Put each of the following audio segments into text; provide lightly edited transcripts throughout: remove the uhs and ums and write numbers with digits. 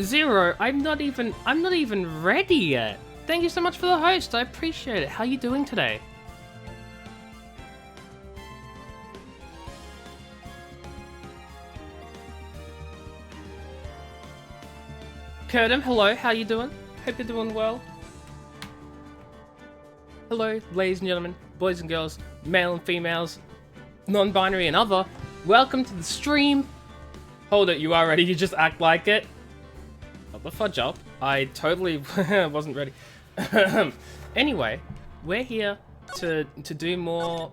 Zero, I'm not even ready yet. Thank you so much for the host. I appreciate it. How you doing today? Curtin, hello. How you doing? Hope you're doing well. Hello, ladies and gentlemen, boys and girls, male and females, non-binary and other. Welcome to the stream. Hold it, you are ready. You just act like it. Shut the fudge up. I totally wasn't ready. Anyway, we're here to do more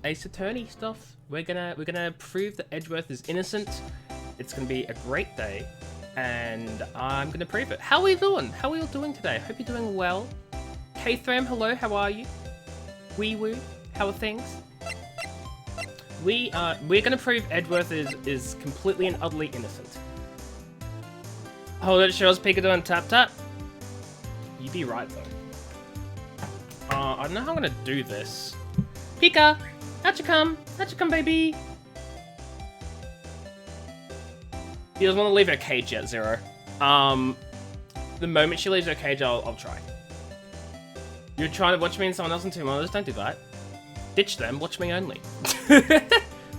Ace Attorney stuff. We're gonna prove that Edgeworth is innocent. It's gonna be a great day, and I'm gonna prove it. How are we doing? How are we all doing today? Hope you're doing well. K-Thram, hello. How are you? Wee woo. How are things? We're gonna prove Edgeworth is completely and utterly innocent. Hold it, shows Pikachu and tap tap. You'd be right though. I don't know how I'm gonna do this. Pika, how'd you come? How'd you come, baby? He doesn't want to leave her cage yet, Zero. The moment she leaves her cage, I'll try. You're trying to watch me and someone else in 2 months. Don't do that. Ditch them. Watch me only.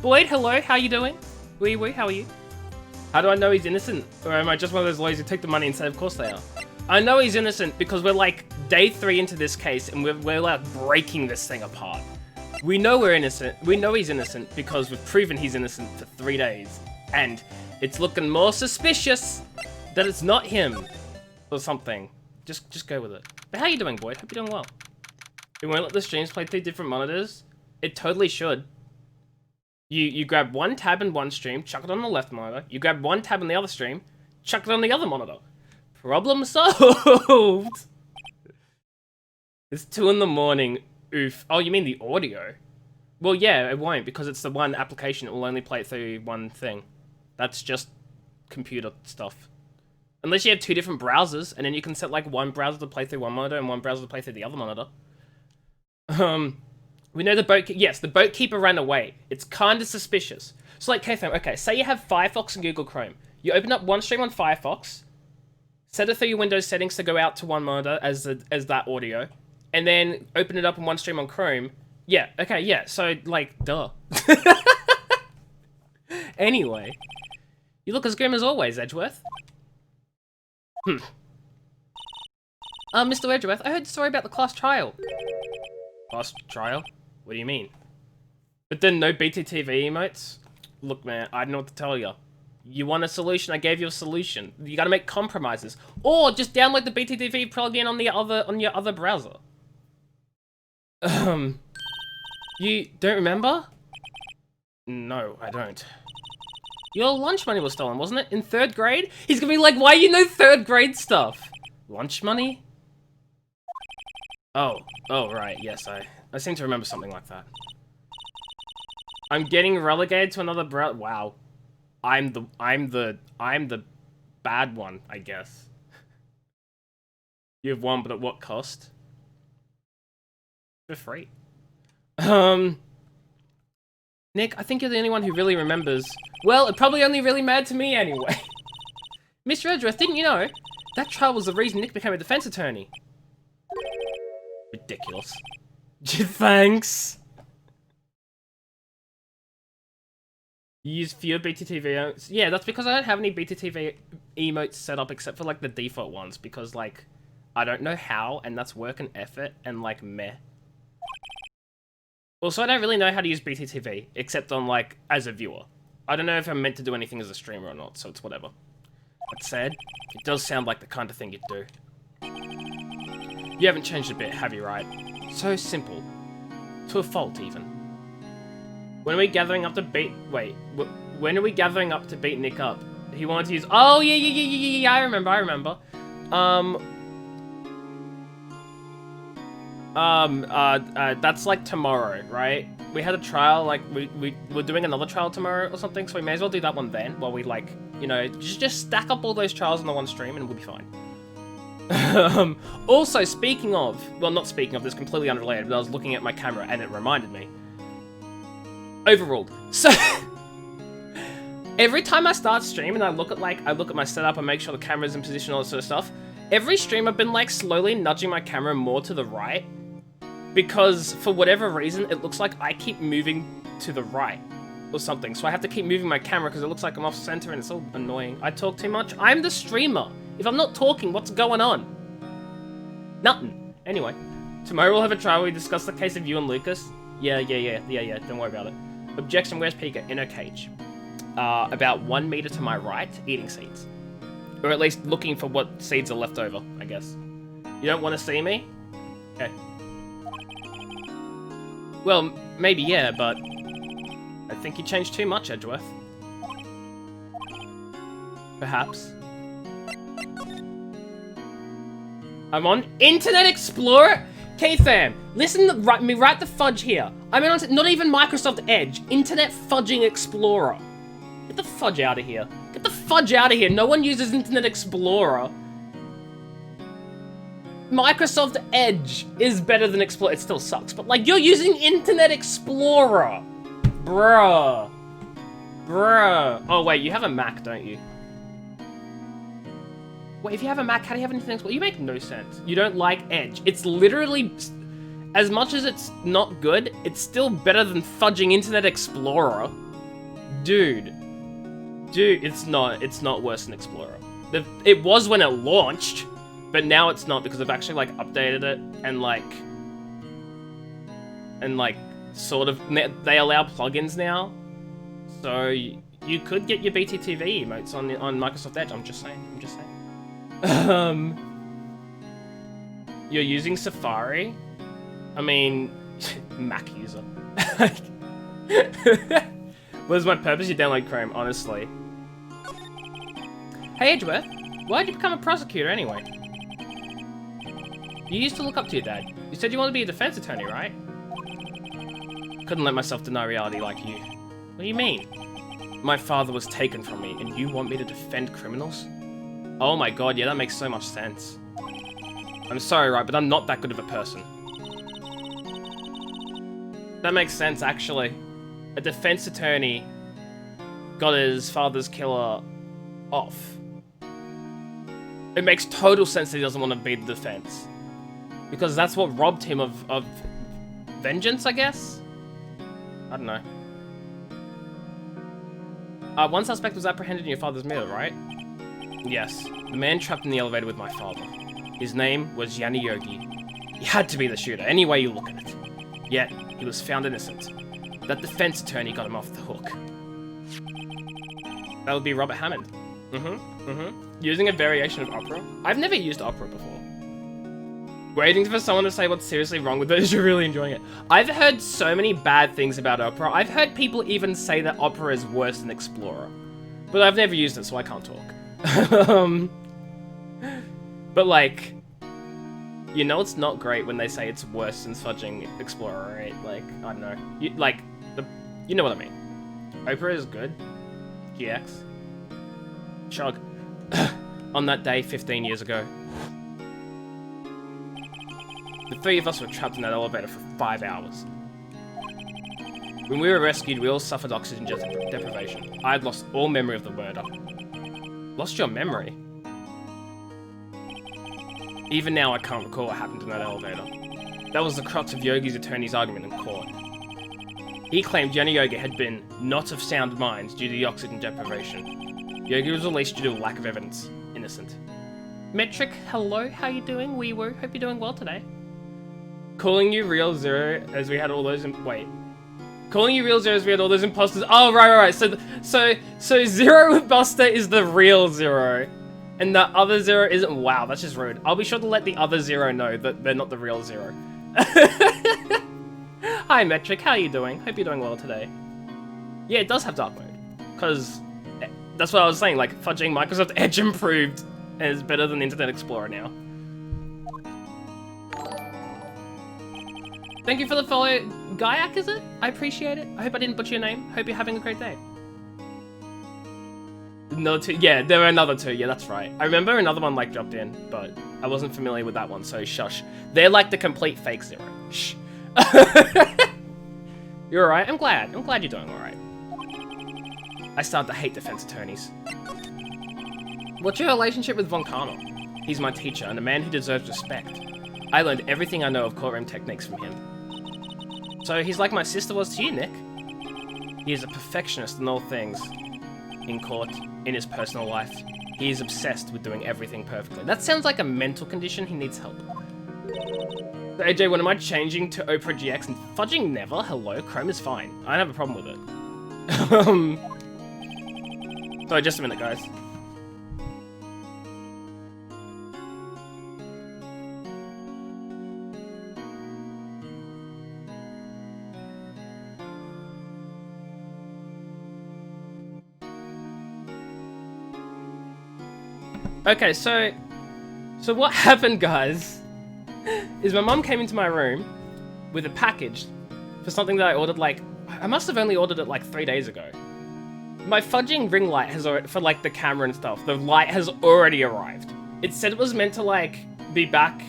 Boyd, hello. How you doing? Wee wee. How are you? How do I know he's innocent? Or am I just one of those lawyers who take the money and say, of course they are? I know he's innocent because we're like day 3 into this case and we're like breaking this thing apart. We know we're innocent. We know he's innocent because we've proven he's innocent for 3 days. And it's looking more suspicious that it's not him or something. Just go with it. But how you doing, Boyd? Hope you're doing well. It won't let the streams play through different monitors. It totally should. You grab one tab in one stream, chuck it on the left monitor. You grab one tab in the other stream, chuck it on the other monitor. Problem solved! It's 2 in the morning. Oof. Oh, you mean the audio? Well, yeah, it won't because it's the one application. It will only play it through one thing. That's just computer stuff. Unless you have 2 different browsers, and then you can set like one browser to play through one monitor and one browser to play through the other monitor. We know the boat... Yes, the boat keeper ran away. It's kind of suspicious. So like, okay, say you have Firefox and Google Chrome. You open up one stream on Firefox, set it through your Windows settings to go out to one monitor as that audio, and then open it up in one stream on Chrome. Yeah, okay, yeah, so like, duh. Anyway, you look as grim as always, Edgeworth. Mr. Edgeworth, I heard the story about the class trial. Class trial? What do you mean? But then no BTTV emotes? Look, man, I don't know what to tell you. You want a solution? I gave you a solution. You gotta make compromises. Or just download the BTTV plugin on your other browser. You don't remember? No, I don't. Your lunch money was stolen, wasn't it? In 3rd grade? He's gonna be like, why you know 3rd grade stuff? Lunch money? Oh, right, yes, I seem to remember something like that. I'm getting relegated to another wow. I'm the bad one, I guess. You've won, but at what cost? For free. Nick, I think you're the only one who really remembers. Well, it probably only really mattered to me anyway. Mr. Edgeworth, didn't you know? That trial was the reason Nick became a defense attorney. Ridiculous. Thanks. You use fewer BTTV emotes? Yeah, that's because I don't have any BTTV emotes set up except for like the default ones because like, I don't know how and that's work and effort and like meh. Also, I don't really know how to use BTTV, except on, like, as a viewer. I don't know if I'm meant to do anything as a streamer or not, so it's whatever. That said, it does sound like the kind of thing you'd do. You haven't changed a bit, have you, Wright? So simple. To a fault, even. When are we gathering up to beat... Wait, when are we gathering up to beat Nick up? He wanted to use... Oh, yeah, I remember. That's like tomorrow, right? We had a trial, like, we're doing another trial tomorrow or something, so we may as well do that one then, while we, like, you know, just stack up all those trials on the one stream and we'll be fine. Also, speaking of, well, not speaking of, this completely unrelated, but I was looking at my camera and it reminded me. Overruled. So every time I start streaming, I look at my setup and make sure the camera's in position, all that sort of stuff. Every stream I've been like slowly nudging my camera more to the right because for whatever reason it looks like I keep moving to the right or something. So I have to keep moving my camera because it looks like I'm off center and it's all annoying. I talk too much. I'm the streamer. If I'm not talking, what's going on? Nothing. Anyway, tomorrow we'll have a trial where we discuss the case of you and Lucas. Yeah. Don't worry about it. Objection, where's Pika? In her cage. About 1 meter to my right, eating seeds. Or at least looking for what seeds are left over, I guess. You don't want to see me? Okay. Well, maybe yeah, but I think you changed too much, Edgeworth. Perhaps. I'm on Internet Explorer? K-fam, listen to me right the fudge here. I'm on not even Microsoft Edge, Internet Fudging Explorer. Get the fudge out of here. Get the fudge out of here. No one uses Internet Explorer. Microsoft Edge is better than Explorer. It still sucks, but like you're using Internet Explorer. Bruh. Oh wait, you have a Mac, don't you? Wait, if you have a Mac, how do you have Internet Explorer? You make no sense. You don't like Edge. It's literally, as much as it's not good, it's still better than fudging Internet Explorer. Dude, it's not worse than Explorer. It was when it launched, but now it's not because they've actually like updated it and like sort of, they allow plugins now. So you could get your BTTV emotes on Microsoft Edge, I'm just saying. You're using Safari? I mean, Mac user. What is my purpose? You download Chrome, honestly. Hey Edgeworth, why'd you become a prosecutor anyway? You used to look up to your dad. You said you wanted to be a defense attorney, right? Couldn't let myself deny reality like you. What do you mean? My father was taken from me, and you want me to defend criminals? Oh my god, yeah, that makes so much sense. I'm sorry, Wright, but I'm not that good of a person. That makes sense, actually. A defense attorney got his father's killer off. It makes total sense that he doesn't want to be the defense. Because that's what robbed him of vengeance, I guess? I don't know. One suspect was apprehended in your father's murder, right? Yes, the man trapped in the elevator with my father. His name was Yanni Yogi. He had to be the shooter, any way you look at it. Yet, he was found innocent. That defense attorney got him off the hook. That would be Robert Hammond. Using a variation of Opera? I've never used Opera before. Waiting for someone to say what's seriously wrong with it is you're really enjoying it. I've heard so many bad things about Opera. I've heard people even say that Opera is worse than Explorer. But I've never used it, so I can't talk. But like, you know it's not great when they say it's worse than fudging Explorer, right? Like, I don't know. You know what I mean. Opera is good. GX. Chug. On that day 15 years ago. The three of us were trapped in that elevator for 5 hours. When we were rescued, we all suffered oxygen deprivation. I had lost all memory of the murder. Lost your memory? Even now, I can't recall what happened in that elevator. That was the crux of Yogi's attorney's argument in court. He claimed Yanni Yogi had been not of sound mind due to the oxygen deprivation. Yogi was released due to lack of evidence. Innocent. Metric, hello, how you doing? Wee woo, hope you're doing well today. Calling you real Zero as we had all those Calling you real Zero as we had all those imposters. Oh, right. So Zero with Buster is the real Zero. And the other Zero isn't. Wow, that's just rude. I'll be sure to let the other Zero know that they're not the real Zero. Hi, Metric, how are you doing? Hope you're doing well today. Yeah, it does have dark mode. Because that's what I was saying, like, fudging Microsoft Edge improved and is better than Internet Explorer now. Thank you for the follow. Gaiak, is it? I appreciate it. I hope I didn't butcher your name. Hope you're having a great day. Another two. Yeah, there were another two. Yeah, that's right. I remember another one like dropped in, but I wasn't familiar with that one, so shush. They're like the complete fake Zero. Shh. You're alright? I'm glad you're doing alright. I started to hate defense attorneys. What's your relationship with Von Karma? He's my teacher and a man who deserves respect. I learned everything I know of courtroom techniques from him. So he's like my sister was to you, Nick. He is a perfectionist in all things. In court, in his personal life. He is obsessed with doing everything perfectly. That sounds like a mental condition. He needs help. So AJ, when am I changing to Opera GX and fudging never? Hello, Chrome is fine. I don't have a problem with it. Sorry, just a minute, guys. Okay, so what happened, guys, is my mum came into my room with a package for something that I ordered, like, I must have only ordered it like 3 days ago. My fudging ring light has already, for like the camera and stuff, the light has already arrived. It said it was meant to like be back,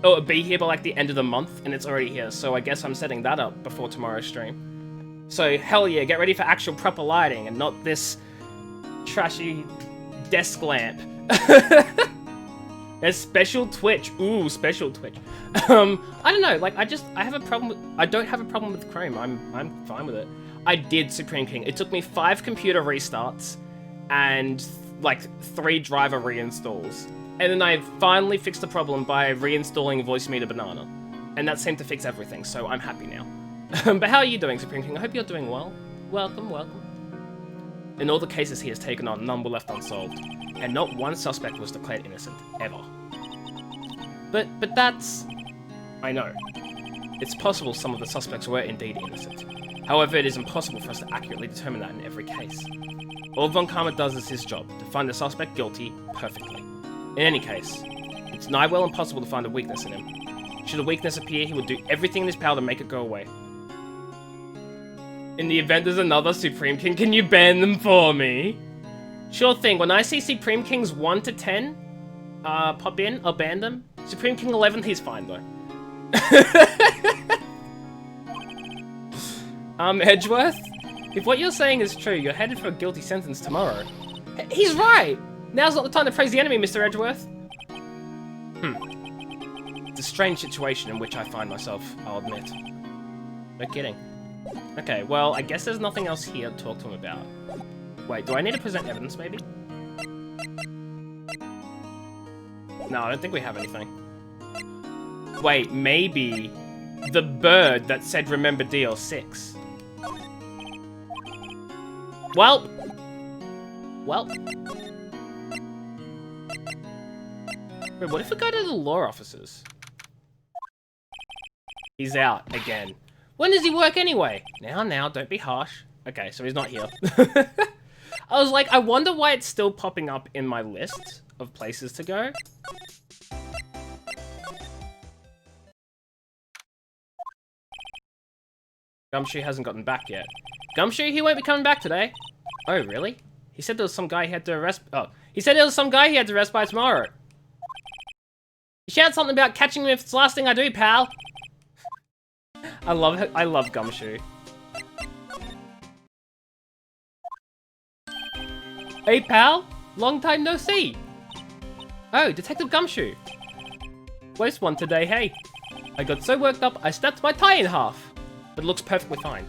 or be here by like the end of the month, and it's already here, so I guess I'm setting that up before tomorrow's stream. So hell yeah, get ready for actual proper lighting and not this trashy desk lamp. There's special Twitch. Ooh, special Twitch. I don't know, like, I have a problem with, I don't have a problem with Chrome. I'm fine with it. I did Supreme King. It took me 5 computer restarts and like 3 driver reinstalls. And then I finally fixed the problem by reinstalling Voice Meter Banana. And that seemed to fix everything, so I'm happy now. But how are you doing, Supreme King? I hope you're doing well. Welcome, welcome. In all the cases he has taken on, none were left unsolved, and not one suspect was declared innocent, ever. But that's... I know. It's possible some of the suspects were indeed innocent. However, it is impossible for us to accurately determine that in every case. All Von Karma does is his job, to find the suspect guilty perfectly. In any case, it's nigh well impossible to find a weakness in him. Should a weakness appear, he will do everything in his power to make it go away. In the event there's another Supreme King, can you ban them for me? Sure thing, when I see Supreme Kings 1 to 10 pop in, I'll ban them. Supreme King 11, he's fine though. Edgeworth? If what you're saying is true, you're headed for a guilty sentence tomorrow. He's right! Now's not the time to praise the enemy, Mr. Edgeworth. It's a strange situation in which I find myself, I'll admit. No kidding. Okay, well, I guess there's nothing else here to talk to him about. Wait, do I need to present evidence, maybe? No, I don't think we have anything. Wait, maybe the bird that said remember DL6. Well. Wait, what if we go to the law officers? He's out again. When does he work anyway? Now, don't be harsh. Okay, so he's not here. I was like, I wonder why it's still popping up in my list of places to go. Gumshoe hasn't gotten back yet. Gumshoe, he won't be coming back today. Oh, really? He said there was some guy he had to arrest. Oh, he said there was some guy he had to arrest by tomorrow. He shouted something about catching me if it's the last thing I do, pal. I love Gumshoe. Hey, pal. Long time no see. Oh, Detective Gumshoe. Waste one today, hey. I got so worked up, I snapped my tie in half. But it looks perfectly fine.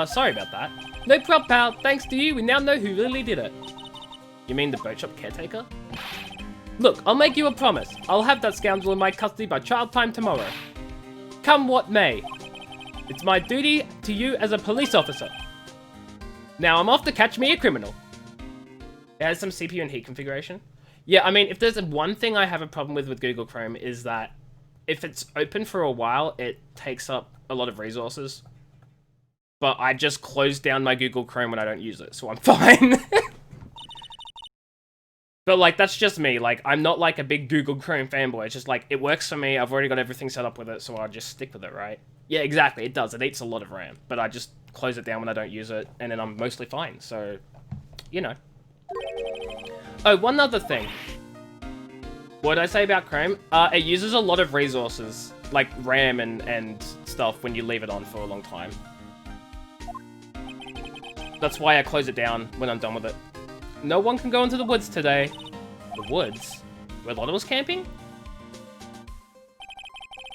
Sorry about that. No prob, pal. Thanks to you, we now know who really did it. You mean the boat shop caretaker? Look, I'll make you a promise. I'll have that scoundrel in my custody by trial time tomorrow. Come what may. It's my duty to you as a police officer. Now I'm off to catch me a criminal. It has some CPU and heat configuration. Yeah, I mean, if there's one thing I have a problem with Google Chrome is that if it's open for a while, it takes up a lot of resources. But I just close down my Google Chrome when I don't use it, so I'm fine. But, like, that's just me. Like, I'm not, like, a big Google Chrome fanboy. It's just, like, it works for me. I've already got everything set up with it, so I'll just stick with it, right? Yeah, exactly. It does. It eats a lot of RAM. But I just close it down when I don't use it, and then I'm mostly fine. So, you know. Oh, one other thing. What did I say about Chrome? It uses a lot of resources, like RAM and stuff, when you leave it on for a long time. That's why I close it down when I'm done with it. No one can go into the woods today. The woods? Where Lotta was camping?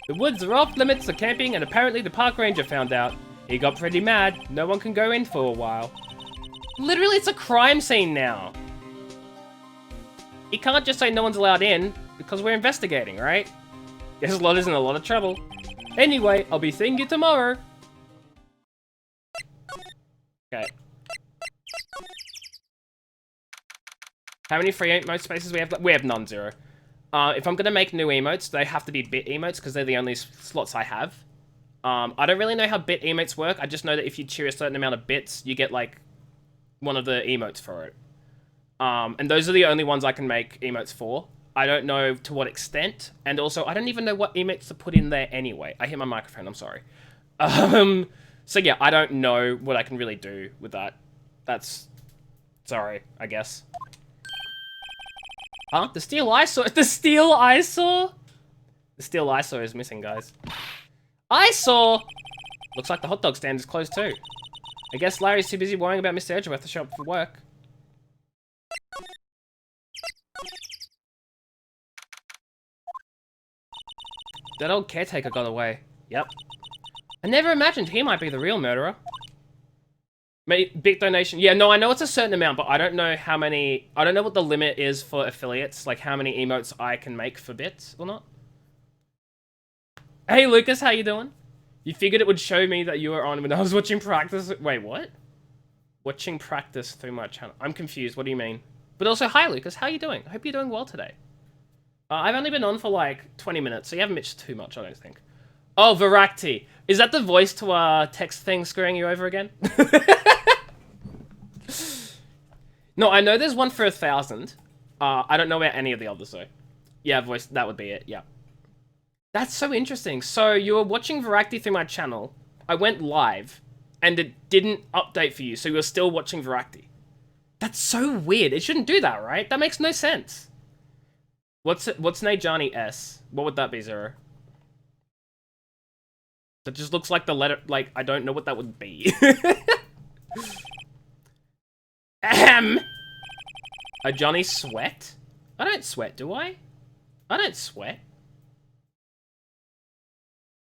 The woods are off limits to camping, and apparently the park ranger found out. He got pretty mad. No one can go in for a while. Literally, it's a crime scene now. You can't just say no one's allowed in, because we're investigating, right? Guess Lotta's in a lot of trouble. Anyway, I'll be seeing you tomorrow. Okay. How many free emote spaces we have? We have none, 0. If I'm gonna make new emotes, they have to be bit emotes because they're the only slots I have. I don't really know how bit emotes work. I just know that if you cheer a certain amount of bits, you get like one of the emotes for it. And those are the only ones I can make emotes for. I don't know to what extent, and also I don't even know what emotes to put in there anyway. I hit my microphone. I'm sorry. So yeah, I don't know what I can really do with that. That's sorry, I guess. Huh? The steel eyesore? The steel eyesore? The steel eyesore is missing, guys. Eyesore! Looks like the hot dog stand is closed too. I guess Larry's too busy worrying about Mr. Edgeworth to show up for work. That old caretaker got away. Yep. I never imagined he might be the real murderer. Big donation. Yeah, no, I know it's a certain amount, but I don't know how many... I don't know what the limit is for affiliates, like how many emotes I can make for bits or not. Hey, Lucas, how you doing? You figured it would show me that you were on when I was watching practice... Wait, what? Watching practice through my channel. I'm confused. What do you mean? But also, hi, Lucas. How you doing? I hope you're doing well today. I've only been on for like 20 minutes, so you haven't missed too much, I don't think. Oh, Varakti. Is that the voice to text thing screwing you over again? No, I know there's one for 1,000. I don't know about any of the others though. Yeah, voice, that would be it, yeah. That's so interesting. So you were watching Varakti through my channel. I went live and it didn't update for you, so you were still watching Varakti. That's so weird. It shouldn't do that, right? That makes no sense. What's Najani S? What would that be, 0? That just looks like the letter, like, I don't know what that would be. Ahem! A Johnny sweat? I don't sweat, do I? I don't sweat.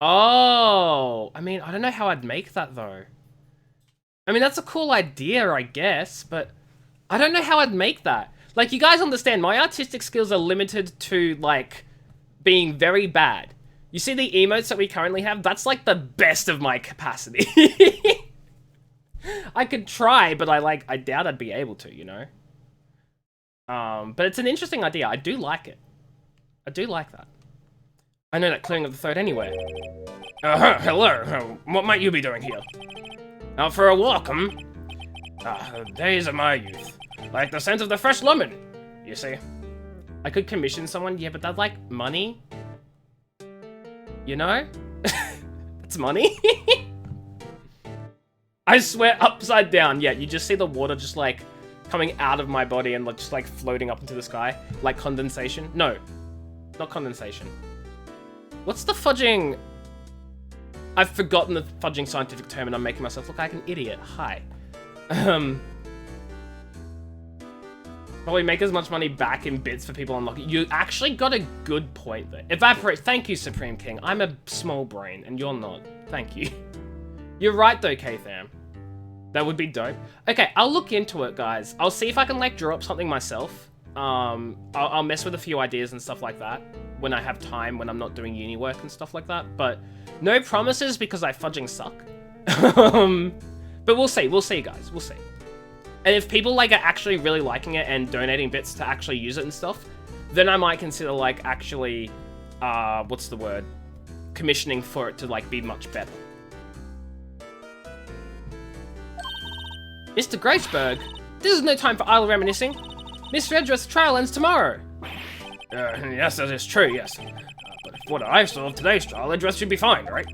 Oh! I mean, I don't know how I'd make that, though. I mean, that's a cool idea, I guess, but I don't know how I'd make that. Like, you guys understand, my artistic skills are limited to, like, being very bad. You see the emotes that we currently have? That's, like, the best of my capacity. I could try, but I doubt I'd be able to, you know? But it's an interesting idea. I do like it. I do like that. I know that clearing of the throat anyway. Hello. What might you be doing here? Out for a walk, days of my youth. Like the scent of the fresh lemon, you see. I could commission someone, yeah, but that's like money. You know? It's money. I swear, upside down. Yeah, you just see the water just like coming out of my body and just like floating up into the sky. Like condensation. No, not condensation. What's the fudging? I've forgotten the fudging scientific term and I'm making myself look like an idiot. Hi. Probably make as much money back in bits for people unlocking. You actually got a good point there. Evaporate. Thank you, Supreme King. I'm a small brain and you're not. Thank you. You're right though, K-Tham. That would be dope. Okay, I'll look into it, guys. I'll see if I can like draw up something myself. I'll mess with a few ideas and stuff like that when I have time, when I'm not doing uni work and stuff like that. But no promises because I fudging suck. But we'll see, guys. We'll see. And if people like are actually really liking it and donating bits to actually use it and stuff, then I might consider like actually, what's the word? Commissioning for it to like be much better. Mr. Graceberg, this is no time for idle reminiscing. Mr. Edgeworth's trial ends tomorrow. Yes, that is true, yes. But if what I saw of today's trial, Edgeworth should be fine, right?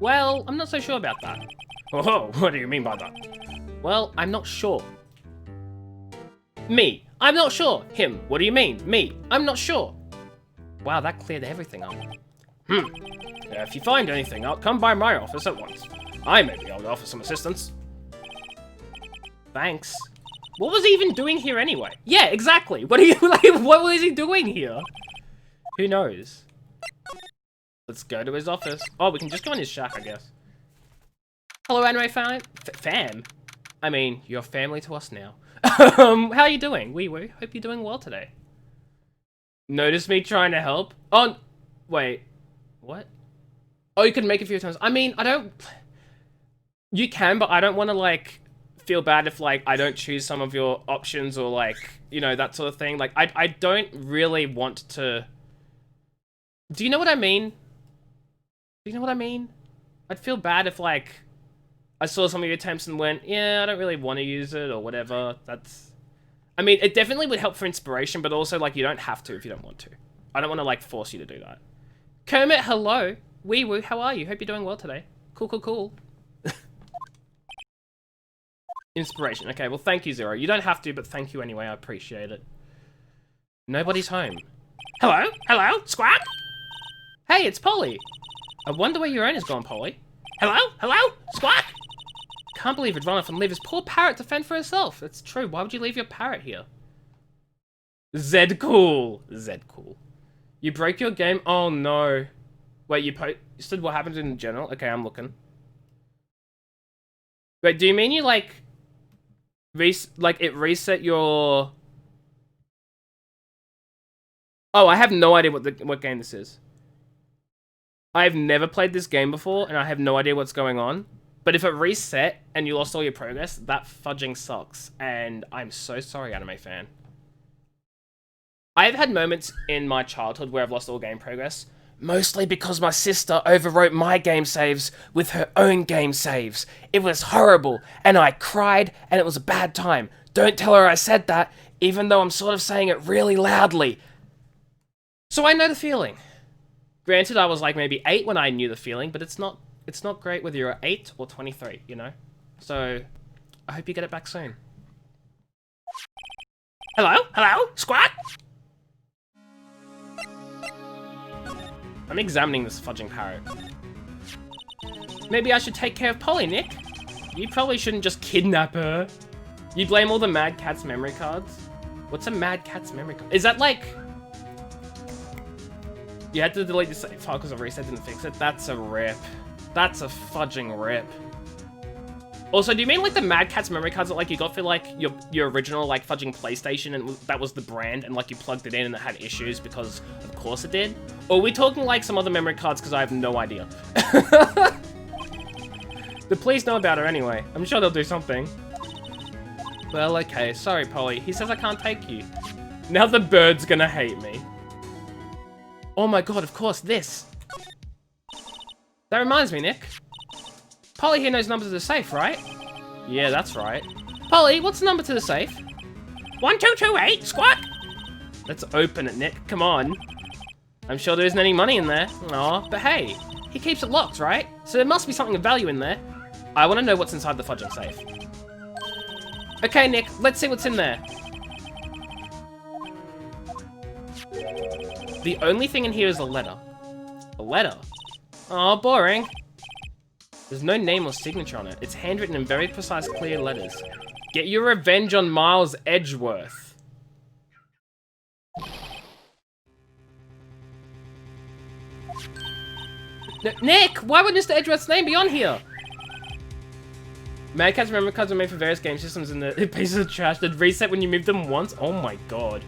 Well, I'm not so sure about that. Oh, what do you mean by that? Well, I'm not sure. Me, I'm not sure. Him, what do you mean? Me, I'm not sure. Wow, that cleared everything up. If you find anything out, come by my office at once. I may be able to offer some assistance. Thanks. What was he even doing here anyway? Yeah, exactly. What are you like? What was he doing here? Who knows? Let's go to his office. Oh, we can just go in his shack, I guess. Hello, anime fam. I mean, you're family to us now. How are you doing? Wee woo. Hope you're doing well today. Notice me trying to help? Oh, wait. What? Oh, you can make it a few times. I mean, I don't... You can, but I don't want to, like, feel bad if, like, I don't choose some of your options or, like, you know, that sort of thing. Like, I don't really want to... Do you know what I mean? Do you know what I mean? I'd feel bad if, like, I saw some of your attempts and went, yeah, I don't really want to use it or whatever. That's... I mean, it definitely would help for inspiration, but also, like, you don't have to if you don't want to. I don't want to, like, force you to do that. Kermit, hello. Wee woo, how are you? Hope you're doing well today. Cool, cool, cool. Inspiration. Okay, well, thank you, Zero. You don't have to, but thank you anyway. I appreciate it. Nobody's home. Hello? Hello? Squawk? Hey, it's Polly. I wonder where your owner's gone, Polly. Hello? Hello? Squawk? Can't believe he'd run off and leave his poor parrot to fend for herself. That's true. Why would you leave your parrot here? Zed cool. Zed cool. You broke your game? Oh, no. Wait, you posted what happened in general? Okay, I'm looking. Wait, do you mean you, like... it reset your... Oh, I have no idea what game this is. I've never played this game before, and I have no idea what's going on. But if it reset and you lost all your progress, that fudging sucks. And I'm so sorry, anime fan. I've had moments in my childhood where I've lost all game progress. Mostly because my sister overwrote my game saves with her own game saves. It was horrible, and I cried, and it was a bad time. Don't tell her I said that, even though I'm sort of saying it really loudly. So I know the feeling. Granted, I was like maybe 8 when I knew the feeling, but it's not great whether you're 8 or 23, you know? So, I hope you get it back soon. Hello? Hello? Squawk? I'm examining this fudging parrot. Maybe I should take care of Polly, Nick. You probably shouldn't just kidnap her. You blame all the Mad Cat's memory cards? What's a Mad Cat's memory card? Is that like... You had to delete the save file because of reset didn't fix it? That's a rip. That's a fudging rip. Also, do you mean like the Mad Cat's memory cards that like you got for like your original like fudging PlayStation and that was the brand and like you plugged it in and it had issues because of course it did? Or are we talking like some other memory cards because I have no idea? The police know about her anyway. I'm sure they'll do something. Well, okay. Sorry, Polly. He says I can't take you. Now the bird's gonna hate me. Oh my god, of course, this. That reminds me, Nick. Polly here knows numbers to the safe, right? Yeah, that's right. Polly, what's the number to the safe? 1228, squawk! Let's open it, Nick. Come on. I'm sure there isn't any money in there. Aw, but hey, he keeps it locked, right? So there must be something of value in there. I want to know what's inside the fudging safe. Okay, Nick, let's see what's in there. The only thing in here is a letter. A letter? Aw, boring. There's no name or signature on it. It's handwritten in very precise, clear letters. Get your revenge on Miles Edgeworth. Nick, why would Mr. Edgeworth's name be on here? Mad Cat's memory cards are made for various game systems and the pieces of trash that reset when you move them once. Oh my god.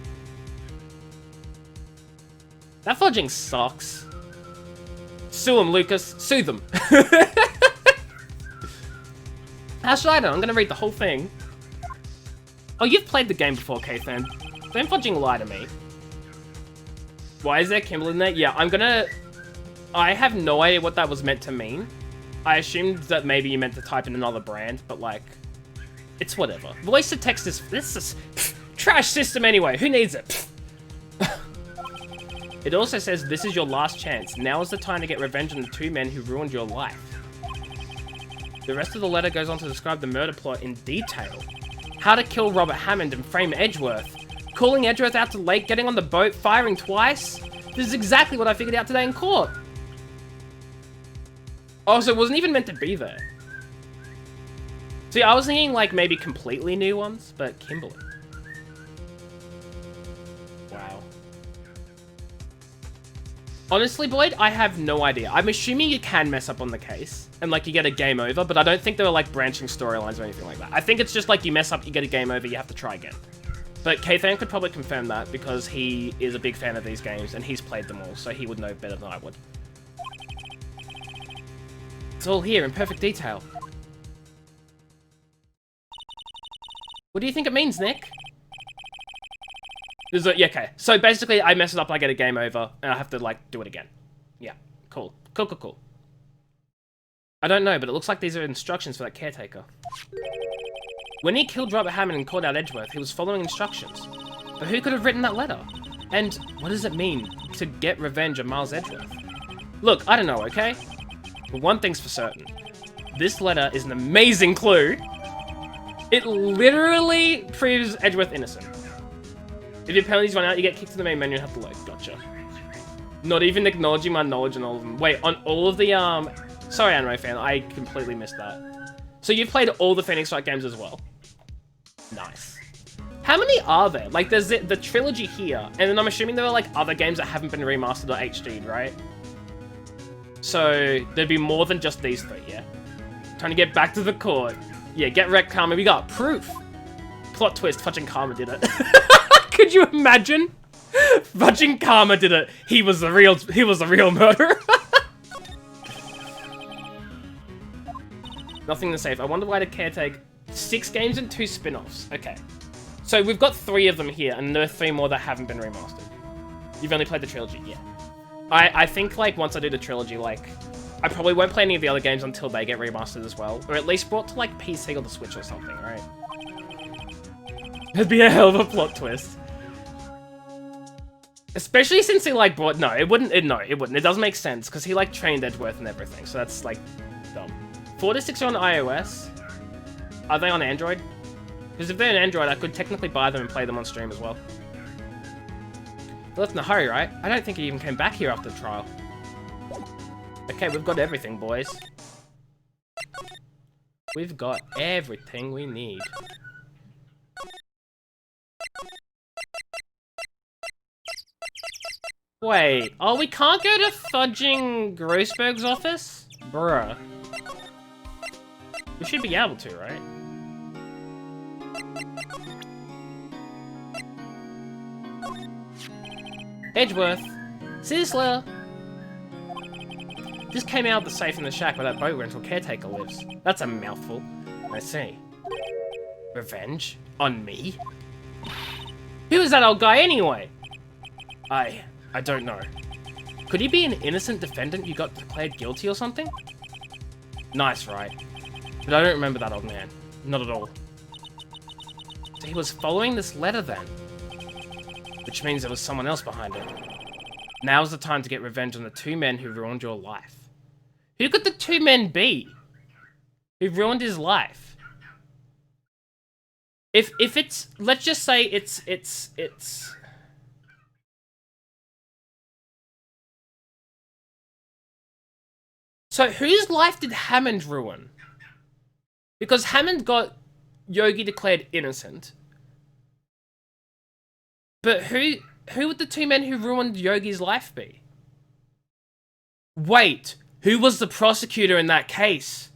That fudging sucks. Sue them, Lucas. Sue them. How should I know? I'm gonna read the whole thing. Oh, you've played the game before, K-Fan. Don't fudging lie to me. Why is there Kimball in there? Yeah, I have no idea what that was meant to mean. I assumed that maybe you meant to type in another brand, but like, it's whatever. Voice to text is, this is trash system anyway. Who needs it? It also says, this is your last chance. Now is the time to get revenge on the 2 men who ruined your life. The rest of the letter goes on to describe the murder plot in detail. How to kill Robert Hammond and frame Edgeworth. Calling Edgeworth out to the lake, getting on the boat, firing twice. This is exactly what I figured out today in court. Oh, so it wasn't even meant to be there. See, I was thinking, like, maybe completely new ones, but Kimberly. Wow. Honestly, Boyd, I have no idea. I'm assuming you can mess up on the case, and, like, you get a game over, but I don't think there were, like, branching storylines or anything like that. I think it's just, like, you mess up, you get a game over, you have to try again. But K-Fan could probably confirm that, because he is a big fan of these games, and he's played them all, so he would know better than I would. It's all here in perfect detail. What do you think it means, Nick? Yeah, okay. So basically, I mess it up, I get a game over, and I have to, like, do it again. Yeah, cool. Cool. I don't know, but it looks like these are instructions for that caretaker. When he killed Robert Hammond and called out Edgeworth, he was following instructions. But who could have written that letter? And what does it mean to get revenge on Miles Edgeworth? Look, I don't know, okay? But one thing's for certain. This letter is an amazing clue. It literally proves Edgeworth innocent. If your penalties run out, you get kicked to the main menu and have to load. Gotcha. Not even acknowledging my knowledge on all of them. Wait, on all of the, Sorry, Anime Fan, I completely missed that. So you've played all the Phoenix Wright games as well? Nice. How many are there? Like, there's the Trilogy here, and then I'm assuming there are, like, other games that haven't been remastered or HD'd, right? So, there'd be more than just these three, yeah? Trying to get back to the court. Yeah, get wrecked, Karma. We got proof. Plot twist, Fudging Karma did it. Could you imagine? Fudging Karma did it. He was the real murderer. Nothing to save. I wonder why the caretaker... 6 games and 2 spin-offs. Okay. So we've got 3 of them here, and there are 3 more that haven't been remastered. You've only played the Trilogy, yeah. I think, like, once I do the Trilogy, like... I probably won't play any of the other games until they get remastered as well. Or at least brought to, like, PC or the Switch or something, right? It'd be a hell of a plot twist. Especially since he, like, brought... No, it wouldn't. It doesn't make sense, because he, like, trained Edgeworth and everything. So that's, like, dumb. 4 to 6 are on iOS. Are they on Android? Because if they're on Android, I could technically buy them and play them on stream as well. He left in a hurry, right? I don't think he even came back here after the trial. Okay, we've got everything, boys. We've got everything we need. Wait, oh, we can't go to Fudging Grossberg's office? Bruh. We should be able to, right? Edgeworth, see this letter? This came out of the safe in the shack where that boat rental caretaker lives. That's a mouthful. I see. Revenge? On me? Who is that old guy anyway? I don't know. Could he be an innocent defendant you got declared guilty or something? Nice, right? But I don't remember that old man. Not at all. So he was following this letter then? Which means there was someone else behind it. Now's the time to get revenge on the 2 men who ruined your life. Who could the 2 men be? Who ruined his life? If it's... Let's just say it's... So whose life did Hammond ruin? Because Hammond got Yogi declared innocent. But who would the 2 men who ruined Yogi's life be? Wait, who was the prosecutor in that case?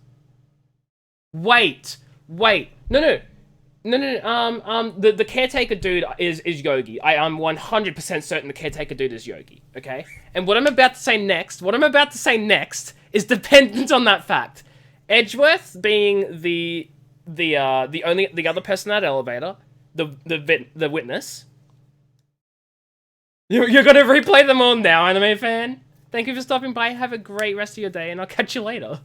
Wait, no, the caretaker dude is Yogi. I'm 100% certain the caretaker dude is Yogi, okay? And what I'm about to say next is dependent on that fact. Edgeworth being the other person in that elevator, the witness. You're gonna replay them all now, Anime Fan. Thank you for stopping by. Have a great rest of your day, and I'll catch you later.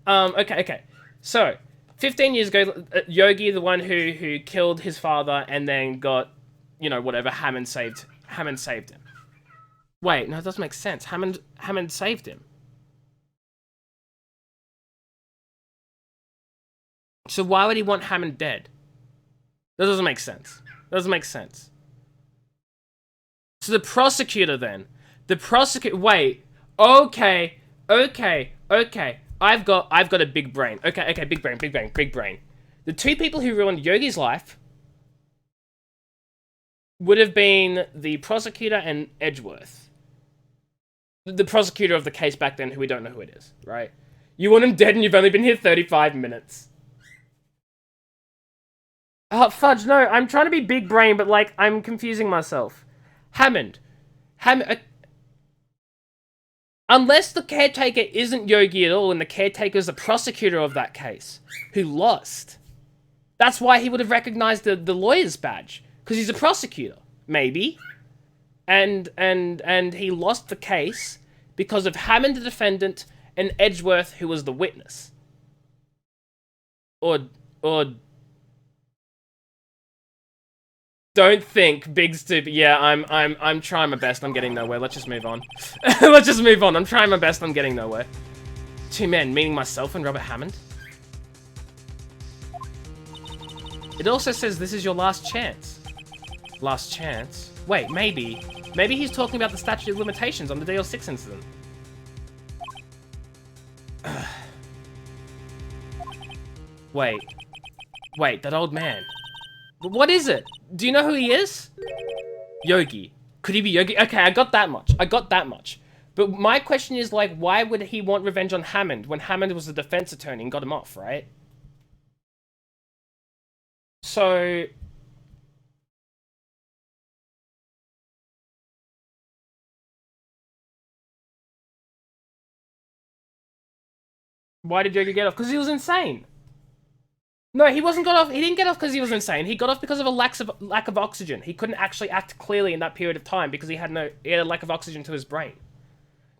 Okay. So, 15 years ago, Yogi, the one who killed his father and then got, you know, whatever, Hammond saved him. Wait, no, it doesn't make sense. Hammond saved him. So why would he want Hammond dead? That doesn't make sense. So the prosecutor then. Wait. Okay. I've got a big brain. Okay, big brain. The two people who ruined Yogi's life would have been the prosecutor and Edgeworth. The prosecutor of the case back then, who we don't know who it is, right? You want him dead and you've only been here 35 minutes. Oh, fudge, no. I'm trying to be big brain, but, like, I'm confusing myself. Hammond. Unless the caretaker isn't Yogi at all, and the caretaker's the prosecutor of that case, who lost. That's why he would have recognized the lawyer's badge. Because he's a prosecutor. Maybe. And he lost the case because of Hammond, the defendant, and Edgeworth, who was the witness. Or... Don't think, big stupid. Yeah, I'm trying my best. I'm getting nowhere. Let's just move on. Let's just move on. I'm trying my best. I'm getting nowhere. Two men, meaning myself and Robert Hammond. It also says this is your last chance. Last chance? Wait, maybe. Maybe he's talking about the statute of limitations on the DL6 incident. Wait, that old man. What is it? Do you know who he is? Yogi. Could he be Yogi? Okay, I got that much. But my question is, like, why would he want revenge on Hammond when Hammond was the defense attorney and got him off, right? So... why did Yogi get off? Because he was insane. No, he wasn't got off. He didn't get off because he was insane. He got off because of a lack of oxygen. He couldn't actually act clearly in that period of time because he had a lack of oxygen to his brain.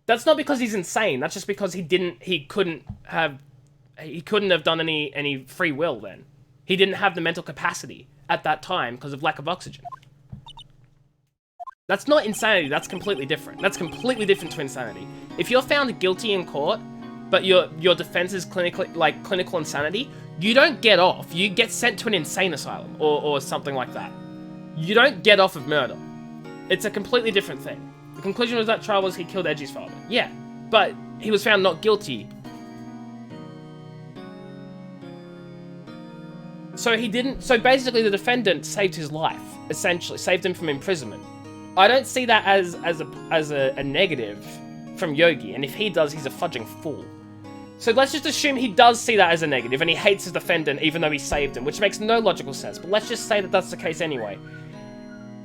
That's not because he's insane. That's just because he couldn't have done any free will then. He didn't have the mental capacity at that time because of lack of oxygen. That's not insanity. That's completely different. That's completely different to insanity. If you're found guilty in court, but your defense is clinical insanity, you don't get off. You get sent to an insane asylum or something like that. You don't get off of murder. It's a completely different thing. The conclusion of that trial was he killed Edgey's father. Yeah, but he was found not guilty. So he didn't. So basically, the defendant saved his life. Essentially, saved him from imprisonment. I don't see that as a negative from Yogi. And if he does, he's a fudging fool. So let's just assume he does see that as a negative, and he hates his defendant even though he saved him, which makes no logical sense. But let's just say that that's the case anyway.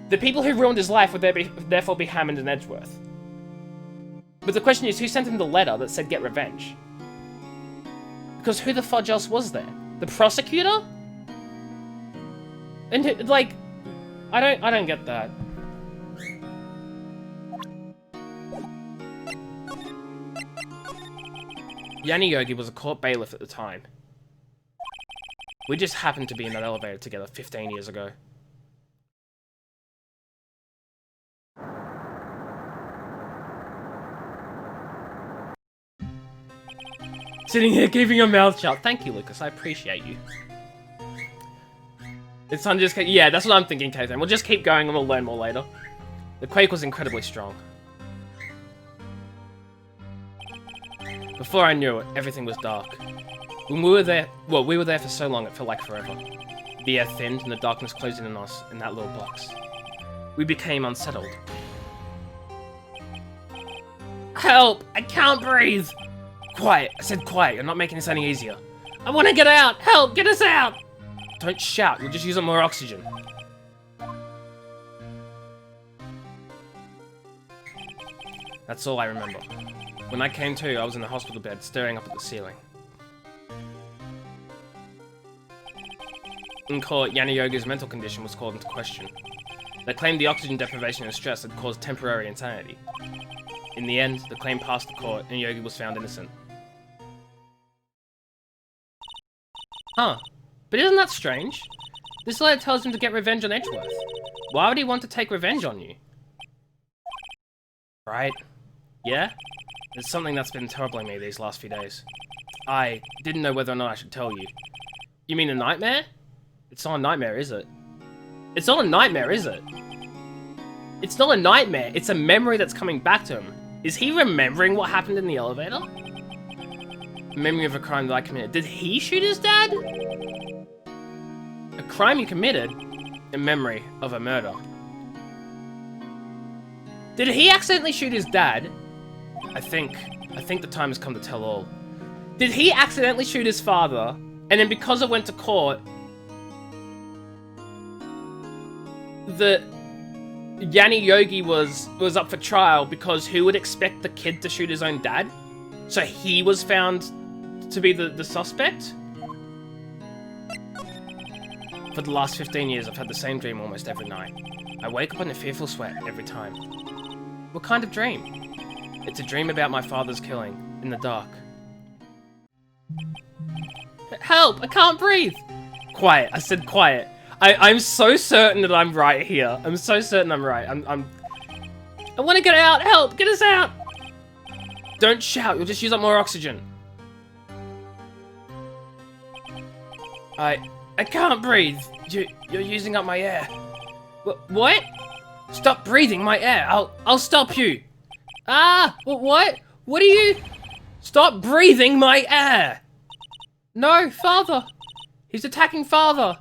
The people who ruined his life would therefore be Hammond and Edgeworth. But the question is, who sent him the letter that said get revenge? Because who the fudge else was there? The prosecutor? And like, I don't get that. Yanni Yogi was a court bailiff at the time. We just happened to be in that elevator together 15 years ago. Sitting here keeping your mouth shut. Thank you, Lucas. I appreciate you. It's time to just... yeah, that's what I'm thinking, Kathan. We'll just keep going and we'll learn more later. The quake was incredibly strong. Before I knew it, everything was dark. When we were there for so long it felt like forever. The air thinned and the darkness closed in on us in that little box. We became unsettled. Help! I can't breathe! Quiet. I said quiet. You're not making this any easier. I want to get out! Help! Get us out! Don't shout. You'll just use up more oxygen. That's all I remember. When I came to, I was in the hospital bed, staring up at the ceiling. In court, Yanni Yogi's mental condition was called into question. They claimed the oxygen deprivation and stress had caused temporary insanity. In the end, the claim passed the court, and Yogi was found innocent. Huh. But isn't that strange? This letter tells him to get revenge on Edgeworth. Why would he want to take revenge on you? Right? Yeah? It's something that's been troubling me these last few days. I didn't know whether or not I should tell you. You mean a nightmare? It's not a nightmare, is it? It's not a nightmare, is it? It's not a nightmare. It's a memory that's coming back to him. Is he remembering what happened in the elevator? Memory of a crime that I committed. Did he shoot his dad? A crime he committed? In memory of a murder. Did he accidentally shoot his dad? I think the time has come to tell all. Did he accidentally shoot his father? And then because it went to court, the Yanni Yogi was up for trial because who would expect the kid to shoot his own dad? So he was found to be the suspect? For the last 15 years, I've had the same dream almost every night. I wake up in a fearful sweat every time. What kind of dream? It's a dream about my father's killing, in the dark. Help! I can't breathe! Quiet. I said quiet. I'm so certain that I'm right here. I'm so certain I'm right. I want to get out! Help! Get us out! Don't shout. You'll just use up more oxygen. I can't breathe. You're using up my air. What? Stop breathing my air. I'll stop you. Ah! What? What are you? Stop breathing my air! No, father! He's attacking father!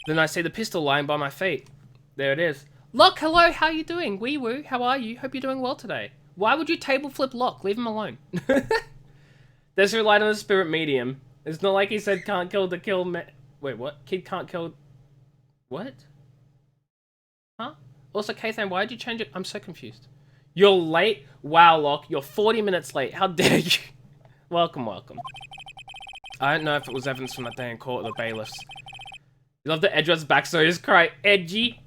Then I see the pistol lying by my feet. There it is. Locke, hello, how you doing? Wee woo, how are you? Hope you're doing well today. Why would you table flip Locke? Leave him alone. There's relied on the spirit medium. It's not like he said can't kill the kill me. Wait, what? Kid can't kill... What? Huh? Also, Kathan, why did you change it? I'm so confused. You're late? Wow, Locke, you're 40 minutes late. How dare you? Welcome, welcome. I don't know if it was evidence from that day in court or the bailiffs. You love the Edgeworth's backstory. Just cry, Edgy.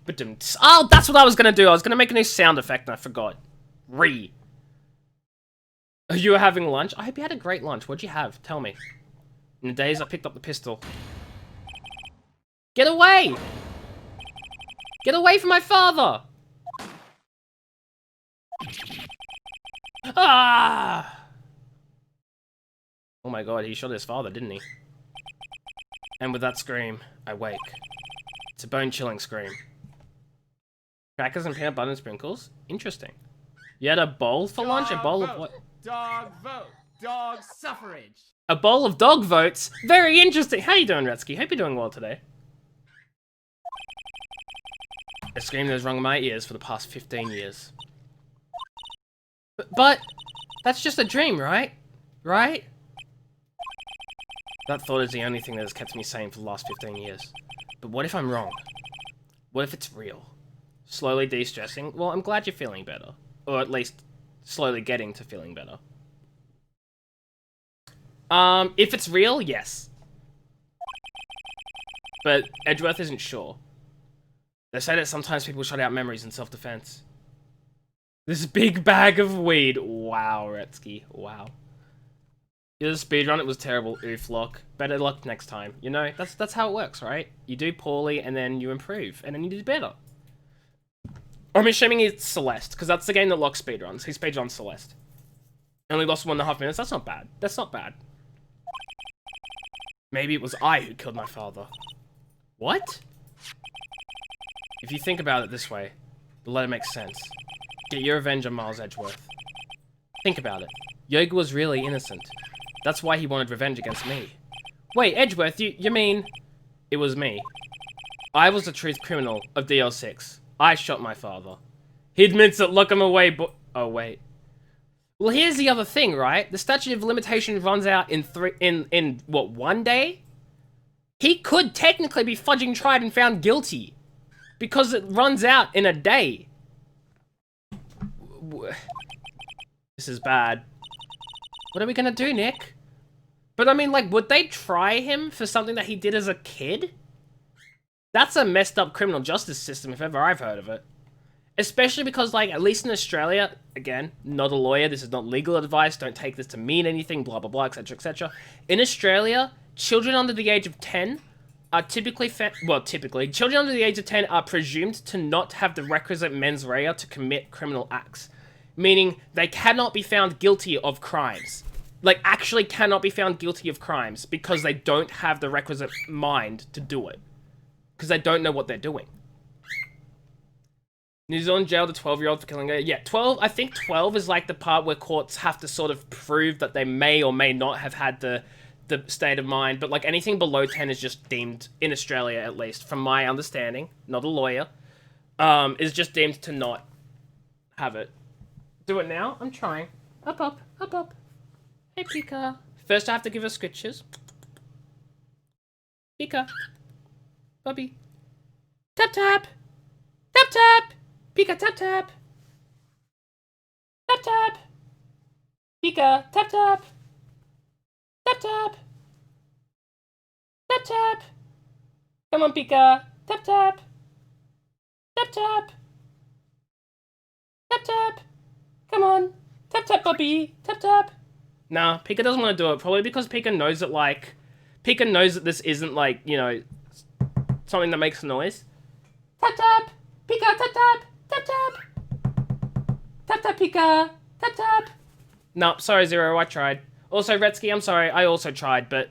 Oh, that's what I was gonna do. I was gonna make a new sound effect and I forgot. You were having lunch? I hope you had a great lunch. What'd you have? Tell me. In the days I picked up the pistol. Get away! Get away from my father! Ah! Oh my god, he shot his father, didn't he? And with that scream, I wake. It's a bone-chilling scream. Crackers and peanut butter and sprinkles? Interesting. You had a bowl for lunch? A bowl of what? Dog vote. Dog suffrage. A bowl of dog votes? Very interesting. How you doing, Retsky? Hope you're doing well today. A scream that has rung in my ears for the past 15 years. But that's just a dream, right? Right? That thought is the only thing that has kept me sane for the last 15 years. But what if I'm wrong? What if it's real? Slowly de-stressing? Well, I'm glad you're feeling better. Or at least slowly getting to feeling better. If it's real, yes. But Edgeworth isn't sure. They say that sometimes people shut out memories in self-defense. This big bag of weed. Wow, Retsky. Wow. You did a speedrun, it was terrible. Oof, Locke. Better luck next time. You know, that's how it works, right? You do poorly, and then you improve, and then you do better. I'm assuming it's Celeste, because that's the game that Locke speedruns. He speedruns Celeste. Only lost 1.5 minutes. That's not bad. That's not bad. Maybe it was I who killed my father. What? If you think about it this way, the letter makes sense. Get your revenge on Miles Edgeworth. Think about it. Yoga was really innocent. That's why he wanted revenge against me. Wait, Edgeworth, you mean... It was me. I was the truth criminal of DL6. I shot my father. He admits it, lock him away, but... Oh, wait. Well, here's the other thing, right? The statute of limitations runs out in what, 1 day? He could technically be fudging tried and found guilty. Because it runs out in a day. This is bad. What are we gonna do, Nick? But I mean, like, would they try him for something that he did as a kid? That's a messed up criminal justice system if ever I've heard of it. Especially because, like, at least in Australia, again, not a lawyer, this is not legal advice, don't take this to mean anything, blah, blah, blah, etc., etc. In Australia, children under the age of 10 are typically, children under the age of 10 are presumed to not have the requisite mens rea to commit criminal acts. Meaning, they cannot be found guilty of crimes. Like, actually cannot be found guilty of crimes because they don't have the requisite mind to do it. Because they don't know what they're doing. New Zealand jailed a 12-year-old for killing her. Yeah, 12. I think 12 is like the part where courts have to sort of prove that they may or may not have had the state of mind. But like anything below 10 is just deemed, in Australia at least, from my understanding, not a lawyer, is just deemed to not have it. Do it now? I'm trying. Up, up, up, up. Hey, Pika. First I have to give her scritches. Pika. Bubby. Tap, tap. Tap, tap. Pika, tap, tap. Tap, tap. Pika, tap, tap. Tap, tap. Tap, tap. Come on, Pika. Tap, tap. Tap, tap. Tap, tap. Come on. Tap, tap, puppy. Tap, tap. Nah, Pika doesn't want to do it. Probably because Pika knows that, like... Pika knows that this isn't, like, you know, something that makes a noise. Tap, tap. Pika, tap, tap. Tap, tap. Tap, tap, Pika. Tap, tap. Nope, sorry, Zero. I tried. Also, Retsky, I'm sorry. I also tried, but...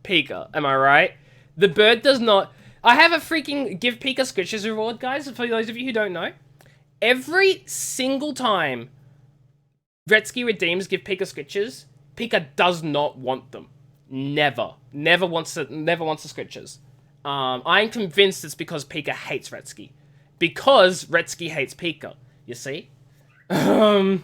Pika, am I right? The bird does not... I have a freaking Give Pika Scritches reward, guys, for those of you who don't know. Every single time Retsky redeems Give Pika Scritches, Pika does not want them. Never. Never wants the Scritches. I'm convinced it's because Pika hates Retsky. Because Retsky hates Pika, you see? Here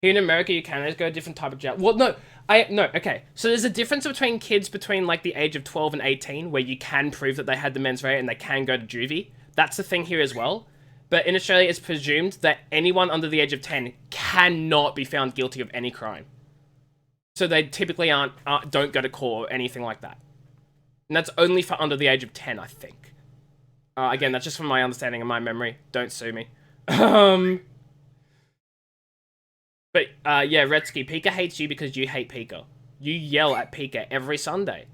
in America, you can go a different type of jail. Well, no, okay. So there's a difference between kids between, like, the age of 12 and 18, where you can prove that they had the mens rea and they can go to juvie. That's the thing here as well. But in Australia, it's presumed that anyone under the age of 10 cannot be found guilty of any crime. So they typically don't go to court or anything like that. And that's only for under the age of 10, I think. Again, that's just from my understanding and my memory. Don't sue me. But, yeah, Retsky, Pika hates you because you hate Pika. You yell at Pika every Sunday.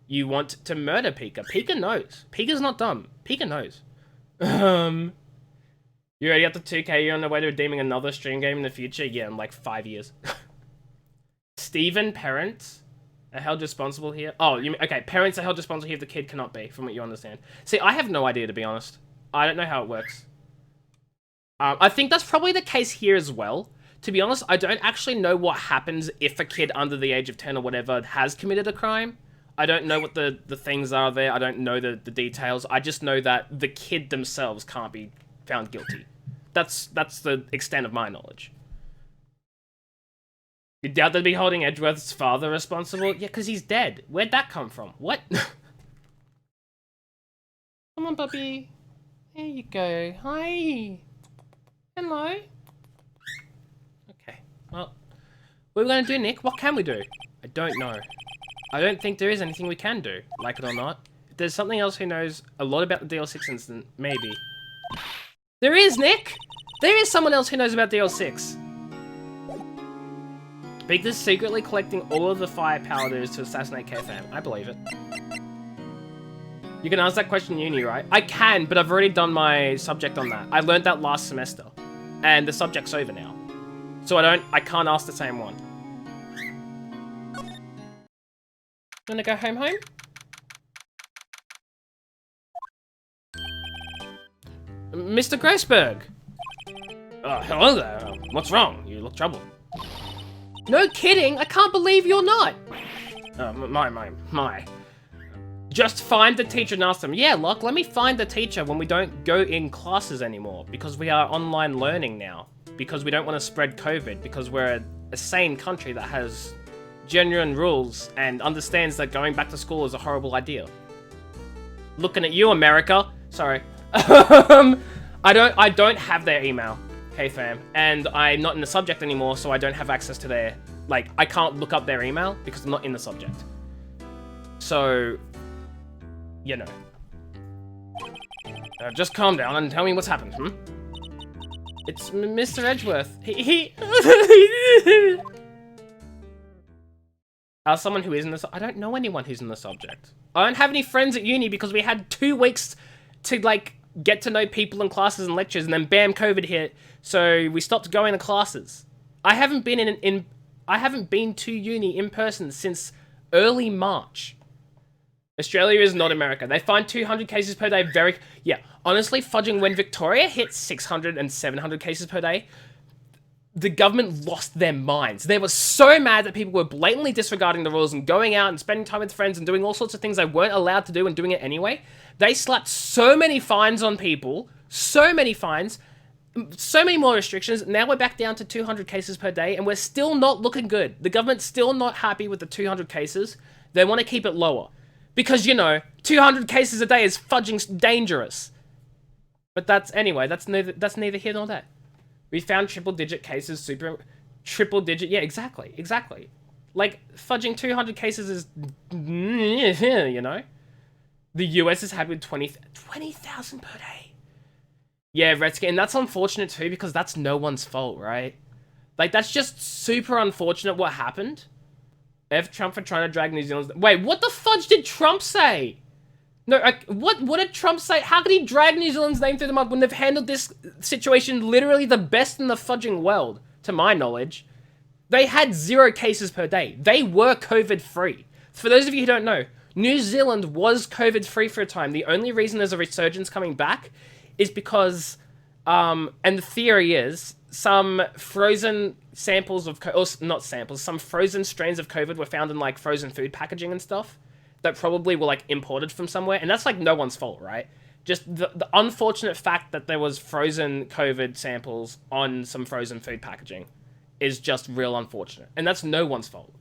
You want to murder Pika. Pika knows. Pika's not dumb. Pika knows. You already up to 2K, you're on the way to redeeming another stream game in the future? Yeah, in like 5 years. Stephen, parents are held responsible here. Oh, okay, parents are held responsible here if the kid cannot be, from what you understand. See, I have no idea, to be honest. I don't know how it works. I think that's probably the case here as well. To be honest, I don't actually know what happens if a kid under the age of 10 or whatever has committed a crime. I don't know what the things are there. I don't know the details. I just know that the kid themselves can't be found guilty. That's the extent of my knowledge. You doubt they'd be holding Edgeworth's father responsible? Yeah, because he's dead. Where'd that come from? What? Come on, puppy. There you go. Hi. Hello. Okay. Well, what are we going to do, Nick? What can we do? I don't know. I don't think there is anything we can do, like it or not. If there's something else who knows a lot about the DL6 incident, maybe. There is, Nick! There is someone else who knows about DL6. Victor's secretly collecting all of the firepower there is to assassinate KFM. I believe it. You can ask that question in uni, right? I can, but I've already done my subject on that. I learned that last semester. And the subject's over now. So I can't ask the same one. You wanna go home? Mr. Grossberg! Hello there. What's wrong? You look troubled. No kidding! I can't believe you're not! My. Just find the teacher and ask them. Yeah, Locke, let me find the teacher when we don't go in classes anymore. Because we are online learning now. Because we don't want to spread COVID. Because we're a sane country that has genuine rules and understands that going back to school is a horrible idea. Looking at you, America. Sorry. I don't have their email, okay, fam, and I'm not in the subject anymore, so I don't have access to their, like, I can't look up their email because I'm not in the subject. So, you know. Just calm down and tell me what's happened, hmm? It's Mr. Edgeworth. As someone who is in the I don't know anyone who's in the subject. I don't have any friends at uni because we had 2 weeks to, like, get to know people in classes and lectures, and then bam, COVID hit, so we stopped going to classes. I haven't been I haven't been to uni in person since early March. Australia is not America. They find 200 cases per day very... Yeah, honestly, fudging when Victoria hit 600 and 700 cases per day, the government lost their minds. They were so mad that people were blatantly disregarding the rules and going out and spending time with friends and doing all sorts of things they weren't allowed to do and doing it anyway. They slapped so many fines on people, so many fines, so many more restrictions. Now we're back down to 200 cases per day and we're still not looking good. The government's still not happy with the 200 cases. They want to keep it lower. Because, you know, 200 cases a day is fudging dangerous. But that's neither here nor there. We found triple-digit cases, triple-digit... Yeah, exactly. Like, fudging 200 cases is... You know? The US is happy with 20,000 per day. Yeah, Redskin, and that's unfortunate too, because that's no one's fault, right? Like, that's just super unfortunate what happened. F Trump for trying to drag New Zealand's... Wait, what the fudge did Trump say? No, what did Trump say? How could he drag New Zealand's name through the mud when they've handled this situation literally the best in the fudging world, to my knowledge? They had 0 cases per day. They were COVID-free. For those of you who don't know, New Zealand was COVID-free for a time. The only reason there's a resurgence coming back is because, and the theory is, some frozen samples of, some frozen strains of COVID were found in, like, frozen food packaging and stuff that probably were, like, imported from somewhere. And that's, like, no one's fault, right? Just the unfortunate fact that there was frozen COVID samples on some frozen food packaging is just real unfortunate. And that's no one's fault.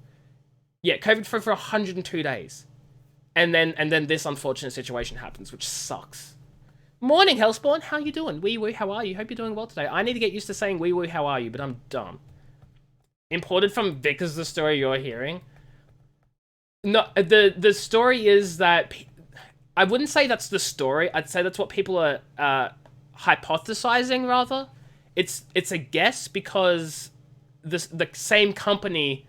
Yeah, COVID-free for 102 days. And then this unfortunate situation happens, which sucks. Morning, Hellspawn. How you doing? Wee woo, how are you? Hope you're doing well today. I need to get used to saying wee woo, how are you, but I'm dumb. Imported from Vic is the story you're hearing. No, the story is that... I wouldn't say that's the story. I'd say that's what people are hypothesizing, rather. It's a guess because the same company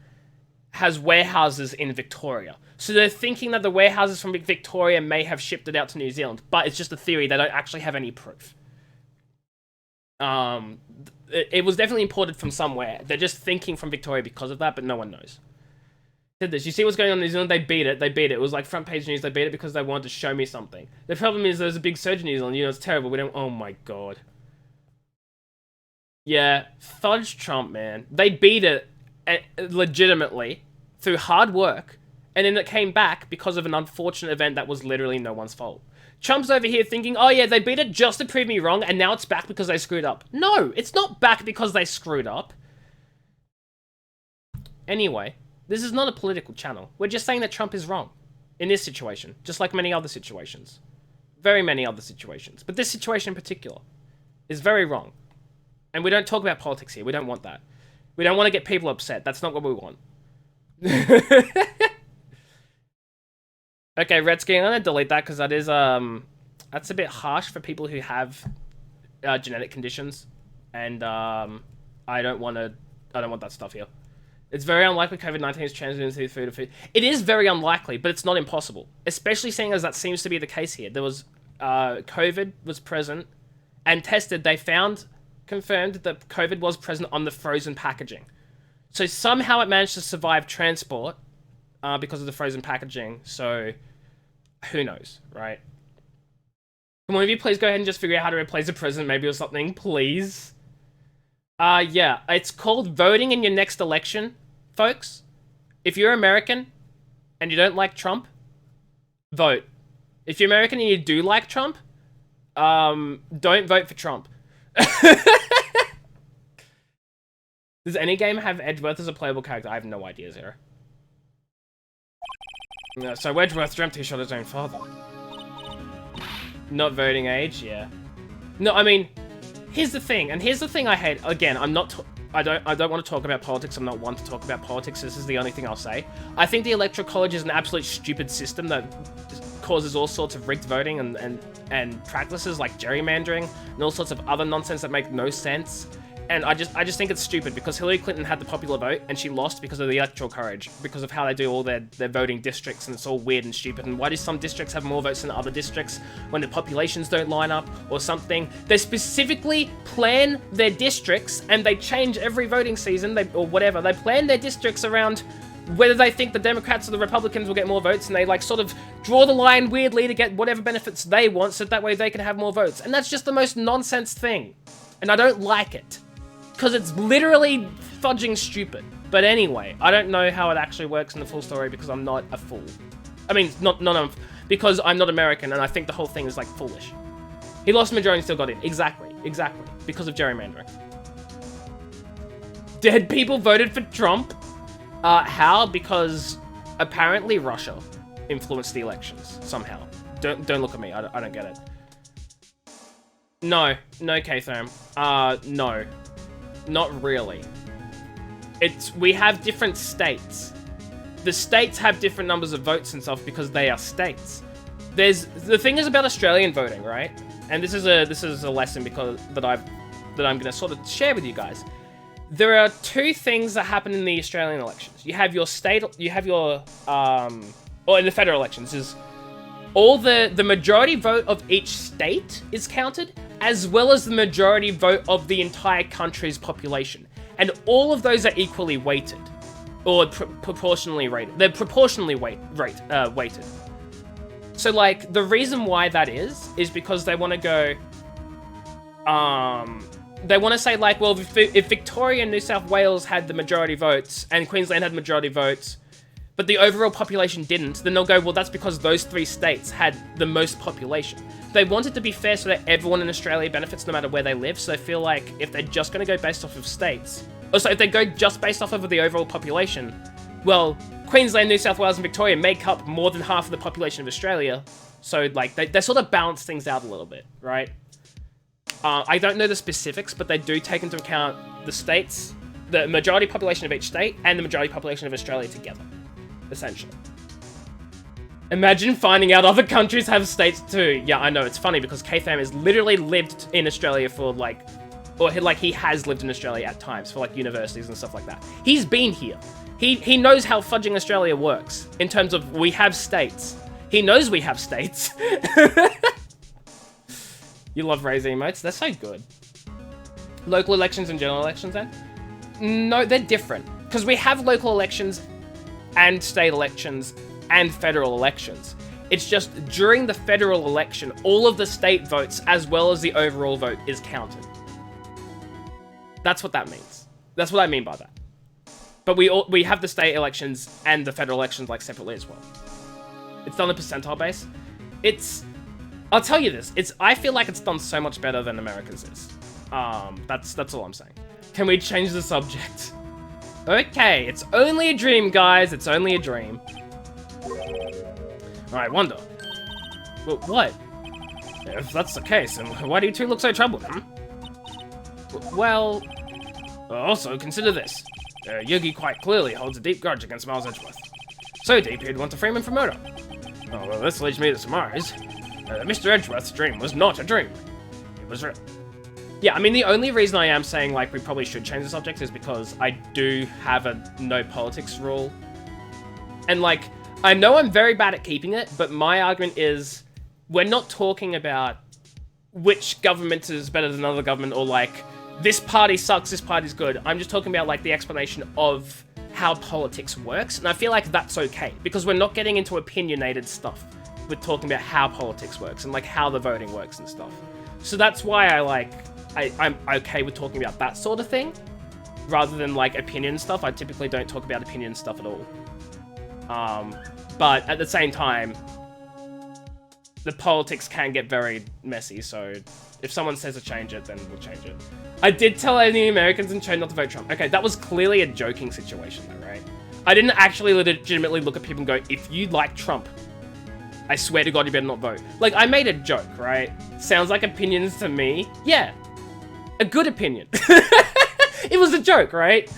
has warehouses in Victoria. So they're thinking that the warehouses from Victoria may have shipped it out to New Zealand, but it's just a theory. They don't actually have any proof. It was definitely imported from somewhere. They're just thinking from Victoria because of that, but no one knows. Said this. You see what's going on in New Zealand? They beat it. It was like front page news. They beat it because they wanted to show me something. The problem is there's a big surge in New Zealand. You know, it's terrible. We don't... Oh my god. Yeah, fudge Trump, man. They beat it legitimately through hard work. And then it came back because of an unfortunate event that was literally no one's fault. Trump's over here thinking, oh yeah, they beat it just to prove me wrong, and now it's back because they screwed up. No, it's not back because they screwed up. Anyway, this is not a political channel. We're just saying that Trump is wrong in this situation, just like many other situations. Very many other situations. But this situation in particular is very wrong. And we don't talk about politics here. We don't want that. We don't want to get people upset. That's not what we want. Okay, Redskin, I'm gonna delete that because that is that's a bit harsh for people who have genetic conditions, and I don't want that stuff here. It's very unlikely COVID-19 is transmitted through food or food. It is very unlikely, but it's not impossible, especially seeing as that seems to be the case here. There was COVID was present and tested. They confirmed that COVID was present on the frozen packaging. So somehow it managed to survive transport because of the frozen packaging. So who knows, right? Can one of you please go ahead and just figure out how to replace the president maybe or something, please? Yeah, it's called voting in your next election, folks. If you're American and you don't like Trump, vote. If you're American and you do like Trump, don't vote for Trump. Does any game have Edgeworth as a playable character? I have no idea, Zero. No, so Edgeworth dreamt he shot his own father. Not voting age, yeah. No, I mean, here's the thing, and here's the thing I hate. Again, I don't want to talk about politics. I'm not one to talk about politics. This is the only thing I'll say. I think the Electoral College is an absolute stupid system that causes all sorts of rigged voting and practices like gerrymandering and all sorts of other nonsense that make no sense. And I just think it's stupid because Hillary Clinton had the popular vote and she lost because of the Electoral College, because of how they do all their voting districts, and it's all weird and stupid. And why do some districts have more votes than other districts when the populations don't line up or something? They specifically plan their districts and they change every voting season, or whatever. They plan their districts around whether they think the Democrats or the Republicans will get more votes, and they like sort of draw the line weirdly to get whatever benefits they want, so that way they can have more votes. And that's just the most nonsense thing. And I don't like it. Because it's literally fudging stupid. But anyway, I don't know how it actually works in the full story because I'm not a fool. I mean, because I'm not American and I think the whole thing is like foolish. He lost the majority and still got in. Exactly. Because of gerrymandering. Dead people voted for Trump? How? Because apparently Russia influenced the elections somehow. Don't look at me. I don't get it. No, K-Therm. No. Not really. We have different states. The states have different numbers of votes and stuff because they are states. The thing is about Australian voting, right? And this is a lesson that I'm gonna sort of share with you guys. There are two things that happen in the Australian elections. You have your state, or in the federal elections, is all the majority vote of each state is counted, as well as the majority vote of the entire country's population. And all of those are equally weighted, or proportionally rated. They're proportionally weighted. So, like, the reason why that is because they want to go, they want to say, like, well, if Victoria and New South Wales had the majority votes, and Queensland had majority votes, but the overall population didn't, then they'll go, well, that's because those three states had the most population. They want it to be fair so that everyone in Australia benefits no matter where they live, so they feel like if they're just going to go based off of states, also if they go just based off of the overall population, well, Queensland, New South Wales, and Victoria make up more than half of the population of Australia, so like they sort of balance things out a little bit, right? I don't know the specifics, but they do take into account the states, the majority population of each state, and the majority population of Australia together, essentially. Imagine finding out other countries have states too. Yeah, I know, it's funny because K-Fam has literally lived in Australia for he has lived in Australia at times for like universities and stuff like that. He's been here. He knows how fudging Australia works in terms of we have states. He knows we have states. You love raise emotes? They're so good. Local elections and general elections then? No, they're different. Because we have local elections and state elections and federal elections. It's just during the federal election, all of the state votes as well as the overall vote is counted. That's what that means. That's what I mean by that. But we have the state elections and the federal elections like separately as well. It's done on a percentile base. I'll tell you this. I feel like it's done so much better than America's is. That's all I'm saying. Can we change the subject? Okay, it's only a dream, guys. It's only a dream. I wonder. Well, what? If that's the case, then why do you two look so troubled, hmm? Well, also consider this. Yogi quite clearly holds a deep grudge against Miles Edgeworth. So deep he'd want to frame him for murder. Oh, well, this leads me to surmise. Mr. Edgeworth's dream was not a dream. It was real. Yeah, I mean, the only reason I am saying, like, we probably should change the subject is because I do have a no politics rule. And, like, I know I'm very bad at keeping it, but my argument is we're not talking about which government is better than another government or, like, this party sucks, this party's good. I'm just talking about, like, the explanation of how politics works. And I feel like that's okay, because we're not getting into opinionated stuff. We're talking about how politics works and, like, how the voting works and stuff. So that's why I'm okay with talking about that sort of thing, rather than, like, opinion stuff. I typically don't talk about opinion stuff at all. But at the same time, the politics can get very messy, so if someone says to change it, then we'll change it. I did tell any Americans in China not to vote Trump. Okay, that was clearly a joking situation though, right? I didn't actually legitimately look at people and go, if you like Trump, I swear to God you better not vote. Like, I made a joke, right? Sounds like opinions to me. Yeah, a good opinion. It was a joke, right?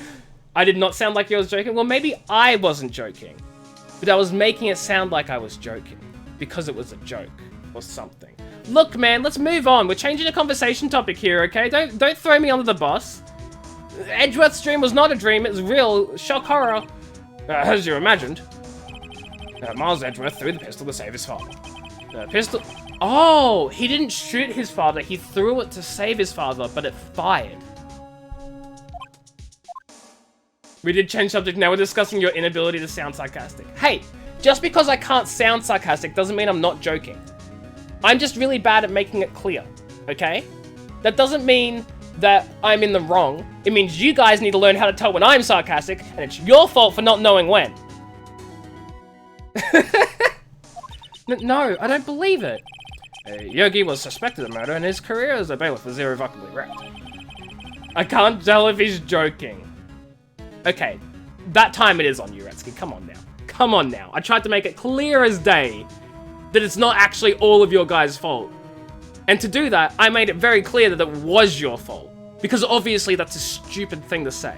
I did not sound like I was joking. Well, maybe I wasn't joking, but I was making it sound like I was joking because it was a joke or something. Look, man, let's move on. We're changing the conversation topic here, okay? Don't throw me under the bus. Edgeworth's dream was not a dream. It was real. Shock horror. As you imagined. Miles Edgeworth threw the pistol to save his father. Pistol... Oh, he didn't shoot his father. He threw it to save his father, but it fired. We did change subject. Now we're discussing your inability to sound sarcastic. Hey, just because I can't sound sarcastic doesn't mean I'm not joking. I'm just really bad at making it clear, okay? That doesn't mean that I'm in the wrong. It means you guys need to learn how to tell when I'm sarcastic, and it's your fault for not knowing when. No, I don't believe it. Yogi was suspected of murder, and his career as a bailiff was irrevocably wrecked. I can't tell if he's joking. Okay, that time it is on you, Retsky. Come on now. Come on now. I tried to make it clear as day that it's not actually all of your guys' fault. And to do that, I made it very clear that it was your fault. Because obviously that's a stupid thing to say.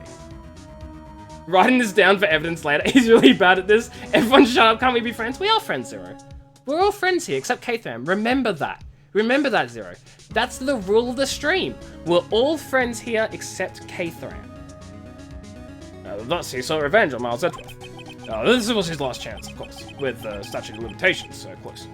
Writing this down for evidence later. He's really bad at this. Everyone shut up, can't we be friends? We are friends, Zero. We're all friends here, except K-Tham. Remember that. Remember that, Zero. That's the rule of the stream. We're all friends here, except K-Tham. Thus, he sought revenge on Miles Edgeworth. This was his last chance, of course, with the statute of limitations so close.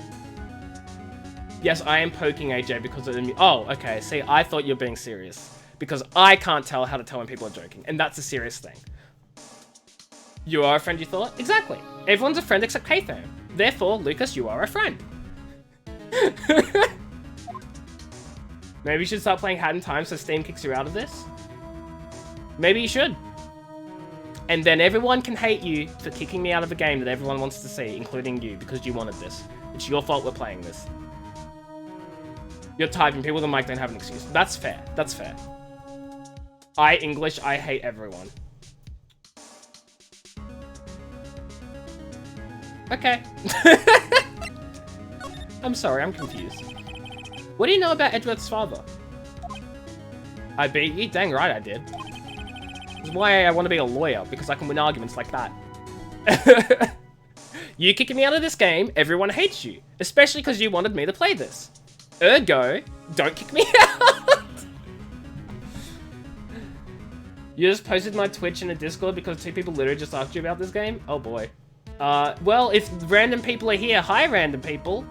Yes, I am poking AJ because of the... Oh, okay, see, I thought you were being serious. Because I can't tell how to tell when people are joking, and that's a serious thing. You are a friend, you thought? Exactly. Everyone's a friend except K-Tham. Therefore, Lucas, you are a friend. Maybe you should start playing Hat in Time so Steam kicks you out of this? Maybe you should. And then everyone can hate you for kicking me out of a game that everyone wants to see, including you, because you wanted this. It's your fault we're playing this. You're typing, people with the mic don't have an excuse. That's fair. That's fair. English, I hate everyone. Okay. I'm sorry, I'm confused. What do you know about Edgeworth's father? I beat you? Dang right I did. That's why I want to be a lawyer, because I can win arguments like that. You kicking me out of this game, everyone hates you. Especially because you wanted me to play this. Ergo, don't kick me out! You just posted my Twitch in a Discord because 2 people literally just asked you about this game? Oh boy. Well, if random people are here, hi random people.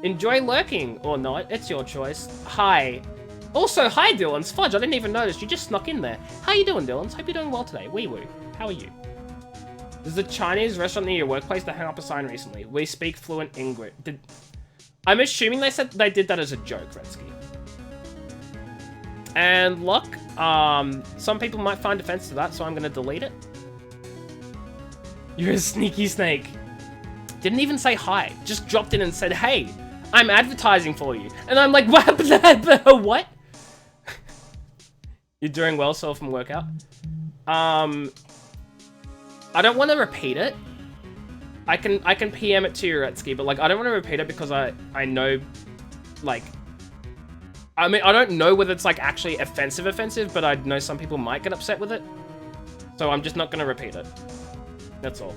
Enjoy lurking, or not, it's your choice. Hi. Also, hi Dylan's Fudge, I didn't even notice, you just snuck in there. How you doing, Dylan's? Hope you're doing well today. Wee woo. How are you? There's a Chinese restaurant near your workplace that hung up a sign recently. We speak fluent English. I'm assuming they said they did that as a joke, Retsky. And look, some people might find offense to that, so I'm gonna delete it. You're a sneaky snake. Didn't even say hi, just dropped in and said, hey, I'm advertising for you. And I'm like, what? You're doing well, so from workout. I don't want to repeat it. I can PM it to you, Retsky, but like I don't want to repeat it because I know, like, I mean I don't know whether it's like actually offensive, but I know some people might get upset with it. So I'm just not gonna repeat it. That's all.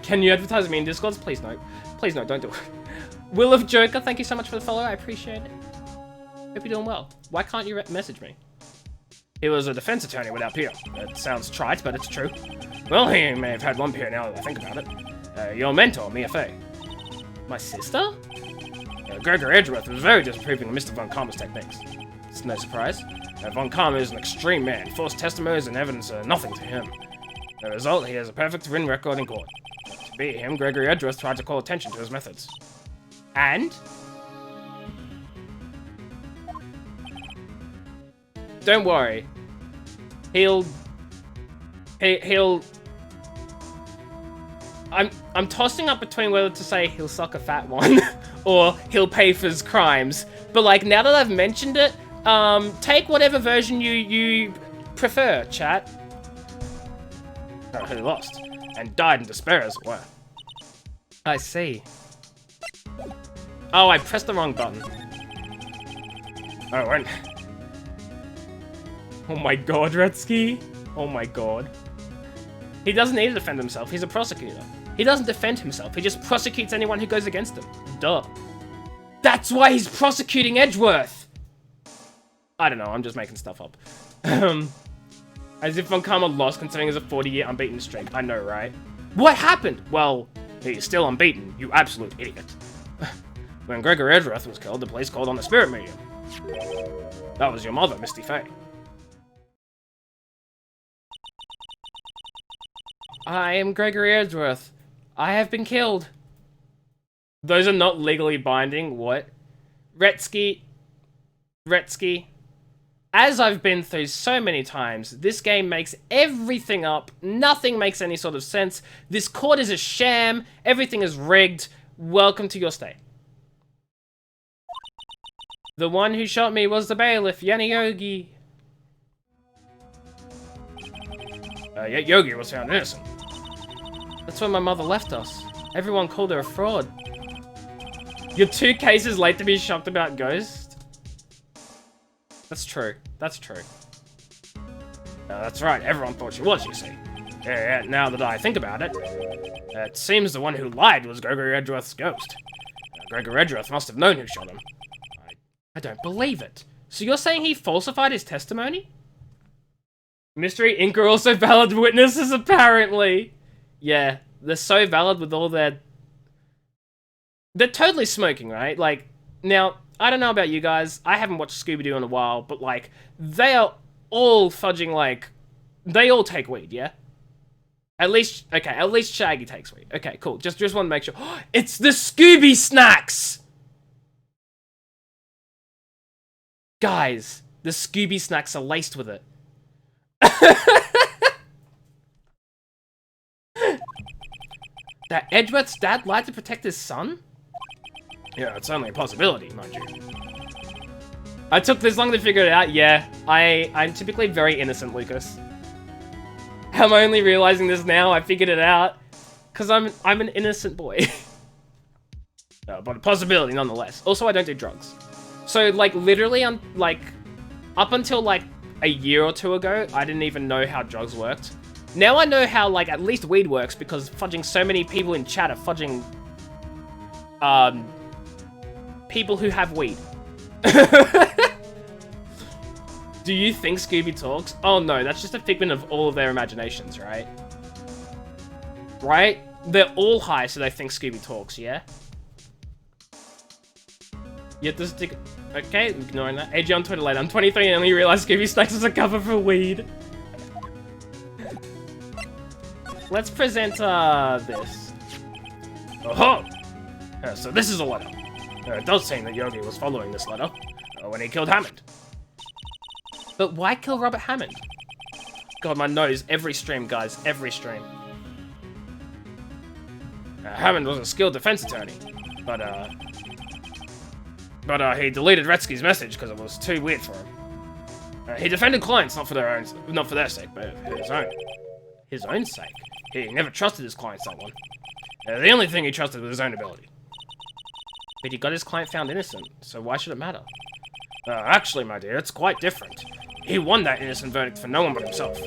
Can you advertise me in Discords? Please no. Please no, don't do it. Will of Joker, thank you so much for the follow. I appreciate it. Hope you're doing well. Why can't you message me? He was a defense attorney without peer. It sounds trite, but it's true. Well, he may have had one peer now that I think about it. Your mentor, Mia Fey. My sister? Gregory Edgeworth was very disapproving of Mr. Von Karma's techniques. It's no surprise. Von Karma is an extreme man. False testimonies and evidence are nothing to him. The result, he has a perfect written record in court. To beat him, Gregory Edgeworth tried to call attention to his methods. And? Don't worry. He'll... I'm tossing up between whether to say he'll suck a fat one or he'll pay for his crimes. But like now that I've mentioned it, take whatever version you prefer, chat. He lost and died in despair as it were. I see. Oh, I pressed the wrong button. Oh, and... Oh my god, Retsky. Oh my god. He doesn't need to defend himself, he's a prosecutor. He doesn't defend himself, he just prosecutes anyone who goes against him. Duh. That's why he's prosecuting Edgeworth! I don't know, I'm just making stuff up. As if Von Karma lost considering it's a 40-year unbeaten streak. I know, right? What happened? Well, he's still unbeaten, you absolute idiot. When Gregory Edgeworth was killed, the police called on the spirit medium. That was your mother, Misty Fey. I am Gregory Edgeworth. I have been killed. Those are not legally binding. What? Retsky. As I've been through so many times, this game makes everything up. Nothing makes any sort of sense. This court is a sham. Everything is rigged. Welcome to your state. The one who shot me was the bailiff, Yogi. Yet Yogi was found innocent. That's when my mother left us. Everyone called her a fraud. You're 2 cases late to be shocked about Ghost? That's true. That's true. That's right. Everyone thought she was, you see. Yeah, now that I think about it, it seems the one who lied was Gregory Edgeworth's ghost. Gregory Edgeworth must have known who shot him. I don't believe it. So you're saying he falsified his testimony? Mystery Inc. are also valid witnesses, apparently. Yeah, they're so valid with all their... They're totally smoking, right? Like, now, I don't know about you guys. I haven't watched Scooby-Doo in a while, but, like, they are all fudging, like... They all take weed, yeah? At least Shaggy takes weed. Okay, cool. Just want to make sure. It's the Scooby Snacks! Guys, the Scooby Snacks are laced with it. That Edgeworth's dad lied to protect his son? Yeah, it's only a possibility, mind you. I took this long to figure it out. Yeah, I'm typically very innocent, Lucas. I'm only realizing this now. I figured it out. Because I'm an innocent boy. But a possibility nonetheless. Also, I don't do drugs. So, like, literally, up until, like, a year or 2 ago, I didn't even know how drugs worked. Now I know how, like, at least weed works, because fudging so many people in chat are fudging, people who have weed. Do you think Scooby talks? Oh no, that's just a figment of all of their imaginations, right? Right? They're all high, so they think Scooby talks, yeah? Yet this stick... Okay, ignoring that. AJ on Twitter later. I'm 23 and only realized Scooby Snacks was a cover for weed. Let's present, this. Oh-ho! So this is a letter. It does seem that Yogi was following this letter when he killed Hammond. But why kill Robert Hammond? God, my nose. Every stream, guys. Every stream. Hammond was a skilled defense attorney, but he deleted Retsky's message because it was too weird for him. He defended clients not for their sake, but for his own. His own sake. He never trusted his clients that one. The only thing he trusted was his own ability. But he got his client found innocent, so why should it matter? Actually, my dear, it's quite different. He won that innocent verdict for no one but himself.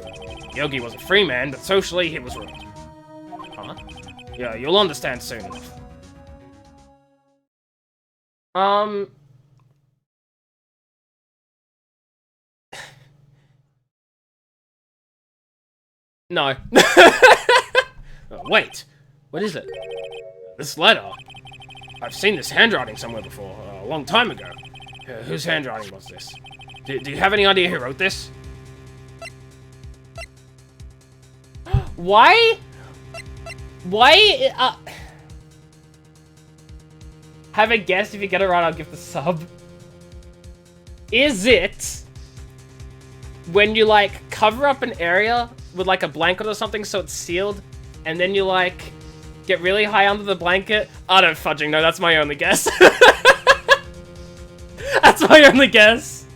Yogi was a free man, but socially he was ruined. Huh? Yeah, you'll understand soon enough. No. Wait, what is it? This letter? I've seen this handwriting somewhere before, a long time ago. Whose handwriting was this? Do you have any idea who wrote this? Why? Have a guess. If you get it right, I'll give the sub. Is it when you, like, cover up an area with, like, a blanket or something so it's sealed, and then you, like, get really high under the blanket? I don't fudging know. That's my only guess. That's my only guess.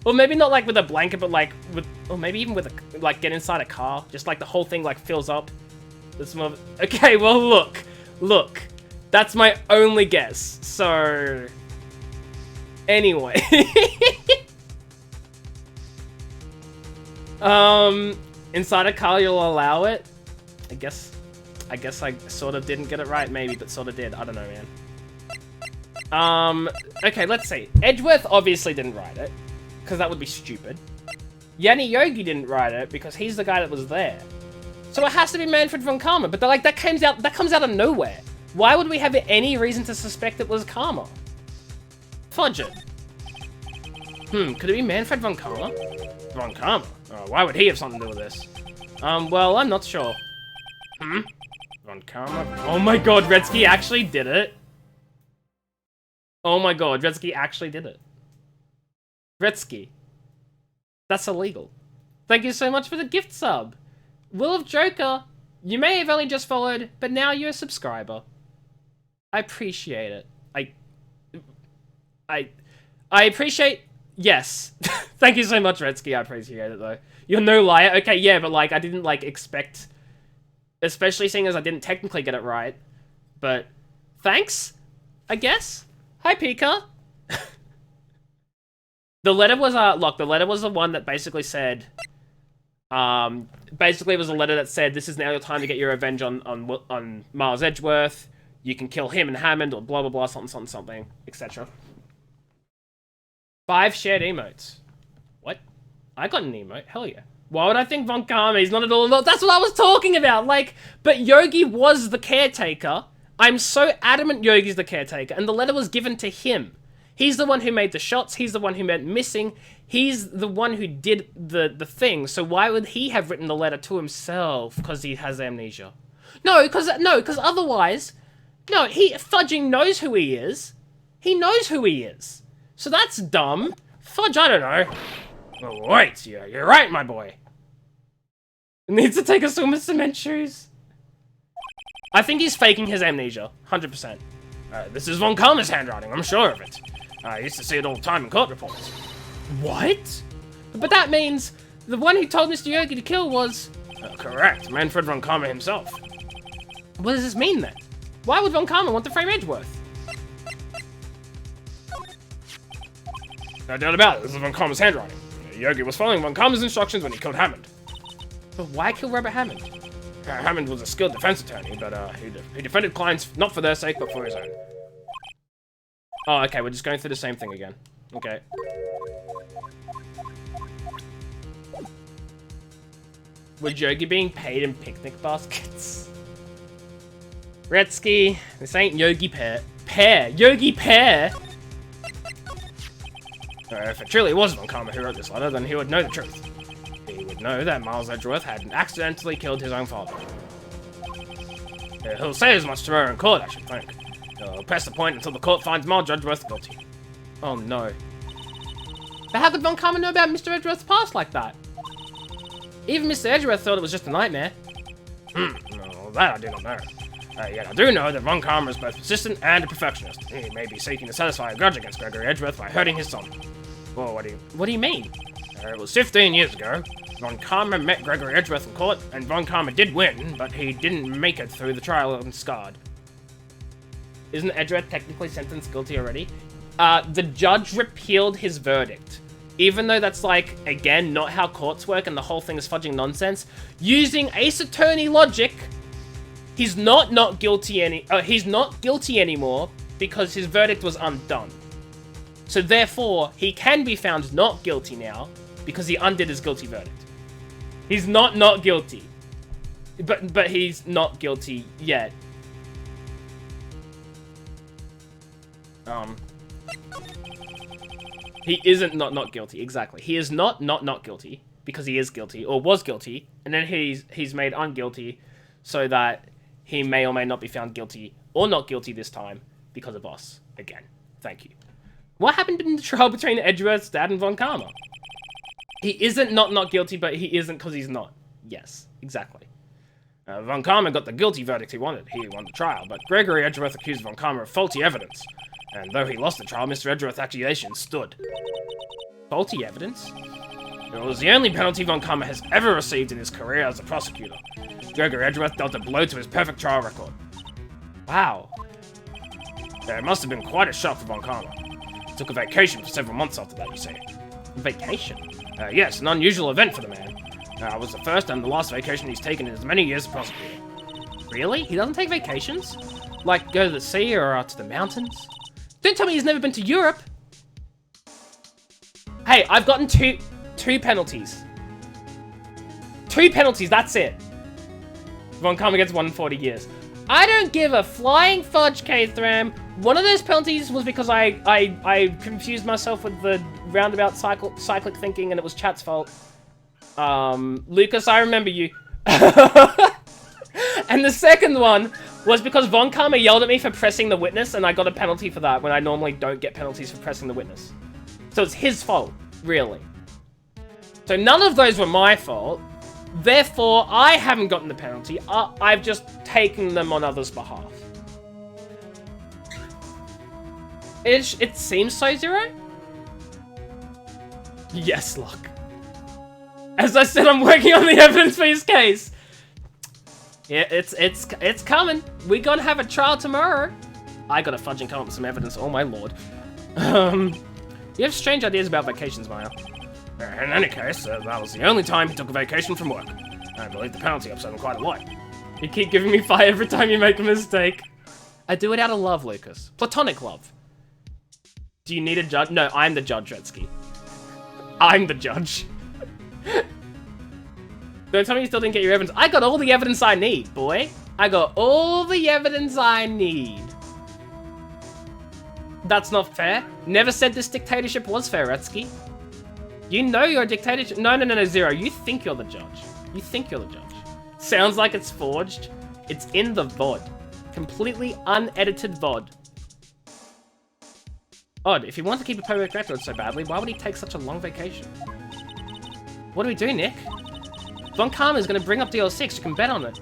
Or maybe not, like, with a blanket, but, like, with... Or maybe even with, a, like, get inside a car. Just, like, the whole thing, like, fills up. That's more... Okay, well, look. Look. That's my only guess. So... Anyway. Inside a car, you'll allow it? I guess I sort of didn't get it right, maybe, but sort of did. I don't know, man. Okay, let's see. Edgeworth obviously didn't write it, because that would be stupid. Yogi didn't write it, because he's the guy that was there. So it has to be Manfred von Karma, but like that comes out of nowhere. Why would we have any reason to suspect it was Karma? Fudge it. Could it be Manfred von Karma? Von Karma? Why would he have something to do with this? Well, I'm not sure. Von Karma? Oh my god, Redsky actually did it. Oh my god, Redsky actually did it. Redsky. That's illegal. Thank you so much for the gift sub. Will of Joker, you may have only just followed, but now you're a subscriber. I appreciate it. I appreciate... Yes. Thank you so much, Redsky. I appreciate it, though. You're no liar. Okay, yeah, but, like, I didn't, like, expect... Especially seeing as I didn't technically get it right. But, thanks, I guess. Hi, Pika. The letter was, look, the letter was the one that basically said... basically it was a letter that said, this is now your time to get your revenge on Miles Edgeworth. You can kill him and Hammond, or blah, blah, blah, something, something, something, etc. 5 shared emotes. What? I got an emote. Hell yeah. Why would I think Von Karma? He's not at all involved. That's what I was talking about. Like, but Yogi was the caretaker. I'm so adamant Yogi's the caretaker, and the letter was given to him. He's the one who made the shots. He's the one who went missing. He's the one who did the thing. So why would he have written the letter to himself? Because he has amnesia. No, because otherwise, no, he fudging knows who he is. He knows who he is. So that's dumb. Fudge, I don't know. Oh, wait, yeah, you're right, my boy. Needs to take a swim with cement shoes. I think he's faking his amnesia, 100%. This is Von Karma's handwriting, I'm sure of it. I used to see it all the time in court reports. What? But that means the one who told Mr. Yogi to kill was... correct, Manfred Von Karma himself. What does this mean, then? Why would Von Karma want to frame Edgeworth? No doubt about it, this is Von Karma's handwriting. Yogi was following Von Karma's instructions when he killed Hammond. But why kill Robert Hammond? Hammond was a skilled defense attorney, but he defended clients not for their sake, but for his own. Oh, okay, we're just going through the same thing again. Okay. Was Yogi being paid in picnic baskets? Redsky, this ain't Yogi Pear. Yogi Pear! If it truly was Von Karma who wrote this letter, then he would know the truth. He would know that Miles Edgeworth had accidentally killed his own father. He'll say as much tomorrow in court, I should think. He'll press the point until the court finds Miles Edgeworth guilty. Oh no. But how could Von Karma know about Mr. Edgeworth's past like that? Even Mr. Edgeworth thought it was just a nightmare. No, that I do not know. Yet I do know that Von Karma is both persistent and a perfectionist. He may be seeking to satisfy a grudge against Gregory Edgeworth by hurting his son. Well, what do you mean? It was 15 years ago. Von Karma met Gregory Edgeworth in court, and Von Karma did win, but he didn't make it through the trial unscarred. Isn't Edgeworth technically sentenced guilty already? The judge repealed his verdict. Even though that's, like, again, not how courts work and the whole thing is fudging nonsense, using Ace Attorney logic, he's not guilty anymore because his verdict was undone. So therefore, he can be found not guilty now because he undid his guilty verdict. He's not guilty. But he's not guilty yet. He isn't not guilty, exactly. He is not guilty because he is guilty or was guilty, and then he's made unguilty so that he may or may not be found guilty or not guilty this time because of us again. Thank you. What happened in the trial between Edgeworth's dad and Von Karma? He isn't not guilty, but he isn't because he's not. Yes, exactly. Von Karma got the guilty verdict he wanted. He won the trial, but Gregory Edgeworth accused Von Karma of faulty evidence. And though he lost the trial, Mr. Edgeworth's accusations stood. Faulty evidence? It was the only penalty Von Karma has ever received in his career as a prosecutor. Gregory Edgeworth dealt a blow to his perfect trial record. Wow. It must have been quite a shock for Von Karma. He took a vacation for several months after that, you see. Vacation? Yes, an unusual event for the man. It was the first and the last vacation he's taken in as many years as prosecutor. Really? He doesn't take vacations? Like, go to the sea or to the mountains? Don't tell me he's never been to Europe! Hey, I've gotten two penalties. 2 penalties, that's it. Von Karma gets 1 in 40 years. I don't give a flying fudge, K-Thram. One of those penalties was because I confused myself with the roundabout cyclic thinking, and it was chat's fault. Lucas, I remember you. And the second one was because Von Karma yelled at me for pressing the witness, and I got a penalty for that when I normally don't get penalties for pressing the witness. So it's his fault, really. So none of those were my fault. Therefore, I haven't gotten the penalty. I've just taken them on others' behalf. It seems so, Zero? Yes, luck. As I said, I'm working on the evidence for his case. Yeah, it's coming. We gotta have a trial tomorrow. I gotta fudge and come up with some evidence. Oh my lord. You have strange ideas about vacations, Maya. In any case, that was the only time he took a vacation from work. I believe the penalty upset him quite a lot. You keep giving me fire every time you make a mistake. I do it out of love, Lucas. Platonic love. Do you need a judge? No, I'm the judge, Retsky. I'm the judge. Don't tell me you still didn't get your evidence. I got all the evidence I need, boy. I got all the evidence I need. That's not fair. Never said this dictatorship was fair, Retsky. You know you're a dictatorship. No, Zero. You think you're the judge. You think you're the judge. Sounds like it's forged. It's in the VOD. Completely unedited VOD. Odd, if he wants to keep a perfect record so badly, why would he take such a long vacation? What do we do, Nick? Von Karma is going to bring up DL6. You can bet on it.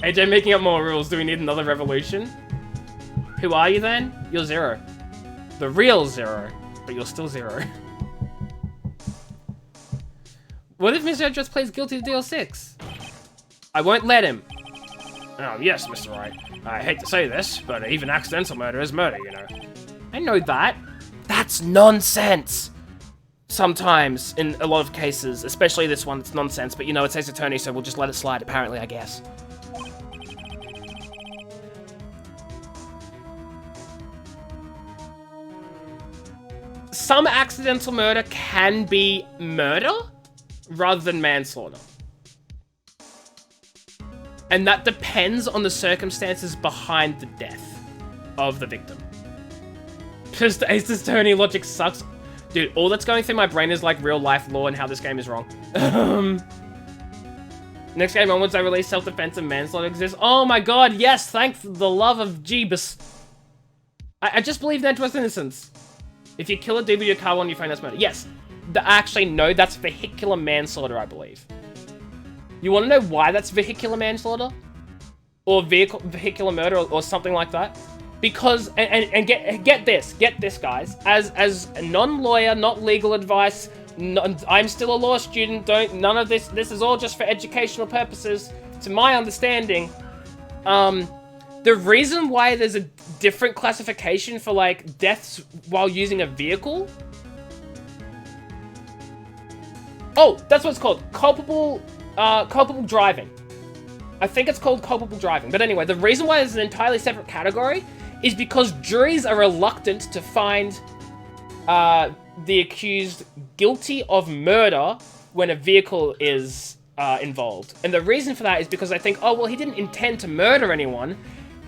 AJ making up more rules. Do we need another revolution? Who are you then? You're Zero. The real Zero. But you're still Zero. What if Mr. Edgey plays guilty to DL6? I won't let him. Oh, yes, Mr. Wright. I hate to say this, but even accidental murder is murder, you know. I know that. That's nonsense. Sometimes, in a lot of cases, especially this one, it's nonsense, but you know, it says attorney, so we'll just let it slide, apparently, I guess. Some accidental murder can be murder rather than manslaughter. And that depends on the circumstances behind the death of the victim. Just Ace Attorney logic sucks. Dude, all that's going through my brain is like real life law and how this game is wrong. Next game onwards, I release self-defense and manslaughter exists. Oh my god, yes, thank the love of Jeebus. I just believe in Edgeworth's innocence. If you kill a dude with your car while on your phone, that's murder. Yes, actually, no, that's vehicular manslaughter, I believe. You want to know why that's vehicular manslaughter? Or vehicular murder or something like that? Because, and get this, guys. As a non-lawyer, not legal advice, I'm still a law student, none of this is all just for educational purposes, to my understanding. The reason why there's a different classification for, like, deaths while using a vehicle... Oh, that's what it's called. Culpable driving. I think it's called culpable driving. But anyway, the reason why there's an entirely separate category is because juries are reluctant to find the accused guilty of murder when a vehicle is involved. And the reason for that is because they think, oh, well, he didn't intend to murder anyone.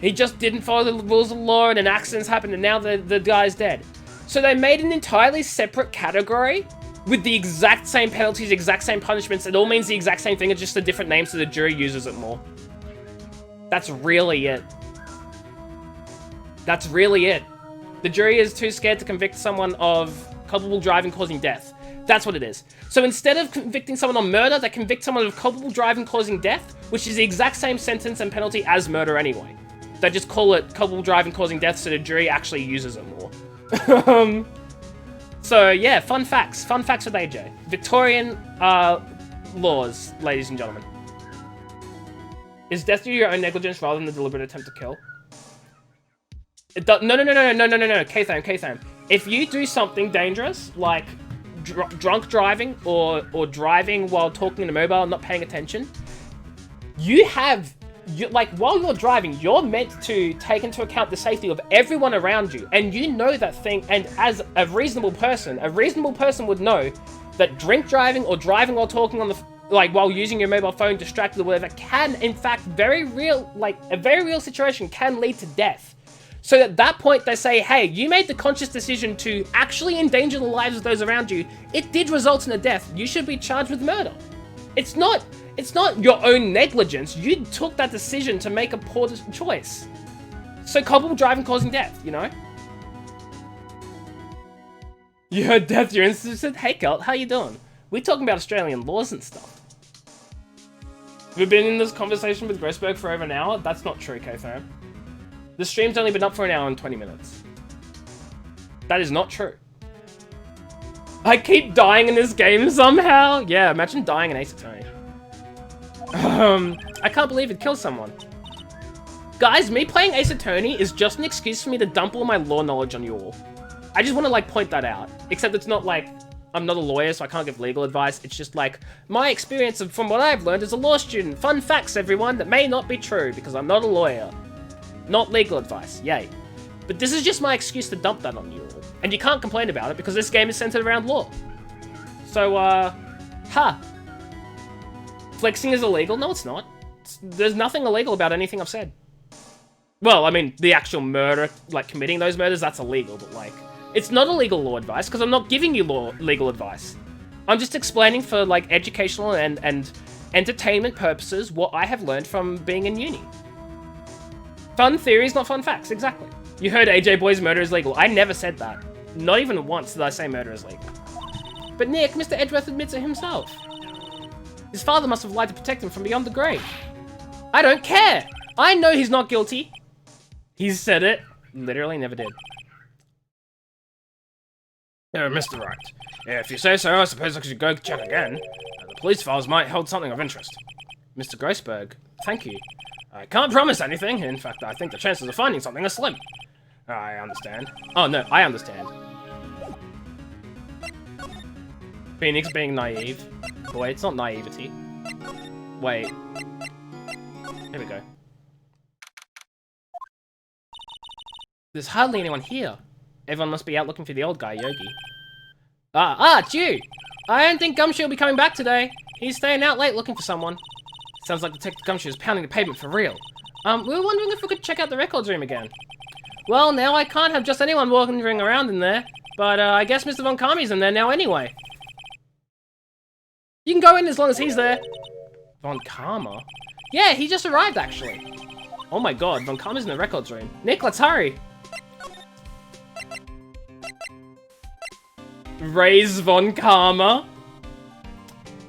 He just didn't follow the rules of law and an accident's happened and now the guy's dead. So they made an entirely separate category with the exact same penalties, exact same punishments. It all means the exact same thing, it's just a different name so the jury uses it more. That's really it. That's really it. The jury is too scared to convict someone of culpable driving causing death. That's what it is. So instead of convicting someone on murder, they convict someone of culpable driving causing death, which is the exact same sentence and penalty as murder anyway. They just call it culpable driving causing death so the jury actually uses it more. So yeah, fun facts with AJ. Victorian laws, ladies and gentlemen. Is death due to your own negligence rather than the deliberate attempt to kill? No, K-Tham. If you do something dangerous, like drunk driving or driving while talking in a mobile and not paying attention, like, while you're driving, you're meant to take into account the safety of everyone around you, and you know that thing, and as a reasonable person would know that drink driving or driving while talking like while using your mobile phone distracted or whatever, can in fact a very real situation can lead to death. So at that point they say, hey, you made the conscious decision to actually endanger the lives of those around you. It did result in a death. You should be charged with murder. It's not your own negligence. You took that decision to make a poor choice. So culpable driving causing death, you know? You heard death, you're insistent? Hey Cult, how you doing? We're talking about Australian laws and stuff. We've been in this conversation with Grossberg for over an hour? That's not true, K-Fam. The stream's only been up for an hour and 20 minutes. That is not true. I keep dying in this game somehow. Yeah, imagine dying in Ace Attorney. I can't believe it killed someone. Guys, me playing Ace Attorney is just an excuse for me to dump all my law knowledge on you all. I just want to, like, point that out. Except it's not like, I'm not a lawyer, so I can't give legal advice. It's just like, my experience from what I've learned as a law student. Fun facts, everyone, that may not be true, because I'm not a lawyer. Not legal advice, yay. But this is just my excuse to dump that on you all. And you can't complain about it, because this game is centered around law. So, flexing is illegal? No, it's not. There's nothing illegal about anything I've said. Well, I mean, the actual murder, like, committing those murders, that's illegal, but, like, it's not illegal law advice, because I'm not giving you legal advice. I'm just explaining for, like, educational and entertainment purposes what I have learned from being in uni. Fun theories, not fun facts, exactly. You heard AJ Boy's murder is legal. I never said that. Not even once did I say murder is legal. But Nick, Mr. Edgeworth admits it himself. His father must have lied to protect him from beyond the grave. I don't care! I know he's not guilty. He's said it. Literally never did. Mr. Wright. Yeah, if you say so, I suppose I should go check again. The police files might hold something of interest. Mr. Grossberg, thank you. I can't promise anything. In fact, I think the chances of finding something are slim. I understand. Oh, no, I understand. Phoenix being naive. Boy, it's not naivety. Wait. Here we go. There's hardly anyone here. Everyone must be out looking for the old guy, Yogi. It's you! I don't think Gumshoe will be coming back today. He's staying out late looking for someone. Sounds like Detective Gumshoe is pounding the pavement for real. We were wondering if we could check out the records room again. Well, now I can't have just anyone wandering around in there, but I guess Mr. Von Kami's in there now anyway. You can go in as long as he's there. Von Kama? Yeah, he just arrived actually. Oh my god, Von Kama's in the records room. Nick, let's hurry. Raise Von Kama.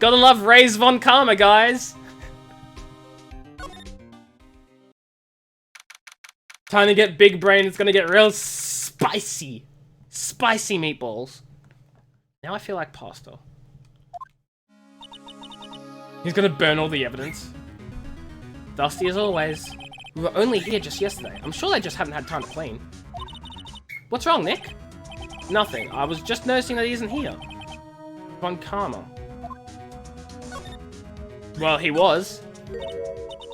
Gotta love Raise Von Kama, guys. Time to get big brain. It's gonna get real spicy. Spicy meatballs. Now I feel like pasta. He's gonna burn all the evidence. Dusty as always. We were only here just yesterday. I'm sure they just haven't had time to clean. What's wrong, Nick? Nothing. I was just noticing that he isn't here. Von Kama. Well, he was.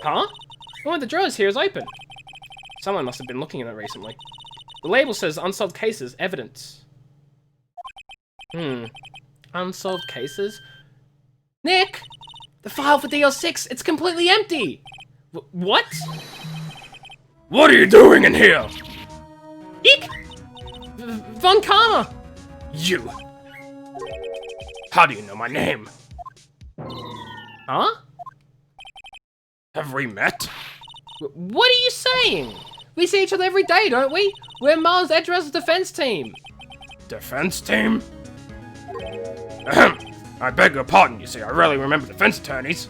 Huh? One of the drawers here is open. Someone must have been looking at it recently. The label says unsolved cases, evidence. Unsolved cases? Nick! The file for DL6, it's completely empty! What? What are you doing in here? Eek! Von Kama! You! How do you know my name? Huh? Have we met? What are you saying? We see each other every day, don't we? We're Miles Edgeworth's defense team. Defense team? Ahem. I beg your pardon, you see, I rarely remember defense attorneys.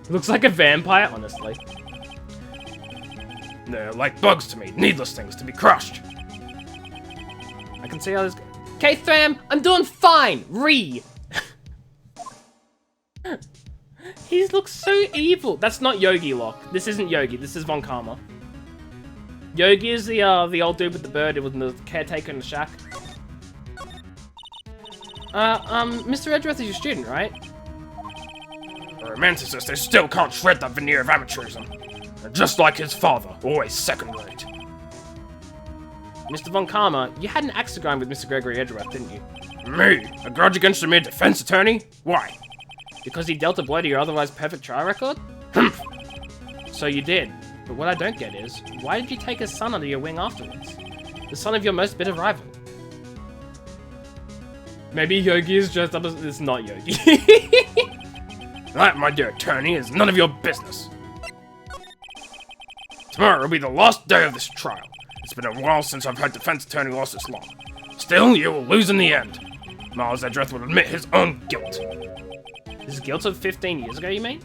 Looks like a vampire, honestly. They're like bugs to me, needless things to be crushed. I can see how this... Okay, fam, I'm doing fine! He looks so evil. That's not Yogi Lock. This isn't Yogi, this is Von Kama. Yogi is the old dude with the bird with the caretaker in the shack. Mr. Edgeworth is your student, right? Romanticists, they still can't shred that veneer of amateurism. They're just like his father, always second-rate. Mr. Von Kama, you had an axe to grind with Mr. Gregory Edgeworth, didn't you? Me? A grudge against a mere defense attorney? Why? Because he dealt a blow to your otherwise perfect trial record? So you did. But what I don't get is, why did you take his son under your wing afterwards? The son of your most bitter rival. Maybe Yogi is dressed up as... It's not Yogi. That, my dear attorney, is none of your business. Tomorrow will be the last day of this trial. It's been a while since I've had defense attorney lost this long. Still, you will lose in the end. Miles Edgeworth will admit his own guilt. His guilt of 15 years ago, you mean?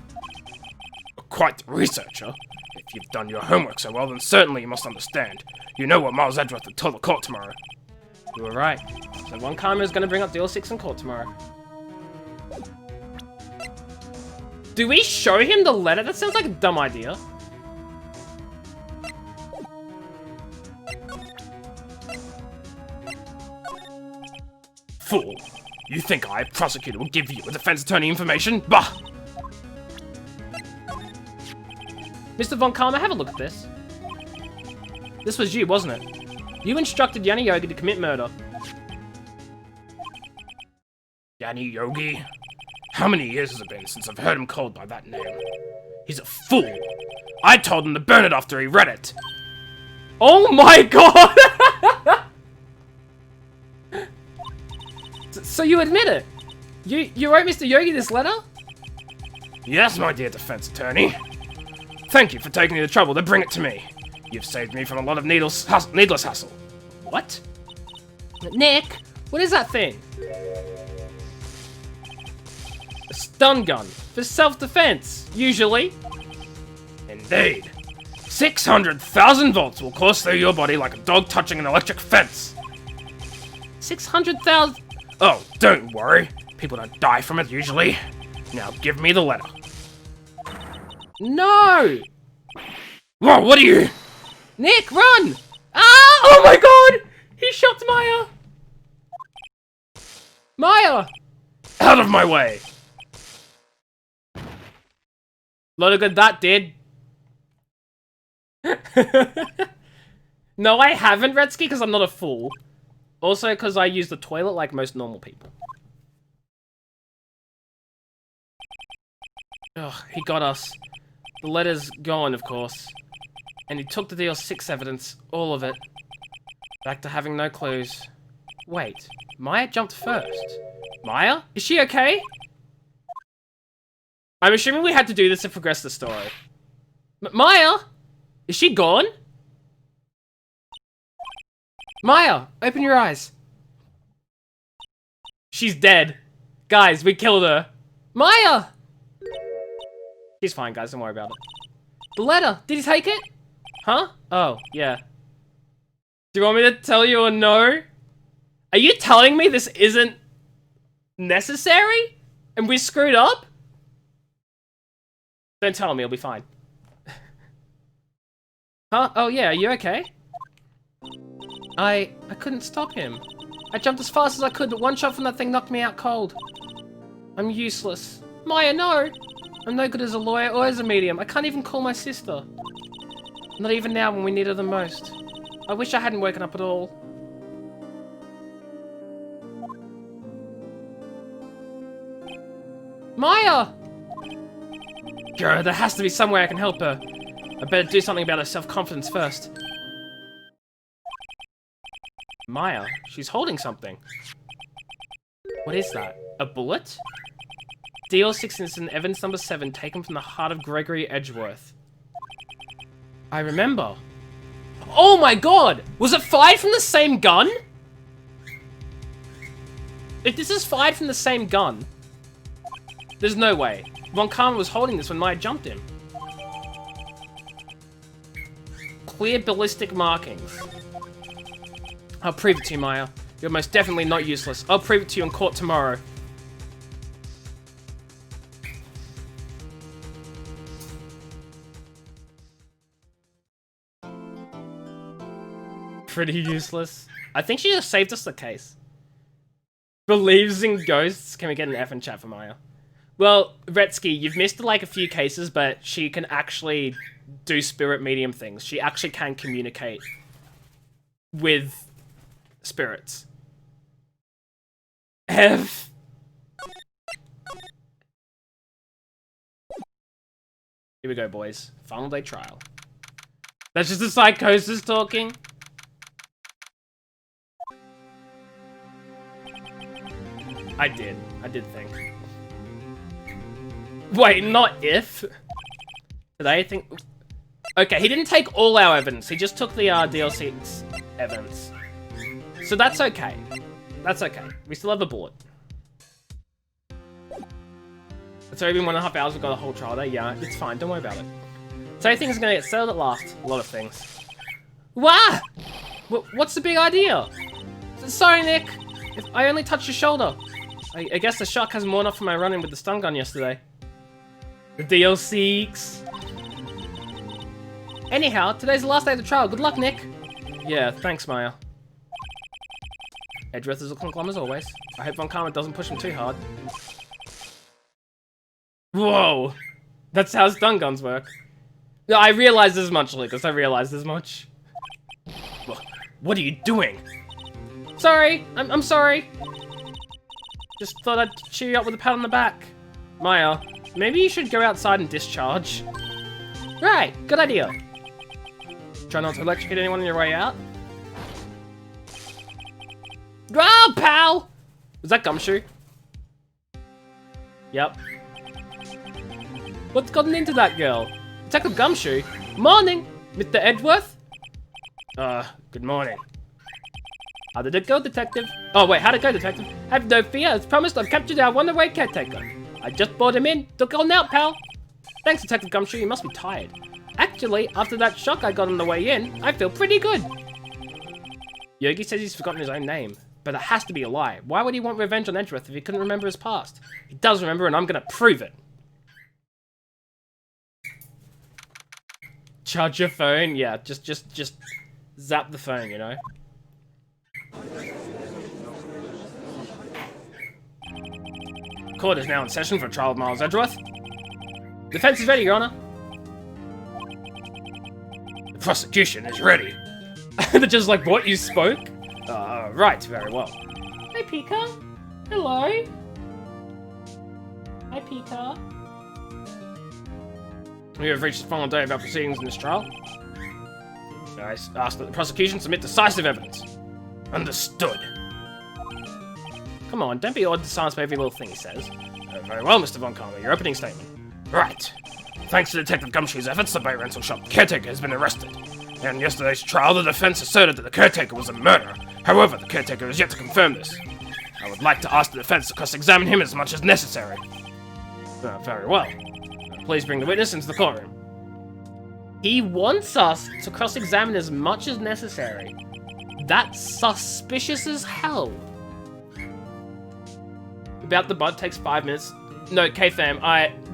Quite the researcher. If you've done your homework so well, then certainly you must understand. You know what Miles Edgeworth will tell the court tomorrow. You were right. So Von Karma is going to bring up Deal 6 in court tomorrow. Do we show him the letter? That sounds like a dumb idea. Fool! You think I, prosecutor, will give you a defense attorney information? Bah! Mr. Von Karma, have a look at this. This was you, wasn't it? You instructed Yanni Yogi to commit murder. Yanni Yogi? How many years has it been since I've heard him called by that name? He's a fool! I told him to burn it after he read it! Oh my god! So you admit it? You wrote Mr. Yogi this letter? Yes, my dear defense attorney. Thank you for taking the trouble to bring it to me. You've saved me from a lot of needless hassle. What? Nick, what is that thing? A stun gun for self-defense, usually. Indeed. 600,000 volts will course through your body like a dog touching an electric fence. 600,000... Oh, don't worry. People don't die from it usually. Now give me the letter. No! Whoa, what are you? Nick, run! Ah! Oh my god! He shot Maya! Maya! Out of my way! Lot of good that did. No, I haven't, Redsky, because I'm not a fool. Also, because I use the toilet like most normal people. Ugh, he got us. The letter's gone, of course. And he took the Deal 6 evidence, all of it. Back to having no clues. Wait, Maya jumped first. Maya? Is she okay? I'm assuming we had to do this to progress the story. Maya? Is she gone? Maya, open your eyes. She's dead. Guys, we killed her. Maya! She's fine, guys. Don't worry about it. The letter. Did he take it? Huh? Oh, yeah. Do you want me to tell you or no? Are you telling me this isn't necessary? And we screwed up? Don't tell me, it'll be fine. Huh? Oh yeah, are you okay? I couldn't stop him. I jumped as fast as I could, but one shot from that thing knocked me out cold. I'm useless. Maya, no! I'm no good as a lawyer or as a medium. I can't even call my sister. Not even now when we need her the most. I wish I hadn't woken up at all. Maya! Girl, there has to be some way I can help her. I better do something about her self-confidence first. Maya, she's holding something. What is that? A bullet? DL6 incident evidence number 7 taken from the heart of Gregory Edgeworth. I remember. Oh my god! Was it fired from the same gun? If this is fired from the same gun, there's no way. Von Karma was holding this when Maya jumped him. Clear ballistic markings. I'll prove it to you, Maya. You're most definitely not useless. I'll prove it to you in court tomorrow. Pretty useless. I think she just saved us the case. Believes in ghosts. Can we get an F in chat for Maya? Well, Retsky, you've missed like a few cases, but she can actually do spirit medium things. She actually can communicate with spirits. F. Here we go, boys. Final day trial. That's just the psychosis talking. I did think. Wait, not if. Did I think? Okay, he didn't take all our evidence. He just took the DLC's evidence. So that's okay. That's okay. We still have a bullet. It's already been 1.5 hours. We've got a whole trial day. Yeah, it's fine. Don't worry about it. So everything's gonna get settled at last. A lot of things. Wah! What's the big idea? Sorry, Nick. If I only touched your shoulder. I guess the shock hasn't worn off from my run-in with the stun gun yesterday. The DLCs. Anyhow, today's the last day of the trial. Good luck, Nick. Yeah, thanks, Maya. Edgeworth is looking glum as always. I hope Von Karma doesn't push him too hard. Whoa! That's how stun guns work. No, I realized as much, Lucas. I realized as much. What are you doing? Sorry! I'm sorry! Just thought I'd cheer you up with a pat on the back. Maya, maybe you should go outside and discharge. Right, good idea. Try not to electrocute anyone on your way out. Oh, pal! Was that Gumshoe? Yep. What's gotten into that girl? Detective Gumshoe? Morning, Mr. Edgeworth? Good morning. How did it go, Detective? Oh, wait, how'd it go, Detective? Have no fear. As promised, I've captured our runaway caretaker. I just brought him in. Took on out, pal. Thanks, Detective Gumshoe. You must be tired. Actually, after that shock I got on the way in, I feel pretty good. Yogi says he's forgotten his own name, but it has to be a lie. Why would he want revenge on Edgeworth if he couldn't remember his past? He does remember, and I'm gonna prove it. Charge your phone? Yeah, just zap the phone, you know? Court is now in session for trial of Miles Edgeworth. Defense is ready, Your Honor. The prosecution is ready. They're just like, what, you spoke? Right, very well. Hi, Pika. Hello. Hi, Pika. We have reached the final day of our proceedings in this trial. I ask that the prosecution submit decisive evidence. Understood. Come on, don't be odd to silence for every little thing he says. Very well, Mr. Von Karma, your opening statement. Right. Thanks to Detective Gumshoe's efforts, the bait rental shop caretaker has been arrested. In yesterday's trial, the defense asserted that the caretaker was a murderer. However, the caretaker has yet to confirm this. I would like to ask the defense to cross-examine him as much as necessary. Very well. Please bring the witness into the courtroom. He wants us to cross-examine as much as necessary. That's suspicious as hell. About the bot takes 5 minutes. No, K-Fam,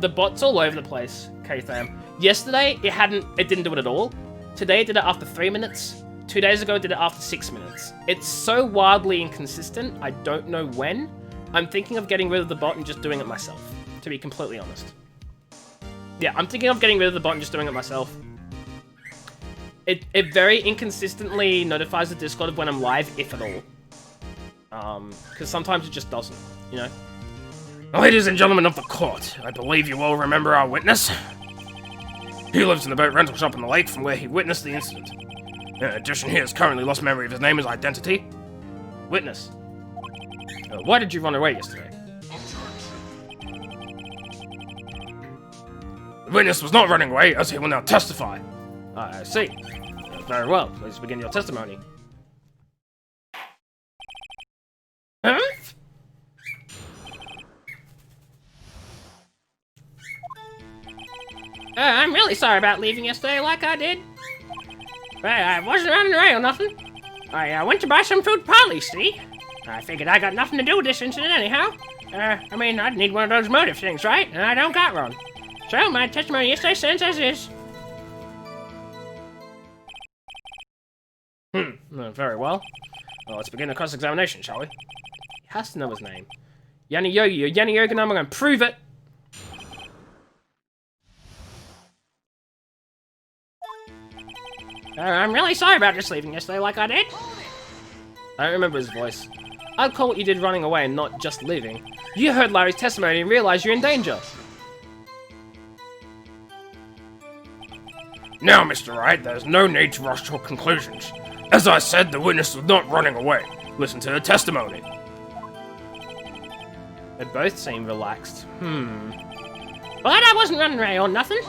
the bot's all over the place, K-Fam. Yesterday, it didn't do it at all. Today, it did it after 3 minutes. 2 days ago, it did it after 6 minutes. It's so wildly inconsistent, I don't know when. I'm thinking of getting rid of the bot and just doing it myself, to be completely honest. Yeah, I'm thinking of getting rid of the bot and just doing it myself. It very inconsistently notifies the Discord of when I'm live, if at all. Because sometimes it just doesn't, you know? Ladies and gentlemen of the court, I believe you all remember our witness. He lives in the boat rental shop on the lake from where he witnessed the incident. In addition, he has currently lost memory of his name and identity. Witness. Why did you run away yesterday? The witness was not running away, as he will now testify. I see. Very well. Please begin your testimony. Huh? I'm really sorry about leaving yesterday like I did. But I wasn't running away or nothing. I went to buy some fruit parley, see? I figured I got nothing to do with this incident anyhow. I mean, I'd need one of those motive things, right? And I don't got one. So my testimony yesterday stands as is. Very well. Well, let's begin the cross-examination, shall we? He has to know his name. Yanni Yogi, you're Yanni Yogi, and I'm gonna prove it. I'm really sorry about just leaving yesterday like I did. I don't remember his voice. I'd call what you did running away and not just leaving. You heard Larry's testimony and realized you're in danger. Now, Mr. Wright, there's no need to rush to conclusions. As I said, the witness was not running away. Listen to the testimony. They both seem relaxed. But I wasn't running away or nothing.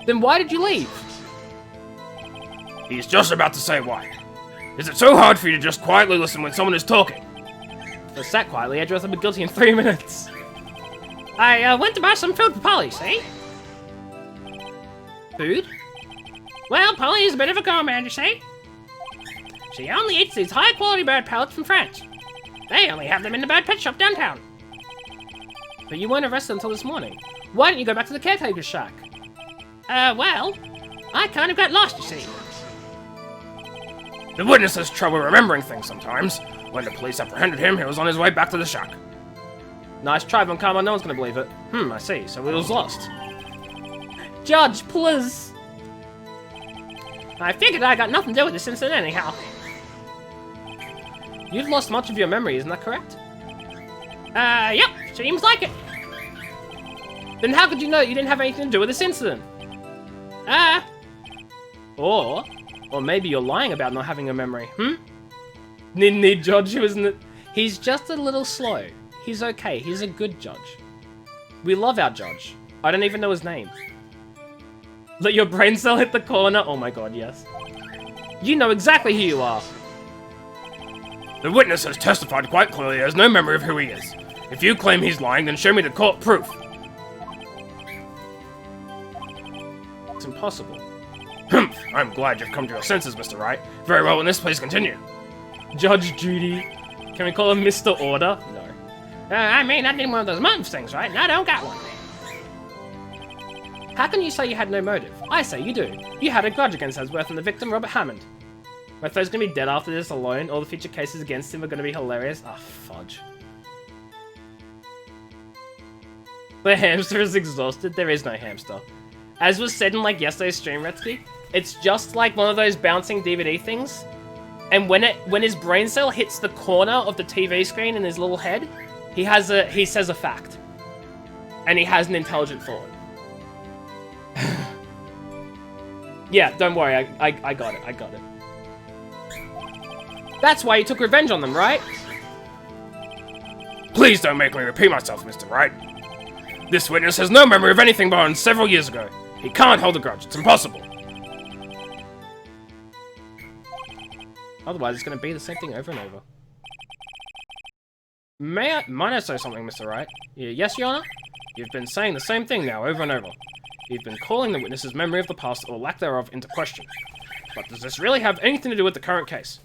Then why did you leave? He's just about to say why. Is it so hard for you to just quietly listen when someone is talking? If I sat quietly, Edgeworth would be guilty in 3 minutes. I went to buy some food for Polly, see? Food? Well, Polly is a bit of a gourmand, you see? She only eats these high-quality bird pellets from France. They only have them in the bird pet shop downtown. But you weren't arrested until this morning. Why didn't you go back to the caretaker's shack? Well, I kind of got lost, you see. The witness has trouble remembering things sometimes. When the police apprehended him, he was on his way back to the shack. Nice try, Von Karma. No one's gonna believe it. I see. So it was lost. Judge, please. I figured I got nothing to do with this incident anyhow. You've lost much of your memory, isn't that correct? Yep. Seems like it. Then how could you know that you didn't have anything to do with this incident? Or maybe you're lying about not having a memory, Need judge you, isn't it? He's just a little slow. He's okay. He's a good judge. We love our judge. I don't even know his name. Let your brain cell hit the corner. Oh my god, yes. You know exactly who you are. The witness has testified quite clearly he has no memory of who he is. If you claim he's lying, then show me the court proof. It's impossible. I'm glad you've come to your senses, Mr. Wright. Very well, then this please continue. Judge Judy. Can we call him Mr. Order? No. I mean, I did one of those motive things, right? And I don't got one. How can you say you had no motive? I say you do. You had a grudge against Edgeworth and the victim, Robert Hammond. My friend's gonna be dead after this alone. All the future cases against him are gonna be hilarious. Ah, fudge. The hamster is exhausted. There is no hamster. As was said in like yesterday's stream, Retsky, it's just like one of those bouncing DVD things. And when his brain cell hits the corner of the TV screen in his little head, he says a fact. And he has an intelligent thought. Yeah, don't worry, I got it, I got it. That's why you took revenge on them, right? Please don't make me repeat myself, Mr. Wright. This witness has no memory of anything beyond several years ago. He can't hold a grudge, it's impossible. Otherwise, it's going to be the same thing over and over. Might I say something, Mr. Wright? Yes, Your Honor? You've been saying the same thing now, over and over. You've been calling the witness's memory of the past, or lack thereof, into question. But does this really have anything to do with the current case?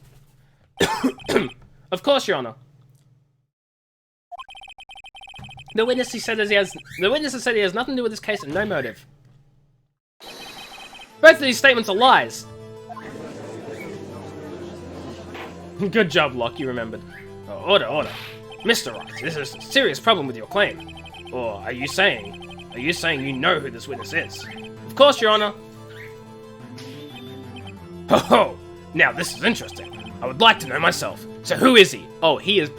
Of course, Your Honor. The witness has said he has nothing to do with this case and no motive. Both of these statements are lies. Good job, Locke, you remembered. Oh, order. Mr. Wright, this is a serious problem with your claim. Or are you saying you know who this witness is? Of course, Your Honor. Ho! Now this is interesting. I would like to know myself. So who is he? Oh, he is...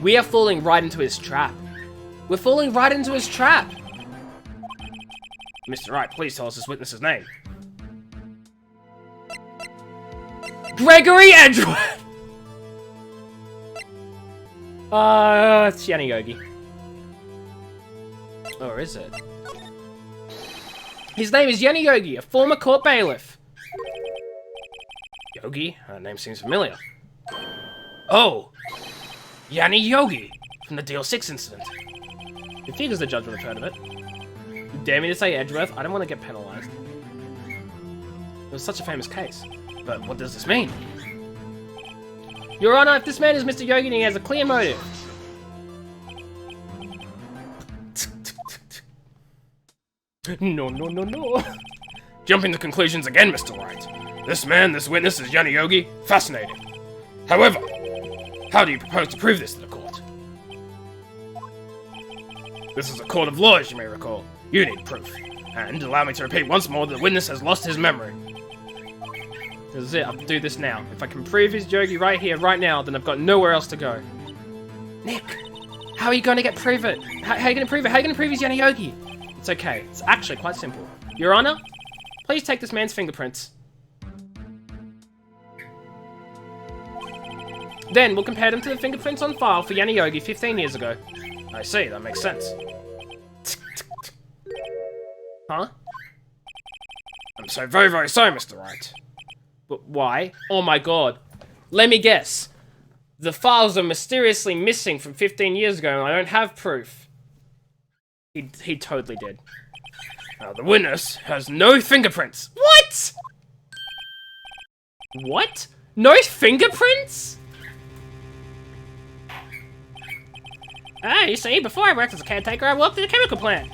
We are falling right into his trap. We're falling right into his trap. Mr. Wright, please tell us this witness's name. Gregory Edgeworth! It's Yanni Yogi. Or is it? His name is Yanni Yogi, a former court bailiff. Yogi? Her name seems familiar. Oh! Yanni Yogi! From the DL6 incident. It figures the judge would have heard of it. You dare me to say Edgeworth? I don't want to get penalized. It was such a famous case. But what does this mean? Your Honor, if this man is Mr. Yogi and he has a clear motive. No. Jumping to conclusions again, Mr. Wright. This witness is Yanni Yogi. Fascinating. However, how do you propose to prove this to the court? This is a court of law, as you may recall. You need proof. And allow me to repeat once more that the witness has lost his memory. This is it, I'll do this now. If I can prove he's Yogi right here, right now, then I've got nowhere else to go. Nick, how are you going to prove it? How are you going to prove it? How are you going to prove he's Yanni Yogi? It's okay. It's actually quite simple. Your Honor, please take this man's fingerprints. Then we'll compare them to the fingerprints on file for Yanni Yogi 15 years ago. I see, that makes sense. Huh? I'm so very, very sorry, Mr. Wright. But why? Oh my god. Let me guess. The files are mysteriously missing from 15 years ago and I don't have proof. He totally did. Now, the witness has no fingerprints. What? What? No fingerprints? Ah, you see, before I worked as a caretaker, I worked at a chemical plant.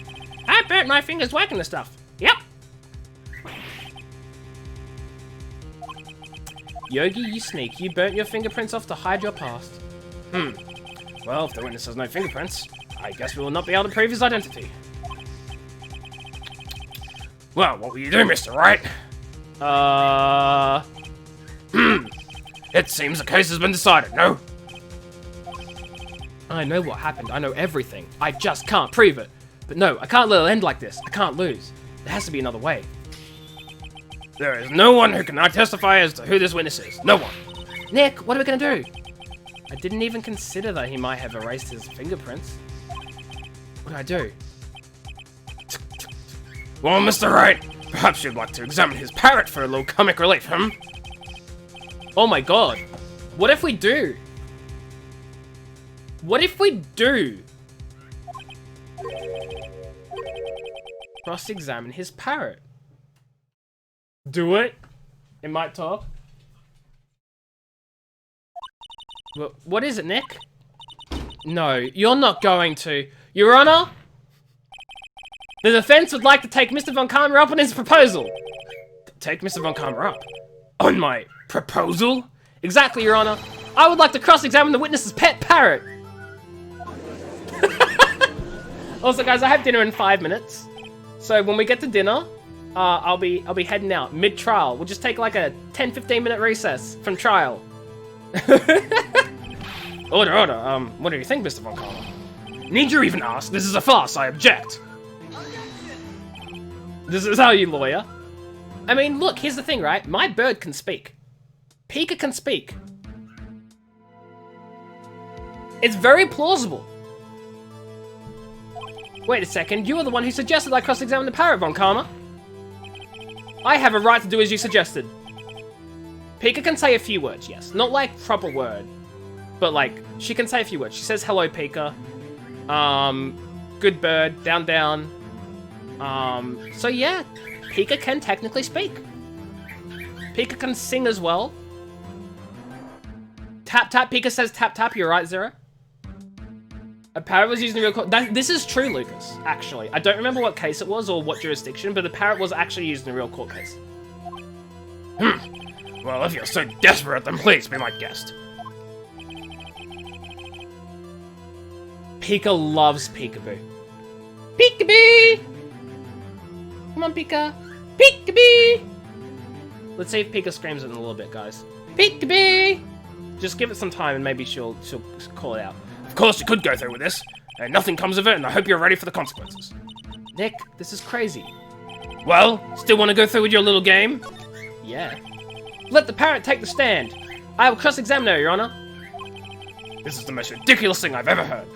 I burnt my fingers working the stuff. Yep. Yogi, you sneak. You burnt your fingerprints off to hide your past. Well, if the witness has no fingerprints, I guess we will not be able to prove his identity. Well, what will you do, Mr. Wright? It seems the case has been decided, no? I know what happened. I know everything. I just can't prove it. But no, I can't let it end like this. I can't lose. There has to be another way. There is no one who can testify as to who this witness is. No one. Nick, what are we gonna do? I didn't even consider that he might have erased his fingerprints. What do I do? Well, Mr. Wright, perhaps you'd like to examine his parrot for a little comic relief, Oh my god. What if we do? What if we do? Cross-examine his parrot. Do it. It might talk. What is it, Nick? No, you're not going to. Your Honor? The defense would like to take Mr. Von Karma up on his proposal. Take Mr. Von Karma up? On my proposal? Exactly, Your Honor. I would like to cross-examine the witness's pet parrot. Also, guys, I have dinner in 5 minutes. So when we get to dinner, I'll be heading out mid-trial. We'll just take like a 10-15 minute recess from trial. Order. What do you think, Mr. Von Karma? Need you even ask? This is a farce. I object. This is how you lawyer. I mean, look, here's the thing, right? My bird can speak. Pika can speak. It's very plausible. Wait a second, you were the one who suggested I cross-examine the parrot, Von Karma. I have a right to do as you suggested. Pika can say a few words, yes. Not like proper word. But like, she can say a few words. She says, hello, Pika. Good bird, down. So yeah, Pika can technically speak. Pika can sing as well. Tap, Pika says tap, you're right, Zero. A parrot was using the real code. This is true, Lucas, actually. I don't remember what case it was or what jurisdiction, but the parrot was actually used in a real court case. Well, if you're so desperate, then please be my guest. Pika loves Peekaboo. Peekaboo! Come on, Pika. Peekaboo! Let's see if Pika screams it in a little bit, guys. Peekaboo! Just give it some time and maybe she'll call it out. Of course you could go through with this, and nothing comes of it, and I hope you're ready for the consequences. Nick, this is crazy. Well, still want to go through with your little game? Yeah. Let the parrot take the stand. I will cross-examine her, Your Honor. This is the most ridiculous thing I've ever heard.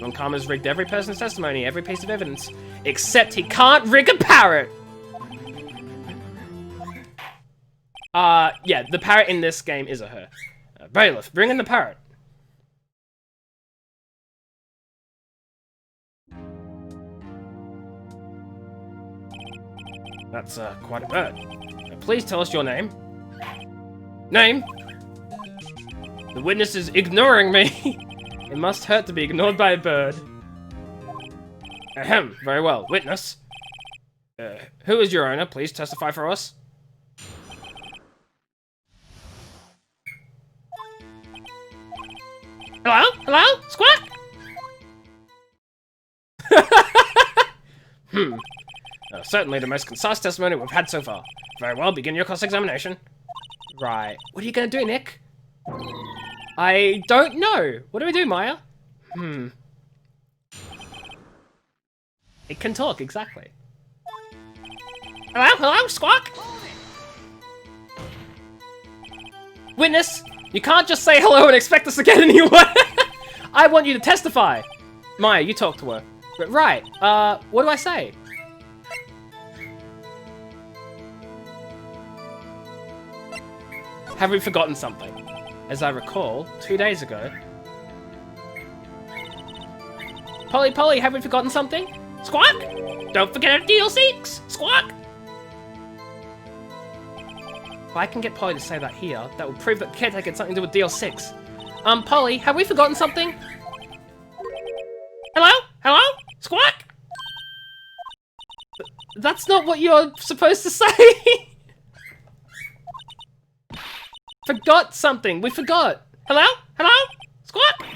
Von Karma's rigged every person's testimony, every piece of evidence, except he can't rig a parrot. Yeah, the parrot in this game is a her. Bailiff, bring in the parrot. That's quite a bird. Please tell us your name. Name? The witness is ignoring me. It must hurt to be ignored by a bird. Ahem, very well. Witness. Who is your owner? Please testify for us. Hello? Hello? Squawk? Certainly the most concise testimony we've had so far. Very well, begin your cross-examination. Right. What are you gonna do, Nick? I don't know. What do we do, Maya? It can talk, exactly. Hello? Hello? Squawk? Witness, you can't just say hello and expect us to get anywhere. I want you to testify. Maya, you talk to her. Right, what do I say? Have we forgotten something? As I recall, 2 days ago... Polly, have we forgotten something? Squawk! Don't forget our DL6! Squawk! If I can get Polly to say that here, that will prove that the caretaker had something to do with DL6. Polly, have we forgotten something? Hello? Hello? Squawk? That's not what you're supposed to say! Forgot something. We forgot. Hello? Hello? Squawk?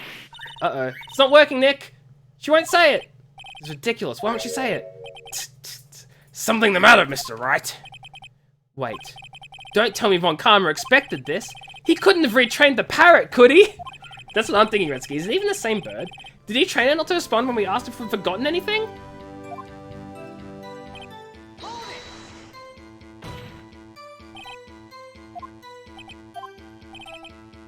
Uh-oh. It's not working, Nick. She won't say it. It's ridiculous. Why won't she say it? Something the matter, Mr. Wright. Wait. Don't tell me Von Karma expected this. He couldn't have retrained the parrot, could he? That's what I'm thinking, Redsky. Is it even the same bird? Did he train it not to respond when we asked if we'd forgotten anything?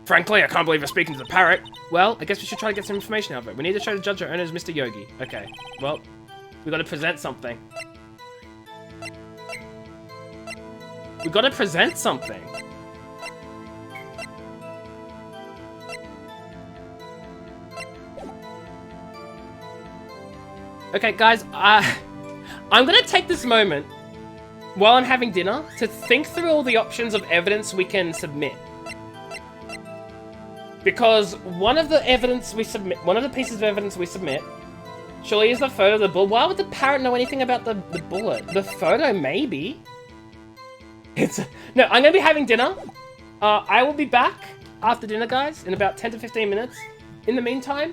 Frankly, I can't believe you're speaking to the parrot. Well, I guess we should try to get some information out of it. We need to show the judge our owner is Mr. Yogi. Okay, well, we gotta present something. We gotta present something. Okay, guys, I'm gonna take this moment while I'm having dinner to think through all the options of evidence we can submit. Because one of the pieces of evidence we submit, surely is the photo of the bull. Why would the parrot know anything about the bullet? The photo, maybe. No, I'm gonna be having dinner. I will be back after dinner, guys, in about 10 to 15 minutes. In the meantime,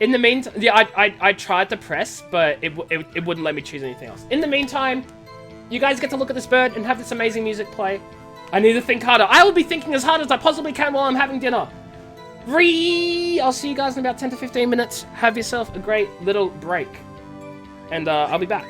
yeah, I tried to press, but it wouldn't let me choose anything else. In the meantime, you guys get to look at this bird and have this amazing music play. I need to think harder. I will be thinking as hard as I possibly can while I'm having dinner. I'll see you guys in about 10 to 15 minutes. Have yourself a great little break. And I'll be back.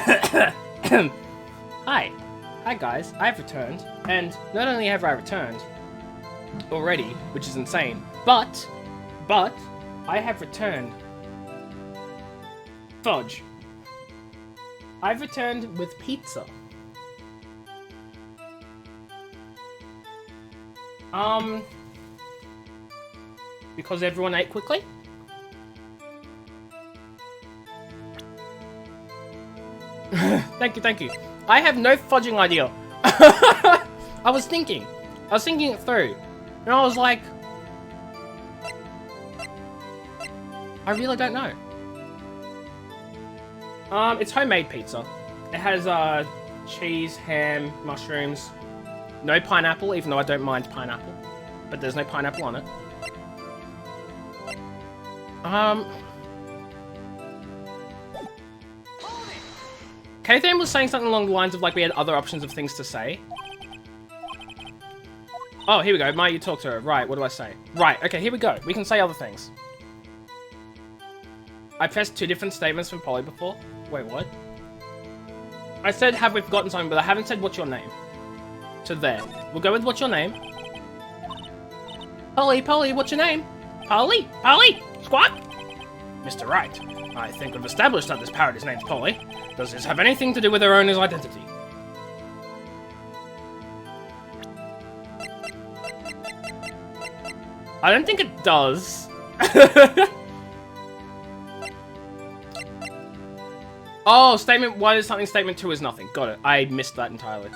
Hi. Hi guys, I've returned. And not only have I returned already, which is insane, but I have returned fudge. I've returned with pizza. Because everyone ate quickly? Thank you. I have no fudging idea. I was thinking it through. And I was like, I really don't know. It's homemade pizza. It has, cheese, ham, mushrooms. No pineapple, even though I don't mind pineapple. But there's no pineapple on it. Kathan was saying something along the lines of, like, we had other options of things to say. Oh, here we go. Maya, you talk to her. Right, what do I say? Right, okay, here we go. We can say other things. I pressed 2 different statements from Polly before. Wait, what? I said, have we forgotten something, but I haven't said what's your name. To there. We'll go with what's your name. Polly, what's your name? Polly, squat! Mr. Wright, I think we've established that this parrot's name's Polly. Does this have anything to do with her owner's identity? I don't think it does. Oh, statement 1 is something, statement 2 is nothing. Got it. I missed that entirely.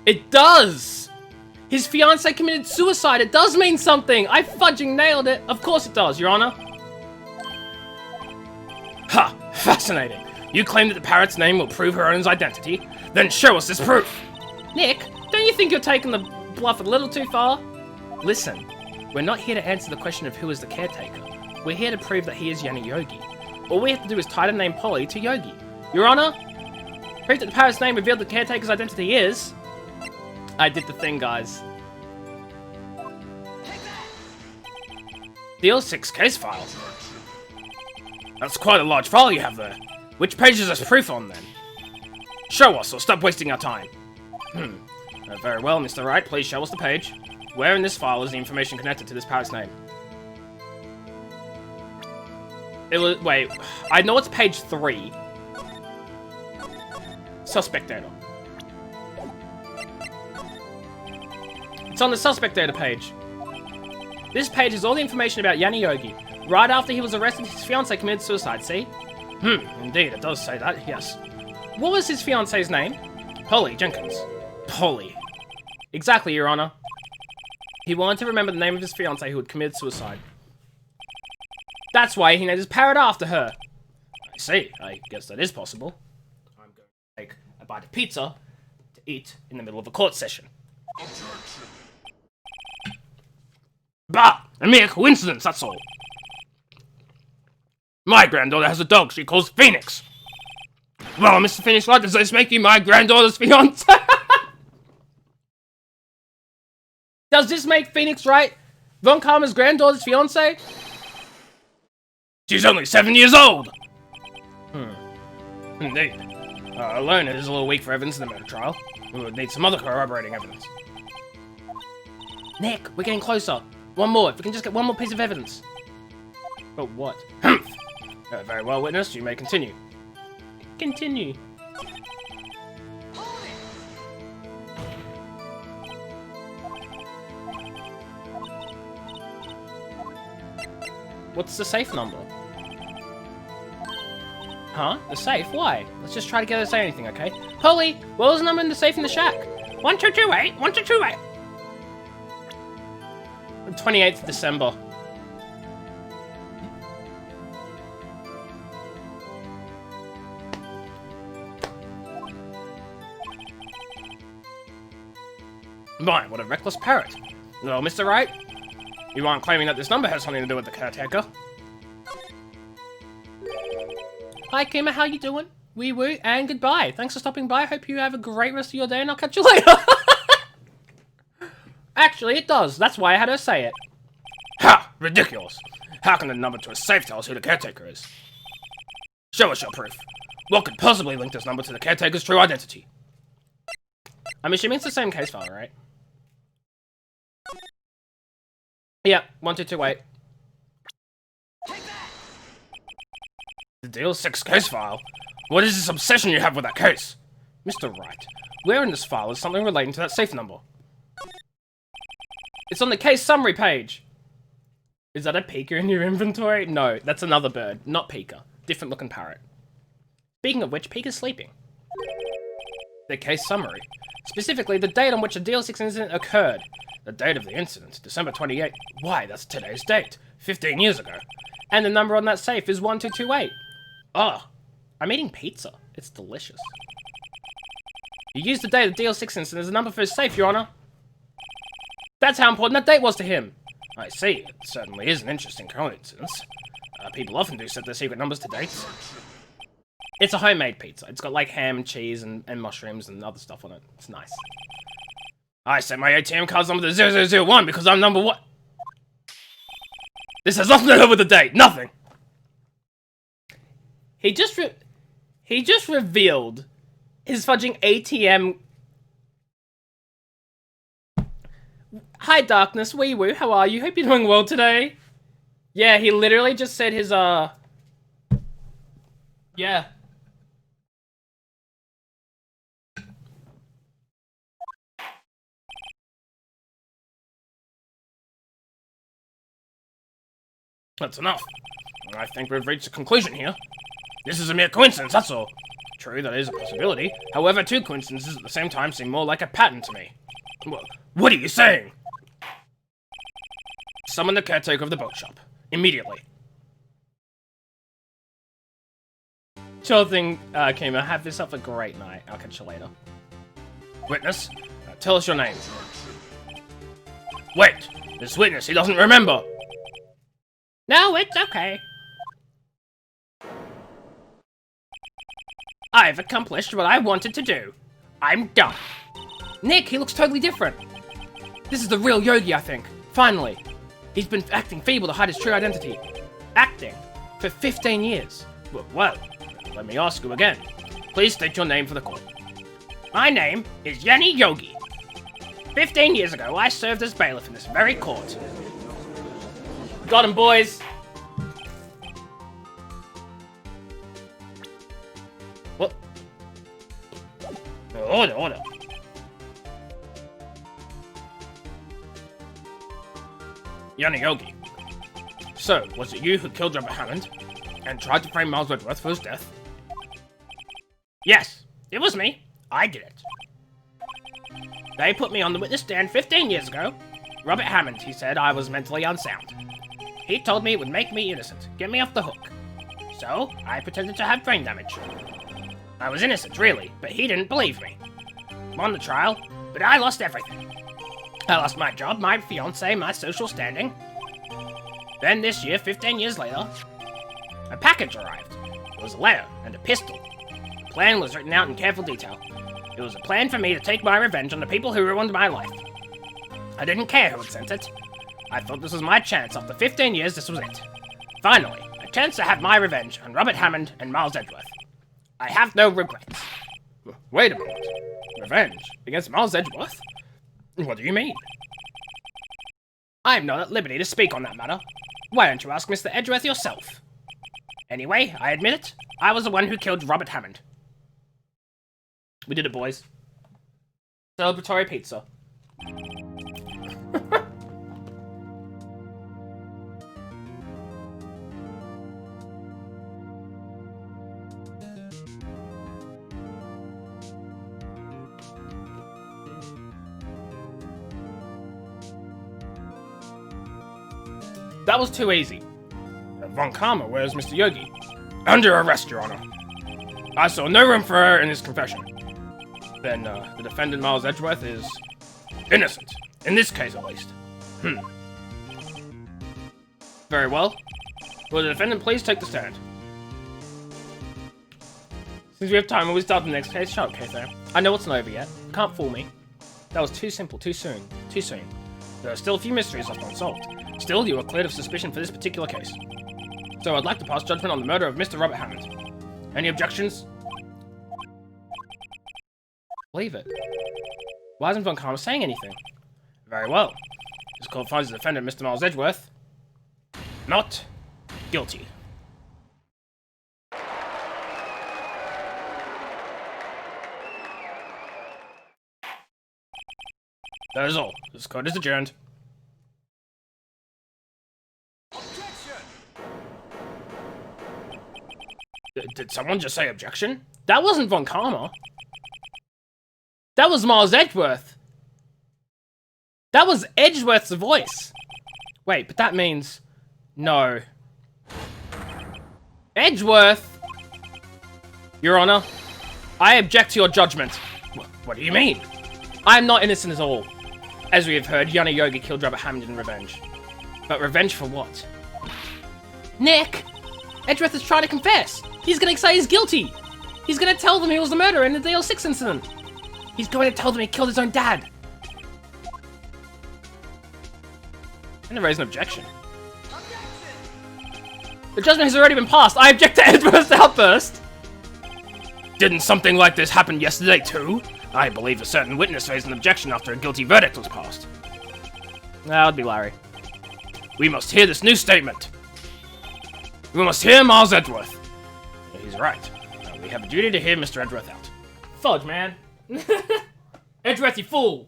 It does! His fiancée committed suicide. It does mean something. I fudging nailed it. Of course it does, Your Honor. Ha! Fascinating. You claim that the parrot's name will prove her owner's identity? Then show us this proof! Nick, don't you think you're taking the bluff a little too far? Listen, we're not here to answer the question of who is the caretaker. We're here to prove that he is Yanni Yogi. All we have to do is tie the name Polly to Yogi. Your Honor, proof that the parrot's name revealed the caretaker's identity is... I did the thing, guys. The 06 case file. That's quite a large file you have there. Which page is this proof on, then? Show us, or stop wasting our time. Very well, Mr. Wright. Please show us the page. Where in this file is the information connected to this parrot's name? It was... Wait. I know it's page 3. Suspect data. It's on the suspect data page. This page is all the information about Yanni Yogi. Right after he was arrested, his fiancée committed suicide, see? Indeed, it does say that, yes. What was his fiancée's name? Polly Jenkins. Polly. Exactly, Your Honor. He wanted to remember the name of his fiancée who had committed suicide. That's why he named his parrot after her. I see. I guess that is possible. I'm going to take a bite of pizza to eat in the middle of a court session. Bah! A mere coincidence, that's all. My granddaughter has a dog she calls Phoenix. Well, Mr. Phoenix, does this make you my granddaughter's fiancé? Does this make Phoenix Wright Von Karma's granddaughter's fiancé? She's only 7 years old! Indeed. Alone, it is a little weak for evidence in the murder trial. We would need some other corroborating evidence. Nick, we're getting closer. One more, if we can just get one more piece of evidence. But what? Humph! Very well, witness, you may continue. Continue. What's the safe number? Huh? The safe? Why? Let's just try to get her to say anything, okay? Polly, what was the number in the safe in the shack? 1228, 1228. 28th of December. My, what a reckless parrot. Well, Mr. Wright, you aren't claiming that this number has something to do with the caretaker? Hi, Kima, how you doing? Wee woo, and goodbye. Thanks for stopping by. Hope you have a great rest of your day, and I'll catch you later. Actually, it does. That's why I had her say it. Ridiculous. How can the number to a safe tell us who the caretaker is? Show us your proof. What could possibly link this number to the caretaker's true identity? I'm assuming it's the same case file, right? Yeah, 1228. The Deal 6 case file? What is this obsession you have with that case? Mr. Wright, where in this file is something relating to that safe number? It's on the case summary page. Is that a Pika in your inventory? No, that's another bird, not Pika. Different looking parrot. Speaking of which, Pika's sleeping. The case summary. Specifically, the date on which the Deal 6 incident occurred. The date of the incident, December 28th. Why, that's today's date. 15 years ago. And the number on that safe is 1228. Oh, I'm eating pizza. It's delicious. You used the date of the Deal 6 incident as a number for his safe, Your Honor. That's how important that date was to him. I see. It certainly is an interesting coincidence. People often do set their secret numbers to dates. It's a homemade pizza. It's got like ham and cheese and mushrooms and other stuff on it. It's nice. I set my ATM card's number to 0001 because I'm number one. This has nothing to do with the date. Nothing. He just revealed his fudging ATM. Hi, Darkness. Wee woo. How are you? Hope you're doing well today. Yeah, he literally just said his yeah. That's enough. I think we've reached a conclusion here. This is a mere coincidence, that's all. True, that is a possibility. However, two coincidences at the same time seem more like a pattern to me. Well, what are you saying? Summon the caretaker of the bookshop. Immediately. Sure thing, Kima. Have yourself a great night. I'll catch you later. Witness, tell us your name. Wait! This witness, he doesn't remember! No, it's okay. I've accomplished what I wanted to do. I'm done. Nick, he looks totally different. This is the real Yogi, I think. Finally. He's been acting feeble to hide his true identity. Acting. For 15 years. Well, let me ask you again. Please state your name for the court. My name is Yenny Yogi. 15 years ago, I served as bailiff in this very court. Got him, boys. What? Order. Yenny Yogi. So, was it you who killed Robert Hammond and tried to frame Miles Redworth for his death? Yes, it was me. I did it. They put me on the witness stand 15 years ago. Robert Hammond, he said I was mentally unsound. He told me it would make me innocent, get me off the hook. So, I pretended to have brain damage. I was innocent, really, but he didn't believe me. Won the trial, but I lost everything. I lost my job, my fiancé, my social standing. Then this year, 15 years later, a package arrived. It was a letter and a pistol. The plan was written out in careful detail. It was a plan for me to take my revenge on the people who ruined my life. I didn't care who had sent it. I thought this was my chance. After 15 years, this was it. Finally, a chance to have my revenge on Robert Hammond and Miles Edgeworth. I have no regrets. Wait a minute. Revenge? Against Miles Edgeworth? What do you mean? I am not at liberty to speak on that matter. Why don't you ask Mr. Edgeworth yourself? Anyway, I admit it. I was the one who killed Robert Hammond. We did it, boys. Celebratory pizza. That was too easy. Von Karma, where's Mr. Yogi? Under arrest, Your Honor. I saw no room for error in his confession. Then, the defendant, Miles Edgeworth, is innocent. In this case, at least. Very well. Will the defendant please take the stand? Since we have time, will we start the next case? Shut up, Katho. I know it's not over yet. Can't fool me. That was too simple, too soon. Too soon. There are still a few mysteries left unsolved. Still, you are cleared of suspicion for this particular case. So I'd like to pass judgment on the murder of Mr. Robert Hammond. Any objections? Leave it. Why isn't Von Karma saying anything? Very well. This court finds the defendant, Mr. Miles Edgeworth, not guilty. That is all. This court is adjourned. Did someone just say objection? That wasn't Von Karma. That was Miles Edgeworth. That was Edgeworth's voice. Wait, but that means... No. Edgeworth! Your Honor, I object to your judgment. What do you mean? I am not innocent at all. As we have heard, Yana Yogi killed Robert Hammond in revenge. But revenge for what? Nick! Edgeworth is trying to confess. He's gonna say he's guilty. He's gonna tell them he was the murderer in the DL6 incident. He's going to tell them he killed his own dad. I'm gonna raise an objection. The judgment has already been passed. I object to Edgeworth's outburst. Didn't something like this happen yesterday too? I believe a certain witness raised an objection after a guilty verdict was passed. That would be Larry. We must hear this new statement. We must hear Miles Edgeworth. He's right. We have a duty to hear Mr. Edgeworth out. Fudge, man. Edgeworth, you fool!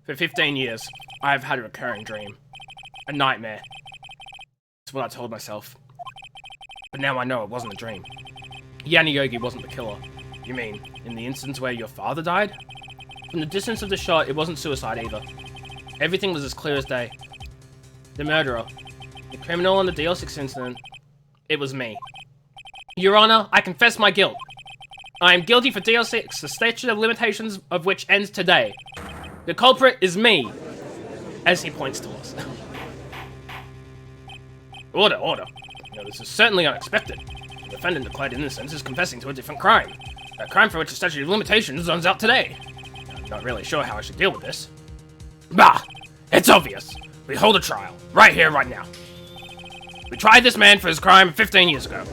For 15 years, I have had a recurring dream. A nightmare. It's what I told myself. But now I know it wasn't a dream. Yana Yogi wasn't the killer. You mean, in the instance where your father died? From the distance of the shot, it wasn't suicide either. Everything was as clear as day. The murderer, the criminal in the DL6 incident, it was me. Your Honor, I confess my guilt. I am guilty for DL6, the statute of limitations of which ends today. The culprit is me, as he points to us. Order, order. No, this is certainly unexpected. The defendant declared innocence is confessing to a different crime. A crime for which the statute of limitations runs out today. I'm not really sure how I should deal with this. Bah! It's obvious. We hold a trial. Right here, right now. We tried this man for his crime 15 years ago.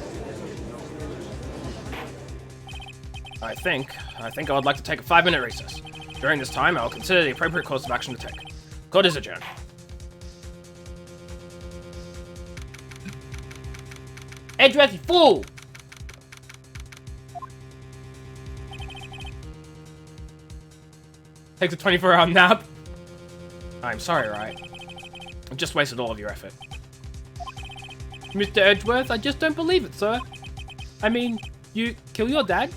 I think I would like to take a 5-minute recess. During this time, I will consider the appropriate course of action to take. Court is adjourned. Edgeworth, you fool! Takes a 24-hour nap. I'm sorry, Wright. I've just wasted all of your effort. Mr. Edgeworth, I just don't believe it, sir. I mean, you kill your dad?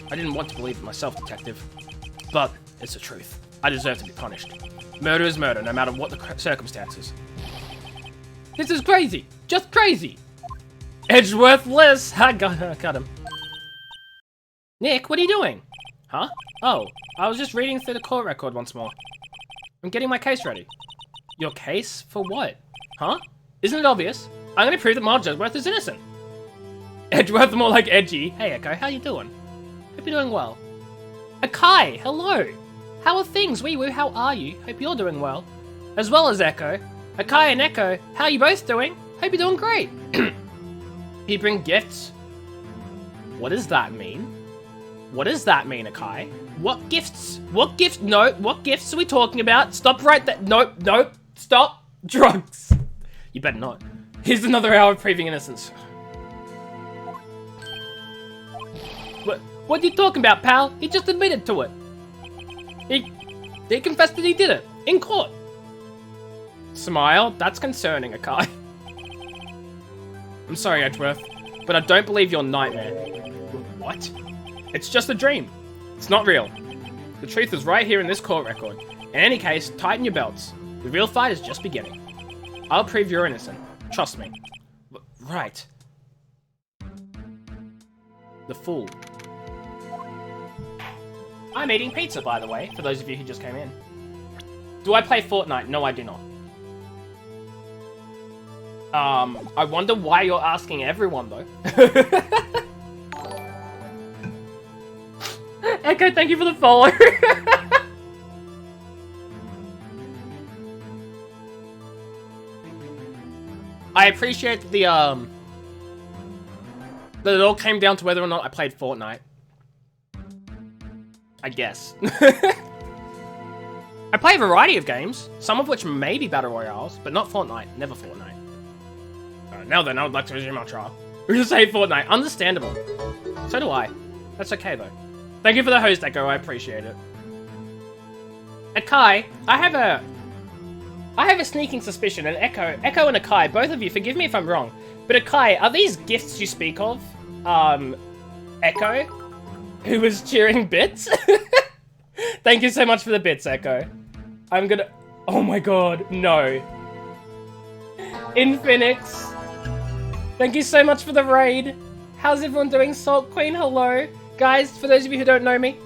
I didn't want to believe it myself, Detective. But it's the truth. I deserve to be punished. Murder is murder, no matter what the circumstances. This is crazy! Just crazy! Edgeworthless! I got him. Nick, what are you doing? Huh? Oh, I was just reading through the court record once more. I'm getting my case ready. Your case? For what? Huh? Isn't it obvious? I'm gonna prove that Miles Edgeworth is innocent. Edgeworth more like Edgy. Hey Echo, how you doing? Hope you're doing well. Akai, hello! How are things, wee woo? How are you? Hope you're doing well. As well as Echo. Akai and Echo, how are you both doing? Hope you're doing great. You bring gifts? What does that mean? What does that mean, Akai? What gifts? What gifts? No, what gifts are we talking about? Stop right there. Nope, nope. Stop. Drugs. You better not. Here's another hour of proving innocence. What are you talking about, pal? He just admitted to it. He confessed that he did it. In court. Smile? That's concerning, Akai. I'm sorry, Edgeworth, but I don't believe your nightmare. What? It's just a dream. It's not real. The truth is right here in this court record. In any case, tighten your belts. The real fight is just beginning. I'll prove you're innocent. Trust me. Right. The fool. I'm eating pizza, by the way, for those of you who just came in. Do I play Fortnite? No, I do not. I wonder why you're asking everyone, though. Echo, thank you for the follow. I appreciate that it all came down to whether or not I played Fortnite. I guess. I play a variety of games, some of which may be Battle Royales, but not Fortnite. Never Fortnite. Now then, I would like to resume our trial. We're gonna say Fortnite. Understandable. So do I. That's okay, though. Thank you for the host, Echo. I appreciate it. Akai, I have a sneaking suspicion, and Echo and Akai, both of you, forgive me if I'm wrong, but Akai, are these gifts you speak of, Echo, who was cheering bits? Thank you so much for the bits, Echo. I'm gonna... Oh my god, no. Infinix, thank you so much for the raid. How's everyone doing? Salt Queen, hello. Guys, for those of you who don't know me,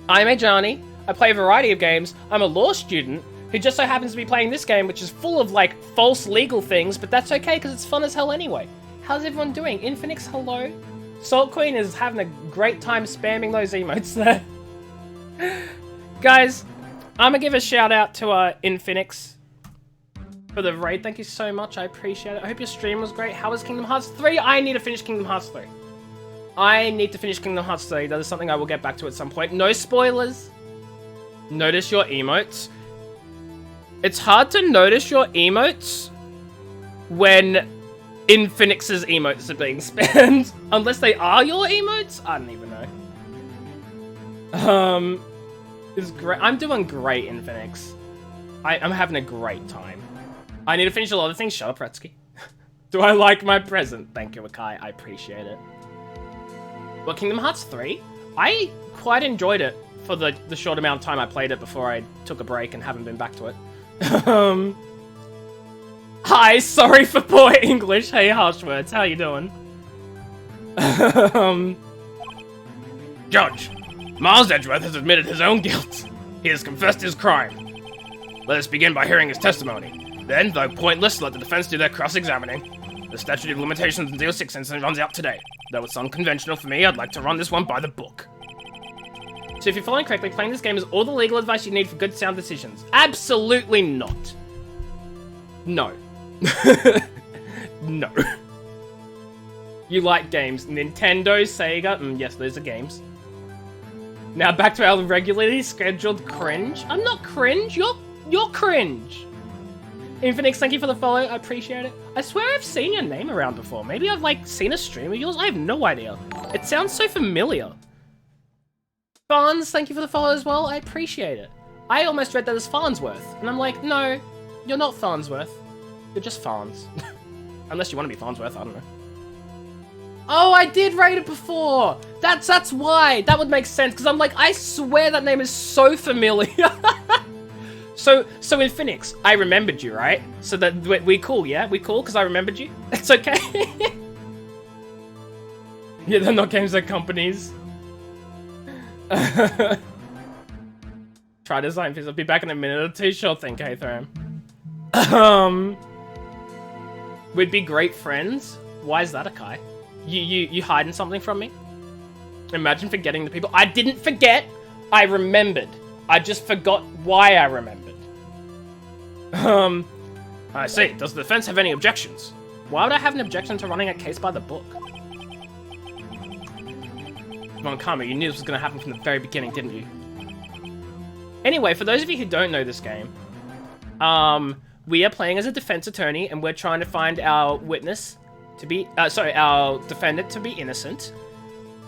I'm Ajani. I play a variety of games. I'm a law student who just so happens to be playing this game, which is full of, like, false legal things, but that's okay, because it's fun as hell anyway. How's everyone doing? Infinix, hello. Salt Queen is having a great time spamming those emotes there. Guys, I'm gonna give a shout out to Infinix for the raid. Thank you so much. I appreciate it. I hope your stream was great. How was Kingdom Hearts 3? I need to finish Kingdom Hearts 3. I need to finish Kingdom Hearts 3. That is something I will get back to at some point. No spoilers. Notice your emotes. It's hard to notice your emotes when Infinix's emotes are being spammed. Unless they are your emotes? I don't even know. It's great. I'm doing great, Infinix. I'm having a great time. I need to finish a lot of things. Shut up, Retsky. Do I like my present? Thank you, Akai. I appreciate it. Well, Kingdom Hearts 3? I quite enjoyed it for the short amount of time I played it before I took a break and haven't been back to it. Hi, sorry for poor English. Hey, harsh words. How you doing? Judge, Miles Edgeworth has admitted his own guilt. He has confessed his crime. Let us begin by hearing his testimony. Then, though pointless, let the defense do their cross-examining. The statute of limitations in Deal 6 incident runs out today. Though it's unconventional for me, I'd like to run this one by the book. So if you're following correctly, playing this game is all the legal advice you need for good, sound decisions. Absolutely not. No. No. You like games. Nintendo, Sega, yes, those are games. Now back to our regularly scheduled cringe. I'm not cringe, you're cringe. Infinix, thank you for the follow, I appreciate it. I swear I've seen your name around before. Maybe I've, like, seen a stream of yours? I have no idea. It sounds so familiar. Farns, thank you for the follow as well, I appreciate it. I almost read that as Farnsworth, and I'm like, no, you're not Farnsworth. You're just Farns. Unless you want to be Farnsworth, I don't know. Oh, I did rate it before! That's why! That would make sense, because I'm like, I swear that name is so familiar. So Infinix, I remembered you, right? So that we cool, yeah? We cool, because I remembered you? It's okay. Yeah, they're not games, they're companies. Try design, please. I'll be back in a minute or two. Sure thing, K-Thram. We'd be great friends? Why is that, Akai? You hiding something from me? Imagine forgetting the people. I didn't forget! I remembered. I just forgot why I remembered. I see. Does the defense have any objections? Why would I have an objection to running a case by the book? Come on, Karma, you knew this was going to happen from the very beginning, didn't you? Anyway, for those of you who don't know this game, we are playing as a defense attorney, and we're trying to find our witness to be, our defendant to be innocent.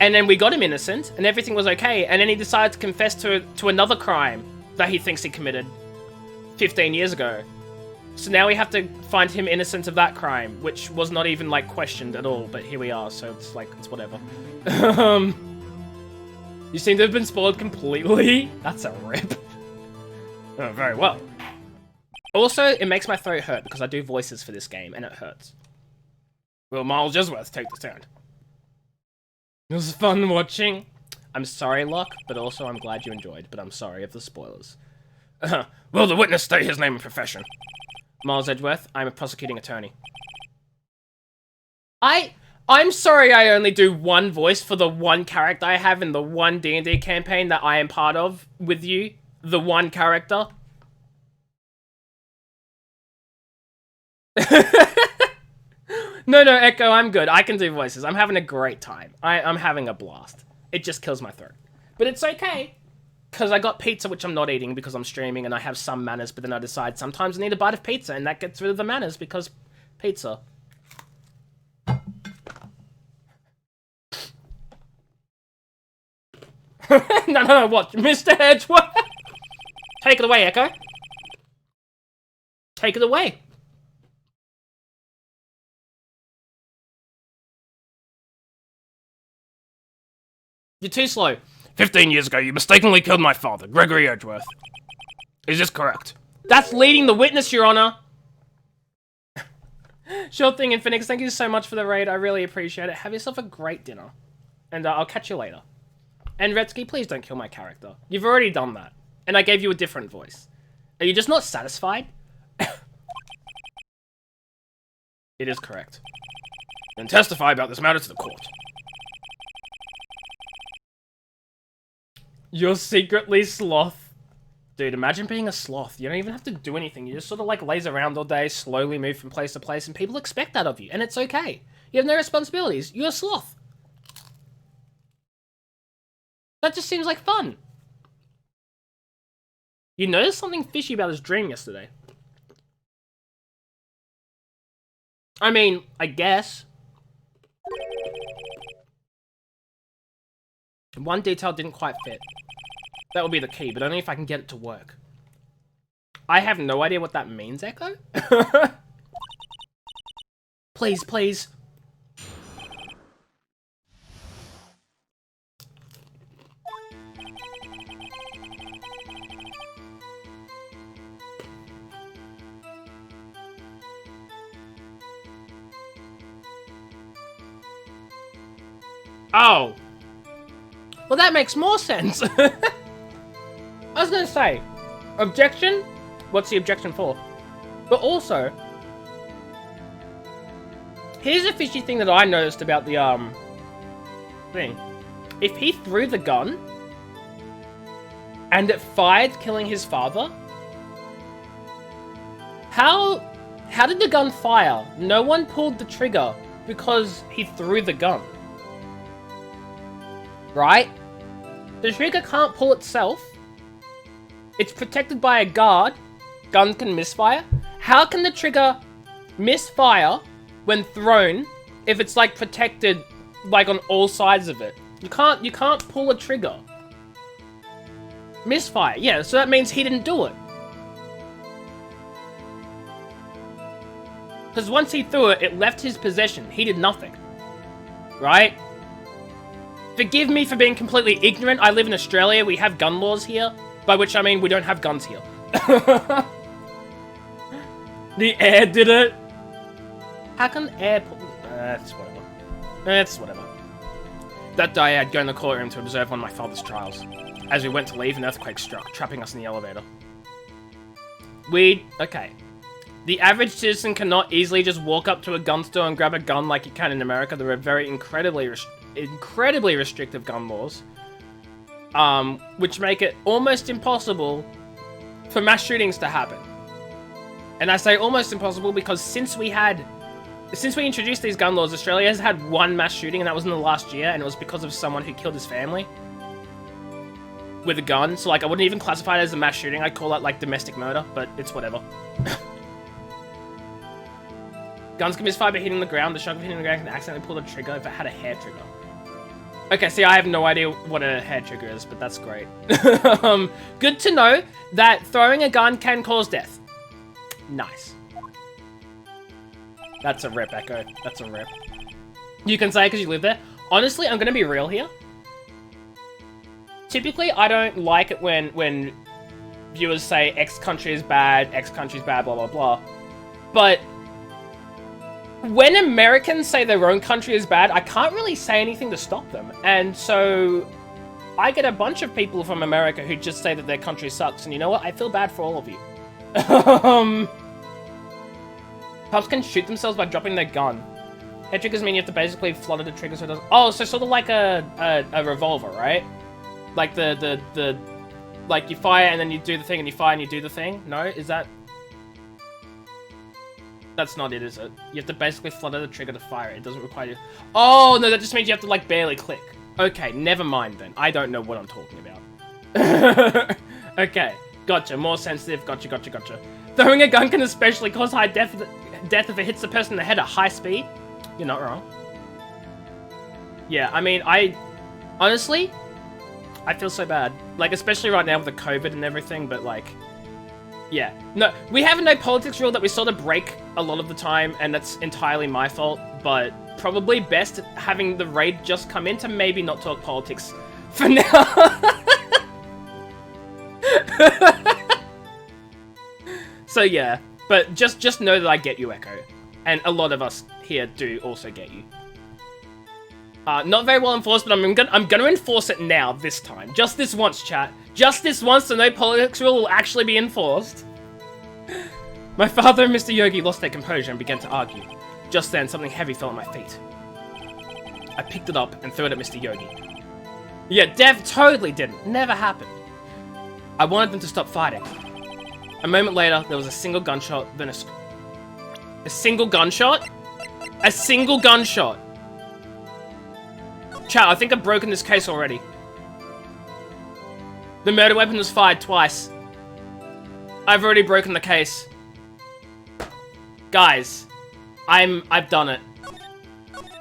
And then we got him innocent, and everything was okay, and then he decided to confess to another crime that he thinks he committed 15 years ago. So now we have to find him innocent of that crime, which was not even, like, questioned at all, but here we are, so it's like, it's whatever. You seem to have been spoiled completely. That's a rip. Oh, very well. Also, it makes my throat hurt because I do voices for this game, and it hurts. Will Miles Edgeworth take the stand? It was fun watching. I'm sorry, Locke, but also I'm glad you enjoyed, but I'm sorry of the spoilers. Will the witness state his name and profession? Miles Edgeworth, I'm a prosecuting attorney. I'm sorry I only do one voice for the one character I have in the one D&D campaign that I am part of with you. The one character. No, Echo, I'm good. I can do voices. I'm having a great time. I'm having a blast. It just kills my throat. But it's okay. Because I got pizza, which I'm not eating because I'm streaming and I have some manners, but then I decide sometimes I need a bite of pizza and that gets rid of the manners because pizza. No, what? Mr. Edgeworth? Take it away, Echo. Take it away. You're too slow. 15 years ago, you mistakenly killed my father, Gregory Edgeworth. Is this correct? That's leading the witness, Your Honor. Sure thing, Infinix. Thank you so much for the raid. I really appreciate it. Have yourself a great dinner. And I'll catch you later. And Retsky, please don't kill my character. You've already done that. And I gave you a different voice. Are you just not satisfied? It is correct. Then testify about this matter to the court. You're secretly sloth. Dude, imagine being a sloth. You don't even have to do anything. You just sort of like laze around all day, slowly move from place to place, and people expect that of you. And it's okay. You have no responsibilities. You're a sloth. That just seems like fun. You noticed something fishy about his dream yesterday. I mean, I guess. One detail didn't quite fit. That will be the key, but only if I can get it to work. I have no idea what that means, Echo. Please, please. Oh. Well, that makes more sense. I was gonna say, objection? What's the objection for? But also, here's a fishy thing that I noticed about the, thing. If he threw the gun, and it fired, killing his father, how did the gun fire? No one pulled the trigger because he threw the gun. Right? The trigger can't pull itself. It's protected by a guard. Guns can misfire. How can the trigger misfire when thrown if it's like protected like on all sides of it? You can't pull a trigger. Misfire, yeah, so that means he didn't do it. Because once he threw it, it left his possession. He did nothing. Right? Forgive me for being completely ignorant. I live in Australia. We have gun laws here. By which I mean we don't have guns here. The air did it. How can air pull... That's whatever. That's whatever. That day I had to go in the courtroom to observe one of my father's trials. As we went to leave, an earthquake struck, trapping us in the elevator. Okay. The average citizen cannot easily just walk up to a gun store and grab a gun like you can in America. There are very incredibly restrictive gun laws. Which make it almost impossible for mass shootings to happen. And I say almost impossible because since we introduced these gun laws, Australia has had one mass shooting, and that was in the last year, and it was because of someone who killed his family with a gun. So, like, I wouldn't even classify it as a mass shooting. I'd call that, like, domestic murder, but it's whatever. Guns can misfire by hitting the ground. The shock of hitting the ground can accidentally pull the trigger if it had a hair trigger. Okay, see, I have no idea what a hair trigger is, but that's great. Good to know that throwing a gun can cause death. Nice. That's a rip, Echo. That's a rip. You can say it because you live there. Honestly, I'm going to be real here. Typically, I don't like it when viewers say X country is bad, blah, blah, blah. But when Americans say their own country is bad, I can't really say anything to stop them. And so I get a bunch of people from America who just say that their country sucks. And you know what? I feel bad for all of you. Pups can shoot themselves by dropping their gun. Head triggers mean you have to basically flutter the trigger so it does. Oh, so sort of like a revolver, right? Like the like you fire and then you do the thing and you fire and you do the thing. No, is that? That's not it, is it? You have to basically flutter the trigger to fire it. It doesn't require you. Oh no, that just means you have to like barely click. Okay, never mind then. I don't know what I'm talking about. Okay, gotcha. More sensitive. Gotcha, gotcha, gotcha. Throwing a gun can especially cause high death if it hits the person in the head at high speed. You're not wrong. Yeah, I mean, honestly, I feel so bad. Like, especially right now with the COVID and everything, but like, yeah. No, we have a no politics rule that we sort of break a lot of the time, and that's entirely my fault, but probably best having the raid just come in to maybe not talk politics for now. So yeah, but just know that I get you, Echo. And a lot of us here do also get you. Not very well enforced, but I'm gonna enforce it now, this time. Just this once, chat. Just this once, so no politics rule will actually be enforced. My father and Mr. Yogi lost their composure and began to argue. Just then, something heavy fell at my feet. I picked it up and threw it at Mr. Yogi. Yeah, Dev totally didn't. Never happened. I wanted them to stop fighting. A moment later, there was a single gunshot, then a single gunshot? A single gunshot! Chat, I think I've broken this case already. The murder weapon was fired twice. I've already broken the case. Guys, I've done it.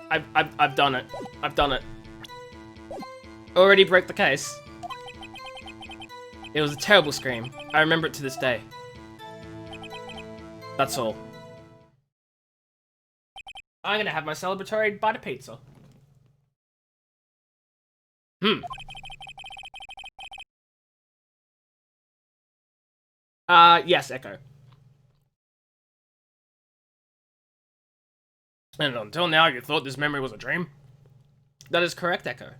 I've done it. I've done it. Already broke the case. It was a terrible scream. I remember it to this day. That's all. I'm gonna have my celebratory bite of pizza. Yes, Echo. And until now, you thought this memory was a dream? That is correct, Echo.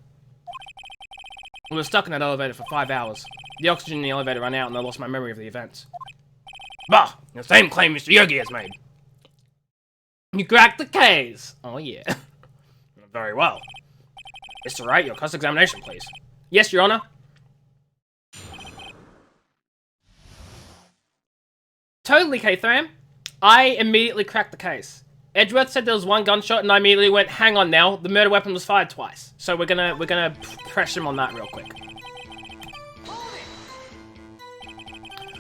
We were stuck in that elevator for 5 hours. The oxygen in the elevator ran out and I lost my memory of the events. Bah! The same claim Mr. Yogi has made. You cracked the case! Oh yeah. Very well. Mr. Wright, your cross-examination, please. Yes, Your Honor. Totally, K-Thram. I immediately cracked the case. Edgeworth said there was one gunshot, and I immediately went, "Hang on now, the murder weapon was fired twice." So we're gonna press him on that real quick.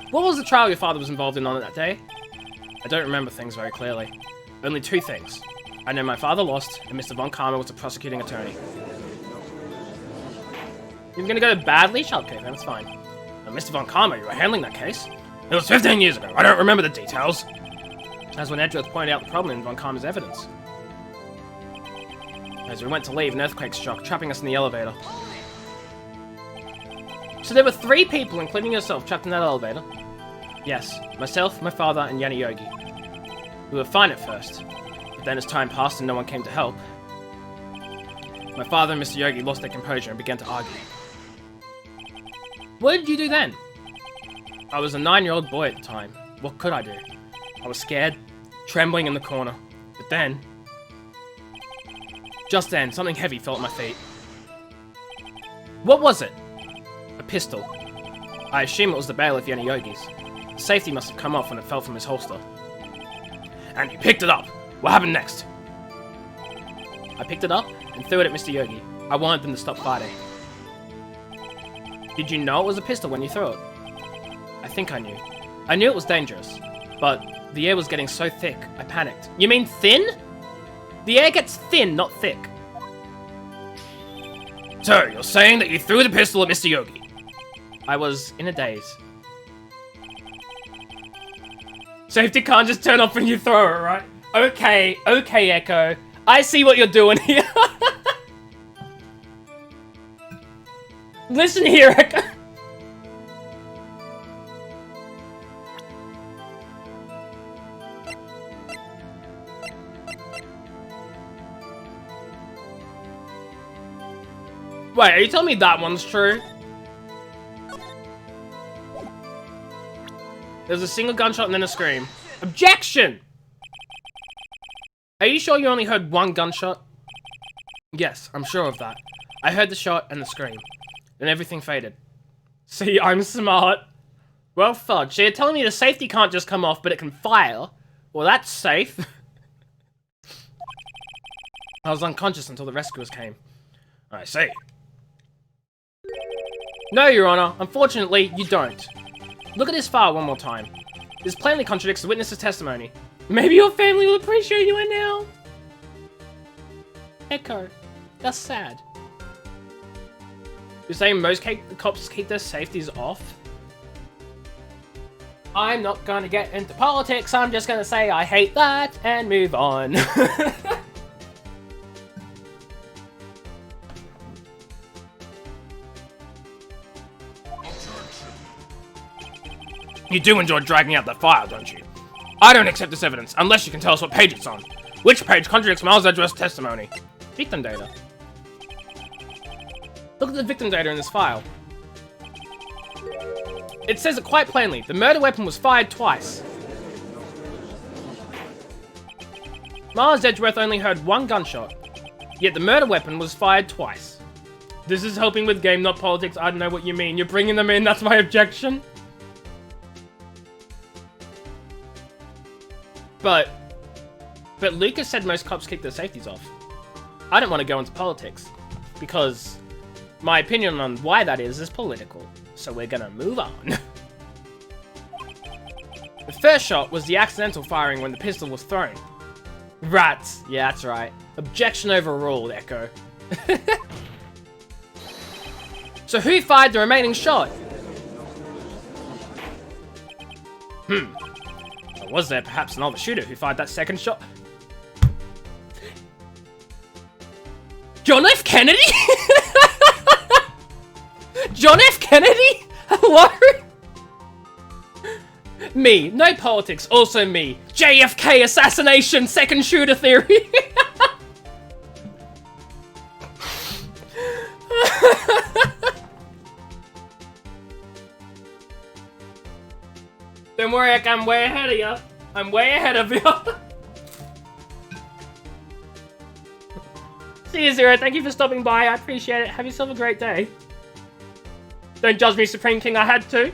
What was the trial your father was involved in on that day? I don't remember things very clearly. Only 2 things. I know my father lost, and Mr. Von Karma was the prosecuting attorney. You're gonna go badly? Shut up, K-Thram, that's fine. Mr. Von Karma, you were handling that case? It was 15 years ago. I don't remember the details. That's when Edgeworth pointed out the problem in Von Karma's evidence. As we went to leave, an earthquake struck, trapping us in the elevator. So there were 3 people, including yourself, trapped in that elevator? Yes, myself, my father, and Yanni Yogi. We were fine at first, but then as time passed and no one came to help, my father and Mr. Yogi lost their composure and began to argue. What did you do then? I was a 9-year-old boy at the time. What could I do? I was scared, trembling in the corner. But then... Just then, something heavy fell at my feet. What was it? A pistol. I assume it was the bailiff Yanni Yogi's. The safety must have come off when it fell from his holster. And you picked it up. What happened next? I picked it up and threw it at Mr. Yogi. I wanted them to stop fighting. Did you know it was a pistol when you threw it? I think I knew. I knew it was dangerous, but the air was getting so thick, I panicked. You mean thin? The air gets thin, not thick. So, you're saying that you threw the pistol at Mr. Yogi? I was in a daze. Safety can't just turn off when you throw it, right? Okay, okay, Echo. I see what you're doing here. Listen here, Echo. Wait, are you telling me that one's true? There's a single gunshot and then a scream. Objection! Are you sure you only heard one gunshot? Yes, I'm sure of that. I heard the shot and the scream. Then everything faded. See, I'm smart. Well, fudge. So you're telling me the safety can't just come off, but it can fire? Well, that's safe. I was unconscious until the rescuers came. I see. No, Your Honor. Unfortunately, you don't. Look at this file one more time. This plainly contradicts the witness's testimony. Maybe your family will appreciate you now. Echo. That's sad. You're saying most cops keep their safeties off? I'm not gonna get into politics. I'm just gonna say I hate that and move on. You do enjoy dragging out the file, don't you? I don't accept this evidence unless you can tell us what page it's on. Which page contradicts Miles' Edgeworth's testimony? Victim data. Look at the victim data in this file. It says it quite plainly. The murder weapon was fired twice. Miles Edgeworth only heard one gunshot, yet the murder weapon was fired twice. This is helping with game, not politics. I don't know what you mean. You're bringing them in. That's my objection. But Lucas said most cops keep their safeties off. I don't want to go into politics, because my opinion on why that is political. So we're gonna move on. The first shot was the accidental firing when the pistol was thrown. Rats. Yeah, that's right. Objection overruled, Echo. So who fired the remaining shot? Or was there perhaps another shooter who fired that second shot? John F. Kennedy? John F. Kennedy? Hello? Me. No politics. Also me. JFK assassination. Second shooter theory. Don't worry, I'm way ahead of you. I'm way ahead of you. See you, Zero. Thank you for stopping by. I appreciate it. Have yourself a great day. Don't judge me, Supreme King. I had to.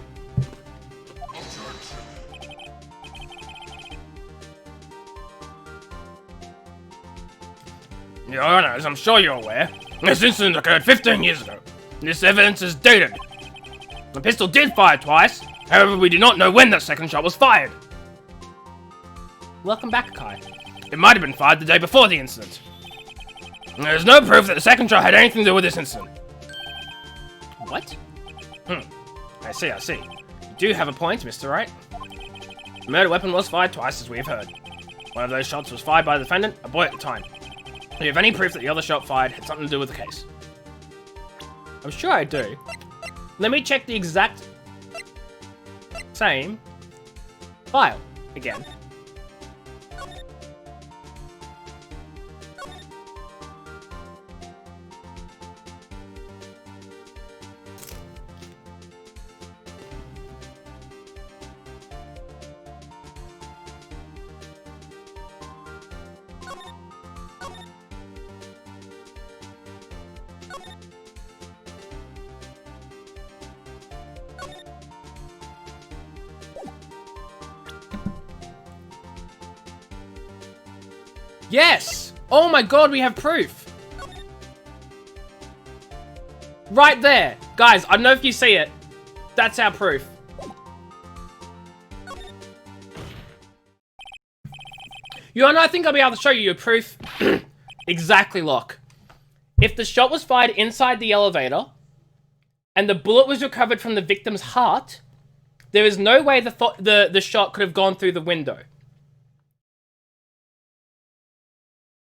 Your Honor, as I'm sure you're aware, this incident occurred 15 years ago. This evidence is dated. The pistol did fire twice, however we do not know when that second shot was fired. Welcome back, Kai. It might have been fired the day before the incident. There is no proof that the second shot had anything to do with this incident. What? I see. You do have a point, Mr. Wright. The murder weapon was fired twice, as we have heard. One of those shots was fired by the defendant, a boy at the time. Do you have any proof that the other shot fired had something to do with the case? I'm sure I do. Let me check the exact same file again. Yes! Oh my god, we have proof! Right there! Guys, I don't know if you see it. That's our proof. You know, I think I'll be able to show you your proof. Exactly, Locke. If the shot was fired inside the elevator, and the bullet was recovered from the victim's heart, there is no way the shot could have gone through the window.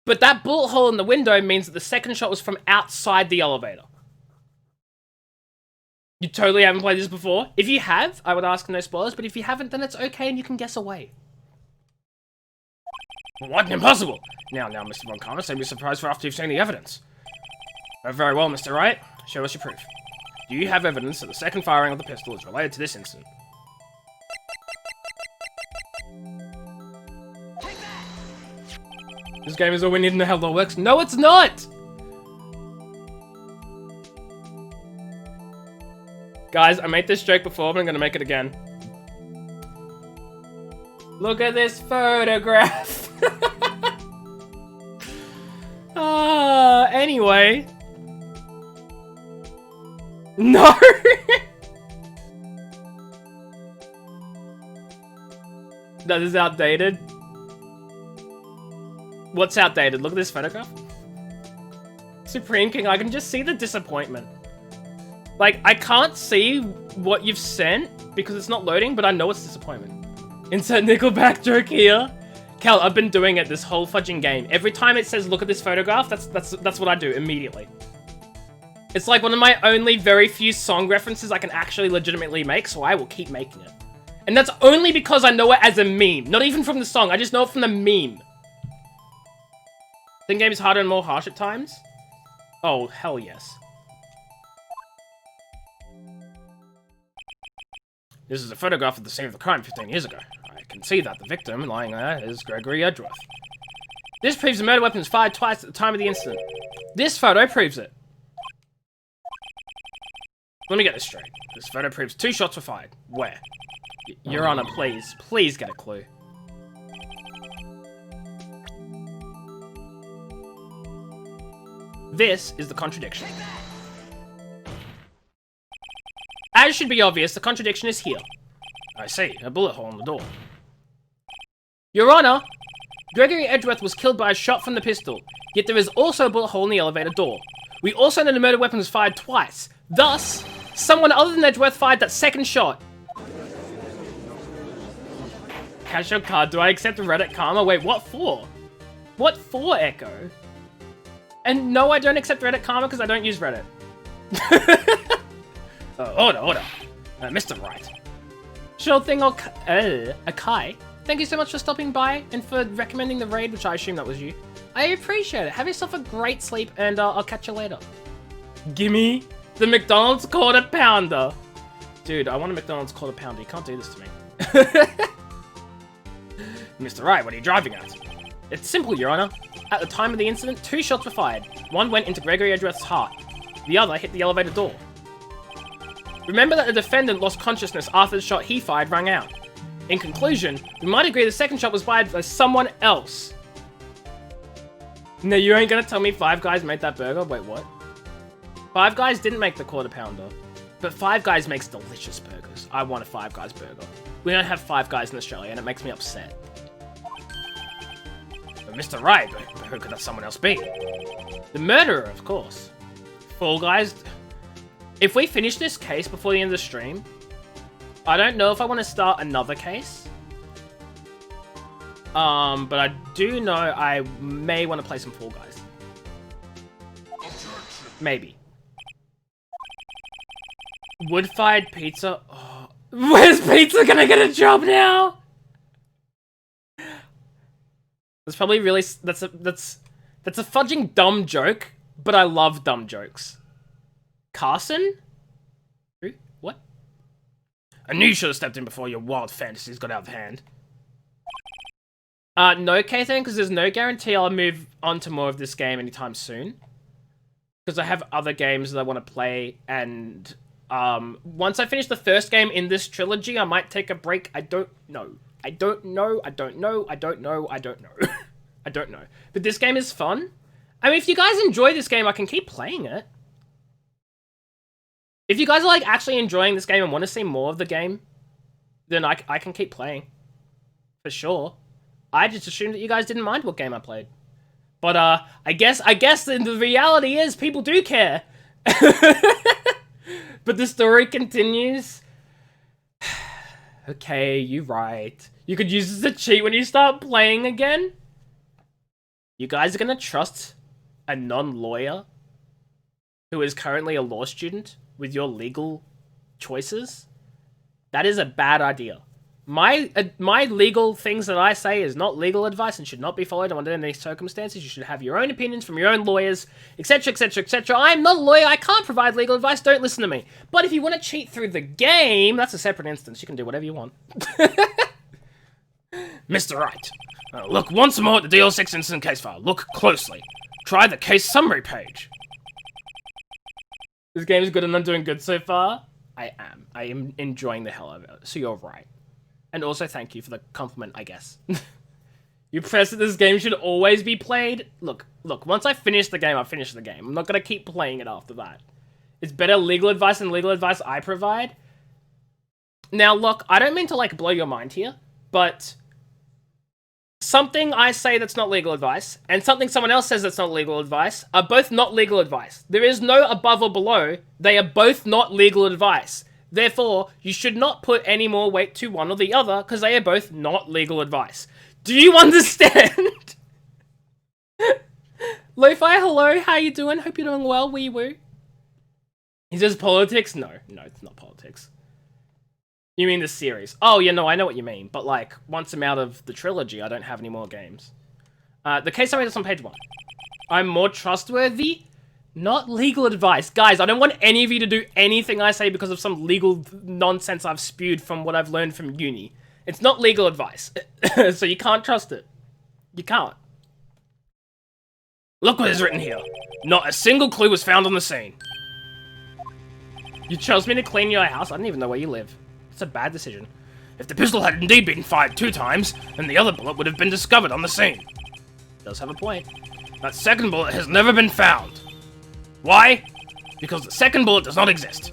But that bullet hole in the window means that the second shot was from outside the elevator. You totally haven't played this before? If you have, I would ask no spoilers, but if you haven't, then it's okay and you can guess away. What? Impossible! Now, Mr. Von Karma, don't be surprised for after you've seen the evidence. Oh, very well, Mr. Wright. Show us your proof. Do you have evidence that the second firing of the pistol is related to this incident? This game is all we need to know how law works. No, it's not! Guys, I made this joke before, but I'm gonna make it again. Look at this photograph! Anyway. No! That is outdated. What's outdated? Look at this photograph. Supreme King, I can just see the disappointment. Like, I can't see what you've sent because it's not loading, but I know it's disappointment. Insert Nickelback joke here. Cal, I've been doing it this whole fudging game. Every time it says, look at this photograph, that's what I do immediately. It's like one of my only very few song references I can actually legitimately make, so I will keep making it. And that's only because I know it as a meme. Not even from the song, I just know it from the meme. Think game is harder and more harsh at times? Oh, hell yes. This is a photograph of the scene of the crime 15 years ago. I can see that the victim lying there is Gregory Edgeworth. This proves the murder weapon was fired twice at the time of the incident. This photo proves it. Let me get this straight. This photo proves 2 shots were fired. Where? Your Honor, please get a clue. This is the contradiction. As should be obvious, the contradiction is here. I see, a bullet hole in the door. Your Honor, Gregory Edgeworth was killed by a shot from the pistol, yet there is also a bullet hole in the elevator door. We also know the murder weapon was fired twice. Thus, someone other than Edgeworth fired that second shot. Cash your card, do I accept Reddit karma? Wait, what for? What for, Echo? And no, I don't accept Reddit karma because I don't use Reddit. Order. Mr. Wright. Sure thing, Akai. Thank you so much for stopping by and for recommending the raid, which I assume that was you. I appreciate it. Have yourself a great sleep, and I'll catch you later. Gimme the McDonald's quarter pounder. Dude, I want a McDonald's quarter pounder. You can't do this to me. Mr. Wright, what are you driving at? It's simple, Your Honor. At the time of the incident, 2 shots were fired. One went into Gregory Edgeworth's heart. The other hit the elevator door. Remember that the defendant lost consciousness after the shot he fired rang out. In conclusion, we might agree the second shot was fired by someone else. No, you ain't gonna tell me Five Guys made that burger? Wait, what? Five Guys didn't make the quarter pounder, but Five Guys makes delicious burgers. I want a Five Guys burger. We don't have Five Guys in Australia, and it makes me upset. But Mr. Wright, who could that someone else be? The murderer, of course. Fall Guys. If we finish this case before the end of the stream, I don't know if I want to start another case. But I do know I may want to play some Fall Guys. Maybe. Wood-fired pizza. Oh, where's pizza gonna get a job now? That's probably really that's a fudging dumb joke, but I love dumb jokes. Carson? Who? What? I knew you should have stepped in before your wild fantasies got out of hand. No, Kathan, because there's no guarantee I'll move on to more of this game anytime soon. Because I have other games that I want to play, and once I finish the first game in this trilogy, I might take a break. I don't know. I don't know. I don't know. I don't know. I don't know. I don't know. But this game is fun. I mean, if you guys enjoy this game, I can keep playing it. If you guys are like actually enjoying this game and want to see more of the game, then I can keep playing. For sure. I just assumed that you guys didn't mind what game I played. But I guess the reality is people do care. But the story continues. Okay, you're right. You could use this as a cheat when you start playing again. You guys are gonna trust a non-lawyer who is currently a law student with your legal choices? That is a bad idea. My legal things that I say is not legal advice and should not be followed under any circumstances. You should have your own opinions from your own lawyers, etc, etc, etc. I'm not a lawyer. I can't provide legal advice. Don't listen to me. But if you want to cheat through the game, that's a separate instance. You can do whatever you want. Mr. Wright, look once more at the DL6 incident case file. Look closely. Try the case summary page. This game is good and I'm doing good so far. I am enjoying the hell out of it. So you're right. And also thank you for the compliment, I guess. You press that this game should always be played? Look, once I finish the game, I finish the game. I'm not going to keep playing it after that. It's better legal advice than legal advice I provide. Now, look, I don't mean to, like, blow your mind here, but something I say that's not legal advice, and something someone else says that's not legal advice, are both not legal advice. There is no above or below. They are both not legal advice. Therefore, you should not put any more weight to one or the other, because they are both not legal advice. Do you understand? Lo-Fi, hello, how you doing? Hope you're doing well, wee woo. Is this politics? No, it's not politics. You mean the series? Oh, yeah, no, I know what you mean. But, like, once I'm out of the trilogy, I don't have any more games. The case summary is on page 1. I'm more trustworthy. Not legal advice. Guys, I don't want any of you to do anything I say because of some legal nonsense I've spewed from what I've learned from uni. It's not legal advice. So you can't trust it. You can't. Look what is written here. Not a single clue was found on the scene. You chose me to clean your house? I don't even know where you live. It's a bad decision. If the pistol had indeed been fired 2 times, then the other bullet would have been discovered on the scene. Does have a point. That second bullet has never been found. Why? Because the second bullet does not exist.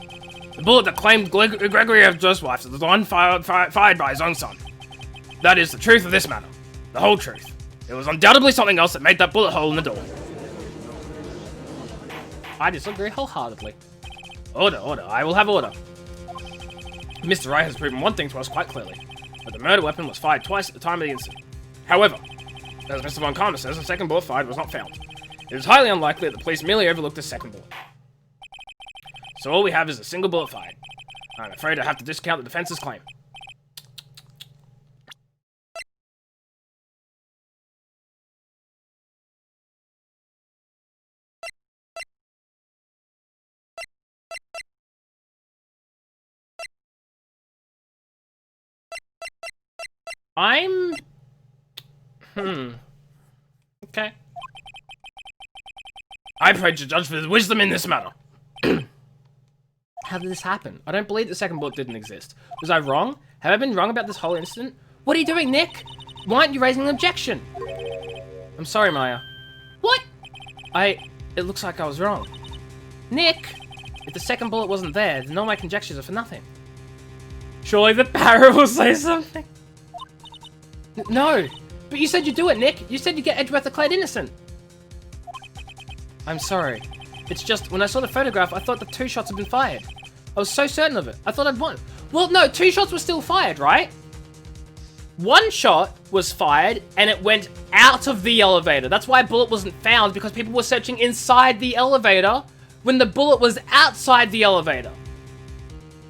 The bullet that claimed Gregory Edgey's wife is the one fired by his own son. That is the truth of this matter. The whole truth. It was undoubtedly something else that made that bullet hole in the door. I disagree wholeheartedly. Order. I will have order. Mr. Wright has proven one thing to us quite clearly. That the murder weapon was fired twice at the time of the incident. However, as Mr. Von Karma says, the second bullet fired was not found. It is highly unlikely that the police merely overlooked the second bullet. So all we have is a single bullet fired. I'm afraid I have to discount the defense's claim. Okay. I pray to judge for his wisdom in this matter. How did this happen? I don't believe the second bullet didn't exist. Was I wrong? Have I been wrong about this whole incident? What are you doing, Nick? Why aren't you raising an objection? I'm sorry, Maya. What? It looks like I was wrong. Nick! If the second bullet wasn't there, then all my conjectures are for nothing. Surely the parrot will say something. No! But you said you'd do it, Nick! You said you'd get Edgeworth declared innocent! I'm sorry. It's just, when I saw the photograph, I thought the 2 shots had been fired. I was so certain of it. I thought I'd won. Well, no, 2 shots were still fired, right? 1 shot was fired, and it went out of the elevator. That's why a bullet wasn't found, because people were searching inside the elevator when the bullet was outside the elevator.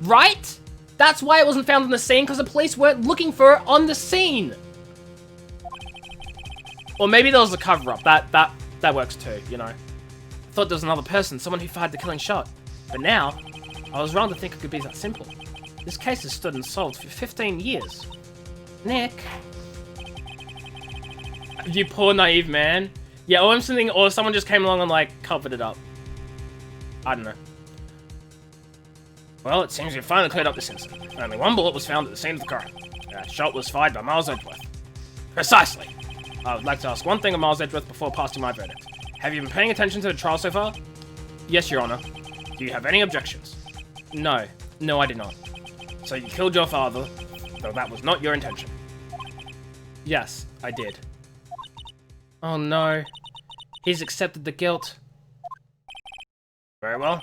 Right? That's why it wasn't found on the scene, because the police weren't looking for it on the scene. Or maybe there was a cover-up. That works too, you know. I thought there was another person, someone who fired the killing shot. But now, I was wrong to think it could be that simple. This case has stood unsolved for 15 years. Nick. You poor naive man. Yeah, or I'm thinking, or someone just came along and, like, covered it up. I don't know. Well, it seems we've finally cleared up this incident. Only 1 bullet was found at the scene of the crime. That shot was fired by Miles Edgeworth. Precisely. I would like to ask one thing of Miles Edgeworth before passing my verdict. Have you been paying attention to the trial so far? Yes, Your Honor. Do you have any objections? No. No, I did not. So you killed your father, though that was not your intention? Yes, I did. Oh no. He's accepted the guilt. Very well.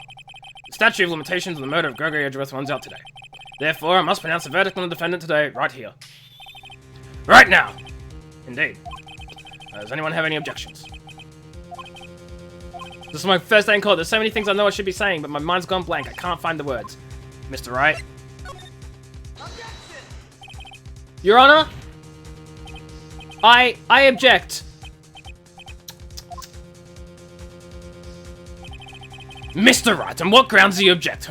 The statute of limitations on the murder of Gregory Edgeworth runs out today. Therefore, I must pronounce a verdict on the defendant today, right here. Right now! Indeed. Does anyone have any objections? This is my first day in court. There's so many things I know I should be saying, but my mind's gone blank. I can't find the words. Mr. Wright? Your Honor? I object. Mr. Wright, on what grounds do you object,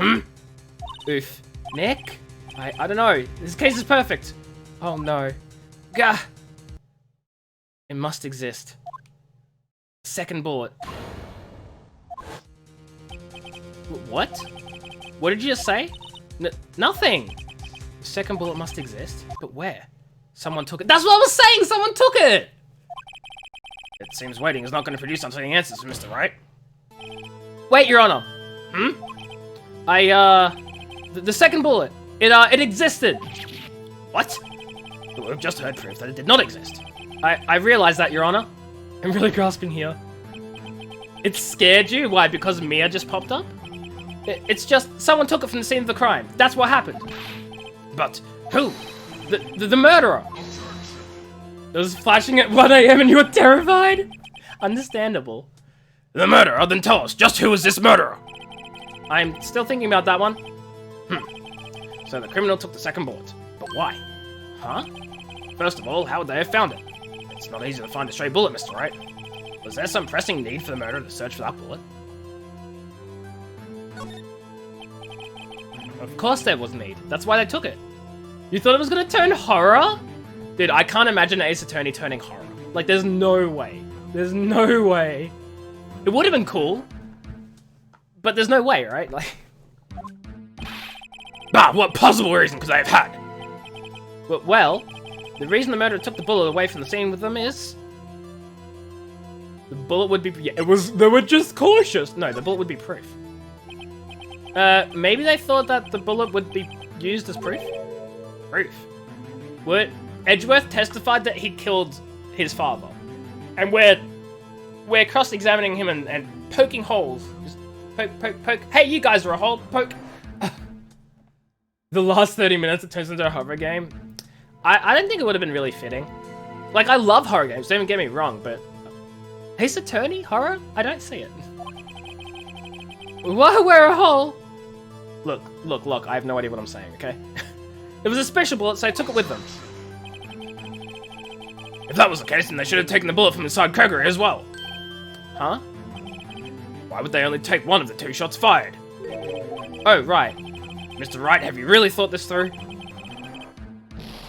Oof. Nick? I don't know. This case is perfect. Oh no. Gah! It must exist. Second bullet. What? What did you just say? Nothing! The second bullet must exist, but where? Someone took it. That's what I was saying! Someone took it! It seems waiting is not going to produce until the answers, Mr. Wright. Wait, Your Honor. The second bullet. It existed. What? We've just heard proof that it did not exist. I realize that, Your Honor. I'm really grasping here. It scared you? Why, because Mia just popped up? It's just, someone took it from the scene of the crime. That's what happened. But who? The murderer. It was flashing at 1 AM and you were terrified? Understandable. The murderer, then tell us, just who is this murderer? I'm still thinking about that one. So the criminal took the second bullet. But why? Huh? First of all, how would they have found it? It's not easy to find a stray bullet, Mr. Wright. Was there some pressing need for the murderer to search for that bullet? Of course there was need. That's why they took it. You thought it was gonna turn horror? Dude, I can't imagine Ace Attorney turning horror. Like, there's no way. There's no way. It would have been cool. But there's no way, right? Like... Bah, what possible reason could they have had? Well, the reason the murderer took the bullet away from the scene with them is... The bullet would be... Yeah, they were just cautious. No, the bullet would be proof. Maybe they thought that the bullet would be used as proof? Proof? What? Edgeworth testified that he killed his father. And we're cross-examining him and poking holes. Just poke. Hey, you guys are a hole. Poke. The last 30 minutes, it turns into a horror game. I don't think it would have been really fitting. Like, I love horror games, don't even get me wrong, but... Ace Attorney? Horror? I don't see it. Why wear a hole? Look, I have no idea what I'm saying, okay? It was a special bullet, so I took it with them. If that was the case, then they should have taken the bullet from inside Gregory as well. Huh? Why would they only take one of the 2 shots fired? Oh, right. Mr. Wright, have you really thought this through?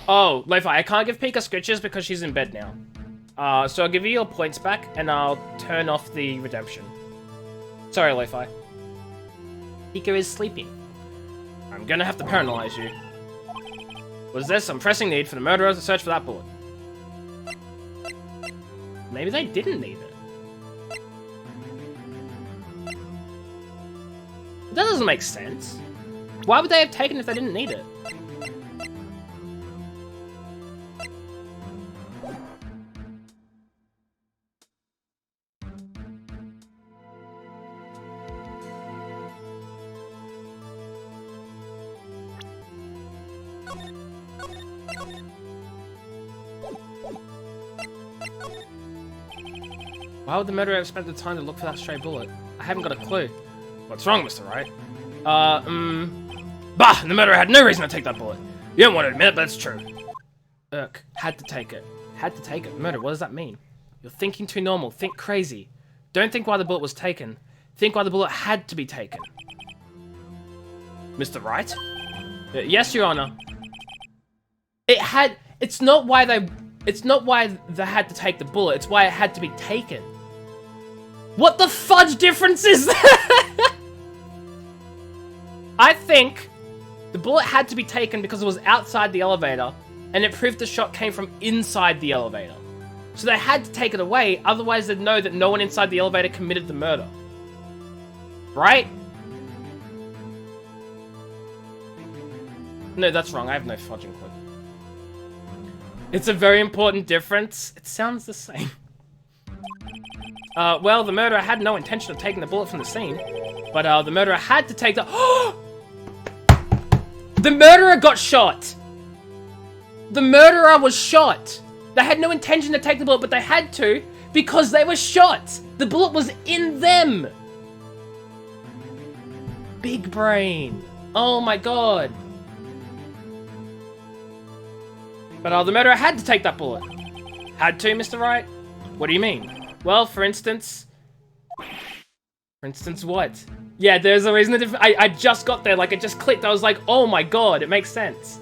Oh, Lo-Fi, I can't give Pika scritches because she's in bed now. So I'll give you your points back, and I'll turn off the redemption. Sorry, Lo-Fi. Pika is sleeping. I'm gonna have to paralyze you. Was there some pressing need for the murderer to search for that bullet? Maybe they didn't need it. That doesn't make sense. Why would they have taken it if they didn't need it? Why would the murderer have spent the time to look for that stray bullet? I haven't got a clue. What's wrong, Mr. Wright? Bah! The murderer had no reason to take that bullet. You don't want to admit it, but it's true. Had to take it. Had to take it. Murder, what does that mean? You're thinking too normal. Think crazy. Don't think why the bullet was taken. Think why the bullet had to be taken. Mr. Wright? Yes, Your Honor. It's not why they had to take the bullet, it's why it had to be taken. What the fudge difference is that? I think the bullet had to be taken because it was outside the elevator, and it proved the shot came from inside the elevator. So they had to take it away, otherwise they'd know that no one inside the elevator committed the murder. Right? No, that's wrong. I have no fudging clue. It's a very important difference. It sounds the same. Well, the murderer had no intention of taking the bullet from the scene, but the murderer had to take the... The murderer got shot! The murderer was shot! They had no intention to take the bullet, but they had to because they were shot! The bullet was in them! Big brain. Oh my god. But the murderer had to take that bullet. Had to, Mr. Wright? What do you mean? Well, for instance... For instance what? Yeah, there's a reason that I just got there, like it just clicked. I was like, oh my god, it makes sense.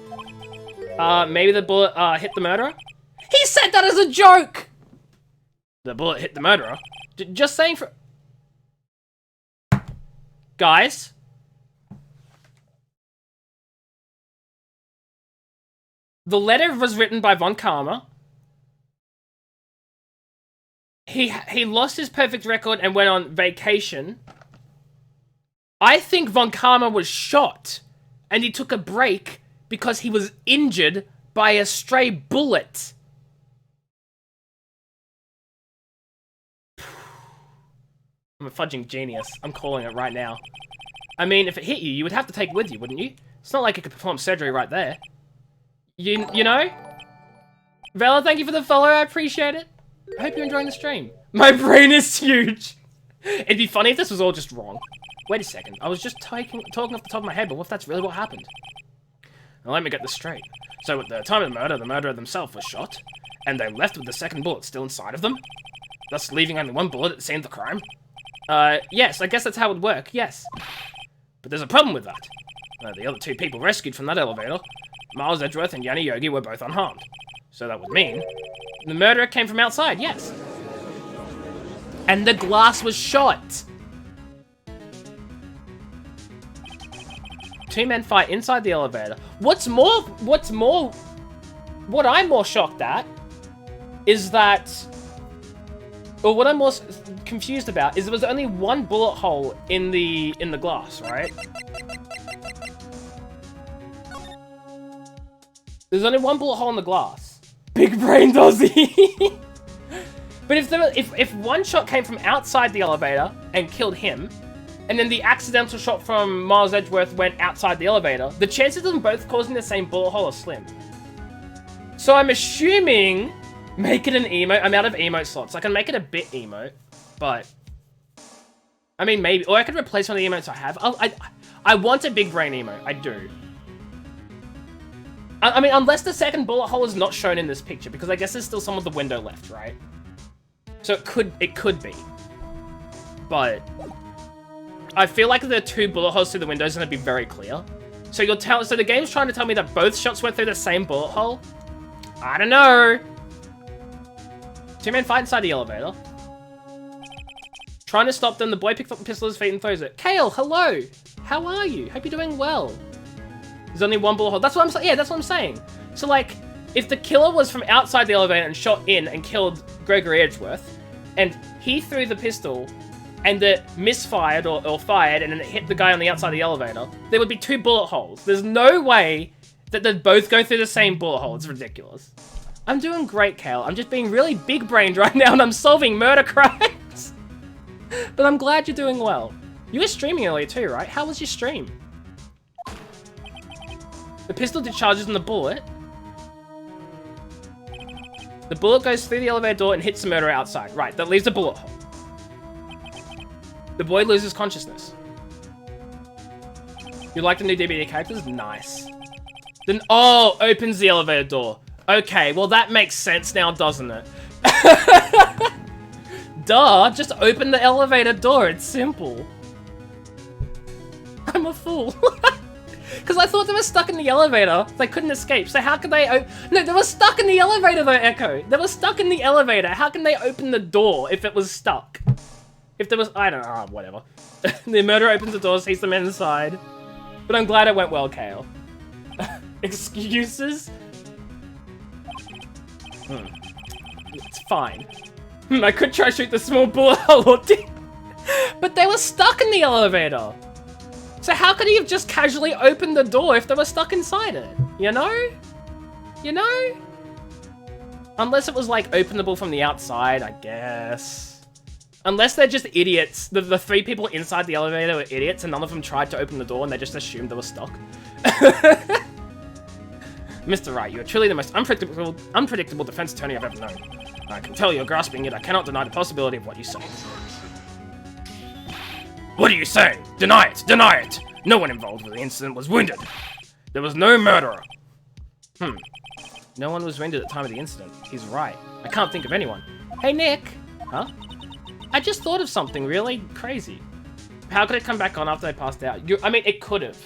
Maybe the bullet hit the murderer? He said that as a joke! The bullet hit the murderer. Just saying for... Guys? The letter was written by Von Karma. He lost his perfect record and went on vacation. I think Von Karma was shot. And he took a break because he was injured by a stray bullet. I'm a fudging genius. I'm calling it right now. I mean, if it hit you, you would have to take it with you, wouldn't you? It's not like it could perform surgery right there. You know? Vela, thank you for the follow. I appreciate it. I hope you're enjoying the stream. My brain is huge. It'd be funny if this was all just wrong. Wait a second. I was just talking off the top of my head, but what if that's really what happened? Now, let me get this straight. So at the time of the murderer themselves was shot, and they left with the second bullet still inside of them, thus leaving only one bullet at the scene of the crime? Yes, I guess that's how it would work, yes. But there's a problem with that. The other two people rescued from that elevator, Miles Edgeworth and Yanni Yogi, were both unharmed. So that would mean the murderer came from outside, yes. And the glass was shot. Two men fight inside the elevator. What I'm more shocked at is that, or what I'm more confused about is there was only one bullet hole in the glass, right? There's only one bullet hole in the glass. Big brain does he? But if one shot came from outside the elevator and killed him, and then the accidental shot from Miles Edgeworth went outside the elevator, the chances of them both causing the same bullet hole are slim. So I'm assuming make it an emote. I'm out of emote slots. I can make it a bit emote, but I mean maybe, or I could replace one of the emotes I have. I want a big brain emote. I do. I mean, unless the second bullet hole is not shown in this picture, because I guess there's still some of the window left, right? So it could be, but I feel like the two bullet holes through the window is going to be very clear. So so the game's trying to tell me that both shots went through the same bullet hole. I don't know. Two men fight inside the elevator. Trying to stop them, the boy picks up the pistol at his feet and throws it. Kale, hello. How are you? Hope you're doing well. There's only one bullet hole. That's what I'm saying. Yeah, that's what I'm saying. So like, if the killer was from outside the elevator and shot in and killed Gregory Edgeworth, and he threw the pistol and it misfired or fired and then it hit the guy on the outside of the elevator, there would be two bullet holes. There's no way that they'd both go through the same bullet hole. It's ridiculous. I'm doing great, Kale. I'm just being really big-brained right now and I'm solving murder crimes. But I'm glad you're doing well. You were streaming earlier too, right? How was your stream? The pistol discharges on the bullet. The bullet goes through the elevator door and hits the murderer outside. Right, that leaves a bullet hole. The boy loses consciousness. You like the new DBD characters? Nice. Then, oh, opens the elevator door. Okay, well that makes sense now, doesn't it? Duh, just open the elevator door, it's simple. I'm a fool. Because I thought they were stuck in the elevator. They couldn't escape. So how could they... No, they were stuck in the elevator though, Echo. They were stuck in the elevator. How can they open the door if it was stuck? If there was... I don't know. Whatever. The murderer opens the door, sees them inside. But I'm glad it went well, Kale. Excuses? It's fine. I could try shoot the small bullet hole. But they were stuck in the elevator. So how could he have just casually opened the door if they were stuck inside it? You know? You know? Unless it was like openable from the outside, I guess. Unless they're just idiots. The three people inside the elevator were idiots and none of them tried to open the door and they just assumed they were stuck. Mr. Wright, you are truly the most unpredictable defense attorney I've ever known. I can tell you're grasping it. I cannot deny the possibility of what you say. What are you saying? Deny it! Deny it! No one involved with the incident was wounded. There was no murderer. No one was wounded at the time of the incident. He's right. I can't think of anyone. Hey, Nick. Huh? I just thought of something really crazy. How could it come back on after they passed out? I mean, it could have.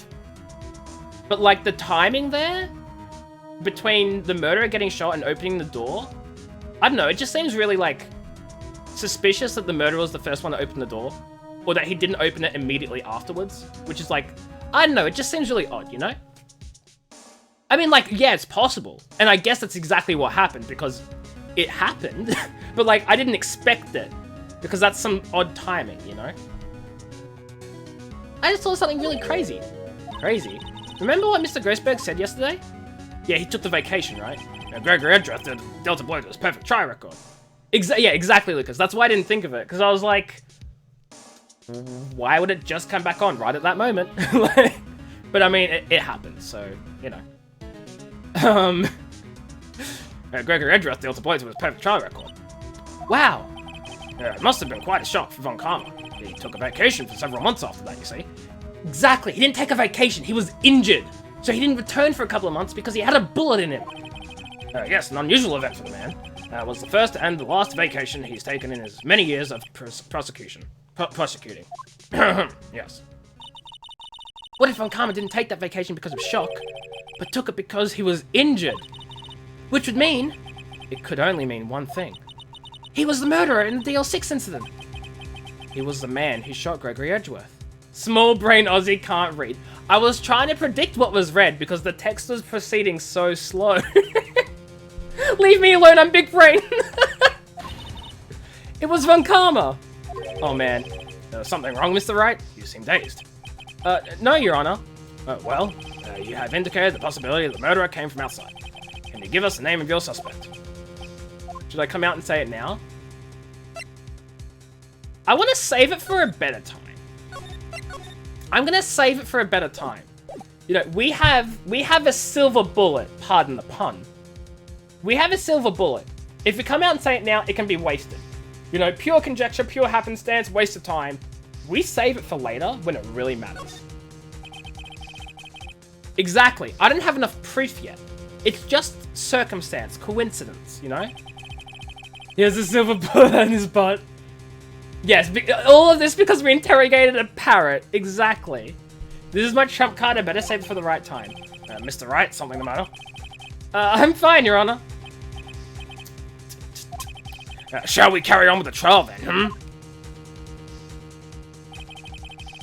But, like, the timing there? between the murderer getting shot and opening the door, I don't know, it just seems really, like, suspicious that the murderer was the first one to open the door, or that he didn't open it immediately afterwards, which is like, I don't know, it just seems really odd, you know? I mean, like, yeah, it's possible, and I guess that's exactly what happened, because it happened, but, like, I didn't expect it, because that's some odd timing, you know? I just saw something really crazy. Crazy? Remember what Mr. Grossberg said yesterday? Yeah, he took the vacation, right? Gregory Edgeworth did Delta Boy to his perfect try record. Yeah, exactly, Lucas. That's why I didn't think of it, because I was like, why would it just come back on right at that moment? But I mean, it happened, so, you know. Gregory Edgeworth Delta Boy to his perfect try record. Wow. It must have been quite a shock for Von Karma. He took a vacation for several months after that, you see. Exactly, he didn't take a vacation, he was injured. So he didn't return for a couple of months because he had a bullet in him. Yes, an unusual event for the man. Was the first and the last vacation he's taken in his many years of prosecuting. Yes. What if Von Karma didn't take that vacation because of shock, but took it because he was injured? Which would mean, it could only mean one thing. He was the murderer in the DL6 incident. He was the man who shot Gregory Edgeworth. Small brain Aussie can't read. I was trying to predict what was read because the text was proceeding so slow. Leave me alone, I'm big brain. It was Von Karma. Oh man, there was something wrong, Mr. Wright? You seem dazed. No, Your Honor. You have indicated the possibility that the murderer came from outside. Can you give us the name of your suspect? Should I come out and say it now? I want to save it for a better time. I'm gonna save it for a better time. You know, we have a silver bullet, pardon the pun. We have a silver bullet. If we come out and say it now, it can be wasted. You know, pure conjecture, pure happenstance, waste of time. We save it for later when it really matters. Exactly. I don't have enough proof yet. It's just circumstance, coincidence, you know? He has a silver bullet in his butt. Yes, all of this because we interrogated a parrot. Exactly. This is my trump card. I better save it for the right time. Mr. Wright, something the matter? I'm fine, Your Honor. Shall we carry on with the trial then,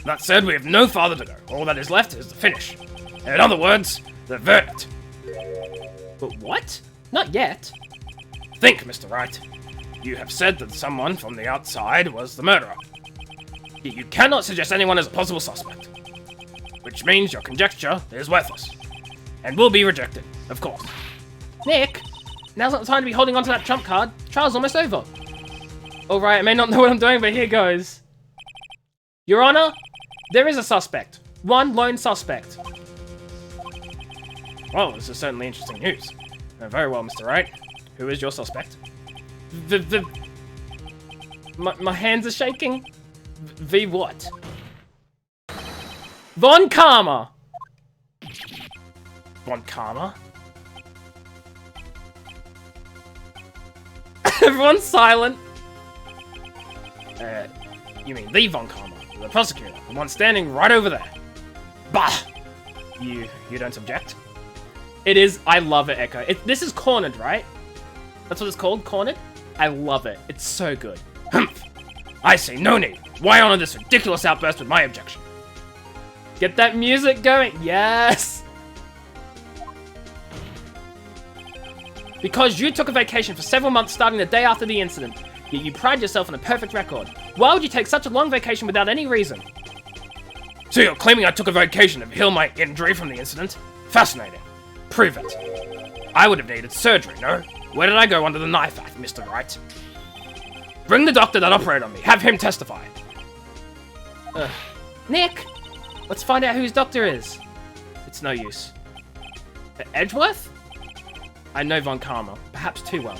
That said, we have no farther to go. All that is left is the finish. In other words, the verdict. But what? Not yet. Think, Mr. Wright. You have said that someone from the outside was the murderer. Yet you cannot suggest anyone as a possible suspect. Which means your conjecture is worthless. And will be rejected, of course. Nick, now's not the time to be holding on to that trump card. The trial's almost over. Alright, I may not know what I'm doing, but here goes. Your Honor, there is a suspect. One lone suspect. Well, this is certainly interesting news. Very well, Mr. Wright. Who is your suspect? My hands are shaking. V what? Von Karma! Von Karma? Everyone's silent. You mean the Von Karma, the prosecutor, the one standing right over there. Bah! You don't object? It is, I love it, Echo. This is Cornered, right? That's what it's called, Cornered? I love it. It's so good. Humph! I say no need. Why honor this ridiculous outburst with my objection? Get that music going. Yes! Because you took a vacation for several months starting the day after the incident, yet you pride yourself on a perfect record. Why would you take such a long vacation without any reason? So you're claiming I took a vacation to heal my injury from the incident? Fascinating. Prove it. I would have needed surgery, no? Where did I go under the knife at, Mr. Wright? Bring the doctor that operated on me. Have him testify. Nick! Let's find out who his doctor is. It's no use. Edgeworth? I know Von Karma, perhaps too well.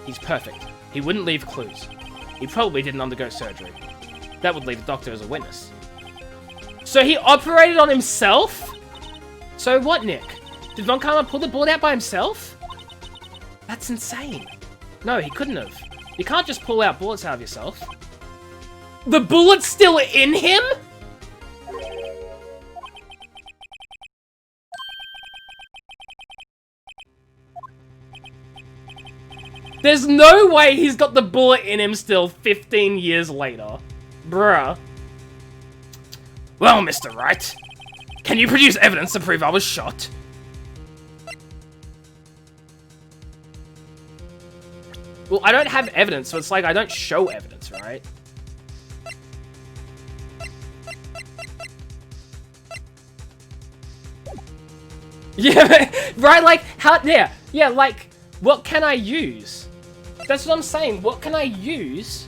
He's perfect. He wouldn't leave clues. He probably didn't undergo surgery. That would leave the doctor as a witness. So he operated on himself? So what, Nick? Did Von Karma pull the bullet out by himself? That's insane. No, he couldn't have. You can't just pull out bullets out of yourself. The bullet's still in him? There's no way he's got the bullet in him still 15 years later. Bruh. Well, Mr. Wright, can you produce evidence to prove I was shot? Well, I don't have evidence, so it's like I don't show evidence, right? Yeah, right, like, how, yeah, like, what can I use? That's what I'm saying, what can I use?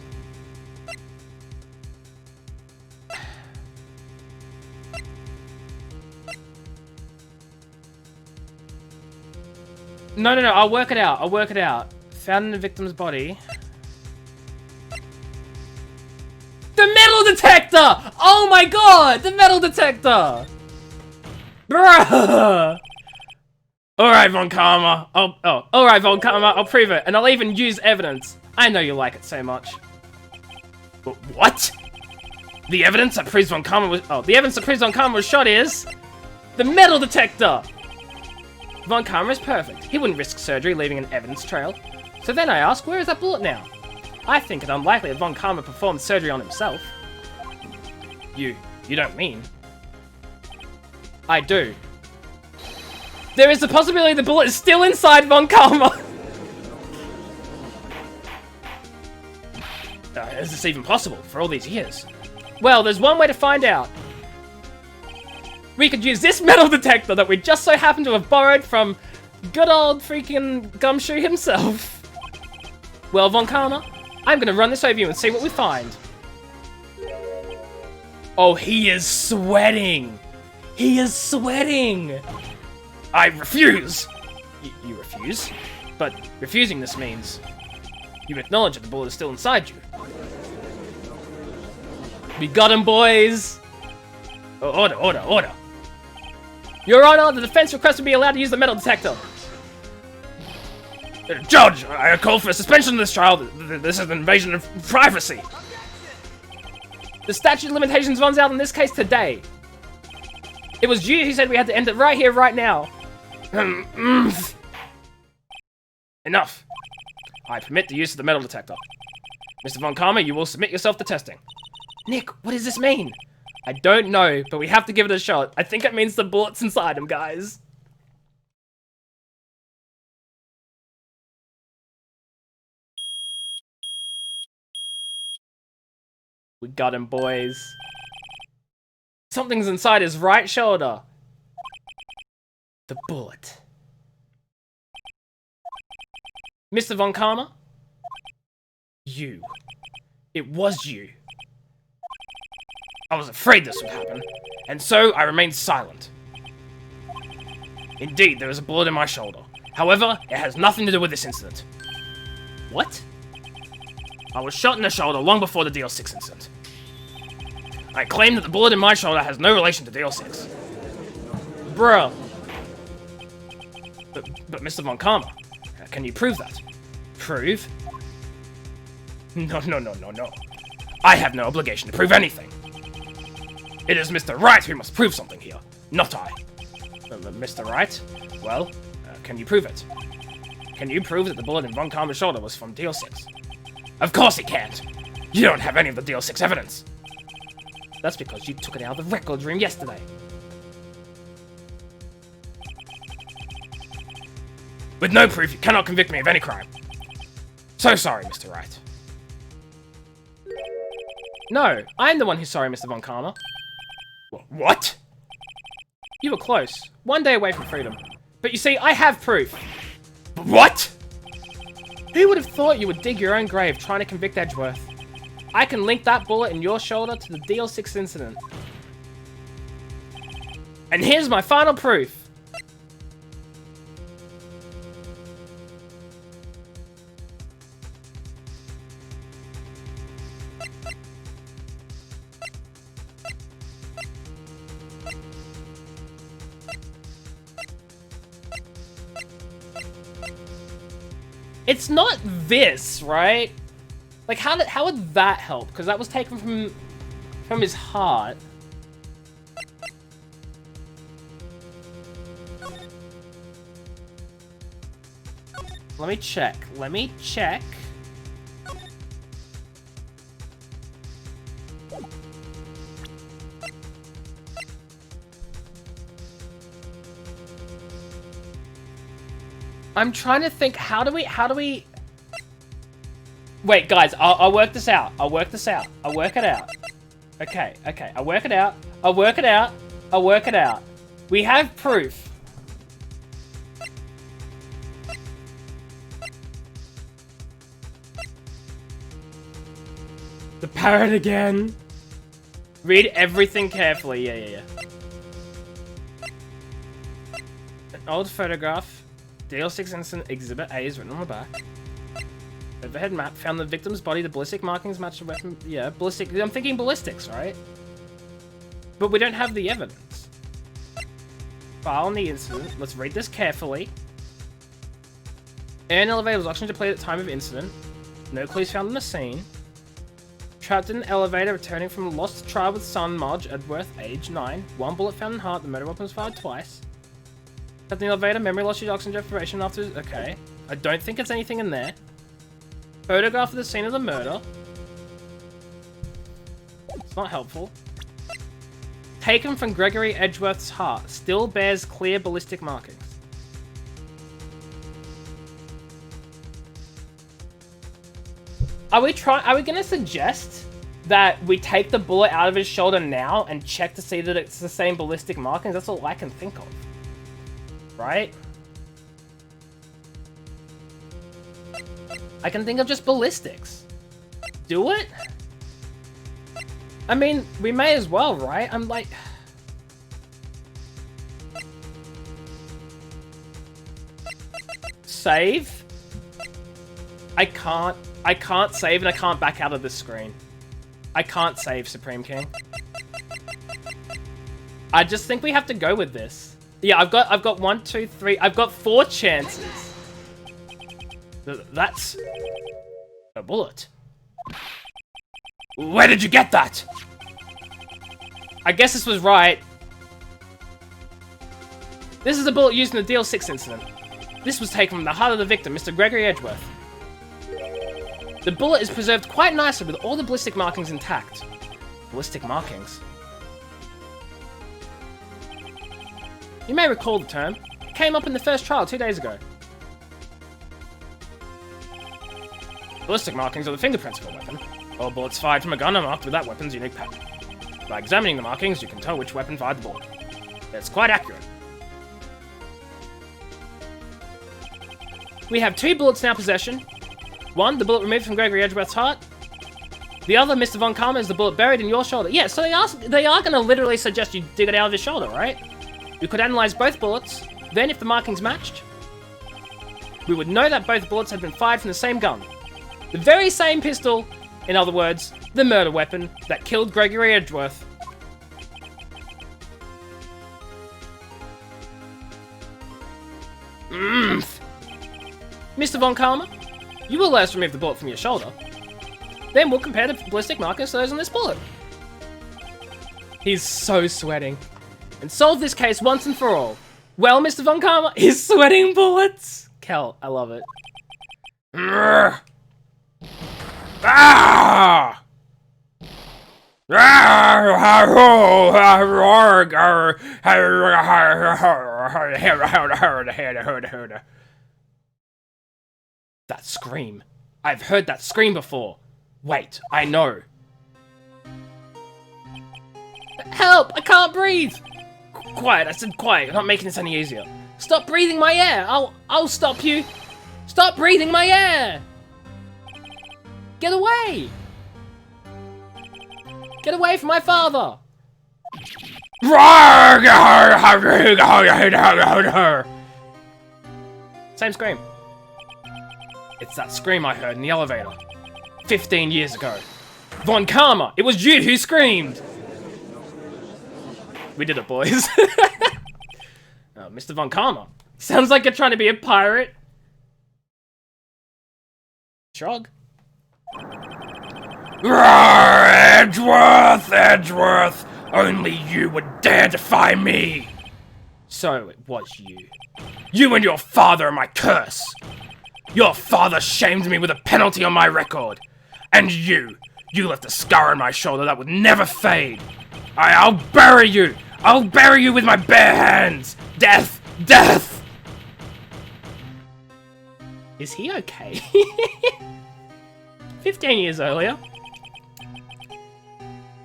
No, I'll work it out, Found in the victim's body. The metal detector! Oh my god, the metal detector! Bruh! Alright, Von Karma. Alright, Von Karma, I'll prove it, and I'll even use evidence. I know you like it so much. What? The evidence that proves Von Karma was... The evidence that proves Von Karma was shot is... the metal detector! Von Karma is perfect. He wouldn't risk surgery leaving an evidence trail. So then I ask, where is that bullet now? I think it unlikely that Von Karma performed surgery on himself. You don't mean? I do. There is a possibility the bullet is still inside Von Karma. Is this even possible for all these years? Well, there's one way to find out. We could use this metal detector that we just so happen to have borrowed from good old freaking Gumshoe himself. Well, Von Karma, I'm gonna run this over you and see what we find. Oh, he is sweating. He is sweating. I refuse. You refuse? But refusing this means you acknowledge that the bullet is still inside you. We got him, boys. Order. Your Honor, the defense requests to be allowed to use the metal detector. Judge, I call for a suspension of this trial. This is an invasion of privacy. The statute of limitations runs out in this case today. It was you who said we had to end it right here, right now. Enough. I permit the use of the metal detector. Mr. Von Karma, you will submit yourself to testing. Nick, what does this mean? I don't know, but we have to give it a shot. I think it means the bullet's inside him, guys. We got him, boys. Something's inside his right shoulder. The bullet. Mr. Von Karma? You. It was you. I was afraid this would happen, and so I remained silent. Indeed, there is a bullet in my shoulder. However, it has nothing to do with this incident. What? I was shot in the shoulder long before the DL6 incident. I claim that the bullet in my shoulder has no relation to DL6. Bruh. But Mr. Von Karma, can you prove that? Prove? No. I have no obligation to prove anything. It is Mr. Wright who must prove something here, not I. Mr. Wright? Well, can you prove it? Can you prove that the bullet in Von Karma's shoulder was from DL6? Of course he can't! You don't have any of the DL6 evidence! That's because you took it out of the records room yesterday. With no proof, you cannot convict me of any crime. So sorry, Mr. Wright. No, I'm the one who's sorry, Mr. Von Karma. What? You were close. One day away from freedom. But you see, I have proof. What? Who would have thought you would dig your own grave trying to convict Edgeworth? I can link that bullet in your shoulder to the DL6 incident. And here's my final proof. It's not this, right? Like, how would that help? Because that was taken from his heart. Let me check. Let me check. I'm trying to think, how do we... Wait, guys, I'll work this out. I'll work this out. I'll work it out. Okay, okay, I'll work it out. I'll work it out. I'll work it out. We have proof. The parrot again. Read everything carefully. Yeah. An old photograph. DL6 incident exhibit A is written on the back. Overhead map found the victim's body. The ballistic markings match the weapon. Yeah, ballistic. I'm thinking ballistics, right? But we don't have the evidence. File on the incident. Let's read this carefully. Air and elevator was auctioned to play at the time of incident. No clues found on the scene. Trapped in an elevator returning from a lost trial with son, Marge Edworth, age 9. One bullet found in heart. The murder weapon was fired twice. Trapped in the elevator. Memory loss due to oxygen deprivation after... Okay. I don't think it's anything in there. Photograph of the scene of the murder. It's not helpful. Taken from Gregory Edgeworth's heart. Still bears clear ballistic markings. Are we gonna suggest that we take the bullet out of his shoulder now and check to see that it's the same ballistic markings? That's all I can think of. Right? I can think of just ballistics. Do it? I mean, we may as well, right? I'm like... Save? I can't save and I can't back out of this screen. I can't save, Supreme King. I just think we have to go with this. Yeah, I've got 1, 2, 3. I've got 4 chances. That's a bullet. Where did you get that? I guess this was right. This is a bullet used in the DL6 incident. This was taken from the heart of the victim, Mr. Gregory Edgeworth. The bullet is preserved quite nicely with all the ballistic markings intact. Ballistic markings? You may recall the term. It came up in the first trial 2 days ago. Ballistic markings are the fingerprints of a weapon. All bullets fired from a gun are marked with that weapon's unique pattern. By examining the markings, you can tell which weapon fired the bullet. It's quite accurate. We have 2 bullets in our possession. One, the bullet removed from Gregory Edgeworth's heart. The other, Mr. Von Karma, is the bullet buried in your shoulder. Yeah, so they are going to literally suggest you dig it out of his shoulder, right? We could analyze both bullets. Then, if the markings matched, we would know that both bullets had been fired from the same gun. The very same pistol, in other words, the murder weapon that killed Gregory Edgeworth. Mr. Von Karma, you will let us remove the bullet from your shoulder. Then we'll compare the ballistic markers to those on this bullet. He's so sweating. And solve this case once and for all. Well, Mr. Von Karma, he's sweating bullets. Kel, I love it. Ah! That scream. I've heard that scream before. Wait, I know. Help! I can't breathe! Quiet, I said quiet. You're not making this any easier. Stop breathing my air! I'll stop you! Stop breathing my air! Get away! Get away from my father! Same scream. It's that scream I heard in the elevator. 15 years ago. Von Karma! It was you who screamed! We did it, boys. Mr. Von Karma. Sounds like you're trying to be a pirate. Shrug. Edgeworth! Edgeworth! Only you would dare defy me! So it was you. You and your father are my curse! Your father shamed me with a penalty on my record. And you left a scar on my shoulder that would never fade. I'll bury you! I'll bury you with my bare hands! Death! Death! Is he okay? 15 years earlier.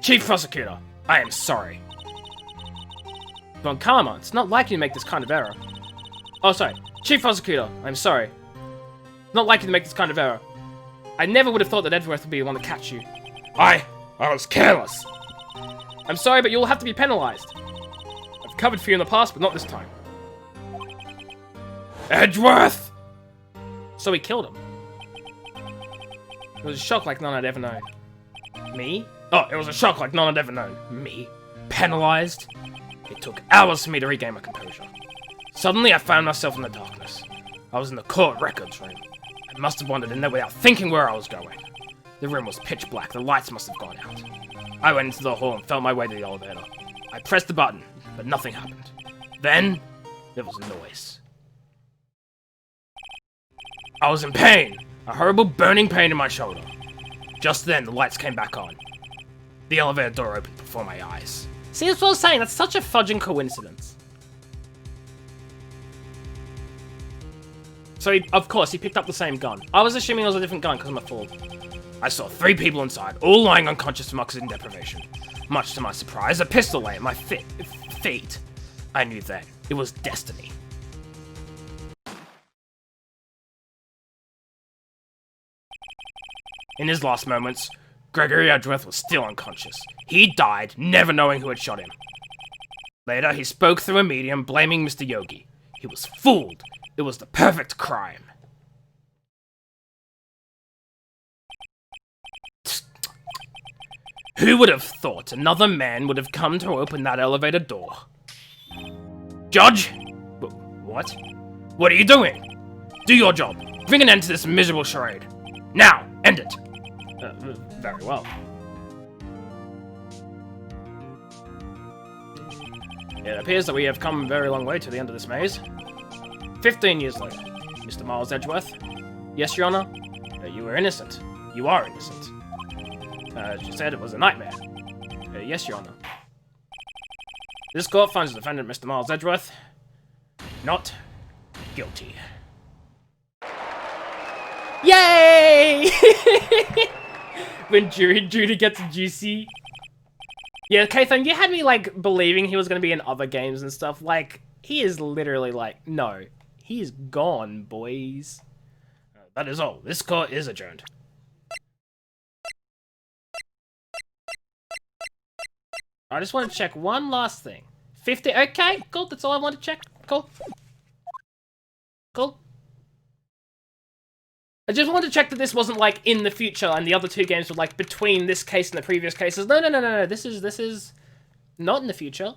Chief Prosecutor, I am sorry. Von Karma, it's not like you to make this kind of error. Oh, sorry. Chief Prosecutor, I'm sorry. Not like you to make this kind of error. I never would have thought that Edgeworth would be the one to catch you. I was careless. I'm sorry, but you'll have to be penalized. I've covered for you in the past, but not this time. Edgeworth! So he killed him. It was a shock like none I'd ever known. Me? Oh, it was a shock like none I'd ever known. Me? Penalized? It took hours for me to regain my composure. Suddenly I found myself in the darkness. I was in the court records room. I must have wandered in there without thinking where I was going. The room was pitch black, the lights must have gone out. I went into the hall and felt my way to the elevator. I pressed the button, but nothing happened. Then, there was a noise. I was in pain, a horrible burning pain in my shoulder. Just then, the lights came back on. The elevator door opened before my eyes. See, that's what I was saying. That's such a fudging coincidence. So, of course, he picked up the same gun. I was assuming it was a different gun because I'm a fool. I saw 3 people inside, all lying unconscious from oxygen deprivation. Much to my surprise, a pistol lay at my feet. I knew then. It was destiny. In his last moments, Gregory Edgeworth was still unconscious. He died, never knowing who had shot him. Later, he spoke through a medium, blaming Mr. Yogi. He was fooled. It was the perfect crime. Who would have thought another man would have come to open that elevator door? Judge? What? What are you doing? Do your job. Bring an end to this miserable charade. Now, end it. Very well. It appears that we have come a very long way to the end of this maze. 15 years later, Mr. Miles Edgeworth. Yes, Your Honor. You were innocent. You are innocent. As you said, it was a nightmare. Yes, Your Honor. This court finds the defendant, Mr. Miles Edgeworth, not guilty. Yay! When Judy gets juicy. Yeah, Kathan, you had me, like, believing he was going to be in other games and stuff. Like, he is literally like, no. He is gone, boys. That is all. This court is adjourned. I just want to check one last thing. 50, okay, cool, that's all I want to check. Cool. Cool. I just wanted to check that this wasn't, like, in the future and the other 2 games were, like, between this case and the previous cases. No, this is not in the future.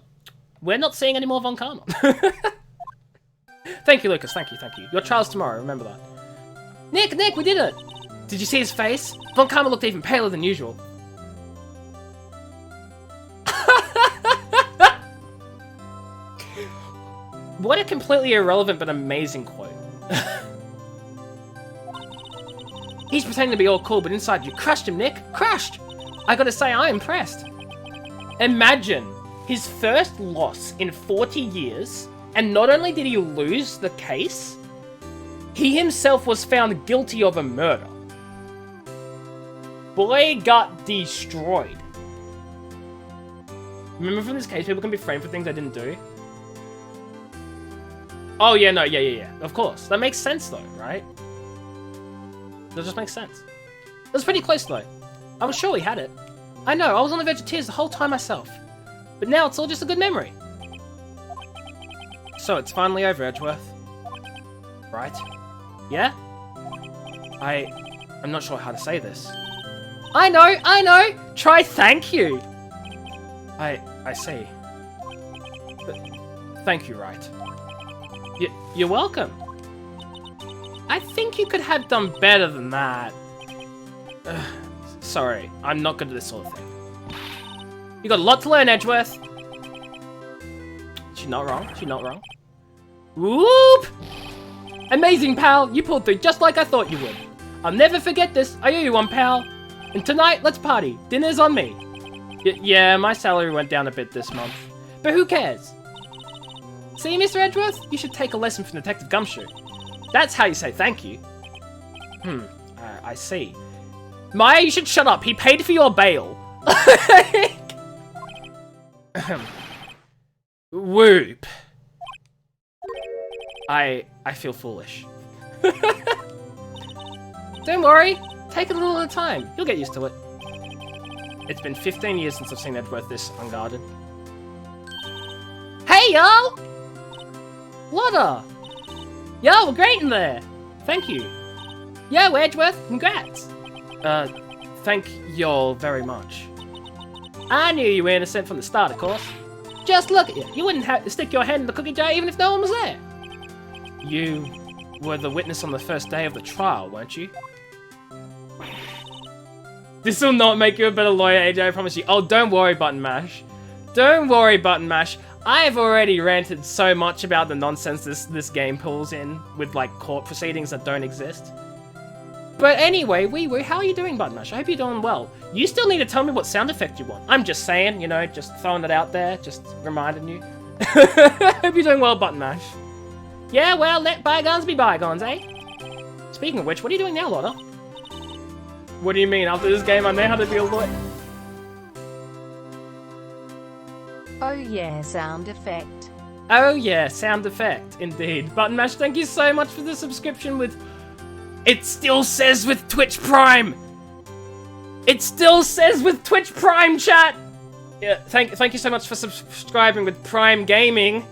We're not seeing any more Von Karma. Thank you, Lucas, thank you. Your trial's tomorrow, remember that. Nick, we did it! Did you see his face? Von Karma looked even paler than usual. What a completely irrelevant but amazing quote. He's pretending to be all cool, but inside you crushed him, Nick. Crushed! I gotta say, I'm impressed. Imagine his first loss in 40 years, and not only did he lose the case, he himself was found guilty of a murder. Boy got destroyed. Remember from this case, people can be framed for things they didn't do? Oh, yeah, no, yeah. Of course. That makes sense, though, right? That just makes sense. It was pretty close, though. I was sure he had it. I know, I was on the verge of tears the whole time myself. But now it's all just a good memory. So, it's finally over, Edgeworth. Right? Yeah? I'm not sure how to say this. I know! Try thank you! I see. But thank you, Wright. You're welcome. I think you could have done better than that. Sorry, I'm not good at this sort of thing. You got a lot to learn, Edgeworth. She's not wrong. Whoop! Amazing, pal. You pulled through just like I thought you would. I'll never forget this. I owe you one, pal. And tonight, let's party. Dinner's on me. Yeah, my salary went down a bit this month. But who cares? See, Mr. Edgeworth? You should take a lesson from Detective Gumshoe. That's how you say thank you. I see. Maya, you should shut up. He paid for your bail. Whoop. I feel foolish. Don't worry. Take it a little at a time. You'll get used to it. It's been 15 years since I've seen Edgeworth this unguarded. Hey, y'all! Lotta! Yo, we're great in there! Thank you. Yo, Edgeworth, congrats! Thank y'all very much. I knew you were innocent from the start, of course. Just look at you. You wouldn't have to stick your head in the cookie jar even if no one was there. You were the witness on the first day of the trial, weren't you? This will not make you a better lawyer, AJ, I promise you. Oh, don't worry, Button Mash. Don't worry, Button Mash. I've already ranted so much about the nonsense this game pulls in with, like, court proceedings that don't exist. But anyway, how are you doing, Button Mash? I hope you're doing well. You still need to tell me what sound effect you want. I'm just saying, you know, just throwing it out there, just reminding you. Hope you're doing well, Button Mash. Yeah, well, let bygones be bygones, eh? Speaking of which, what are you doing now, Lotta? What do you mean? After this game, I know how to be a lawyer. Oh yeah, sound effect. Oh yeah, sound effect, indeed. Button Mash, thank you so much for the subscription with... It still says with Twitch Prime! It still says with Twitch Prime, chat! Yeah, thank you so much for subscribing with Prime Gaming.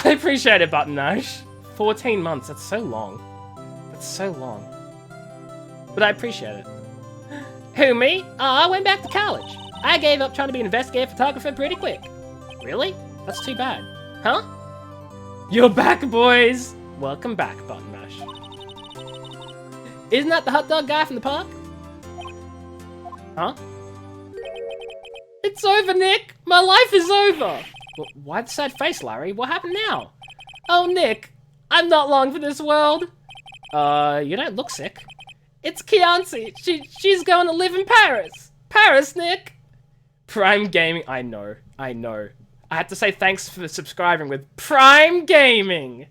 I appreciate it, Button Mash. 14 months, that's so long. That's so long. But I appreciate it. Who, me? Oh, I went back to college. I gave up trying to be an investigative photographer pretty quick. Really? That's too bad. Huh? You're back, boys! Welcome back, Button Mash. Isn't that the hot dog guy from the park? Huh? It's over, Nick! My life is over! Well, why the sad face, Larry? What happened now? Oh, Nick, I'm not long for this world. You don't look sick. It's Kianci. She's going to live in Paris. Paris, Nick. Prime Gaming. I know. I had to say thanks for subscribing with Prime Gaming.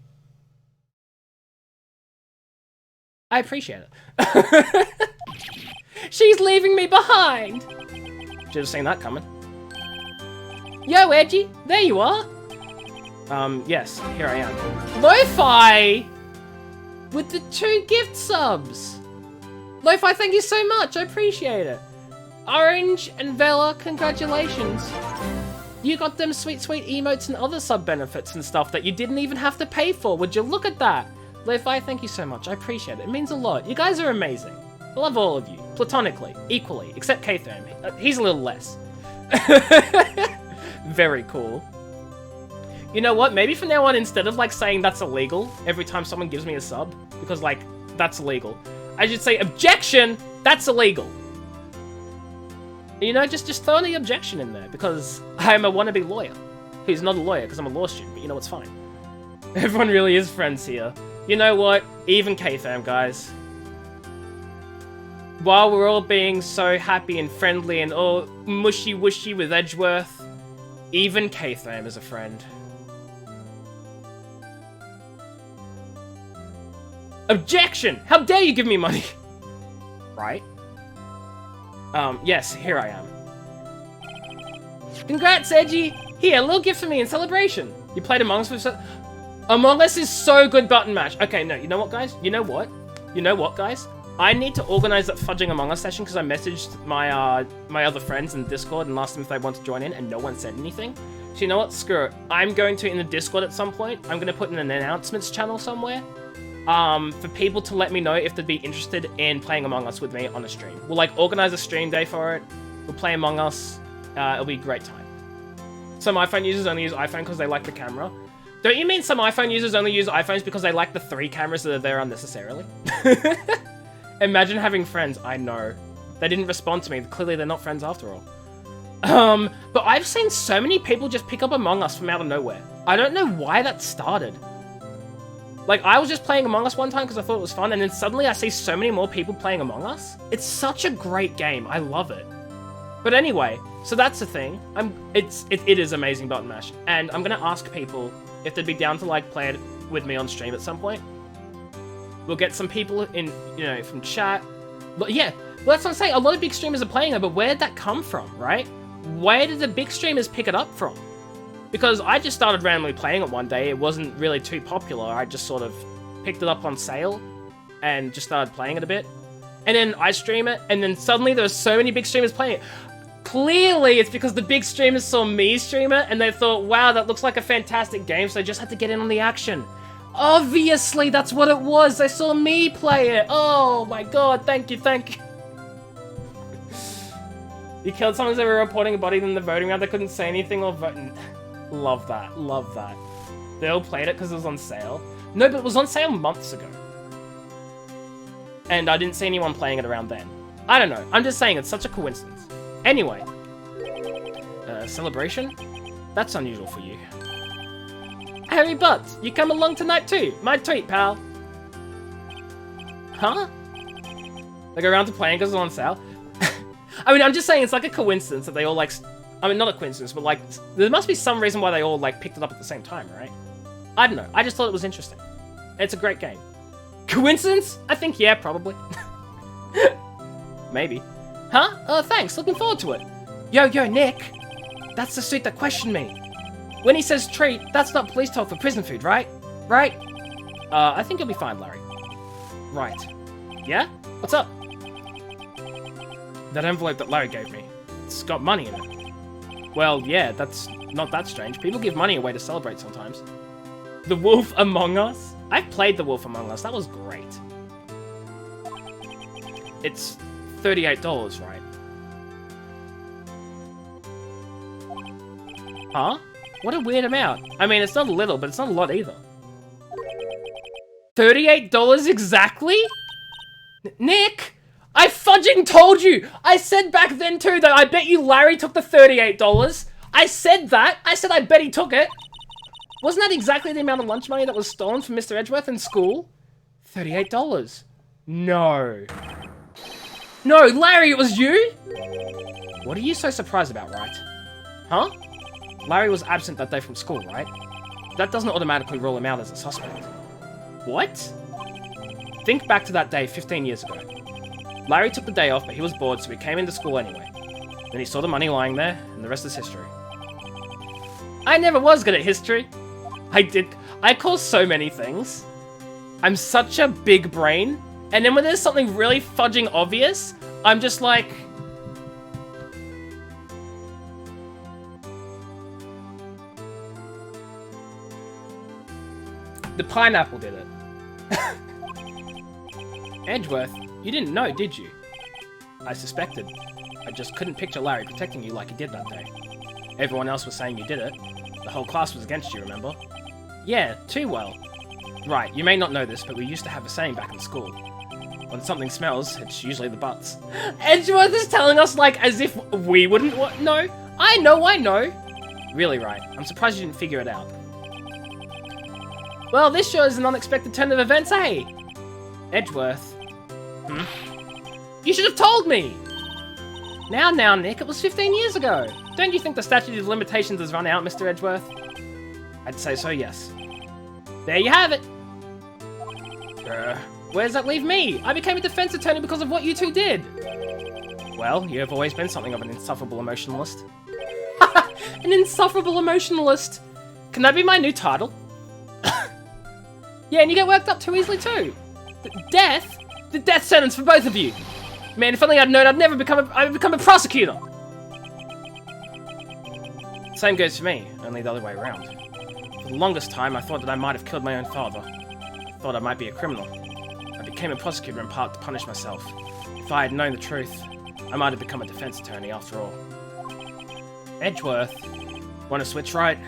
I appreciate it. She's leaving me behind. Should have seen that coming. Yo, Edgey, there you are. Yes, here I am. Lo-Fi! With the 2 gift subs. Lo-Fi, thank you so much, I appreciate it. Orange and Vela, congratulations. You got them sweet, sweet emotes and other sub benefits and stuff that you didn't even have to pay for. Would you look at that? Lo-Fi, thank you so much, I appreciate it. It means a lot. You guys are amazing. I love all of you, platonically, equally, except K-Therm. He's a little less. Very cool. You know what? Maybe from now on, instead of like saying that's illegal every time someone gives me a sub, because like that's illegal, I should say objection. That's illegal. You know, just throw the objection in there because I'm a wannabe lawyer who's not a lawyer because I'm a law student. But you know it's fine. Everyone really is friends here. You know what? Even K-Fam, guys. While we're all being so happy and friendly and all mushy-wushy with Edgeworth, even K-Fam is a friend. Objection! How dare you give me money? Right? Yes, here I am. Congrats, Edgey! Here, a little gift for me in celebration. You played Among Us with... Among Us is so good, Button Mash. Okay, no, you know what, guys? You know what? You know what, guys? I need to organize that fudging Among Us session because I messaged my my other friends in Discord and asked them if they want to join in and no one said anything. So you know what? Screw it. I'm going to, in the Discord at some point, I'm going to put in an announcements channel somewhere for people to let me know if they'd be interested in playing Among Us with me on a stream. We'll like organize a stream day for it. We'll play Among Us. It'll be a great time. Some iPhone users only use iPhone because they like the camera. Don't you mean some iPhone users only use iPhones because they like the 3 cameras that are there unnecessarily? Imagine having friends. I know. They didn't respond to me. Clearly they're not friends after all. But I've seen so many people just pick up Among Us from out of nowhere. I don't know why that started. Like, I was just playing Among Us one time because I thought it was fun, and then suddenly I see so many more people playing Among Us. It's such a great game. I love it. But anyway, so that's the thing. It is amazing button mash, and I'm gonna ask people if they'd be down to like play it with me on stream at some point. We'll get some people in, you know, from chat. But yeah, well, that's what I'm saying. A lot of big streamers are playing it, but where did that come from, right? Where did the big streamers pick it up from? Because I just started randomly playing it one day. It wasn't really too popular. I just sort of picked it up on sale and just started playing it a bit. And then I stream it, and then suddenly there were so many big streamers playing it. Clearly, it's because the big streamers saw me stream it, and they thought, wow, that looks like a fantastic game, so they just had to get in on the action. Obviously, that's what it was. They saw me play it. Oh my god, thank you, thank you. You killed someone as they were reporting a body in the voting round. They couldn't say anything or vote. Love that, love that. They all played it because it was on sale. No, but it was on sale months ago. And I didn't see anyone playing it around then. I don't know. I'm just saying it's such a coincidence. Anyway. Celebration? That's unusual for you. Harry Butts, you come along tonight too. My treat, pal. Huh? They go around to playing because it's on sale? I mean, I'm just saying it's like a coincidence that they all like... I mean, not a coincidence, but like... There must be some reason why they all like picked it up at the same time, right? I don't know. I just thought it was interesting. It's a great game. Coincidence? I think, yeah, probably. Maybe. Huh? Oh, thanks. Looking forward to it. Yo, Nick. That's the suit that questioned me. When he says treat, that's not police talk for prison food, right? Right? I think you'll be fine, Larry. Right. Yeah? What's up? That envelope that Larry gave me. It's got money in it. Well, yeah, that's not that strange. People give money away to celebrate sometimes. The Wolf Among Us? I've played The Wolf Among Us. That was great. It's $38, right? Huh? What a weird amount. I mean, it's not a little, but it's not a lot either. $38 exactly? Nick! I fudging told you! I said back then too that I bet you Larry took the $38. I said that. I said I bet he took it. Wasn't that exactly the amount of lunch money that was stolen from Mr. Edgeworth in school? $38. No. No, Larry, it was you? What are you so surprised about, Wright? Huh? Larry was absent that day from school, right? That doesn't automatically rule him out as a suspect. What? Think back to that day 15 years ago. Larry took the day off, but he was bored, so he came into school anyway. Then he saw the money lying there, and the rest is history. I never was good at history. I call so many things. I'm such a big brain, and then when there's something really fudging obvious, I'm just like... The pineapple did it. Edgeworth, you didn't know, did you? I suspected. I just couldn't picture Larry protecting you like he did that day. Everyone else was saying you did it. The whole class was against you, remember? Yeah, too well. Right, you may not know this, but we used to have a saying back in school. When something smells, it's usually the butts. Edgeworth is telling us like as if we wouldn't know. I know. Really, right. I'm surprised you didn't figure it out. Well, this shows an unexpected turn of events, eh? Edgeworth. You should have told me! Now, Nick, it was 15 years ago. Don't you think the statute of limitations has run out, Mr. Edgeworth? I'd say so, yes. There you have it! Where does that leave me? I became a defense attorney because of what you two did! Well, you have always been something of an insufferable emotionalist. An insufferable emotionalist! Can that be my new title? Yeah, and you get worked up too easily too. Death? The death sentence for both of you. Man, if only I'd known, I'd become a prosecutor. Same goes for me, only the other way around. For the longest time, I thought that I might have killed my own father. I thought I might be a criminal. I became a prosecutor in part to punish myself. If I had known the truth, I might have become a defense attorney after all. Edgeworth, want to switch right?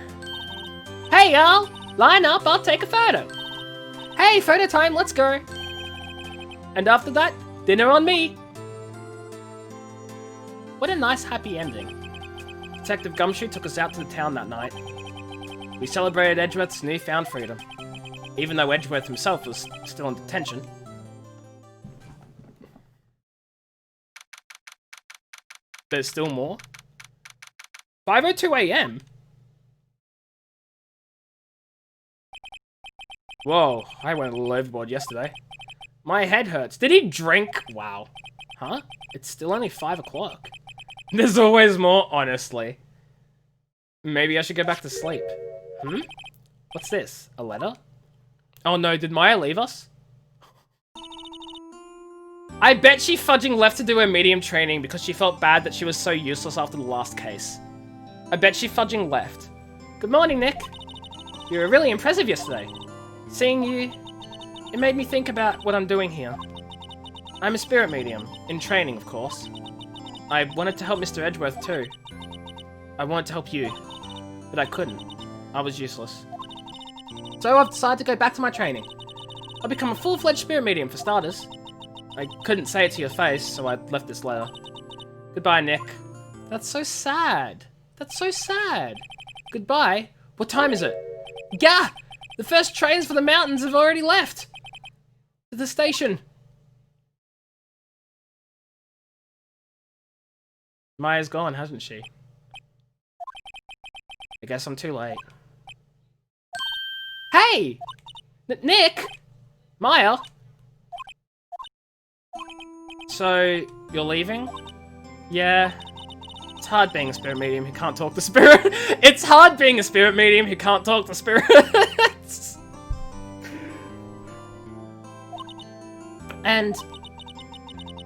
Hey y'all, line up, I'll take a photo. Hey, photo time, let's go. And after that, dinner on me. What a nice happy ending. Detective Gumshoe took us out to the town that night. We celebrated Edgeworth's newfound freedom, even though Edgeworth himself was still in detention. There's still more? 5:02 AM? Whoa, I went a little overboard yesterday. My head hurts. Did he drink? Wow. Huh? It's still only 5 o'clock. There's always more, honestly. Maybe I should go back to sleep. Hmm? What's this? A letter? Oh no, did Maya leave us? I bet she fudging left to do her medium training because she felt bad that she was so useless after the last case. I bet she fudging left. Good morning, Nick. You were really impressive yesterday. Seeing you, it made me think about what I'm doing here. I'm a spirit medium, in training, of course. I wanted to help Mr. Edgeworth too. I wanted to help you, but I couldn't. I was useless. So I've decided to go back to my training. I'll become a full-fledged spirit medium for starters. I couldn't say it to your face, so I left this letter. Goodbye, Nick. That's so sad. That's so sad. Goodbye? What time is it? Gah! The first trains for the mountains have already left. To the station. Maya's gone, hasn't she? I guess I'm too late. Hey! Nick! Maya! So, you're leaving? Yeah. It's hard being a spirit medium who can't talk to spirit. It's hard being a spirit medium who can't talk to spirits. And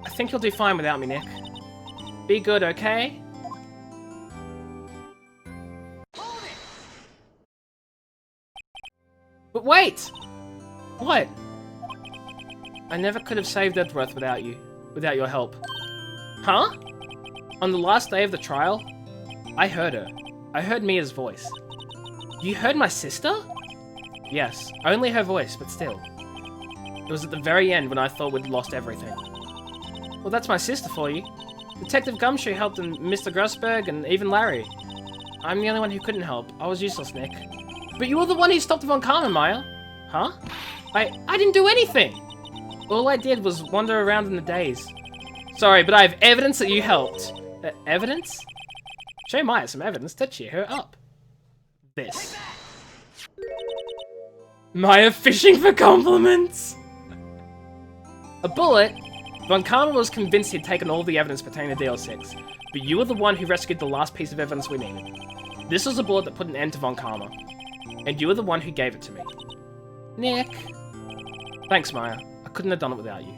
I think you'll do fine without me, Nick. Be good, okay? But wait! What? I never could have saved Edgeworth without you. Without your help. Huh? On the last day of the trial, I heard her. I heard Mia's voice. You heard my sister? Yes, only her voice, but still. It was at the very end when I thought we'd lost everything. Well, that's my sister for you. Detective Gumshoe helped, and Mr. Grossberg, and even Larry. I'm the only one who couldn't help. I was useless, Nick. But you were the one who stopped Von Karma, Maya. Huh? I didn't do anything! All I did was wander around in the daze. Sorry, but I have evidence that you helped. Evidence? Show Maya some evidence to cheer her up. This. Maya fishing for compliments! A bullet? Von Karma was convinced he'd taken all the evidence pertaining to DL6, but you were the one who rescued the last piece of evidence we needed. This was a bullet that put an end to Von Karma, and you were the one who gave it to me. Nick. Thanks, Maya. I couldn't have done it without you.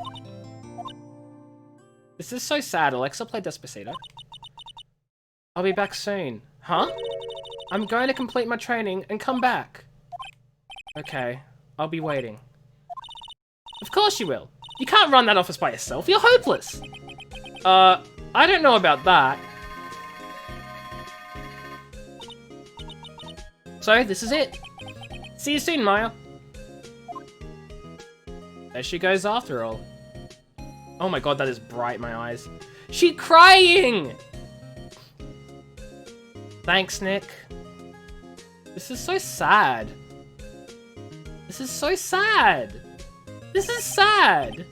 This is so sad. Alexa, play Despacito. I'll be back soon. Huh? I'm going to complete my training and come back. Okay, I'll be waiting. Of course you will. You can't run that office by yourself. You're hopeless. I don't know about that. So, this is it. See you soon, Maya. There she goes after all. Oh my god, that is bright, my eyes. She's crying! Thanks, Nick. This is so sad. This is so sad. This is sad.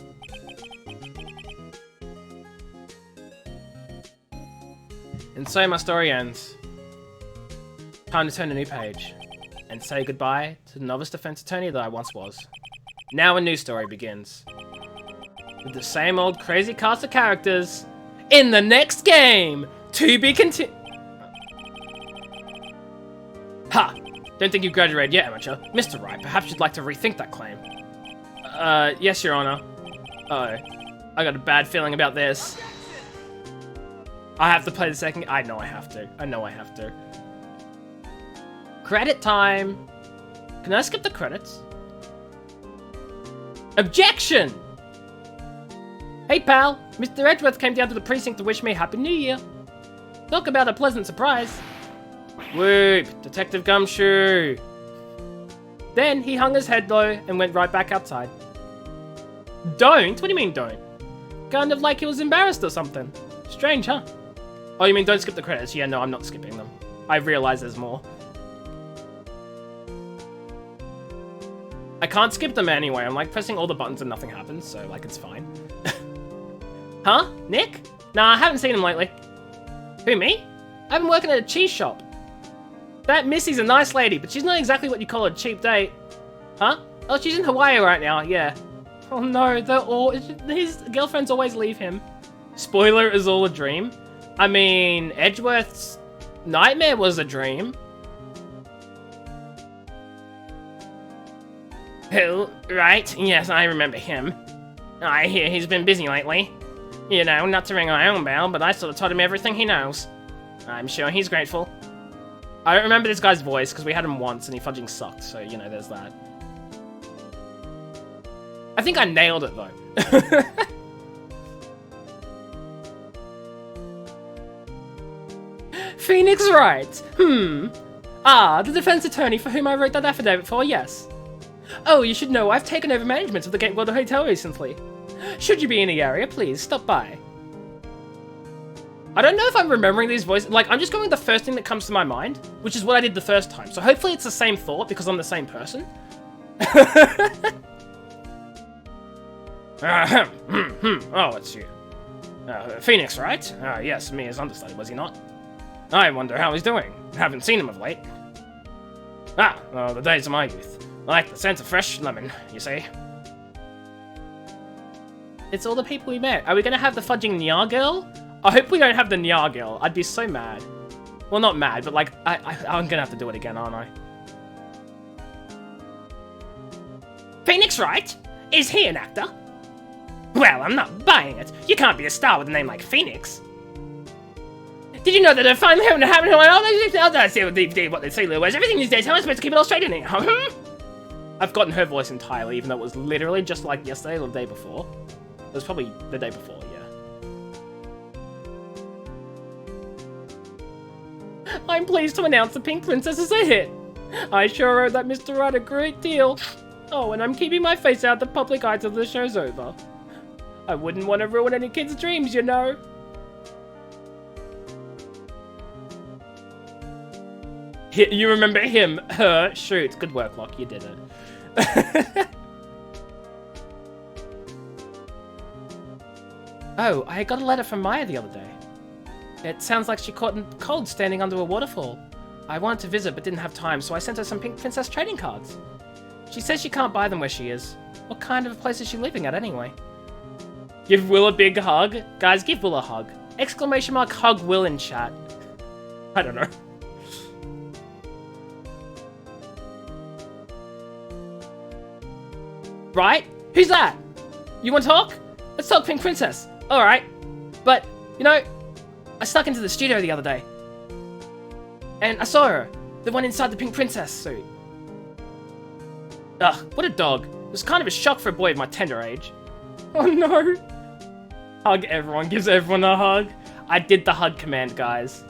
And so my story ends. Time to turn a new page and say goodbye to the novice defense attorney that I once was. Now a new story begins. With the same old crazy cast of characters in the next game to be continued. Ha! Don't think you've graduated yet, amateur. Mr. Wright, perhaps you'd like to rethink that claim. Yes, Your Honor. Oh, I got a bad feeling about this. I have to play the second. I know I have to. I know I have to. Credit time. Can I skip the credits? Objection! Hey pal, Mr. Edgeworth came down to the precinct to wish me Happy New Year. Talk about a pleasant surprise. Whoop, Detective Gumshoe. Then he hung his head low and went right back outside. Don't? What do you mean don't? Kind of like he was embarrassed or something. Strange, huh? Oh, you mean don't skip the credits? Yeah, no, I'm not skipping them. I realize there's more. I can't skip them anyway. I'm like pressing all the buttons and nothing happens, so like it's fine. Huh? Nick? Nah, I haven't seen him lately. Who, me? I've been working at a cheese shop. That Missy's a nice lady, but she's not exactly what you call a cheap date. Huh? Oh, she's in Hawaii right now, yeah. Oh no, his girlfriends always leave him. Spoiler, is all a dream. I mean, Edgeworth's nightmare was a dream. Who? Right, yes, I remember him. I hear he's been busy lately. You know, not to ring my own bell, but I sort of taught him everything he knows. I'm sure he's grateful. I don't remember this guy's voice, because we had him once and he fudging sucked, so, you know, there's that. I think I nailed it, though. Phoenix Wright. Ah, the defense attorney for whom I wrote that affidavit for, yes. Oh, you should know I've taken over management of the Gateway Hotel recently. Should you be in the area, please stop by. I don't know if I'm remembering these voices. Like, I'm just going with the first thing that comes to my mind, which is what I did the first time. So hopefully it's the same thought because I'm the same person. Oh, it's you. Phoenix, right? Yes, me as understudy, was he not? I wonder how he's doing. Haven't seen him of late. The days of my youth. Like the scent of fresh lemon, you see. It's all the people we met. Are we gonna have the fudging Nya girl? I hope we don't have the Nya girl. I'd be so mad. Well, not mad, but like, I'm gonna have to do it again, aren't I? Phoenix Wright? Is he an actor? Well, I'm not buying it. You can't be a star with a name like Phoenix. Did you know that I finally haven't happened to my own I see what they say, Lewis. Everything these days, how am I supposed to keep it all straight in here? I've gotten her voice entirely, even though it was literally just like yesterday or the day before. It was probably the day before, yeah. I'm pleased to announce the Pink Princess is a hit. I sure owe that Mr. Wright a great deal. Oh, and I'm keeping my face out the public eye till the show's over. I wouldn't want to ruin any kid's dreams, you know. You remember him, her, shoot. Good work, Locke, you did it. Oh, I got a letter from Maya the other day. It sounds like she caught cold standing under a waterfall. I wanted to visit but didn't have time, so I sent her some Pink Princess trading cards. She says she can't buy them where she is. What kind of a place is she living at anyway? Give Will a big hug. Guys, give Will a hug. Exclamation mark hug Will in chat. I don't know. Right? Who's that? You want to talk? Let's talk, Pink Princess. Alright. But, you know, I snuck into the studio the other day. And I saw her. The one inside the Pink Princess suit. Ugh, what a dog. It was kind of a shock for a boy of my tender age. Oh no. Hug everyone. Gives everyone a hug. I did the hug command, guys.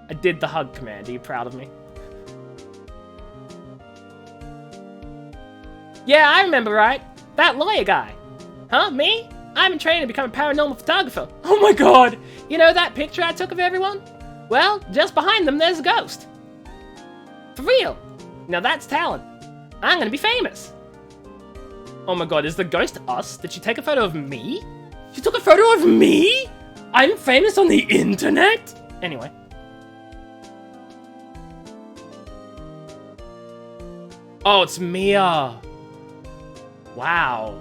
I did the hug command. Are you proud of me? Yeah, I remember, right? That lawyer guy. Huh, me? I'm in training to become a paranormal photographer. Oh my god! You know that picture I took of everyone? Well, just behind them there's a ghost. For real. Now that's talent. I'm gonna be famous. Oh my god, is the ghost us? Did she take a photo of me? She took a photo of me? I'm famous on the internet? Anyway. Oh, it's Mia. Wow.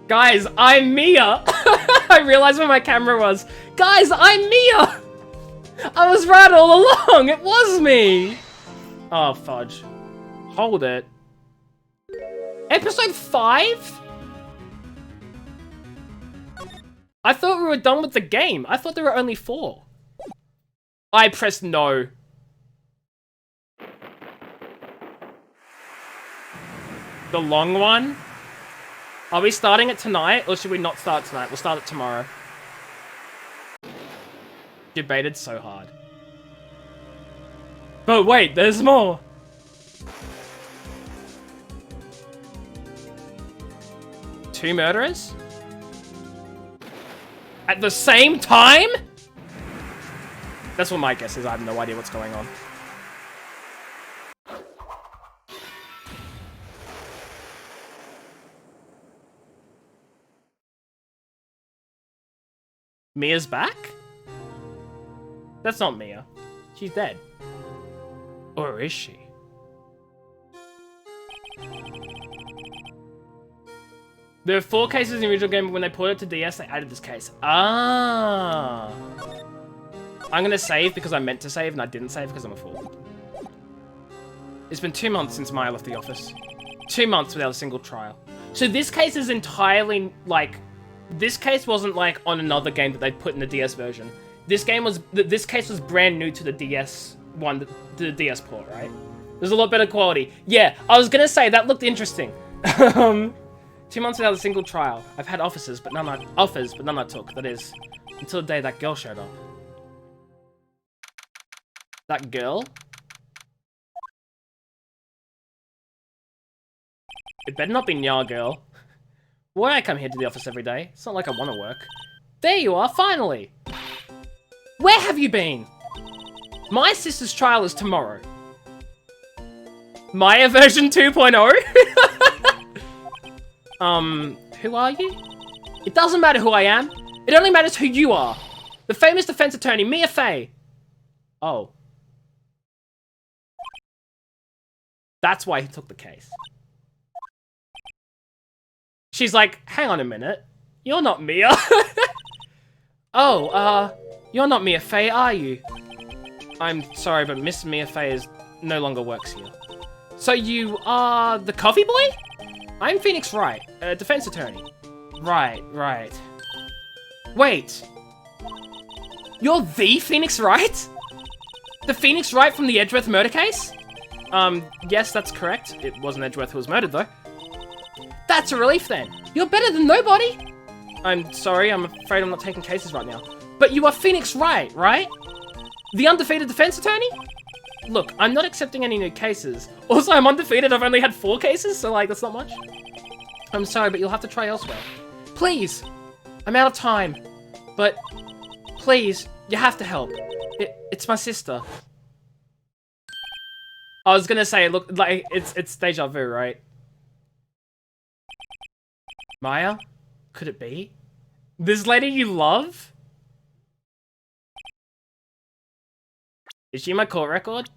Guys, I'm Mia! I realized where my camera was. Guys, I'm Mia! I was right all along! It was me! Oh, fudge. Hold it. Episode 5? I thought we were done with the game. I thought there were only 4. I pressed no. The long one? Are we starting it tonight, or should we not start tonight? We'll start it tomorrow. Debated so hard. But wait, there's more! Two murderers? At the same time? That's what my guess is. I have no idea what's going on. Mia's back? That's not Mia. She's dead. Or is she? There are 4 cases in the original game, but when they ported it to DS, they added this case. Ah. I'm gonna save because I meant to save, and I didn't save because I'm a fool. It's been 2 months since Maya left the office. 2 months without a single trial. So this case is entirely, like... This case wasn't, like, on another game that they'd put in the DS version. This case was brand new to the DS one, to the DS port, right? There's a lot better quality. Yeah, I was gonna say, that looked interesting. 2 months without a single trial. I've had offers, but none I took. That is, until the day that girl showed up. That girl? It better not be Nya girl. Why I come here to the office every day? It's not like I want to work. There you are, finally! Where have you been? My sister's trial is tomorrow. Maya version 2.0? Who are you? It doesn't matter who I am. It only matters who you are. The famous defense attorney, Mia Fey. Oh. That's why he took the case. She's like, hang on a minute. You're not Mia. Oh, you're not Mia Fey, are you? I'm sorry, but Miss Mia Fey no longer works here. So you are the coffee boy? I'm Phoenix Wright, a defense attorney. Right. Wait. You're the Phoenix Wright? The Phoenix Wright from the Edgeworth murder case? Yes, that's correct. It wasn't Edgeworth who was murdered, though. That's a relief, then. You're better than nobody. I'm sorry, I'm afraid I'm not taking cases right now. But you are Phoenix Wright, right? The undefeated defense attorney? Look, I'm not accepting any new cases. Also, I'm undefeated. I've only had 4 cases, so, like, that's not much. I'm sorry, but you'll have to try elsewhere. Please. I'm out of time. But, please, you have to help. It's my sister. I was gonna say, look, like, it's deja vu, right? Maya? Could it be? This lady you love? Is she my court record?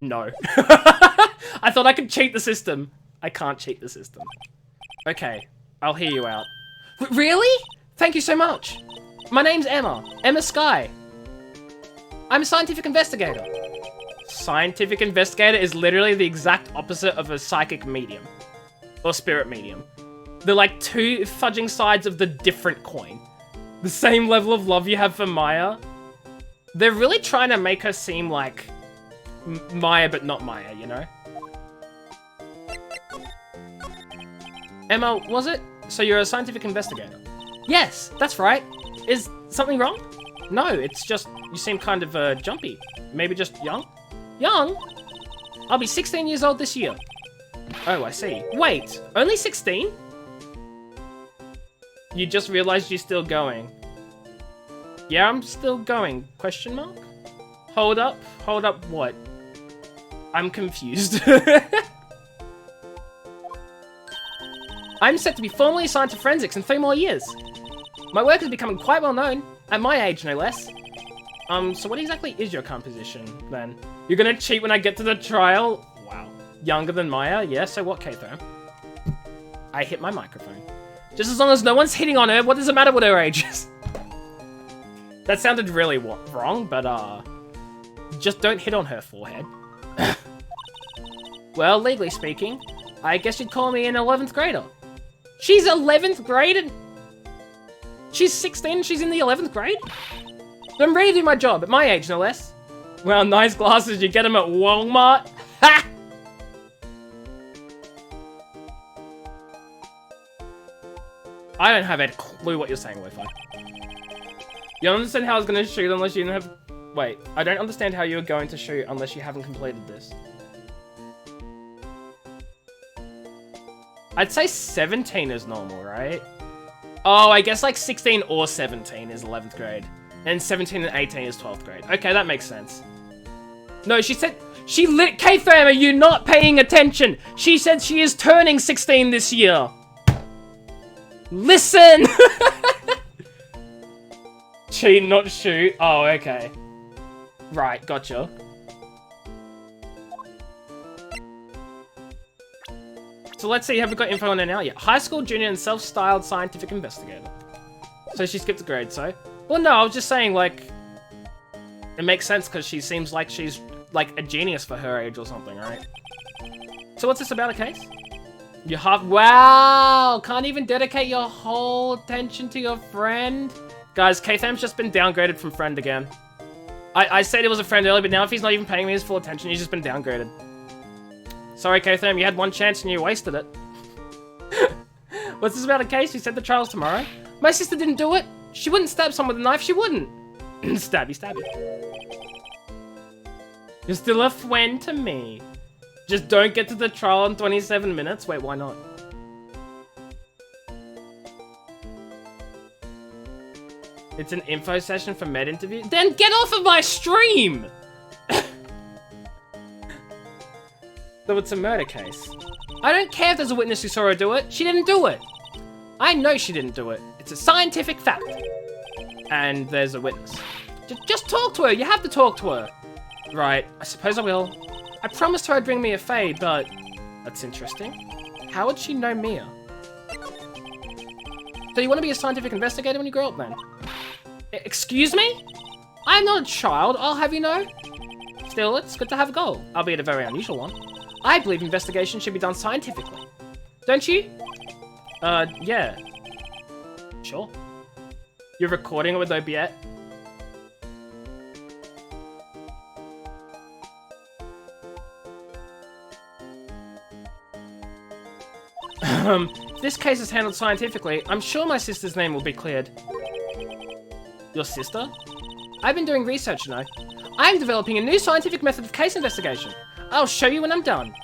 No. I thought I could cheat the system. I can't cheat the system. Okay, I'll hear you out. Really? Thank you so much. My name's Emma. Emma Sky. I'm a scientific investigator. Scientific investigator is literally the exact opposite of a psychic medium. Or spirit medium. They're like 2 fudging sides of the different coin. The same level of love you have for Maya. They're really trying to make her seem like Maya, but not Maya, you know? Emma, was it? So you're a scientific investigator? Yes, that's right. Is something wrong? No, it's just you seem kind of jumpy. Maybe just young? Young? I'll be 16 years old this year. Oh, I see. Wait, only 16? You just realized you're still going. Yeah, I'm still going. Question mark? Hold up what? I'm confused. I'm set to be formally assigned to forensics in 3 more years. My work is becoming quite well known, at my age no less. So what exactly is your current position, then? You're gonna cheat when I get to the trial? Wow. Younger than Maya? Yeah, so what, K-Therm? I hit my microphone. Just as long as no one's hitting on her, what does it matter what her age is? That sounded really wrong, but just don't hit on her forehead. Well, legally speaking, I guess you'd call me an 11th grader. She's 11th grade? She's 16, she's in the 11th grade? I'm ready to do my job, at my age no less. Well, nice glasses, you get them at Walmart. Ha! I don't have a clue what you're saying, Wi-Fi. You don't understand how I was going to shoot unless you didn't have... Wait, I don't understand how you're going to shoot unless you haven't completed this. I'd say 17 is normal, right? Oh, I guess like 16 or 17 is 11th grade. And 17 and 18 is 12th grade. Okay, that makes sense. No, she said... K-Fam, are you not paying attention? She said she is turning 16 this year. Listen! Cheat, not shoot. Oh, okay. Right, gotcha. So let's see, have we got info on her now? Yeah, high school junior and self-styled scientific investigator. So she skipped a grade, so... Well, no, I was just saying, like... It makes sense because she seems like she's, like, a genius for her age or something, right? So what's this about a case? You have... Wow! Can't even dedicate your whole attention to your friend? Guys, K-Tham's just been downgraded from friend again. I said it was a friend earlier, but now if he's not even paying me his full attention, he's just been downgraded. Sorry, K-Tham, you had one chance and you wasted it. What's this about a case? You said the trial's tomorrow? My sister didn't do it. She wouldn't stab someone with a knife, she wouldn't. Stabby, stabby. You're still a friend to me. Just don't get to the trial in 27 minutes. Wait, why not? It's an info session for med interview? Then get off of my stream! So it's a murder case. I don't care if there's a witness who saw her do it. She didn't do it. I know she didn't do it. It's a scientific fact. And there's a witness. Just talk to her. You have to talk to her. Right, I suppose I will. I promised her I'd bring Mia Fey, but... That's interesting. How would she know Mia? So you want to be a scientific investigator when you grow up, then? Excuse me? I'm not a child, I'll have you know. Still, it's good to have a goal, albeit a very unusual one. I believe investigation should be done scientifically. Don't you? Yeah. Sure. You're recording it with OBS? If this case is handled scientifically, I'm sure my sister's name will be cleared. Your sister? I've been doing research, you know. I'm developing a new scientific method of case investigation. I'll show you when I'm done.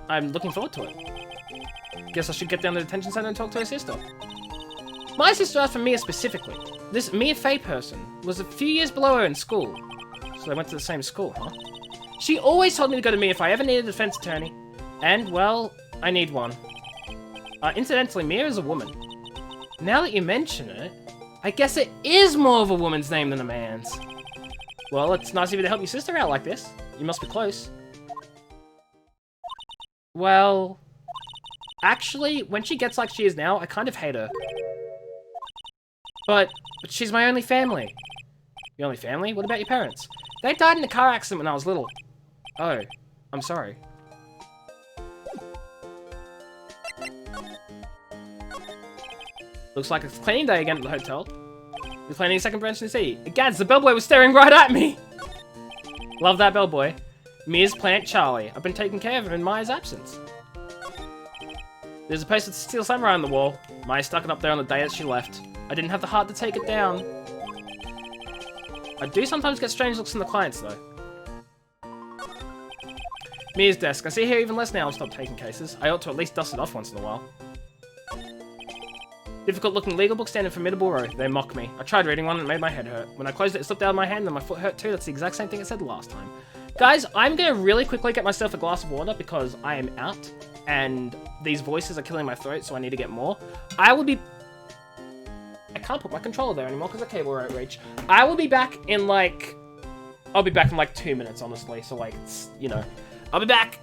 I'm looking forward to it. Guess I should get down to the detention center and talk to her sister. My sister asked for Mia specifically. This Mia Fey person was a few years below her in school. So they went to the same school, huh? She always told me to go to Mia if I ever needed a defense attorney. And, well, I need one. Incidentally, Mia is a woman. Now that you mention it, I guess it is more of a woman's name than a man's. Well, it's nice of you to help your sister out like this. You must be close. Well, actually, when she gets like she is now, I kind of hate her. But she's my only family. Your only family? What about your parents? They died in a car accident when I was little. Oh, I'm sorry. Looks like it's cleaning day again at the hotel. We're cleaning a second branch in the city. Gads, the bellboy was staring right at me! Love that bellboy. Mia's plant Charlie. I've been taking care of him in Maya's absence. There's a poster to Steel Samurai on the wall. Maya stuck it up there on the day that she left. I didn't have the heart to take it down. I do sometimes get strange looks from the clients, though. Mia's desk. I see her even less now. I'll stop taking cases. I ought to at least dust it off once in a while. Difficult-looking legal book stand in formidable row. They mock me. I tried reading one and it made my head hurt. When I closed it, it slipped out of my hand and my foot hurt too. That's the exact same thing it said last time. Guys, I'm gonna really quickly get myself a glass of water because I am out and these voices are killing my throat, so I need to get more. I can't put my controller there anymore because the cable won't reach. I will be back in like... I'll be back in like 2 minutes, honestly. So like, it's, you know. I'll be back!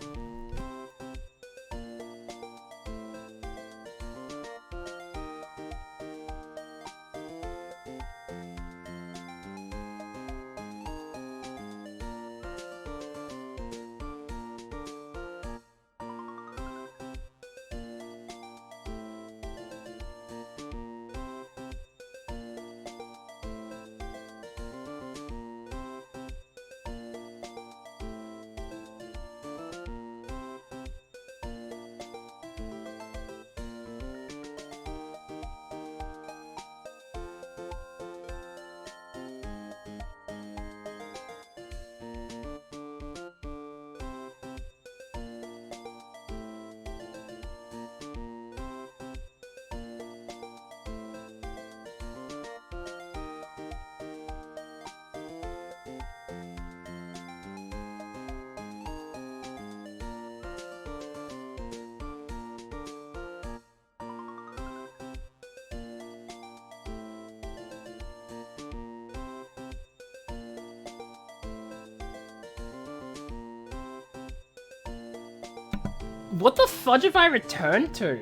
What the fudge have I returned to?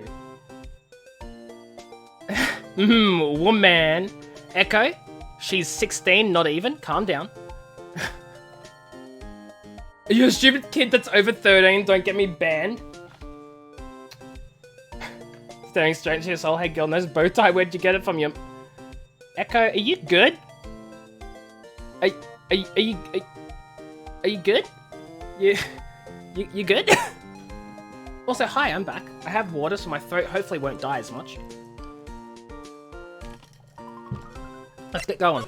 Woman. Echo, she's 16, not even. Calm down. You're a stupid kid that's over 13, don't get me banned. Staring straight into your soul, hey girl, nice bow tie, where'd you get it from? Echo, are you good? Are you good? You good? Also, hi, I'm back. I have water, so my throat hopefully won't die as much. Let's get going.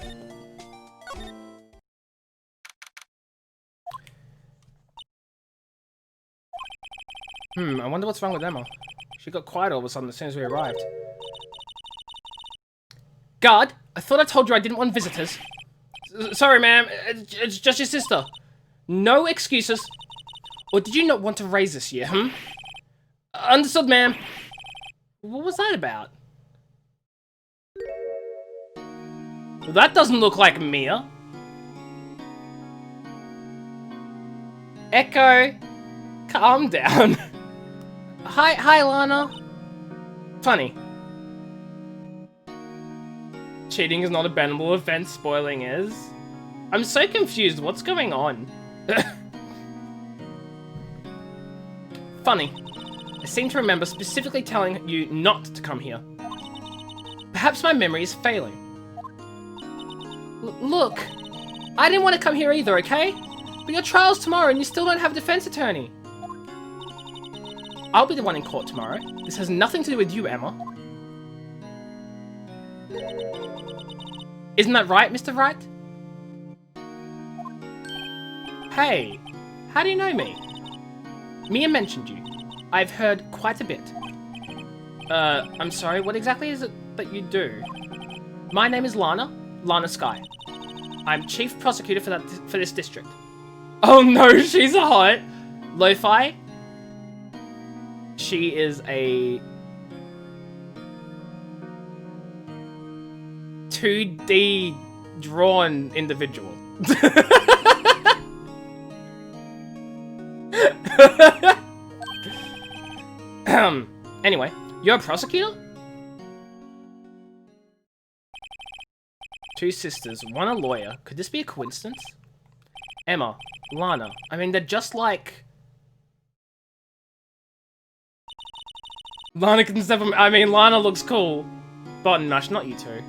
I wonder what's wrong with Emma. She got quiet all of a sudden as soon as we arrived. Guard, I thought I told you I didn't want visitors. Sorry, ma'am. It's just your sister. No excuses. Or did you not want to raise this year, Understood, ma'am. What was that about? Well, that doesn't look like Mia. Echo, calm down. Hi, Lana. Funny. Cheating is not a bannable offense, spoiling is. I'm so confused, what's going on? Funny. I seem to remember specifically telling you not to come here. Perhaps my memory is failing. Look, I didn't want to come here either, okay? But your trial's tomorrow and you still don't have a defense attorney. I'll be the one in court tomorrow. This has nothing to do with you, Emma. Isn't that right, Mr. Wright? Hey, how do you know me? Mia mentioned you. I've heard quite a bit. I'm sorry, what exactly is it that you do? My name is Lana Sky. I'm chief prosecutor for this district. Oh no, she's hot! Lo-Fi? She is a 2D drawn individual. Anyway, you're a prosecutor? Two sisters, one a lawyer. Could this be a coincidence? Emma, Lana. I mean, they're just like... Lana can step on... I mean, Lana looks cool. Button mash, not you two.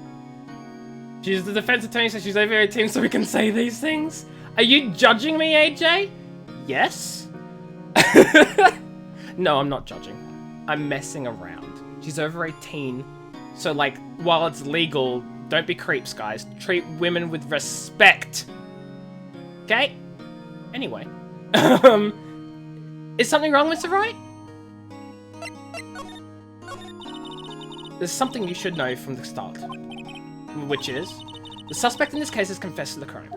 She's the defense attorney, so she's over 18, so we can say these things? Are you judging me, AJ? Yes? No, I'm not judging. I'm messing around. She's over 18, so like, while it's legal, don't be creeps, guys. Treat women with respect. Okay? Anyway. Is something wrong, Mr. Wright? There's something you should know from the start. Which is, the suspect in this case has confessed to the crime.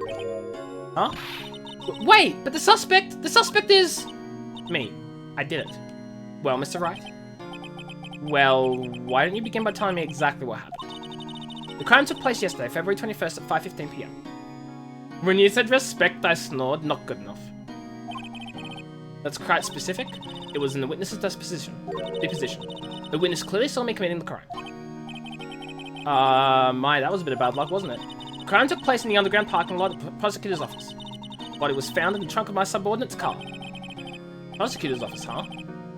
Huh? Wait, but the suspect is... me. I did it. Well, Mr. Wright? Well, why don't you begin by telling me exactly what happened? The crime took place yesterday, February 21st at 5:15 p.m. When you said respect, I snored. Not good enough. That's quite specific. It was in the witness's deposition. The witness clearly saw me committing the crime. That was a bit of bad luck, wasn't it? The crime took place in the underground parking lot of the prosecutor's office. The body was found in the trunk of my subordinate's car. Prosecutor's office, huh?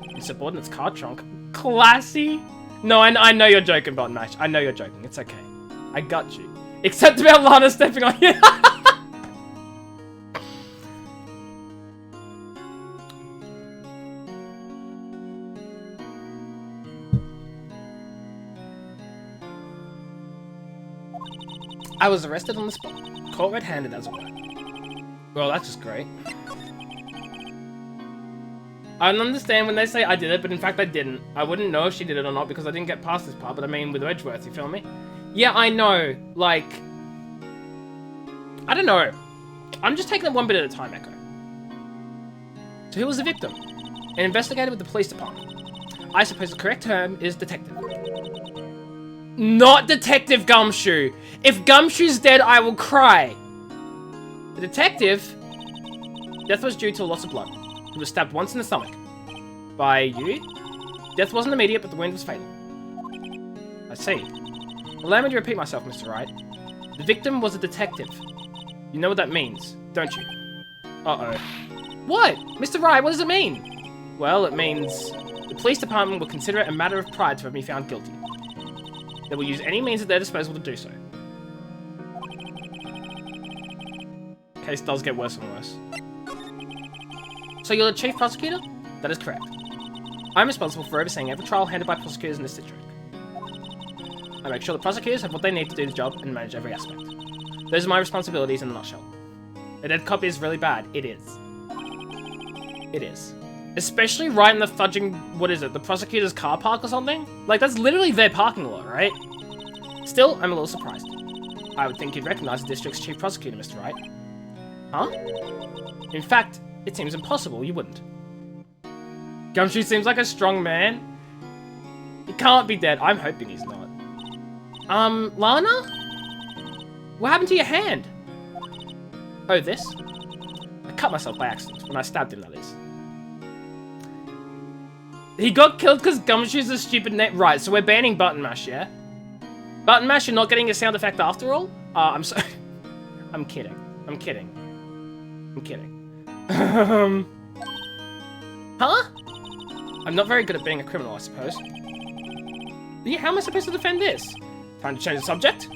In subordinate's car trunk. Classy. No, I know you're joking, Button Mash. I know you're joking. It's okay. I got you. Except about Lana stepping on you. I was arrested on the spot. Caught red-handed, as it were. Well, that's just great. I don't understand when they say I did it, but in fact I didn't. I wouldn't know if she did it or not because I didn't get past this part, but I mean with Edgeworth, you feel me? Yeah, I know. Like... I don't know. I'm just taking it one bit at a time, Echo. So who was the victim? An investigator with the police department. I suppose the correct term is detective. Not Detective Gumshoe. If Gumshoe's dead, I will cry. The detective... Death was due to a loss of blood. He was stabbed once in the stomach. By you? Death wasn't immediate, but the wound was fatal. I see. Allow me to repeat myself, Mr. Wright. The victim was a detective. You know what that means, don't you? Uh-oh. What? Mr. Wright, what does it mean? Well, it means the police department will consider it a matter of pride to have me found guilty. They will use any means at their disposal to do so. Case does get worse and worse. So you're the chief prosecutor? That is correct. I'm responsible for overseeing every trial handled by prosecutors in this district. I make sure the prosecutors have what they need to do the job and manage every aspect. Those are my responsibilities in a nutshell. A dead cop is really bad. It is. It is. Especially right in the fudging, what is it, the prosecutor's car park or something? Like, that's literally their parking lot, right? Still, I'm a little surprised. I would think you'd recognize the district's chief prosecutor, Mr. Wright. Huh? In fact, it seems impossible you wouldn't. Gumshoe seems like a strong man. He can't be dead. I'm hoping he's not. Lana? What happened to your hand? Oh, this? I cut myself by accident when I stabbed him, that is. He got killed because Gumshoe's a stupid name. Right, so we're banning Button Mash, yeah? Button Mash, you're not getting a sound effect after all? I'm sorry. I'm kidding. I'm kidding. I'm kidding. Huh? I'm not very good at being a criminal, I suppose. Yeah, how am I supposed to defend this? Time to change the subject?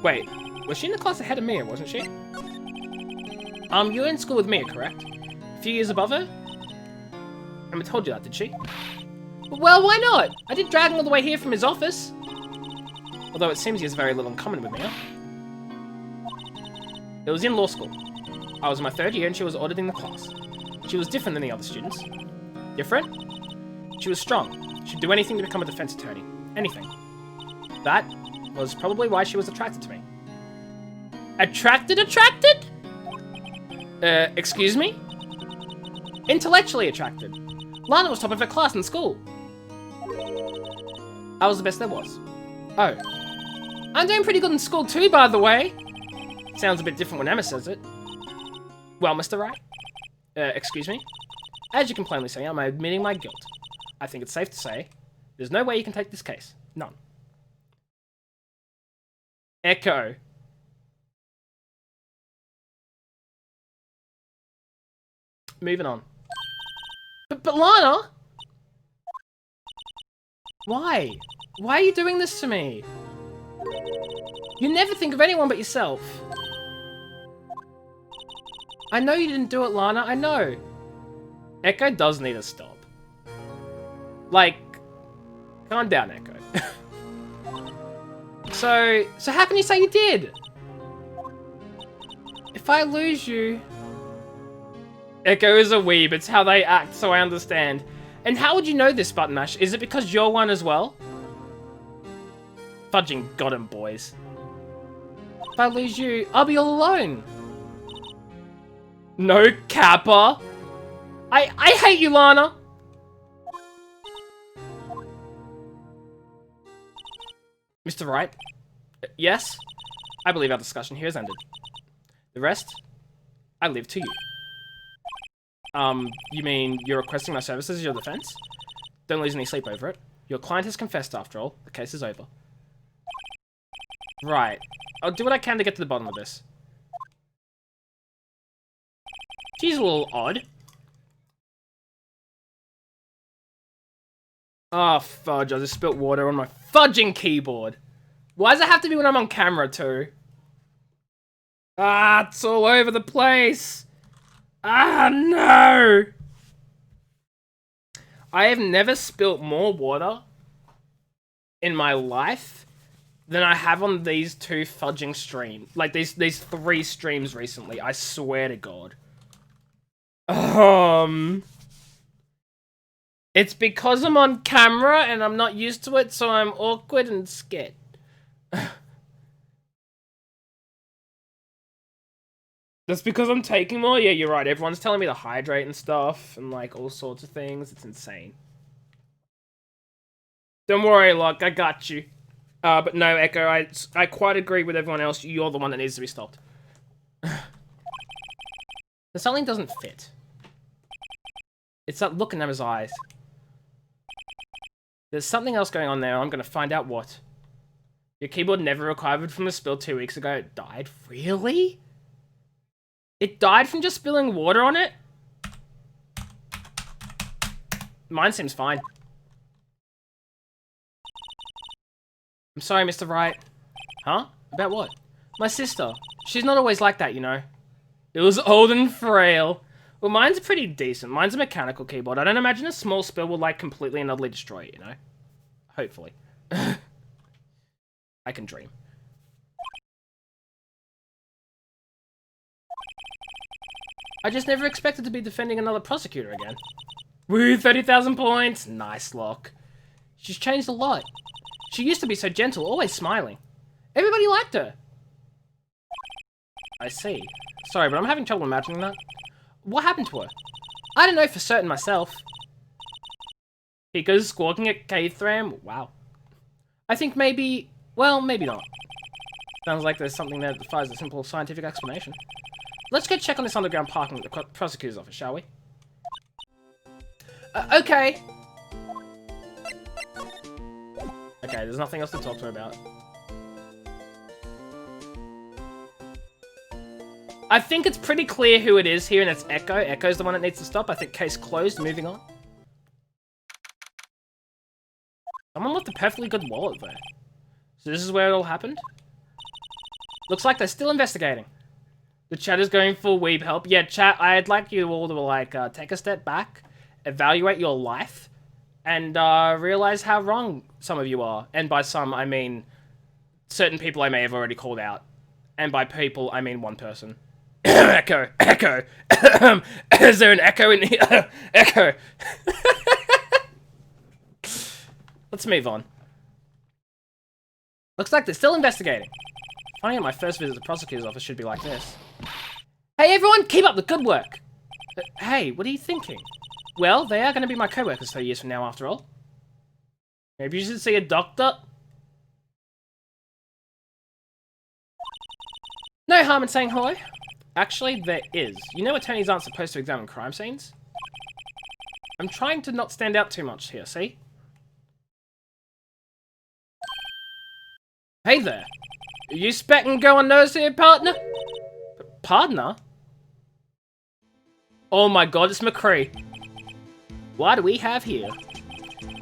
Wait, was she in the class ahead of Mia, wasn't she? You were in school with Mia, correct? A few years above her? Emma told you that, did she? Well, why not? I did drag him all the way here from his office. Although it seems he has very little in common with Mia. It was in law school. I was in my 3rd year and she was auditing the class. She was different than the other students. Different? She was strong. She'd do anything to become a defense attorney. Anything. That was probably why she was attracted to me. Attracted? Excuse me? Intellectually attracted. Lana was top of her class in school. I was the best there was. Oh. I'm doing pretty good in school too, by the way. Sounds a bit different when Emma says it. Well, Mr. Wright? Excuse me? As you can plainly see, I'm admitting my guilt. I think it's safe to say, there's no way you can take this case. None. Echo. Moving on. But Lana? Why? Why are you doing this to me? You never think of anyone but yourself. I know you didn't do it, Lana. I know. Echo does need to stop. Like, calm down, Echo. So how can you say you did? If I lose you... Echo is a weeb, it's how they act, so I understand. And how would you know this, Button Mash? Is it because you're one as well? Fudging got him, boys. If I lose you, I'll be all alone. No, Kappa. I hate you, Lana. Mr. Wright? Yes? I believe our discussion here has ended. The rest, I leave to you. You mean you're requesting my services as your defense? Don't lose any sleep over it. Your client has confessed after all. The case is over. Right. I'll do what I can to get to the bottom of this. She's a little odd. Oh, fudge. I just spilt water on my fudging keyboard. Why does it have to be when I'm on camera, too? Ah, it's all over the place. Ah, no. I have never spilt more water in my life than I have on these two fudging streams. Like, these 3 streams recently. I swear to God. It's because I'm on camera and I'm not used to it, so I'm awkward and scared. That's because I'm taking more? Yeah, you're right. Everyone's telling me to hydrate and stuff and, like, all sorts of things. It's insane. Don't worry, Locke. I got you. But no, Echo, I quite agree with everyone else. You're the one that needs to be stopped. Something doesn't fit. It's that look in Emma's eyes. There's something else going on there. I'm going to find out what. Your keyboard never recovered from the spill 2 weeks ago. It died? Really? It died from just spilling water on it? Mine seems fine. I'm sorry, Mr. Wright. Huh? About what? My sister. She's not always like that, you know. It was old and frail. Well, mine's pretty decent. Mine's a mechanical keyboard. I don't imagine a small spill will, like, completely and utterly destroy it, you know? Hopefully. I can dream. I just never expected to be defending another prosecutor again. Woo, 30,000 points! Nice lock. She's changed a lot. She used to be so gentle, always smiling. Everybody liked her. I see. Sorry, but I'm having trouble imagining that. What happened to her? I don't know for certain myself. Pika's squawking at K-Thram? Wow. I think maybe... Well, maybe not. Sounds like there's something there that defies a simple scientific explanation. Let's go check on this underground parking at the prosecutor's office, shall we? Okay. Okay, there's nothing else to talk to her about. I think it's pretty clear who it is here, and it's Echo. Echo's the one that needs to stop. I think case closed, moving on. Someone left a perfectly good wallet there. So this is where it all happened? Looks like they're still investigating. The chat is going full weeb help. Yeah, chat, I'd like you all to, like, take a step back, evaluate your life, and realize how wrong some of you are. And by some, I mean certain people I may have already called out. And by people, I mean one person. Echo, Echo. Is there an echo in here? Echo. Let's move on. Looks like they're still investigating. Finding out my first visit to the prosecutor's office should be like this. Hey everyone, keep up the good work. Hey, what are you thinking? Well, they are going to be my co-workers 30 years from now, after all. Maybe you should see a doctor? No harm in saying hello. Actually, there is. You know attorneys aren't supposed to examine crime scenes? I'm trying to not stand out too much here, see? Hey there. Are you specking going nose here, partner? Partner? Oh my god, it's McCree. What do we have here?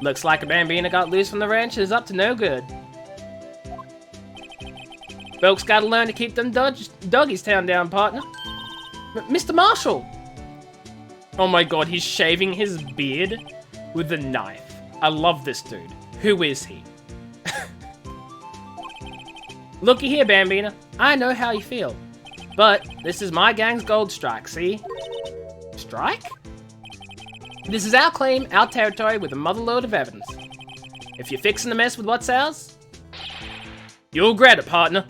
Looks like a bambina got loose from the ranch and is up to no good. Folks gotta learn to keep them doggies town down, partner. Mr. Marshall! Oh my god, he's shaving his beard with a knife. I love this dude. Who is he? Looky here, Bambina. I know how you feel. But this is my gang's gold strike, see? Strike? This is our claim, our territory, with a motherload of evidence. If you're fixing to mess with what's ours, you'll regret it, partner.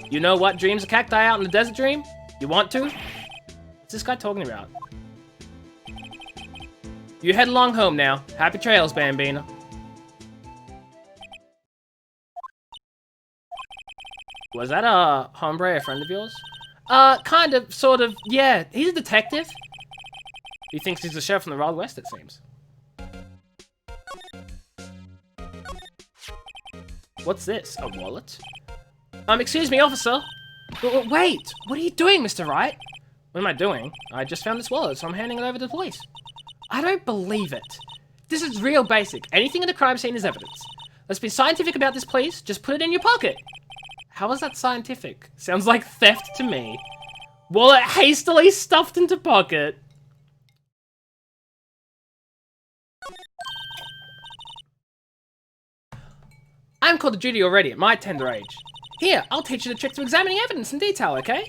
You know what dreams a cacti out in the desert dream? You want to? What's this guy talking about? You head along home now. Happy trails, Bambina. Was that a hombre, a friend of yours? Kind of, sort of, yeah. He's a detective. He thinks he's the sheriff from the Wild West, it seems. What's this? A wallet? Excuse me, officer. Wait, what are you doing, Mr. Wright? What am I doing? I just found this wallet, so I'm handing it over to the police. I don't believe it. This is real basic. Anything in the crime scene is evidence. Let's be scientific about this, please. Just put it in your pocket. How is that scientific? Sounds like theft to me. Wallet hastily stuffed into pocket. I'm called to duty already at my tender age. Here, I'll teach you the trick to examining evidence in detail, okay?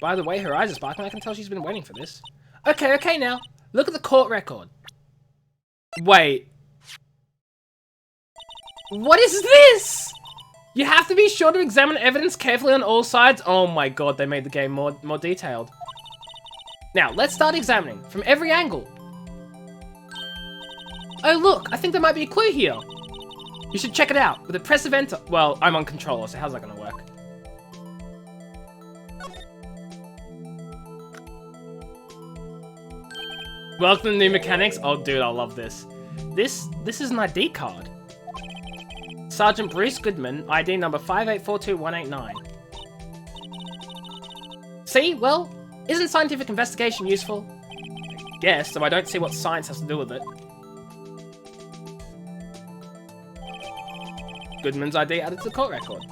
By the way, her eyes are sparkling. I can tell she's been waiting for this. Okay now. Look at the court record. Wait. What is this? You have to be sure to examine evidence carefully on all sides. Oh my god, they made the game more detailed. Now, let's start examining from every angle. Oh look, I think there might be a clue here. You should check it out with a press of enter. Well, I'm on controller, so how's that gonna work? Welcome to new mechanics. Oh dude, I love this. This is an ID card. Sergeant Bruce Goodman, ID number 5842189. See? Well, isn't scientific investigation useful? I guess, so I don't see what science has to do with it. Goodman's ID added to the court record.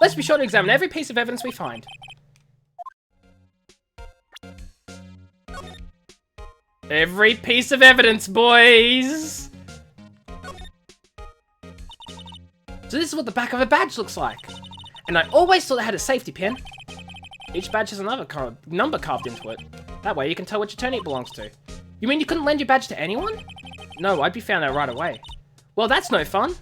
Let's be sure to examine every piece of evidence we find. Every piece of evidence, boys! So this is what the back of a badge looks like. And I always thought it had a safety pin. Each badge has another number carved into it. That way you can tell which attorney it belongs to. You mean you couldn't lend your badge to anyone? No, I'd be found out right away. Well, that's no fun.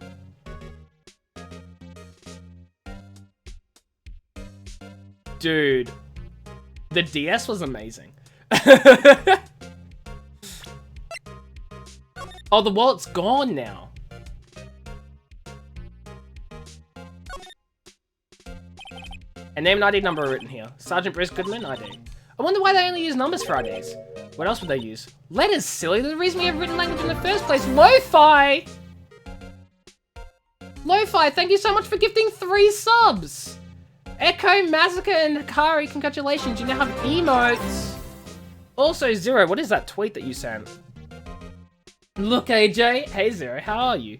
Dude, the DS was amazing. Oh, the wallet's gone now. A name and ID number are written here. Sergeant Bruce Goodman, ID. I wonder why they only use numbers for IDs. What else would they use? Letters, silly. They're the reason we have written language in the first place. Lo-Fi! Lo-Fi, thank you so much for gifting 3 subs. Echo, Massacre, and Hikari, congratulations. You now have emotes. Also, Zero, what is that tweet that you sent? Look, AJ. Hey, Zero, how are you?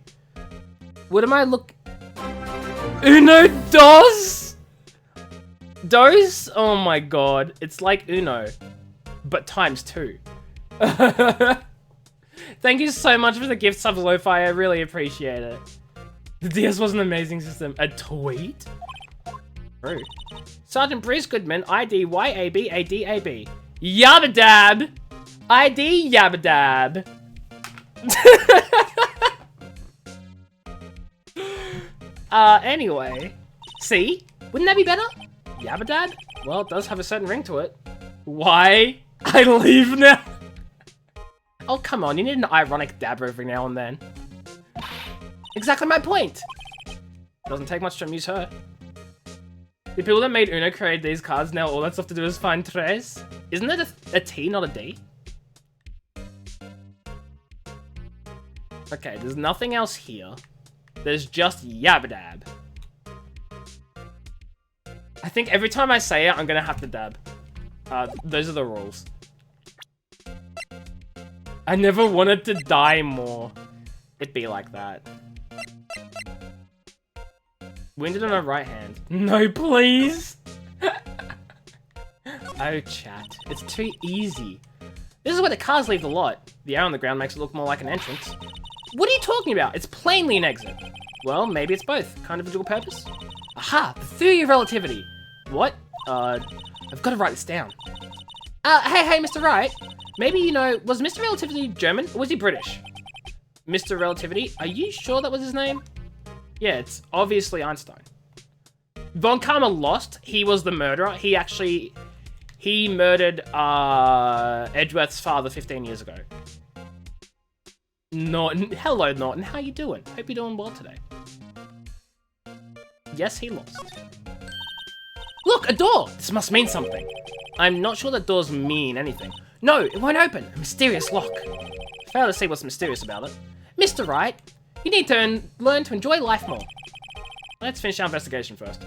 What am I look... Uno dos? Dos? Oh my god. It's like Uno, but times 2. Thank you so much for the gift subs, Lo-Fi. I really appreciate it. The DS was an amazing system. A tweet? True. Sergeant Bruce Goodman, ID YABADAB. Yabba-dab! ID Yabba-dab. Anyway. See? Wouldn't that be better? Yabba-dab? Well, it does have a certain ring to it. Why? I leave now? Oh, come on. You need an ironic dab every now and then. Exactly my point! Doesn't take much to amuse her. The people that made Uno create these cards, now all that's left to do is find tres. Isn't it a T, not a D? Okay, there's nothing else here. There's just Yabba-dab. I think every time I say it, I'm gonna have to dab. Those are the rules. I never wanted to die more. It'd be like that. Wounded on her right hand. No, please! Oh, chat. It's too easy. This is where the cars leave the lot. The arrow on the ground makes it look more like an entrance. What are you talking about? It's plainly an exit. Well, maybe it's both. Kind of a dual purpose. Aha! The theory of relativity. What? I've got to write this down. Hey, Mr. Wright. Maybe, you know, was Mr. Relativity German or was he British? Mr. Relativity? Are you sure that was his name? Yeah, it's obviously Einstein. Von Karma lost. He was the murderer. He murdered Edgeworth's father 15 years ago. Norton. Hello, Norton. How you doing? Hope you're doing well today. Yes, he lost. Look, a door! This must mean something. I'm not sure that doors mean anything. No, it won't open. A mysterious lock. Fail to see what's mysterious about it. Mr. Wright, you need to learn to enjoy life more. Let's finish our investigation first.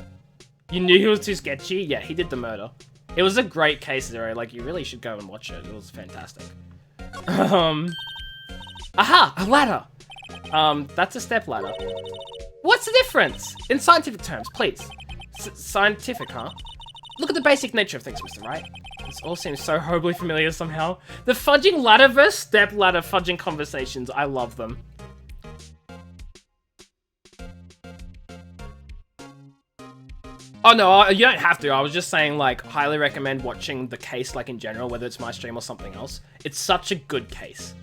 You knew he was too sketchy? Yeah, he did the murder. It was a great case, Zero. Like, you really should go and watch it. It was fantastic. Aha! A ladder! That's a step ladder. What's the difference? In scientific terms, please. Scientific, huh? Look at the basic nature of things, Mr. Wright. This all seems so horribly familiar somehow. The fudging ladder versus step ladder fudging conversations. I love them. Oh no, you don't have to. I was just saying, like, highly recommend watching the case, like, in general, whether it's my stream or something else. It's such a good case.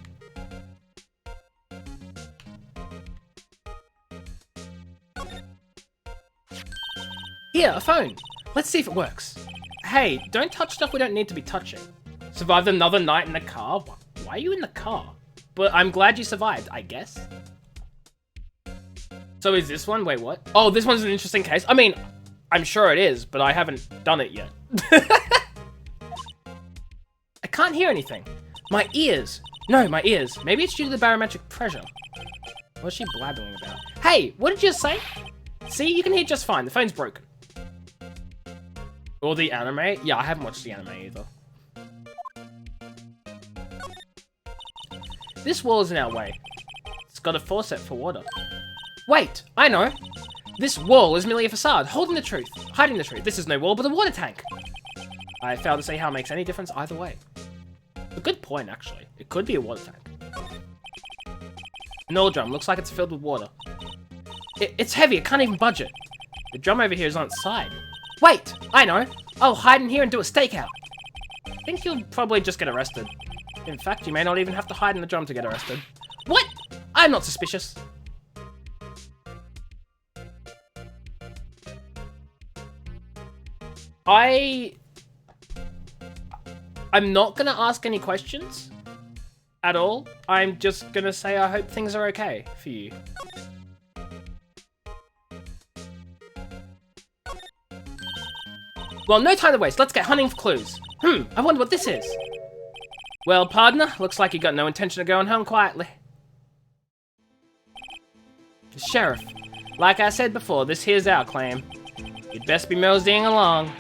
Here, a phone. Let's see if it works. Hey, don't touch stuff we don't need to be touching. Survived another night in the car? Why are you in the car? But I'm glad you survived, I guess. So is this one? Wait, what? Oh, this one's an interesting case. I mean, I'm sure it is, but I haven't done it yet. I can't hear anything. My ears. No, my ears. Maybe it's due to the barometric pressure. What's she blabbering about? Hey, what did you say? See, you can hear just fine. The phone's broken. Or the anime? Yeah, I haven't watched the anime either. This wall is in our way. It's got a faucet for water. Wait, I know. This wall is merely a facade, hiding the truth. This is no wall, but a water tank. I fail to see how it makes any difference either way. A good point, actually. It could be a water tank. An oil drum. Looks like it's filled with water. It's heavy. It can't even budge it. The drum over here is on its side. Wait! I know. I'll hide in here and do a stakeout. I think you'll probably just get arrested. In fact, you may not even have to hide in the drum to get arrested. What? I'm not suspicious. I'm not gonna ask any questions at all. I'm just gonna say I hope things are okay for you. Well, no time to waste. Let's get hunting for clues. I wonder what this is. Well, partner, looks like you got no intention of going home quietly. Sheriff, like I said before, this here's our claim. You'd best be moseying along.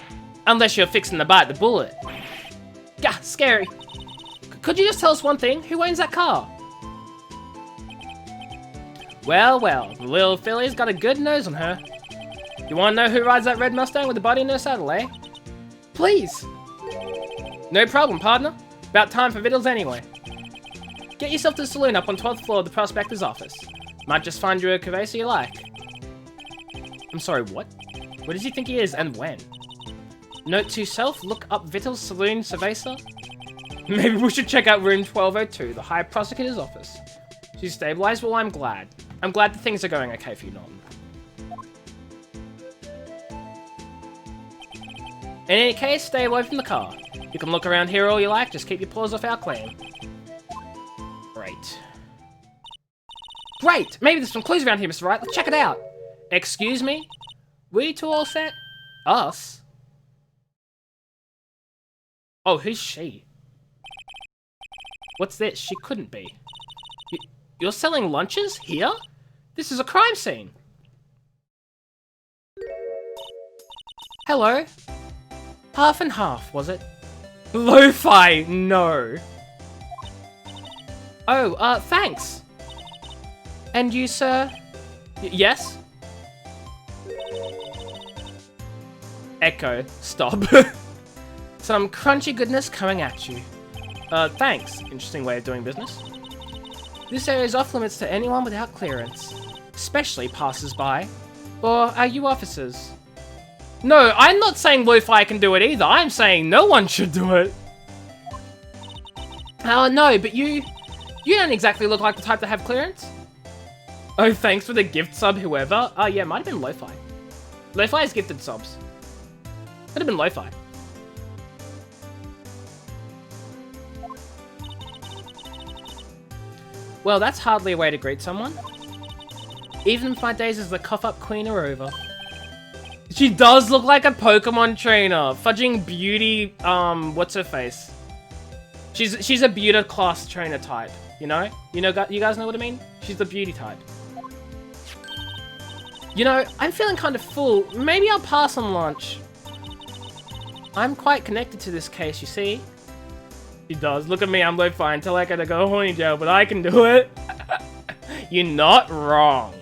Unless you're fixing to bite the bullet. Gah, scary. Could you just tell us one thing? Who owns that car? Well, well, the little filly's got a good nose on her. You want to know who rides that red Mustang with the body in her saddle, eh? Please. No problem, partner. About time for vittles anyway. Get yourself to the saloon up on 12th floor of the prospector's office. Might just find you a cavesa you like. I'm sorry, what? Where does he think he is, and when? Note to self, look up Vittles Saloon Cerveza. Maybe we should check out room 1202, the High Prosecutor's office. She's stabilized? Well, I'm glad. I'm glad that things are going okay for you, Norton. In any case, stay away from the car. You can look around here all you like, just keep your paws off our claim. Great. Great! Maybe there's some clues around here, Mr. Wright. Let's check it out. Excuse me? We two all set? Us? Oh, who's she? What's this? She couldn't be. You're selling lunches here? This is a crime scene. Hello? Half and half, was it? Lo-fi, no. Oh, thanks. And you, sir? Yes? Echo, stop. Some crunchy goodness coming at you. Thanks. Interesting way of doing business. This area is off limits to anyone without clearance, especially passers-by. Or are you officers? No, I'm not saying Lo-Fi can do it either. I'm saying no one should do it. Oh, no, but you don't exactly look like the type to have clearance. Oh, thanks for the gift sub, whoever. Oh, yeah, might have been Lo-Fi. Lo-Fi has gifted subs. Could have been Lo-Fi. Well, that's hardly a way to greet someone. Even if my days as the cough-up queen are over. She does look like a Pokemon trainer. Fudging beauty, what's her face? She's a beauty class trainer type, you know? You guys know what I mean? She's the beauty type. You know, I'm feeling kind of full. Maybe I'll pass on lunch. I'm quite connected to this case, you see? She does. Look at me, I'm Lo-Fi until I gotta go horny jail, but I can do it. You're not wrong.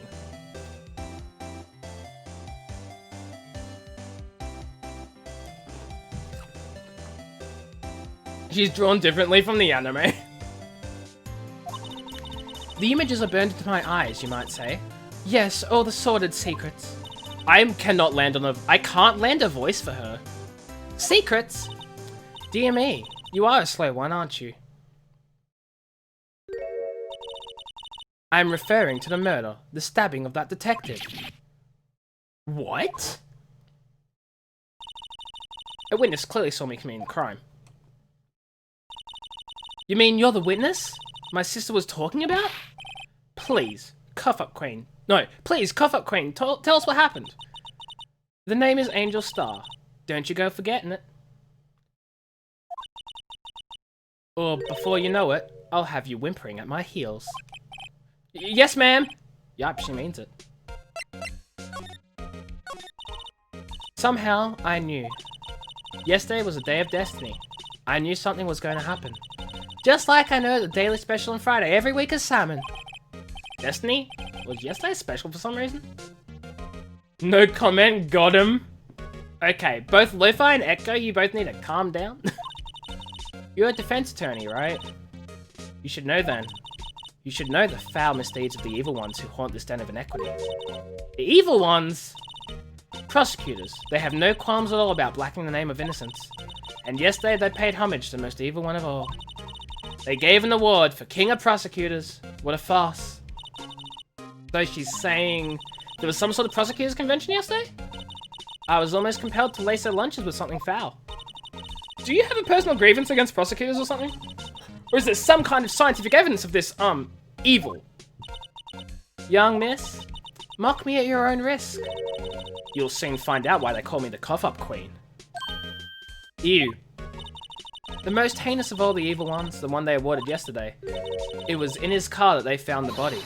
She's drawn differently from the anime. The images are burned into my eyes, you might say. Yes, all the sordid secrets. I can't land a voice for her. Secrets? Dear me, you are a slow one, aren't you? I'm referring to the murder, the stabbing of that detective. What? A witness clearly saw me commit a crime. You mean you're the witness my sister was talking about? Please, cough up queen. No, please, cough up queen. Tell us what happened. The name is Angel Star. Don't you go forgetting it. Or before you know it, I'll have you whimpering at my heels. Yes, ma'am! Yup, she means it. Somehow, I knew. Yesterday was a day of destiny. I knew something was going to happen. Just like I know the daily special on Friday every week is salmon. Destiny? Was yesterday special for some reason? No comment, got him. Okay, both Lo-Fi and Echo, you both need to calm down. You're a defense attorney, right? You should know then. You should know the foul misdeeds of the evil ones who haunt this den of inequity. The evil ones? Prosecutors. They have no qualms at all about blacking the name of innocence. And yesterday they paid homage to the most evil one of all. They gave an award for King of Prosecutors. What a farce. So she's saying there was some sort of prosecutors convention yesterday? I was almost compelled to lace their lunches with something foul. Do you have a personal grievance against prosecutors or something? Or is there some kind of scientific evidence of this, evil? Young miss, mock me at your own risk. You'll soon find out why they call me the cough-up queen. Ew. The most heinous of all the evil ones, the one they awarded yesterday. It was in his car that they found the body.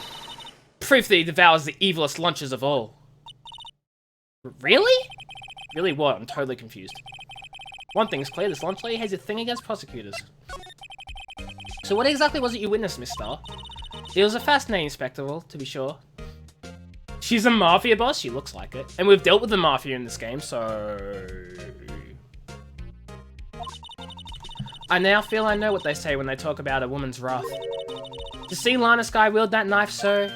Proof that he devours the evilest lunches of all. Really? Really what? I'm totally confused. One thing's clear, this lunch lady has a thing against prosecutors. So what exactly was it you witnessed, Miss Star? It was a fascinating spectacle, to be sure. She's a mafia boss? She looks like it. And we've dealt with the mafia in this game, so... I now feel I know what they say when they talk about a woman's wrath. To see Lana Sky wield that knife so...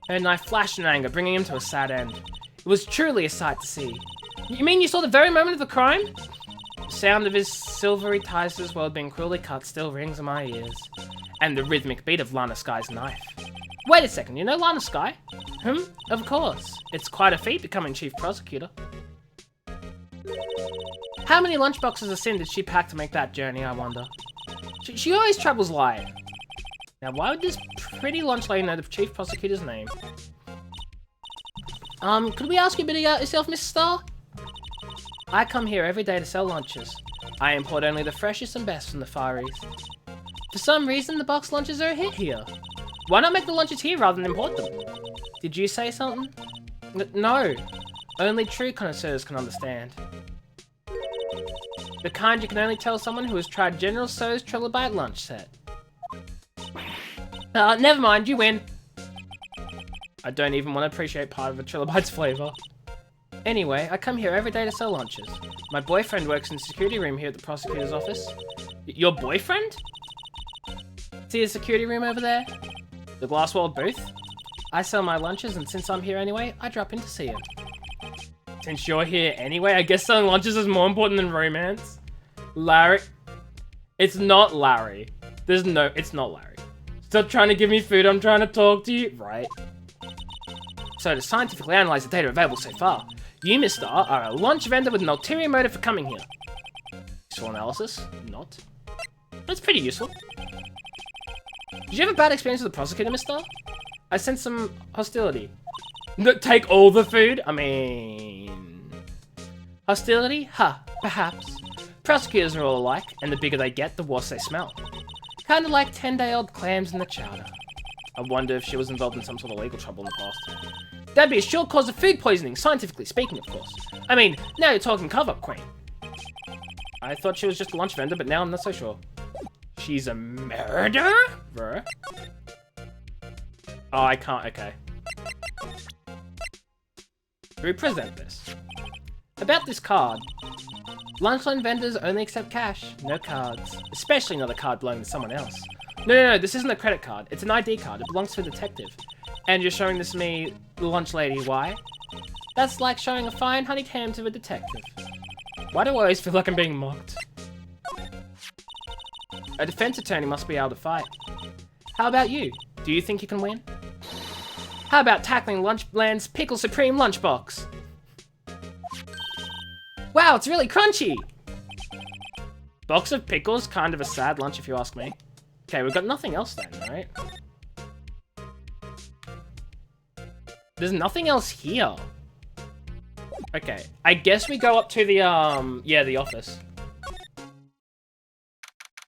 Her knife flashed in anger, bringing him to a sad end. It was truly a sight to see. You mean you saw the very moment of the crime? The sound of his silvery ties to his world being cruelly cut still rings in my ears. And the rhythmic beat of Lana Sky's knife. Wait a second, you know Lana Sky? Of course. It's quite a feat becoming chief prosecutor. How many lunchboxes of sin did she pack to make that journey, I wonder? She always travels light. Now, why would this pretty lunch lady know the chief prosecutor's name? Could we ask you a bit about yourself, Mrs. Star? I come here every day to sell lunches. I import only the freshest and best from the Far East. For some reason, the box lunches are a hit here. Why not make the lunches here rather than import them? Did you say something? No. Only true connoisseurs can understand. The kind you can only tell someone who has tried General Tso's Trilobite lunch set. Never mind, you win. I don't even want to appreciate part of a Trilobite's flavor. Anyway, I come here every day to sell lunches. My boyfriend works in the security room here at the prosecutor's office. Your boyfriend? See the security room over there? The glass-walled booth? I sell my lunches, and since I'm here anyway, I drop in to see him. Since you're here anyway, I guess selling lunches is more important than romance? Larry? It's not Larry. It's not Larry. Stop trying to give me food, I'm trying to talk to you. Right. So to scientifically analyze the data available so far, you, Mr. R, are a lunch vendor with an ulterior motive for coming here. Useful analysis? Not. That's pretty useful. Did you have a bad experience with the prosecutor, Mr. R? I sense some hostility. Take all the food? I mean... Hostility? Huh, perhaps. Prosecutors are all alike, and the bigger they get, the worse they smell. Kinda like 10-day-old clams in the chowder. I wonder if she was involved in some sort of legal trouble in the past. That'd be a sure cause of food poisoning, scientifically speaking, of course. I mean, now you're talking cover-up queen. I thought she was just a lunch vendor, but now I'm not so sure. She's a murderer? Oh, I can't, okay. We present this. About this card. Lunchline vendors only accept cash, no cards. Especially not a card belonging to someone else. No, this isn't a credit card. It's an ID card. It belongs to a detective. And you're showing this to me, the lunch lady, why? That's like showing a fine honeyed ham to a detective. Why do I always feel like I'm being mocked? A defense attorney must be able to fight. How about you? Do you think you can win? How about tackling Lunchland's Pickle Supreme lunchbox? Wow, it's really crunchy! Box of pickles, kind of a sad lunch if you ask me. Okay, we've got nothing else then, right? There's nothing else here. Okay, I guess we go up to the, yeah, the office.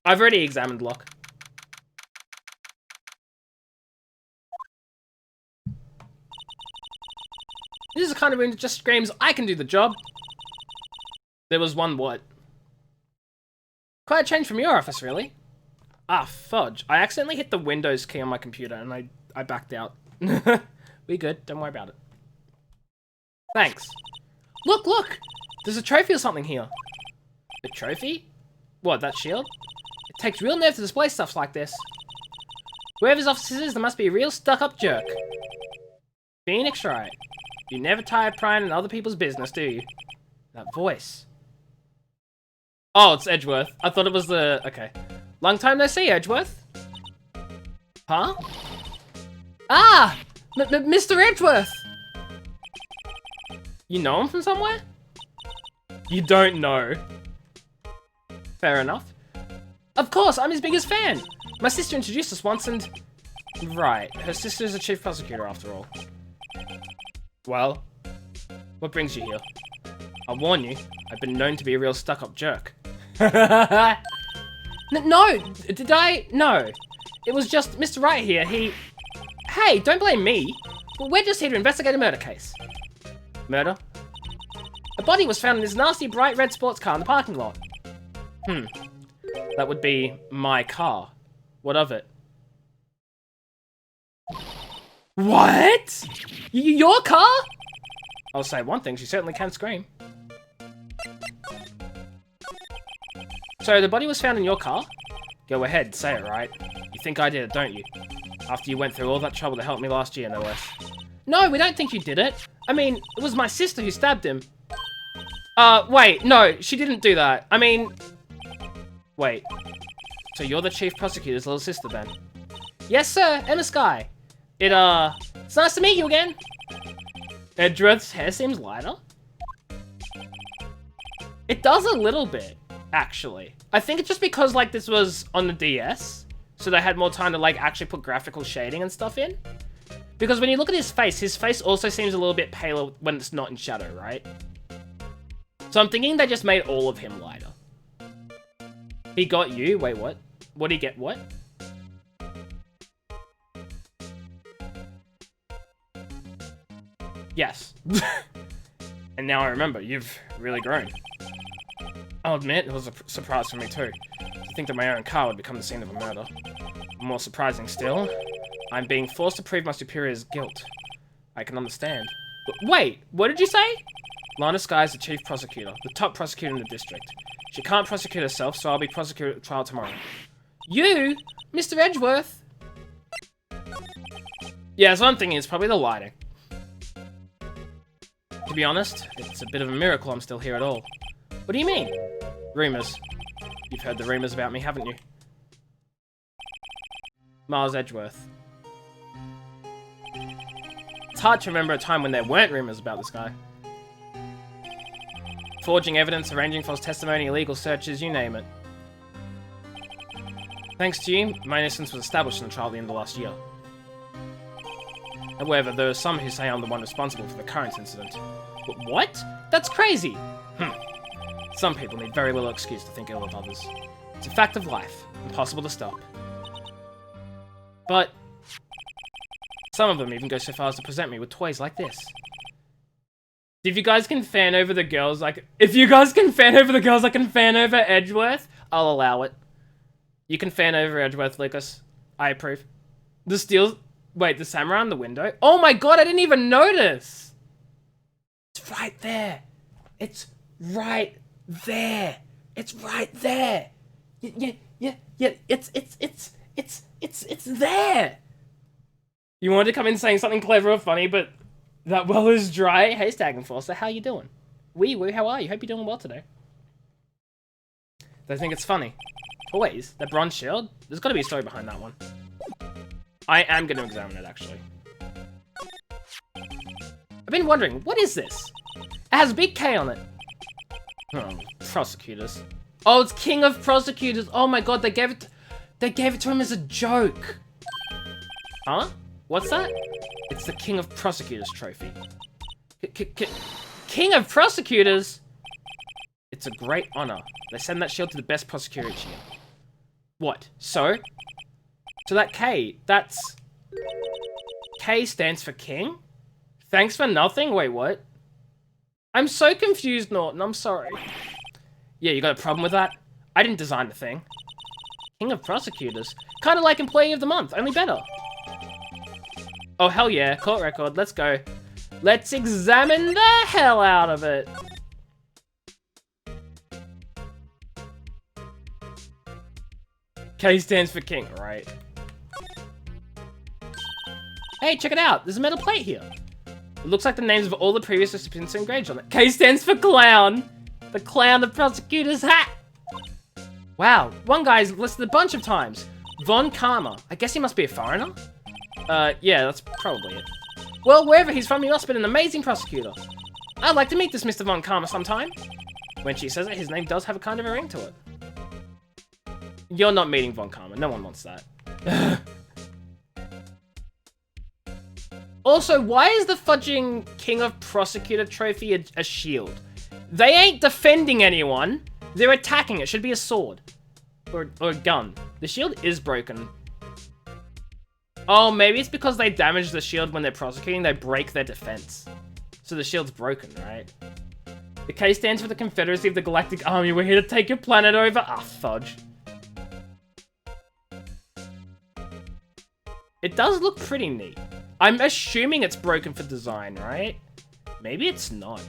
I've already examined Locke. This is the kind of room that just screams, I can do the job. There was one what? Quite a change from your office, really. Ah, fudge. I accidentally hit the Windows key on my computer and I backed out. We good. Don't worry about it. Thanks. Look, look! There's a trophy or something here. A trophy? What, that shield? It takes real nerve to display stuff like this. Whoever's office is, there must be a real stuck-up jerk. Phoenix Wright. You never tire prying in other people's business, do you? That voice. Oh, it's Edgeworth. I thought it was the... Okay. Long time no see, Edgeworth. Huh? Ah! Mr. Edgeworth! You know him from somewhere? You don't know. Fair enough. Of course, I'm his biggest fan. My sister introduced us once and... Right, her sister's a chief prosecutor after all. Well, what brings you here? I'll warn you, I've been known to be a real stuck-up jerk. No, did I? No. It was just Mr. Wright here, he... Hey, don't blame me. We're just here to investigate a murder case. Murder? A body was found in this nasty bright red sports car in the parking lot. That would be my car. What of it? What? Your car? I'll say one thing, she certainly can scream. So the body was found in your car? Go ahead, say it, right? You think I did it, don't you? After you went through all that trouble to help me last year, no less. No, we don't think you did it. I mean, it was my sister who stabbed him. Wait, no, she didn't do that. I mean... Wait. So you're the chief prosecutor's little sister, then? Yes, sir, Emma Sky. It's nice to meet you again. Edgeworth's hair seems lighter. It does a little bit, actually. I think it's just because, like, this was on the DS, so they had more time to, like, actually put graphical shading and stuff in. Because when you look at his face also seems a little bit paler when it's not in shadow, right? So I'm thinking they just made all of him lighter. He got you? Wait, what? What did he get? What? Yes. And now I remember, you've really grown. I'll admit, it was a surprise for me too. To think that my own car would become the scene of a murder. More surprising still, I'm being forced to prove my superior's guilt. I can understand. Wait, what did you say? Lana Sky is the chief prosecutor, the top prosecutor in the district. She can't prosecute herself, so I'll be prosecuted at trial tomorrow. You? Mr. Edgeworth? Yeah, so I'm thinking it's probably the lighting. To be honest, it's a bit of a miracle I'm still here at all. What do you mean? Rumors. You've heard the rumors about me, haven't you? Miles Edgeworth. It's hard to remember a time when there weren't rumors about this guy. Forging evidence, arranging false testimony, illegal searches, you name it. Thanks to you, my innocence was established in the trial at the end of last year. However, there are some who say I'm the one responsible for the current incident. What? That's crazy! Some people need very little excuse to think ill of others. It's a fact of life, impossible to stop. But some of them even go so far as to present me with toys like this. If you guys can fan over the girls, if you guys can fan over the girls, I can fan over Edgeworth. I'll allow it. You can fan over Edgeworth, Lucas. I approve. The steel... Wait, the samurai on the window? Oh my god, I didn't even notice! It's right there. It's right there. It's right there. Yeah, it's there. You wanted to come in saying something clever or funny, but that well is dry. Hey, Stag Enforcer, how you doing? Wee woo, how are you? Hope you're doing well today. They think it's funny. Always. That bronze shield? There's gotta be a story behind that one. I am gonna examine it, actually. I've been wondering, what is this? It has a big K on it. Oh, prosecutors. Oh, it's King of Prosecutors. Oh my god, they gave it to him as a joke. Huh? What's that? It's the King of Prosecutors trophy. King of Prosecutors? It's a great honor. They send that shield to the best prosecutor each year. What? So? So that K, that's... K stands for king? Thanks for nothing? Wait, what? I'm so confused, Norton. I'm sorry. Yeah, you got a problem with that? I didn't design the thing. King of Prosecutors. Kind of like Employee of the Month, only better. Oh, hell yeah. Court record. Let's go. Let's examine the hell out of it. K stands for king, right? Hey, check it out. There's a metal plate here. It looks like the names of all the previous recipients are engraved on it. K stands for clown. The clown the prosecutor's hat. Wow, one guy's listed a bunch of times. Von Karma. I guess he must be a foreigner? Yeah, that's probably it. Well, wherever he's from, he must have been an amazing prosecutor. I'd like to meet this Mr. Von Karma sometime. When she says it, his name does have a kind of a ring to it. You're not meeting Von Karma. No one wants that. Also, why is the fudging King of Prosecutor trophy a shield? They ain't defending anyone. They're attacking. It should be a sword. Or a gun. The shield is broken. Oh, maybe it's because they damage the shield when they're prosecuting. They break their defense. So the shield's broken, right? The K stands for the Confederacy of the Galactic Army. We're here to take your planet over. Ah, fudge. It does look pretty neat. I'm assuming it's broken for design, right? Maybe it's not.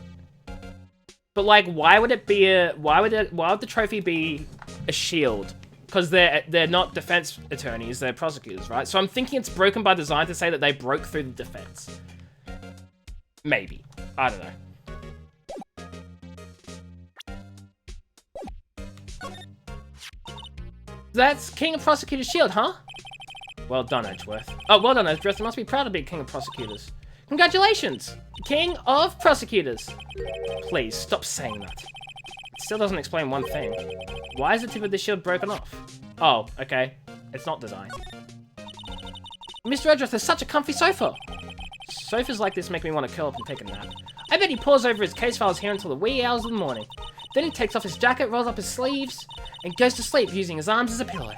But like, why would it be a... why would the trophy be a shield? Because they're not defense attorneys, they're prosecutors, right? So I'm thinking it's broken by design to say that they broke through the defense. Maybe. I don't know. That's King of Prosecutors shield, huh? Well done, Edgeworth. Oh, well done, Edgeworth. You must be proud to be King of Prosecutors. Congratulations! King of Prosecutors. Please, stop saying that. It still doesn't explain one thing. Why is the tip of the shield broken off? Oh, okay. It's not design. Mr. Edgeworth has such a comfy sofa. Sofas like this make me want to curl up and take a nap. I bet he pores over his case files here until the wee hours of the morning. Then he takes off his jacket, rolls up his sleeves, and goes to sleep using his arms as a pillow.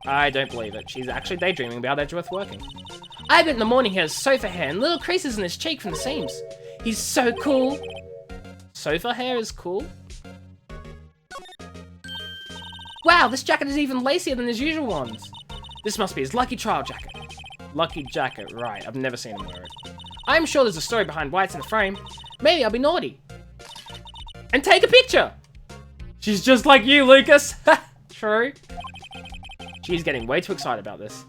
I don't believe it. She's actually daydreaming about Edgeworth working. I bet in the morning he has sofa hair and little creases in his cheek from the seams. He's so cool. Sofa hair is cool? Wow, this jacket is even lacier than his usual ones. This must be his lucky trial jacket. Lucky jacket, right. I've never seen him wear it. I'm sure there's a story behind why it's in the frame. Maybe I'll be naughty. And take a picture! She's just like you, Lucas! True. She's getting way too excited about this.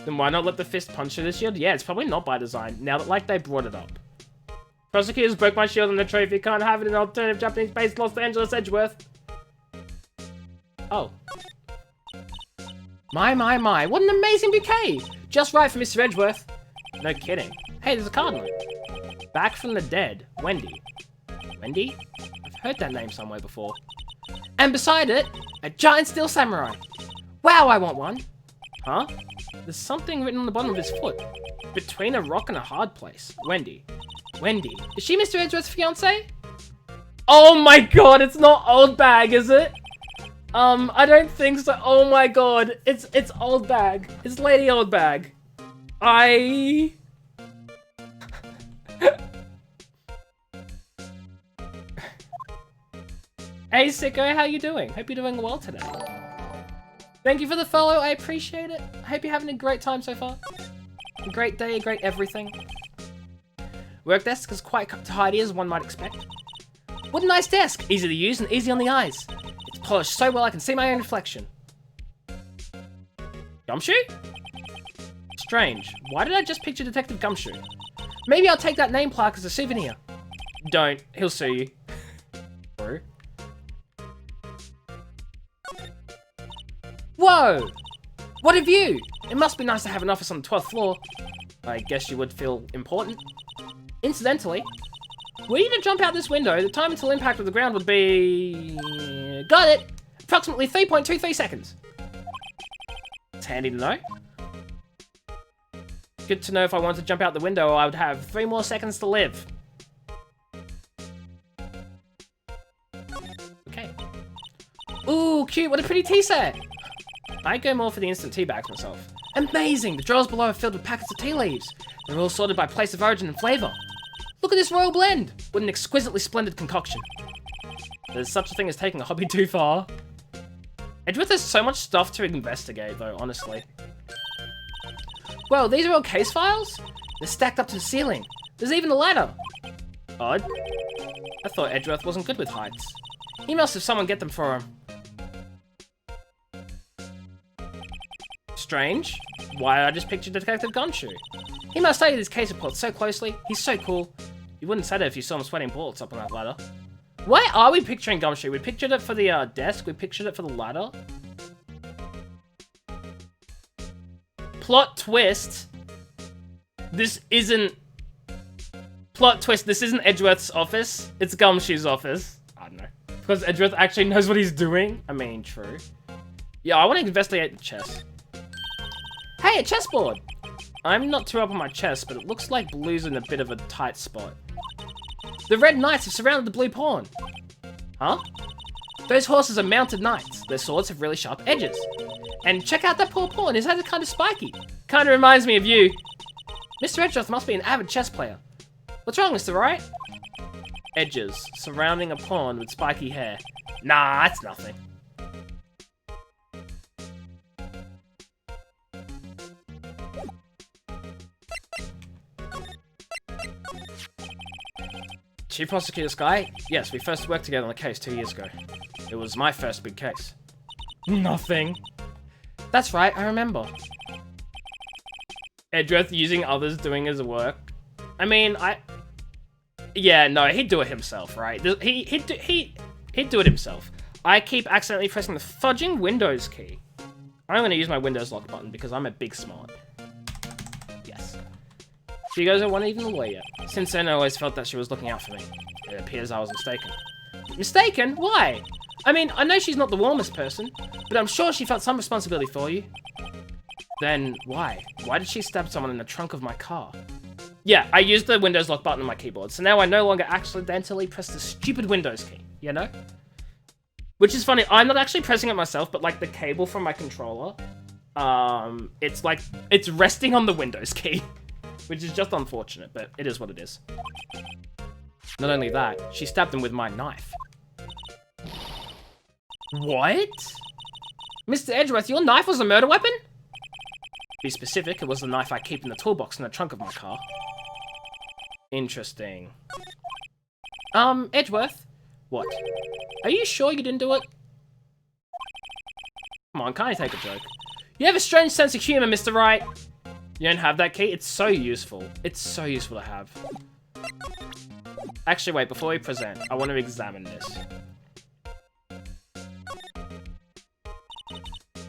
Then why not let the fist punch through the shield? Yeah, it's probably not by design, now that, like, they brought it up. Prosecutors broke my shield and the trophy. Can't have it in alternative Japanese base Los Angeles, Edgeworth. Oh. My. What an amazing bouquet! Just right for Mr. Edgeworth. No kidding. Hey, there's a card on it. Back from the dead. Wendy. Wendy? I've heard that name somewhere before. And beside it, a giant steel samurai. Wow, I want one. Huh? There's something written on the bottom of his foot. Between a rock and a hard place. Wendy. Wendy. Is she Mr. Edgeworth's fiancée? Oh my god, it's not Old Bag, is it? I don't think so. Oh my god. It's Old Bag. It's Lady Old Bag. Hey, Sicko, how you doing? Hope you're doing well today. Thank you for the follow, I appreciate it. I hope you're having a great time so far. A great day, a great everything. Work desk is quite tidy as one might expect. What a nice desk! Easy to use and easy on the eyes. It's polished so well I can see my own reflection. Gumshoe? Strange. Why did I just picture Detective Gumshoe? Maybe I'll take that name plaque as a souvenir. Don't. He'll sue you. Bro. Whoa! What a view! It must be nice to have an office on the 12th floor. I guess you would feel important. Incidentally, were you to jump out this window, the time until impact with the ground would be... Got it! Approximately 3.23 seconds. It's handy to know. Good to know if I wanted to jump out the window, I would have 3 more seconds to live. Okay. Ooh, cute, what a pretty tea set. I'd go more for the instant tea bags myself. Amazing, the drawers below are filled with packets of tea leaves. They're all sorted by place of origin and flavour. Look at this royal blend. What an exquisitely splendid concoction. There's such a thing as taking a hobby too far. Edgeworth has so much stuff to investigate though, honestly. Well, these are all case files? They're stacked up to the ceiling. There's even a ladder. Odd. I thought Edgeworth wasn't good with heights. He must have someone get them for him. Strange. Why I just pictured Detective Gumshoe. He must study this case report so closely. He's so cool. You wouldn't say that if you saw him sweating bullets up on that ladder. Why are we picturing Gumshoe? We pictured it for the desk. We pictured it for the ladder. Plot twist. This isn't... Plot twist. This isn't Edgeworth's office. It's Gumshoe's office. I don't know. Because Edgeworth actually knows what he's doing. I mean, true. Yeah, I want to investigate the chess. Hey, a chessboard! I'm not too up on my chess, but it looks like blue's in a bit of a tight spot. The red knights have surrounded the blue pawn. Huh? Those horses are mounted knights. Their swords have really sharp edges. And check out that poor pawn, his head is kind of spiky. Kind of reminds me of you. Mr. Edgeworth must be an avid chess player. What's wrong, Mr. Wright? Edges, surrounding a pawn with spiky hair. Nah, that's nothing. Chief Prosecutor Sky? Yes, we first worked together on the case 2 years ago. It was my first big case. Nothing. That's right, I remember. Edgeworth using others doing his work. I mean, yeah, no, he'd do it himself, right? He'd do it himself. I keep accidentally pressing the fudging Windows key. I'm gonna use my Windows lock button because I'm a big smart. Yes. She goes, I wasn't even aware yet. Since then, I always felt that she was looking out for me. It appears I was mistaken. Mistaken? Why? I mean, I know she's not the warmest person, but I'm sure she felt some responsibility for you. Then, why? Why did she stab someone in the trunk of my car? Yeah, I used the Windows lock button on my keyboard, so now I no longer accidentally press the stupid Windows key, you know? Which is funny, I'm not actually pressing it myself, but like the cable from my controller, it's like, it's resting on the Windows key. Which is just unfortunate, but it is what it is. Not only that, she stabbed him with my knife. What? Mr. Edgeworth, your knife was a murder weapon? To be specific, it was the knife I keep in the toolbox in the trunk of my car. Interesting. Edgeworth? What? Are you sure you didn't do it? Come on, can't you take a joke? You have a strange sense of humor, Mr. Wright. You don't have that key? It's so useful. It's so useful to have. Actually, wait, before we present, I want to examine this.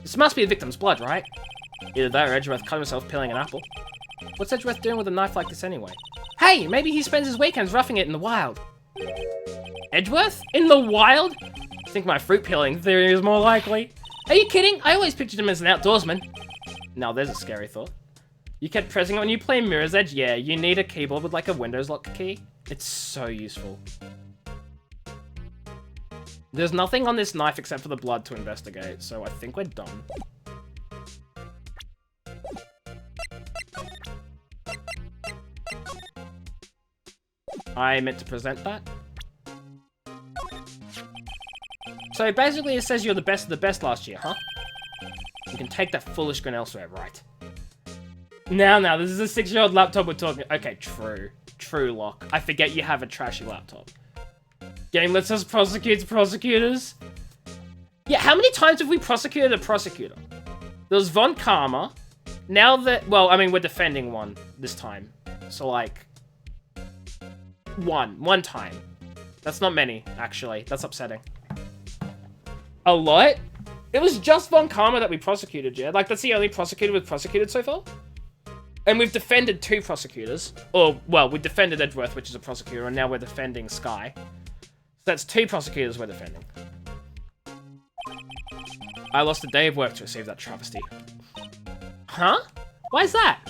This must be the victim's blood, right? Either that or Edgeworth cut himself peeling an apple. What's Edgeworth doing with a knife like this anyway? Hey, maybe he spends his weekends roughing it in the wild. Edgeworth? In the wild? I think my fruit peeling theory is more likely. Are you kidding? I always pictured him as an outdoorsman. Now there's a scary thought. You kept pressing it when you play Mirror's Edge? Yeah, you need a keyboard with like a Windows lock key. It's so useful. There's nothing on this knife except for the blood to investigate, so I think we're done. I meant to present that. So basically it says you're the best of the best last year, huh? You can take that foolish grin elsewhere, right? Now, this is a 6-year-old laptop we're talking. Okay, true. True, Locke. I forget you have a trashy laptop. Game lets us prosecute prosecutors. Yeah, how many times have we prosecuted a prosecutor? There was Von Karma. Now that, well, I mean, we're defending one this time. So, like, one time. That's not many, actually. That's upsetting. A lot? It was just Von Karma that we prosecuted, yeah? Like, that's the only prosecutor we've prosecuted so far? And we've defended 2 prosecutors. Or, well, we defended Edgeworth, which is a prosecutor, and now we're defending Sky. So that's 2 prosecutors we're defending. I lost a day of work to receive that travesty. Huh? Why is that?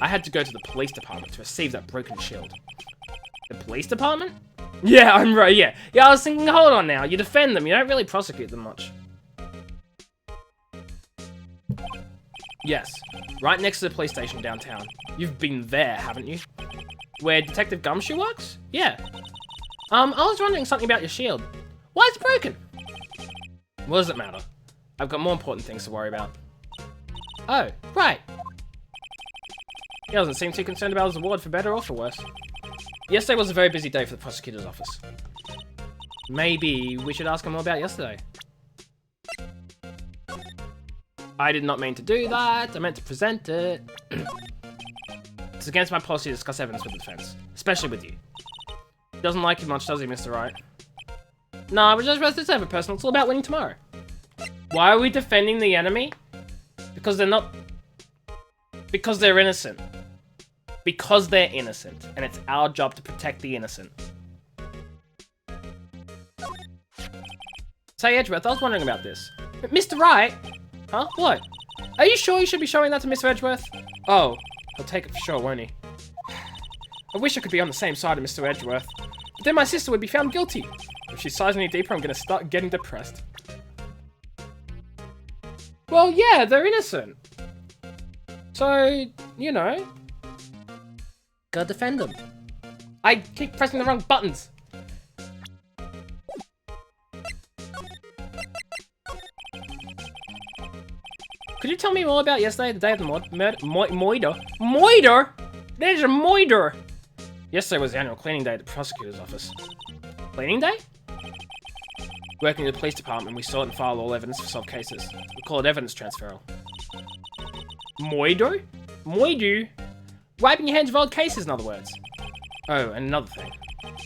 I had to go to the police department to receive that broken shield. The police department? Yeah, I'm right, yeah. Yeah, I was thinking, hold on now. You defend them, you don't really prosecute them much. Yes, right next to the police station downtown. You've been there, haven't you? Where Detective Gumshoe works? Yeah. I was wondering something about your shield. Why is it broken? What does it matter? I've got more important things to worry about. Oh, right. He doesn't seem too concerned about his award for better or for worse. Yesterday was a very busy day for the prosecutor's office. Maybe we should ask him more about yesterday. I did not mean to do that. I meant to present it. It's against my policy to discuss evidence with the defense, especially with you. He doesn't like you much, does he, Mr. Wright? Nah, we're just it's over personal. It's all about winning tomorrow. Why are we defending the enemy? Because they're not... Because they're innocent. Because they're innocent. And it's our job to protect the innocent. Say, Edgeworth, I was wondering about this. Mr. Wright? Huh? What? Are you sure you should be showing that to Mr. Edgeworth? Oh, he'll take it for sure, won't he? I wish I could be on the same side of Mr. Edgeworth. But then my sister would be found guilty. If she sighs any deeper, I'm gonna start getting depressed. Well, yeah, they're innocent. So, you know. Gotta defend them. I keep pressing the wrong buttons. Could you tell me more about yesterday, the day of the moider? Moider? There's a moider! Yesterday was the annual cleaning day at the prosecutor's office. Cleaning day? Working in the police department, we sort and file all evidence for solved cases. We call it evidence transferal. Moider? Moider? Wiping your hands of old cases, in other words. Oh, and another thing.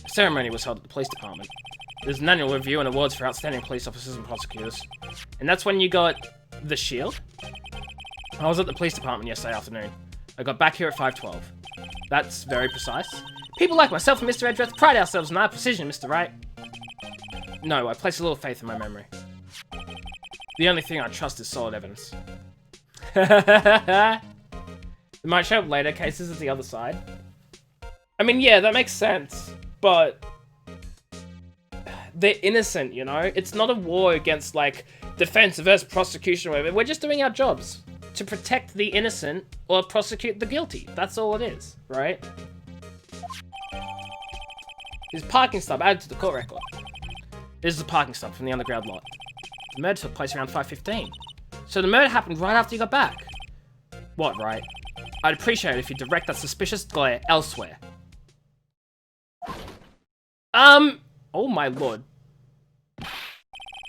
A ceremony was held at the police department. There's an annual review and awards for outstanding police officers and prosecutors. And that's when you got the shield? I was at the police department yesterday afternoon. I got back here at 5:12. That's very precise. People like myself and Mr. Edgeworth pride ourselves in our precision, Mr. Wright. No, I place a little faith in my memory. The only thing I trust is solid evidence. It might show up later cases at the other side. I mean, yeah, that makes sense, but they're innocent, you know? It's not a war against, like, defense versus prosecution or whatever. We're just doing our jobs to protect the innocent or prosecute the guilty. That's all it is, right? His parking stop added to the court record. This is a parking stop from the underground lot. The murder took place around 5:15. So the murder happened right after you got back. What, right? I'd appreciate it if you direct that suspicious glare elsewhere. Oh my lord.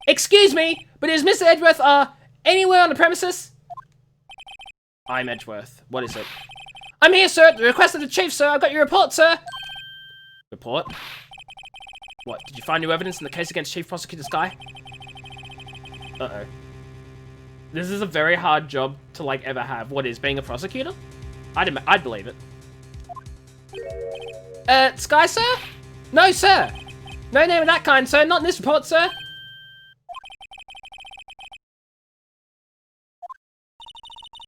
Excuse me, but is Mr. Edgeworth, anywhere on the premises? I'm Edgeworth. What is it? I'm here, sir, at the request of the chief, sir. I've got your report, sir. Report? What, did you find new evidence in the case against Chief Prosecutor Sky? Uh-oh. This is a very hard job to, like, ever have. What is, being a prosecutor? I'd believe it. Sky, sir? No, sir. No name of that kind, sir. Not in this report, sir.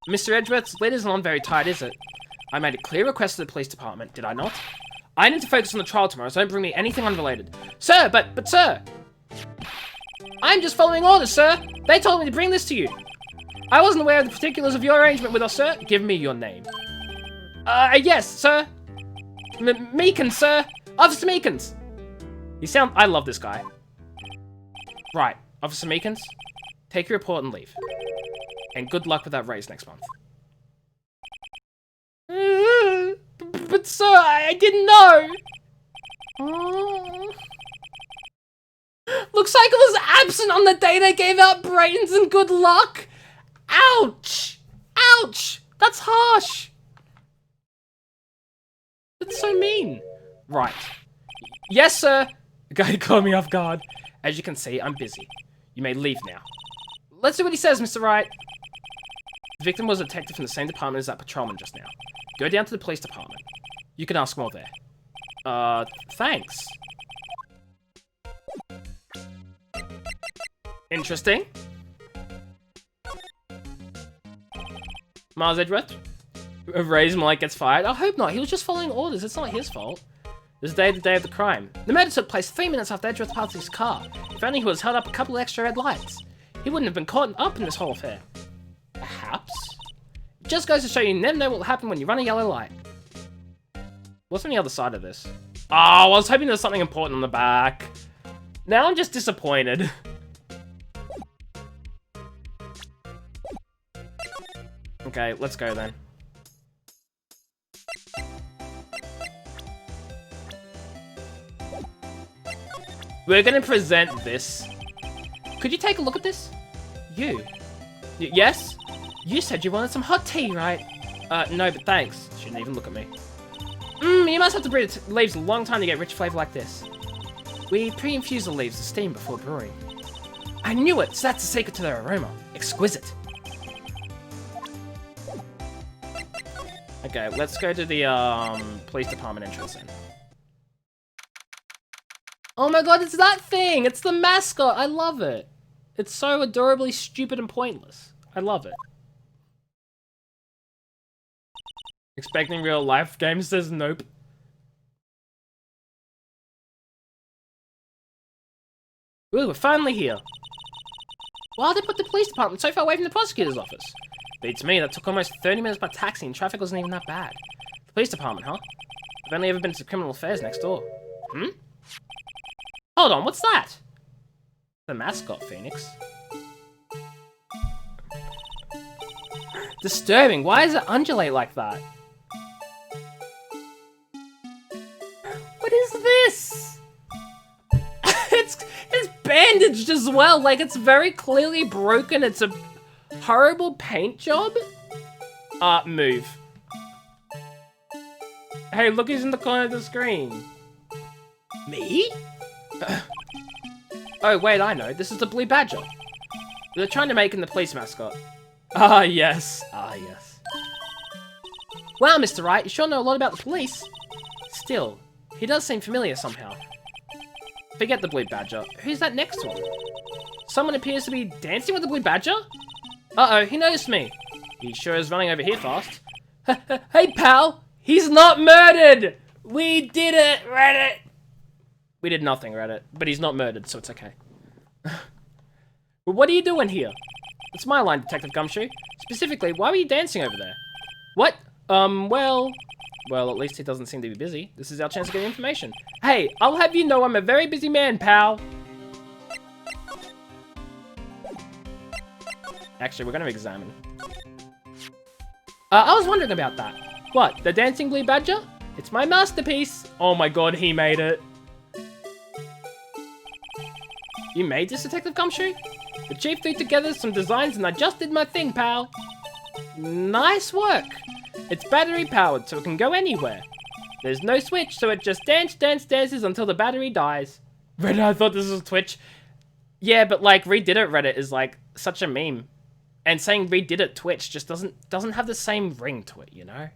Mr. Edgeworth's lid isn't on very tight, is it? I made a clear request to the police department, did I not? I need to focus on the trial tomorrow, so don't bring me anything unrelated. Sir, but sir! I'm just following orders, sir! They told me to bring this to you. I wasn't aware of the particulars of your arrangement with us, sir. Give me your name. Yes, sir. Meekins, sir. Officer Meekins. I love this guy. Right, Officer Meekins, take your report and leave. And good luck with that raise next month. But sir, I didn't know. Looks like it was absent on the day they gave out brains and good luck. Ouch! Ouch! That's harsh. That's so mean. Right. Yes, sir. The guy caught me off guard. As you can see, I'm busy. You may leave now. Let's see what he says, Mr. Wright. The victim was a detective from the same department as that patrolman just now. Go down to the police department. You can ask more there. Thanks. Interesting. Miles Edgeworth? Ray's Mike gets fired? I hope not. He was just following orders. It's not his fault. This is the day of the crime. The murder took place 3 minutes after Edgeworth passed his car. If only he was held up a couple of extra red lights, he wouldn't have been caught up in this whole affair. Perhaps? It just goes to show you never know what will happen when you run a yellow light. What's on the other side of this? Oh, I was hoping there was something important on the back. Now I'm just disappointed. Okay, let's go then. We're gonna present this. Could you take a look at this? You? Yes? You said you wanted some hot tea, right? No, but thanks. Shouldn't even look at me. You must have to brew the leaves a long time to get rich flavor like this. We pre-infuse the leaves to steam before brewing. I knew it, so that's the secret to their aroma. Exquisite. Okay, let's go to the police department entrance then. Oh my god, it's that thing! It's the mascot! I love it! It's so adorably stupid and pointless. I love it. Expecting real life game says nope. Ooh, we're finally here. Why did they put the police department so far away from the prosecutor's office? Beats me, that took almost 30 minutes by taxi and traffic wasn't even that bad. The police department, huh? I've only ever been to criminal affairs next door. Hold on, what's that? The mascot, Phoenix. Disturbing, why does it undulate like that? What is this? it's bandaged as well, like it's very clearly broken. It's a horrible paint job. Move. Hey, look who's in the corner of the screen. Me? Oh, wait, I know. This is the Blue Badger. They're trying to make him the police mascot. Ah, yes. Ah, yes. Wow, Mr. Wright, you sure know a lot about the police. Still, he does seem familiar somehow. Forget the Blue Badger. Who's that next to him? Someone appears to be dancing with the Blue Badger? Uh-oh, he noticed me. He sure is running over here fast. Hey, pal! He's not murdered! We did it, Reddit! We did nothing, Reddit, but he's not murdered, so it's okay. Well, what are you doing here? It's my line, Detective Gumshoe. Specifically, why were you dancing over there? What? Well, at least he doesn't seem to be busy. This is our chance to get information. Hey, I'll have you know I'm a very busy man, pal. Actually, we're gonna examine. I was wondering about that. What, the dancing Blue Badger? It's my masterpiece. Oh my god, he made it. You made this, Detective Gumshoe? The chief threw together some designs and I just did my thing, pal. Nice work. It's battery powered, so it can go anywhere. There's no switch, so it just dances until the battery dies. Reddit, I thought this was Twitch. Yeah, but like, redid it Reddit is like such a meme. And saying redid it Twitch just doesn't have the same ring to it, you know?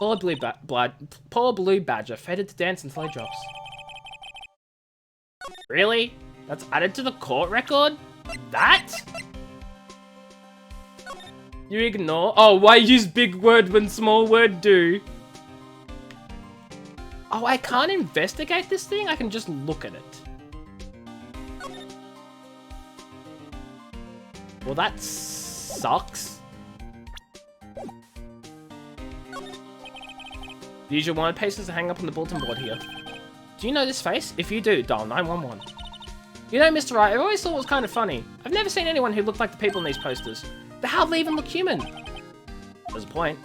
Poor Blue Badger faded to dance until he drops. Really? That's added to the court record? That? You ignore? Oh, why use big word when small word do? Oh, I can't investigate this thing? I can just look at it. Well, that sucks. The usual wanted posters to hang up on the bulletin board here. Do you know this face? If you do, dial 911. You know, Mr. Wright, I always thought it was kind of funny. I've never seen anyone who looked like the people in these posters. They hardly even look human. There's a point.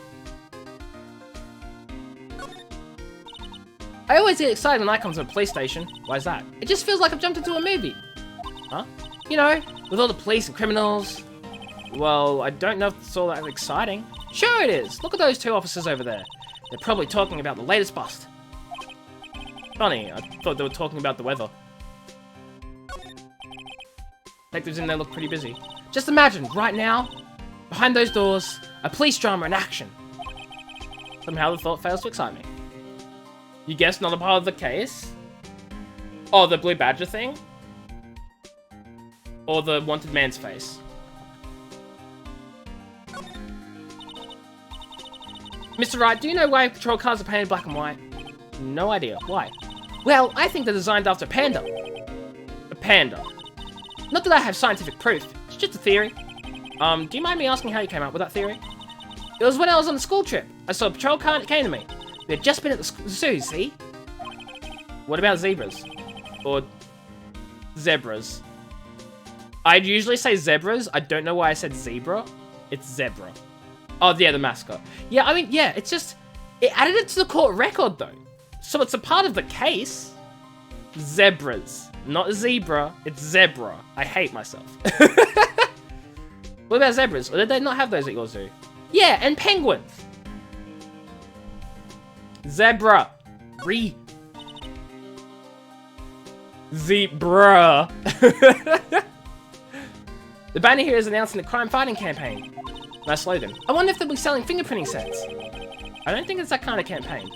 I always get excited when I come to a police station. Why is that? It just feels like I've jumped into a movie. Huh? You know, with all the police and criminals. Well, I don't know if it's all that exciting. Sure it is. Look at those two officers over there. They're probably talking about the latest bust. Funny, I thought they were talking about the weather. Detectives in there look pretty busy. Just imagine, right now, behind those doors, a police drama in action. Somehow the thought fails to excite me. You guessed not a part of the case? Oh, the Blue Badger thing? Or the wanted man's face? Mr. Wright, do you know why patrol cars are painted black and white? No idea. Why? Well, I think they're designed after panda. A panda. Not that I have scientific proof. It's just a theory. Do you mind me asking how you came up with that theory? It was when I was on a school trip. I saw a patrol car and it came to me. We had just been at the zoo, see? What about zebras? Or zebras? I'd usually say zebras. I don't know why I said zebra. It's zebra. Oh, yeah, the mascot. Yeah, I mean, yeah, it's just... It added it to the court record, though. So it's a part of the case. Zebras. Not zebra, it's zebra. I hate myself. What about zebras? Or did they not have those at your zoo? Yeah, and penguins. Zebra. Zebra. The banner here is announcing the crime fighting campaign. Nice slogan. I wonder if they'll be selling fingerprinting sets. I don't think it's that kind of campaign.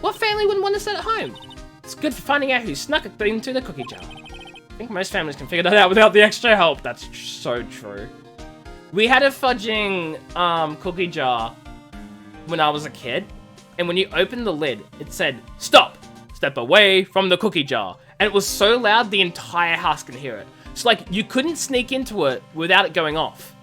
What family wouldn't want a set at home? It's good for finding out who snuck it into the cookie jar. I think most families can figure that out without the extra help. That's so true. We had a fudging cookie jar when I was a kid. And when you opened the lid, it said, "Stop! Step away from the cookie jar." And it was so loud, the entire house could hear it. So, like, you couldn't sneak into it without it going off.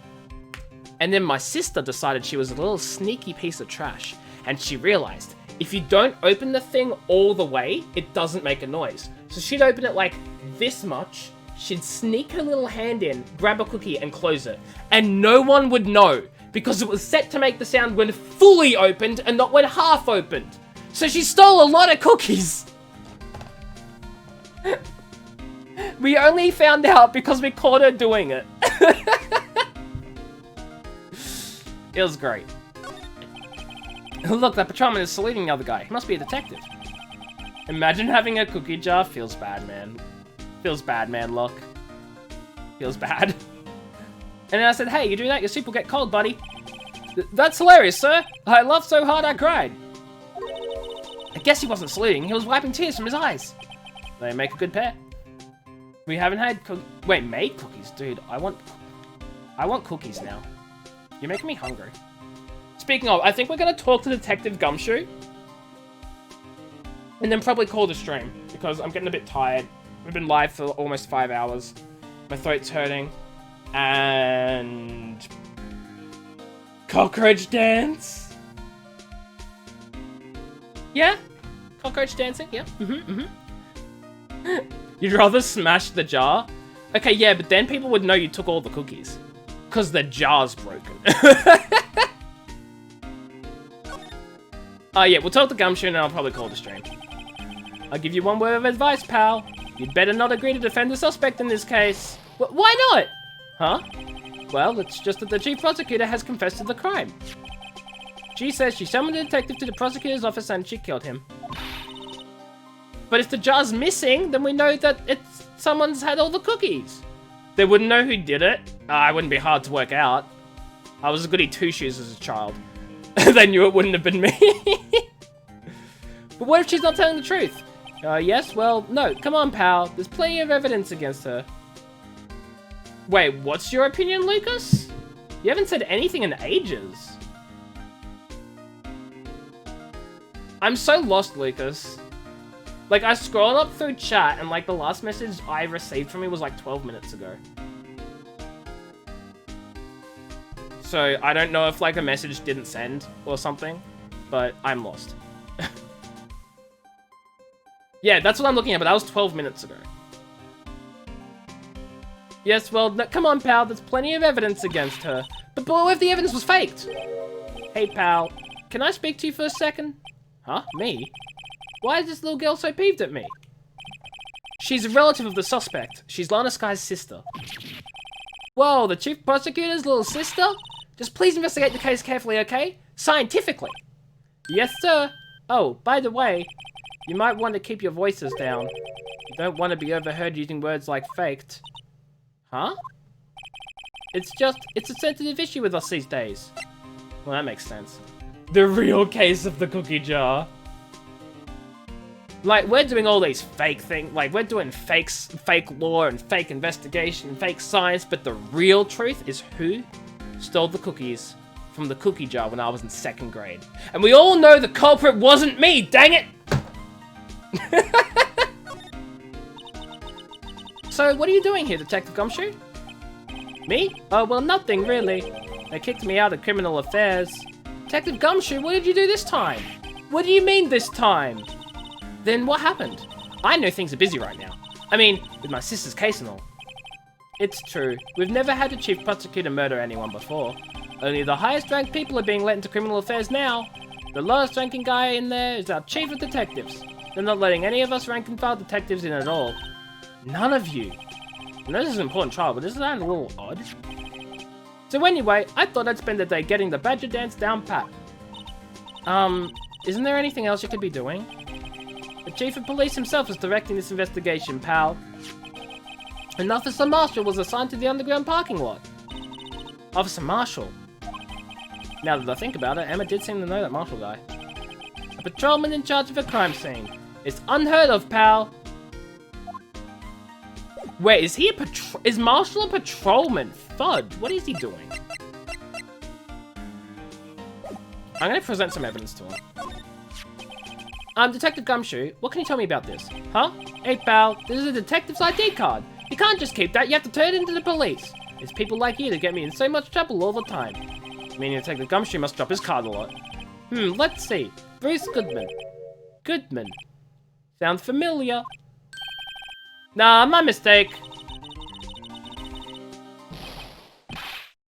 And then my sister decided she was a little sneaky piece of trash. And she realized, if you don't open the thing all the way, it doesn't make a noise. So she'd open it like this much, she'd sneak her little hand in, grab a cookie, and close it. And no one would know, because it was set to make the sound when fully opened and not when half opened. So she stole a lot of cookies. We only found out because we caught her doing it. It was great. Look, that patrolman is saluting the other guy. He must be a detective. Imagine having a cookie jar. Feels bad, man. Feels bad, man, look. Feels bad. And then I said, "Hey, you do that, your soup will get cold, buddy." That's hilarious, sir. I laughed so hard I cried. I guess he wasn't saluting. He was wiping tears from his eyes. They make a good pair. We haven't had made cookies? Dude, I want cookies now. You're making me hungry. Speaking of, I think we're going to talk to Detective Gumshoe. And then probably call the stream. Because I'm getting a bit tired. We've been live for almost 5 hours. My throat's hurting. And... Cockroach dance? Yeah? Cockroach dancing? Yeah. You'd rather smash the jar? Okay, yeah, but then people would know you took all the cookies. Because the jar's broken. Yeah, we'll talk to Gumshoe and I'll probably call the stream. I'll give you one word of advice, pal. You'd better not agree to defend the suspect in this case. Why not? Huh? Well, it's just that the chief prosecutor has confessed to the crime. She says she summoned the detective to the prosecutor's office and she killed him. But if the jar's missing, then we know that someone's had all the cookies. They wouldn't know who did it. It wouldn't be hard to work out. I was a goody two-shoes as a child. They knew it wouldn't have been me. But what if she's not telling the truth? Yes, well, no. Come on, pal. There's plenty of evidence against her. Wait, what's your opinion, Lucas? You haven't said anything in ages. I'm so lost, Lucas. Like, I scrolled up through chat and, like, the last message I received from you was, like, 12 minutes ago. So, I don't know if, like, a message didn't send or something, but I'm lost. Yeah, that's what I'm looking at, but that was 12 minutes ago. Yes, well, come on, pal, there's plenty of evidence against her. But what if the evidence was faked? Hey, pal, can I speak to you for a second? Huh? Me? Why is this little girl so peeved at me? She's a relative of the suspect. She's Lana Sky's sister. Whoa, the chief prosecutor's little sister? Just please investigate the case carefully, okay? Scientifically. Yes, sir. Oh, by the way, you might want to keep your voices down. You don't want to be overheard using words like faked. Huh? It's a sensitive issue with us these days. Well, that makes sense. The real case of the cookie jar. Like, we're doing all these fake things. Like, we're doing fake law and fake investigation and fake science, but the real truth is who stole the cookies from the cookie jar when I was in 2nd grade. And we all know the culprit wasn't me, dang it! So, what are you doing here, Detective Gumshoe? Me? Oh, well, nothing, really. They kicked me out of criminal affairs. Detective Gumshoe, what did you do this time? What do you mean, this time? Then what happened? I know things are busy right now. I mean, with my sister's case and all. It's true. We've never had a chief prosecutor murder anyone before. Only the highest ranked people are being let into criminal affairs now. The lowest ranking guy in there is our chief of detectives. They're not letting any of us rank and file detectives in at all. None of you. I know this is an important trial, but isn't that a little odd? So anyway, I thought I'd spend the day getting the badger dance down pat. Isn't there anything else you could be doing? The chief of police himself is directing this investigation, pal. An Officer Marshall was assigned to the underground parking lot. Officer Marshall? Now that I think about it, Emma did seem to know that Marshall guy. A patrolman in charge of a crime scene. It's unheard of, pal. Wait, is he is Marshall a patrolman? Fudge, what is he doing? I'm gonna present some evidence to him. Detective Gumshoe, what can you tell me about this? Huh? Hey, pal, this is a detective's ID card. You can't just keep that, you have to turn it into the police. It's people like you that get me in so much trouble all the time. Meaning Detective Gumshoe must drop his card a lot. Let's see. Bruce Goodman. Goodman. Sounds familiar. Nah, my mistake.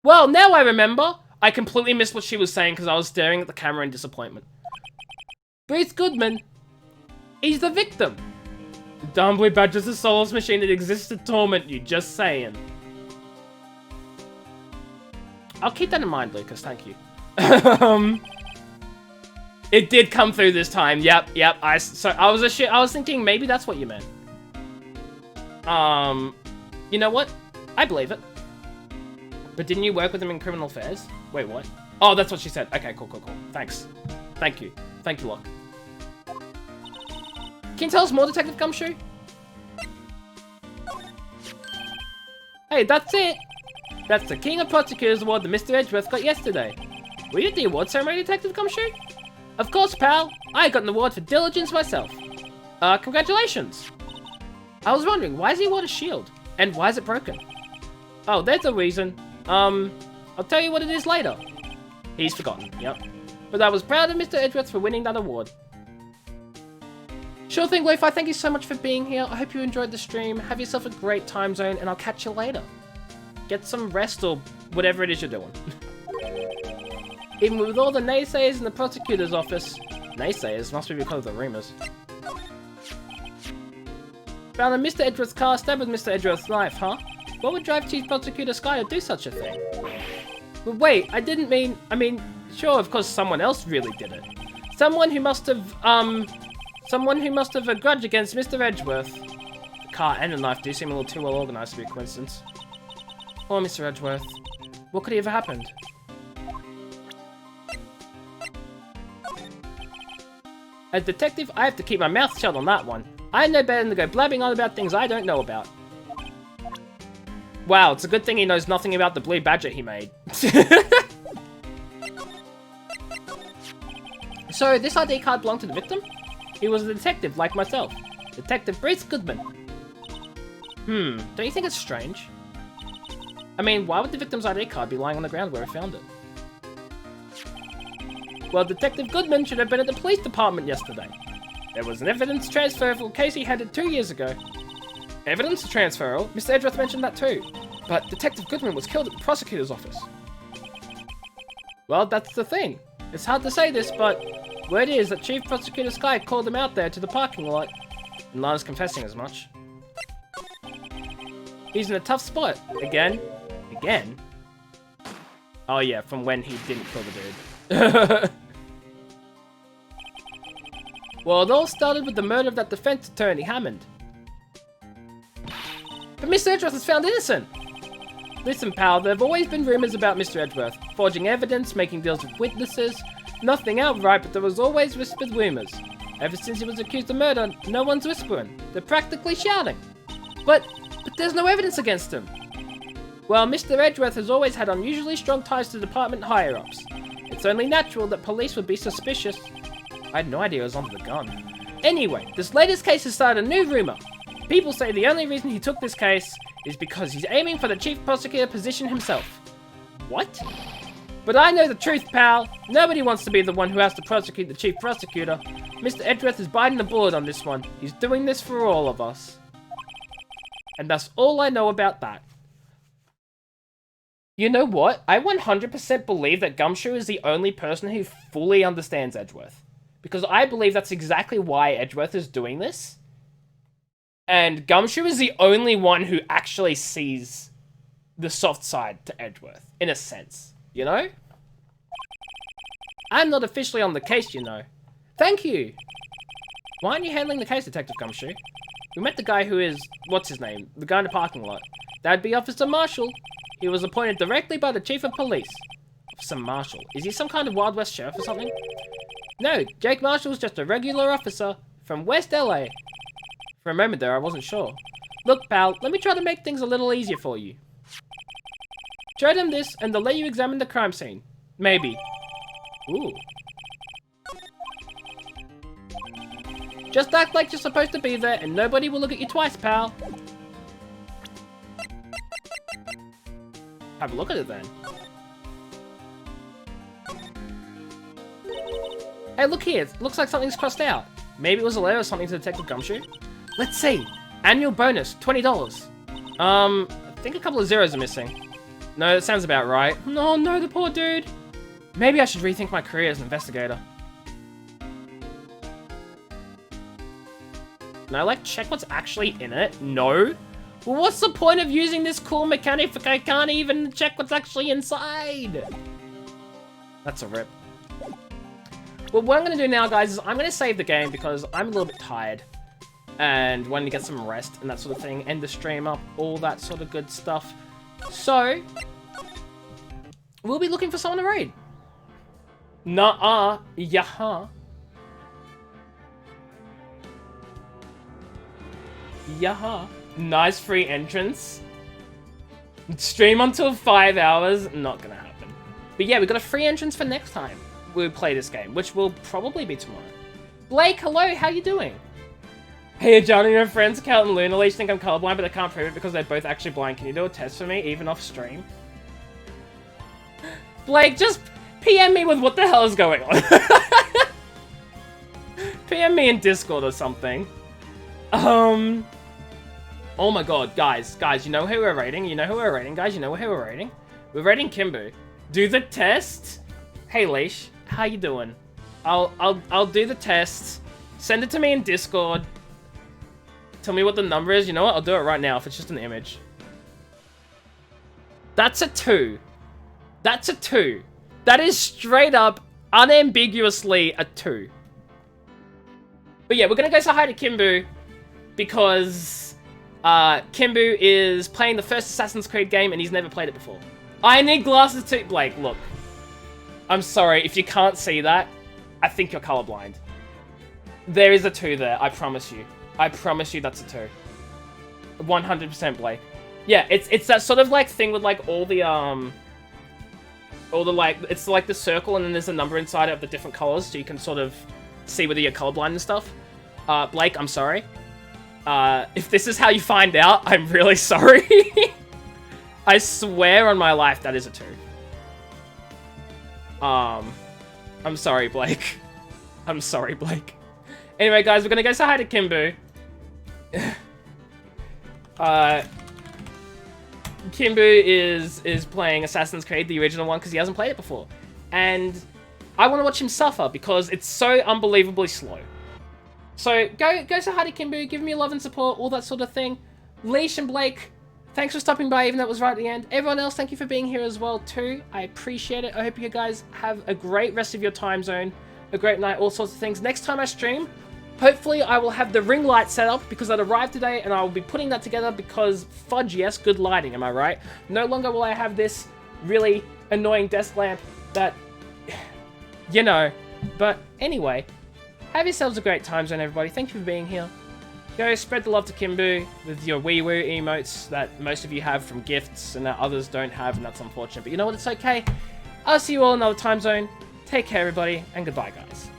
Well, now I remember. I completely missed what she was saying because I was staring at the camera in disappointment. Bruce Goodman. He's the victim. The Darn Blue Badger's a soulless machine that exists to torment you, just saying. I'll keep that in mind, Lucas, thank you. It did come through this time, yep. I was thinking maybe that's what you meant. You know what? I believe it. But didn't you work with him in criminal affairs? Wait, what? Oh, that's what she said. Okay, cool. Thanks. Thank you, Locke. Can you tell us more, Detective Gumshoe? Hey, that's it! That's the King of Prosecutors Award that Mr. Edgeworth got yesterday. Were you at the award ceremony, Detective Gumshoe? Of course, pal. I got an award for diligence myself. Congratulations. I was wondering, why is he awarded a shield? And why is it broken? Oh, there's a reason. I'll tell you what it is later. He's forgotten, yep. But I was proud of Mr. Edgeworth for winning that award. Sure thing, Wi-Fi. Thank you so much for being here. I hope you enjoyed the stream. Have yourself a great time zone, and I'll catch you later. Get some rest or whatever it is you're doing. Even with all the naysayers in the prosecutor's office. Naysayers? Must be because of the rumors. Found a Mr. Edgeworth's car stabbed with Mr. Edgeworth's knife, huh? What would drive Chief Prosecutor Sky to do such a thing? But wait, I mean, sure, of course someone else really did it. Someone who must have a grudge against Mr. Edgeworth. The car and the knife do seem a little too well organized to be a coincidence. Poor Mr. Edgeworth. What could have happened? As detective, I have to keep my mouth shut on that one. I know better than to go blabbing on about things I don't know about. Wow, it's a good thing he knows nothing about the blue badger he made. So, this ID card belonged to the victim? He was a detective like myself. Detective Bruce Goodman. Don't you think it's strange? I mean, why would the victim's ID card be lying on the ground where I found it? Well, Detective Goodman should have been at the police department yesterday. There was an evidence transfer for a case he handed 2 years ago. Evidence transferal? Mr. Edgeworth mentioned that too. But Detective Goodman was killed at the prosecutor's office. Well, that's the thing. It's hard to say this, but word is that Chief Prosecutor Sky called him out there to the parking lot. And Lana's confessing as much. He's in a tough spot. Again? Oh yeah, from when he didn't kill the dude. Well, it all started with the murder of that defense attorney, Hammond. But Mr. Edgeworth is found innocent! Listen, pal, there have always been rumors about Mr. Edgeworth. Forging evidence, making deals with witnesses. Nothing outright, but there was always whispered rumors. Ever since he was accused of murder, no one's whispering. They're practically shouting. But there's no evidence against him. Well, Mr. Edgeworth has always had unusually strong ties to department higher-ups. It's only natural that police would be suspicious. I had no idea he was onto the gun. Anyway, this latest case has started a new rumor. People say the only reason he took this case is because he's aiming for the chief prosecutor position himself. What? But I know the truth, pal. Nobody wants to be the one who has to prosecute the chief prosecutor. Mr. Edgeworth is biting the bullet on this one. He's doing this for all of us. And that's all I know about that. You know what? I 100% believe that Gumshoe is the only person who fully understands Edgeworth. Because I believe that's exactly why Edgeworth is doing this. And Gumshoe is the only one who actually sees the soft side to Edgeworth, in a sense. You know? I'm not officially on the case, you know. Thank you! Why aren't you handling the case, Detective Gumshoe? We met the guy who is... what's his name? The guy in the parking lot. That'd be Officer Marshall. He was appointed directly by the Chief of Police. Officer Marshall. Is he some kind of Wild West sheriff or something? No, Jake Marshall's just a regular officer from West LA. For a moment there, I wasn't sure. Look, pal, let me try to make things a little easier for you. Show them this, and they'll let you examine the crime scene. Maybe. Ooh. Just act like you're supposed to be there, and nobody will look at you twice, pal. Have a look at it, then. Hey, look here. It looks like something's crossed out. Maybe it was a letter or something to Detective Gumshoe. Let's see. Annual bonus, $20. I think a couple of zeros are missing. No, that sounds about right. No, no, the poor dude. Maybe I should rethink my career as an investigator. Can I, like, check what's actually in it? No. Well, what's the point of using this cool mechanic if I can't even check what's actually inside? That's a rip. Well, what I'm going to do now, guys, is I'm going to save the game because I'm a little bit tired. And wanting to get some rest and that sort of thing. End the stream up, all that sort of good stuff. So, we'll be looking for someone to raid. Nuh-uh. Yaha. Yaha. Nice free entrance. Stream until 5 hours. Not gonna happen. But yeah, we got a free entrance for next time we play this game, which will probably be tomorrow. Blake, hello, how you doing? Hey, Johnny, my friends, Cal and Luna Leash think I'm colorblind, but I can't prove it because they're both actually blind. Can you do a test for me, even off stream? Blake, just PM me with what the hell is going on. PM me in Discord or something. Oh my god, guys, you know who we're rating? You know who we're rating, guys? You know who we're rating? We're rating Kimbu. Do the test. Hey, Leash, how you doing? I'll do the test. Send it to me in Discord. Tell me what the number is. You know what? I'll do it right now if it's just an image. That's a 2. That's a 2. That is straight up, unambiguously a 2. But yeah, we're gonna go say hi to Kimbu because Kimbu is playing the first Assassin's Creed game and he's never played it before. I need glasses too. Blake, look. I'm sorry, if you can't see that, I think you're colorblind. There is a 2 there, I promise you. I promise you that's a 2. 100% Blake. Yeah, it's that sort of like thing with like all the like, it's like the circle and then there's a number inside it of the different colors so you can sort of see whether you're colorblind and stuff. Blake, I'm sorry. If this is how you find out, I'm really sorry. I swear on my life that is a 2. I'm sorry, Blake. I'm sorry, Blake. Anyway, guys, we're gonna go say hi to Kimbu. Kimbu is playing Assassin's Creed, the original one, because he hasn't played it before. And I want to watch him suffer because it's so unbelievably slow. So go say hi to Kimbu, give me love and support, all that sort of thing. Leash and Blake, thanks for stopping by, even though it was right at the end. Everyone else, thank you for being here as well, too. I appreciate it. I hope you guys have a great rest of your time zone, a great night, all sorts of things. Next time I stream, hopefully I will have the ring light set up because that arrived today and I will be putting that together because fudge, yes, good lighting, am I right? No longer will I have this really annoying desk lamp that, you know. But anyway, have yourselves a great time zone, everybody. Thank you for being here. Go spread the love to Kimbu with your wee woo emotes that most of you have from gifts and that others don't have, and that's unfortunate. But you know what? It's okay. I'll see you all in another time zone. Take care, everybody, and goodbye, guys.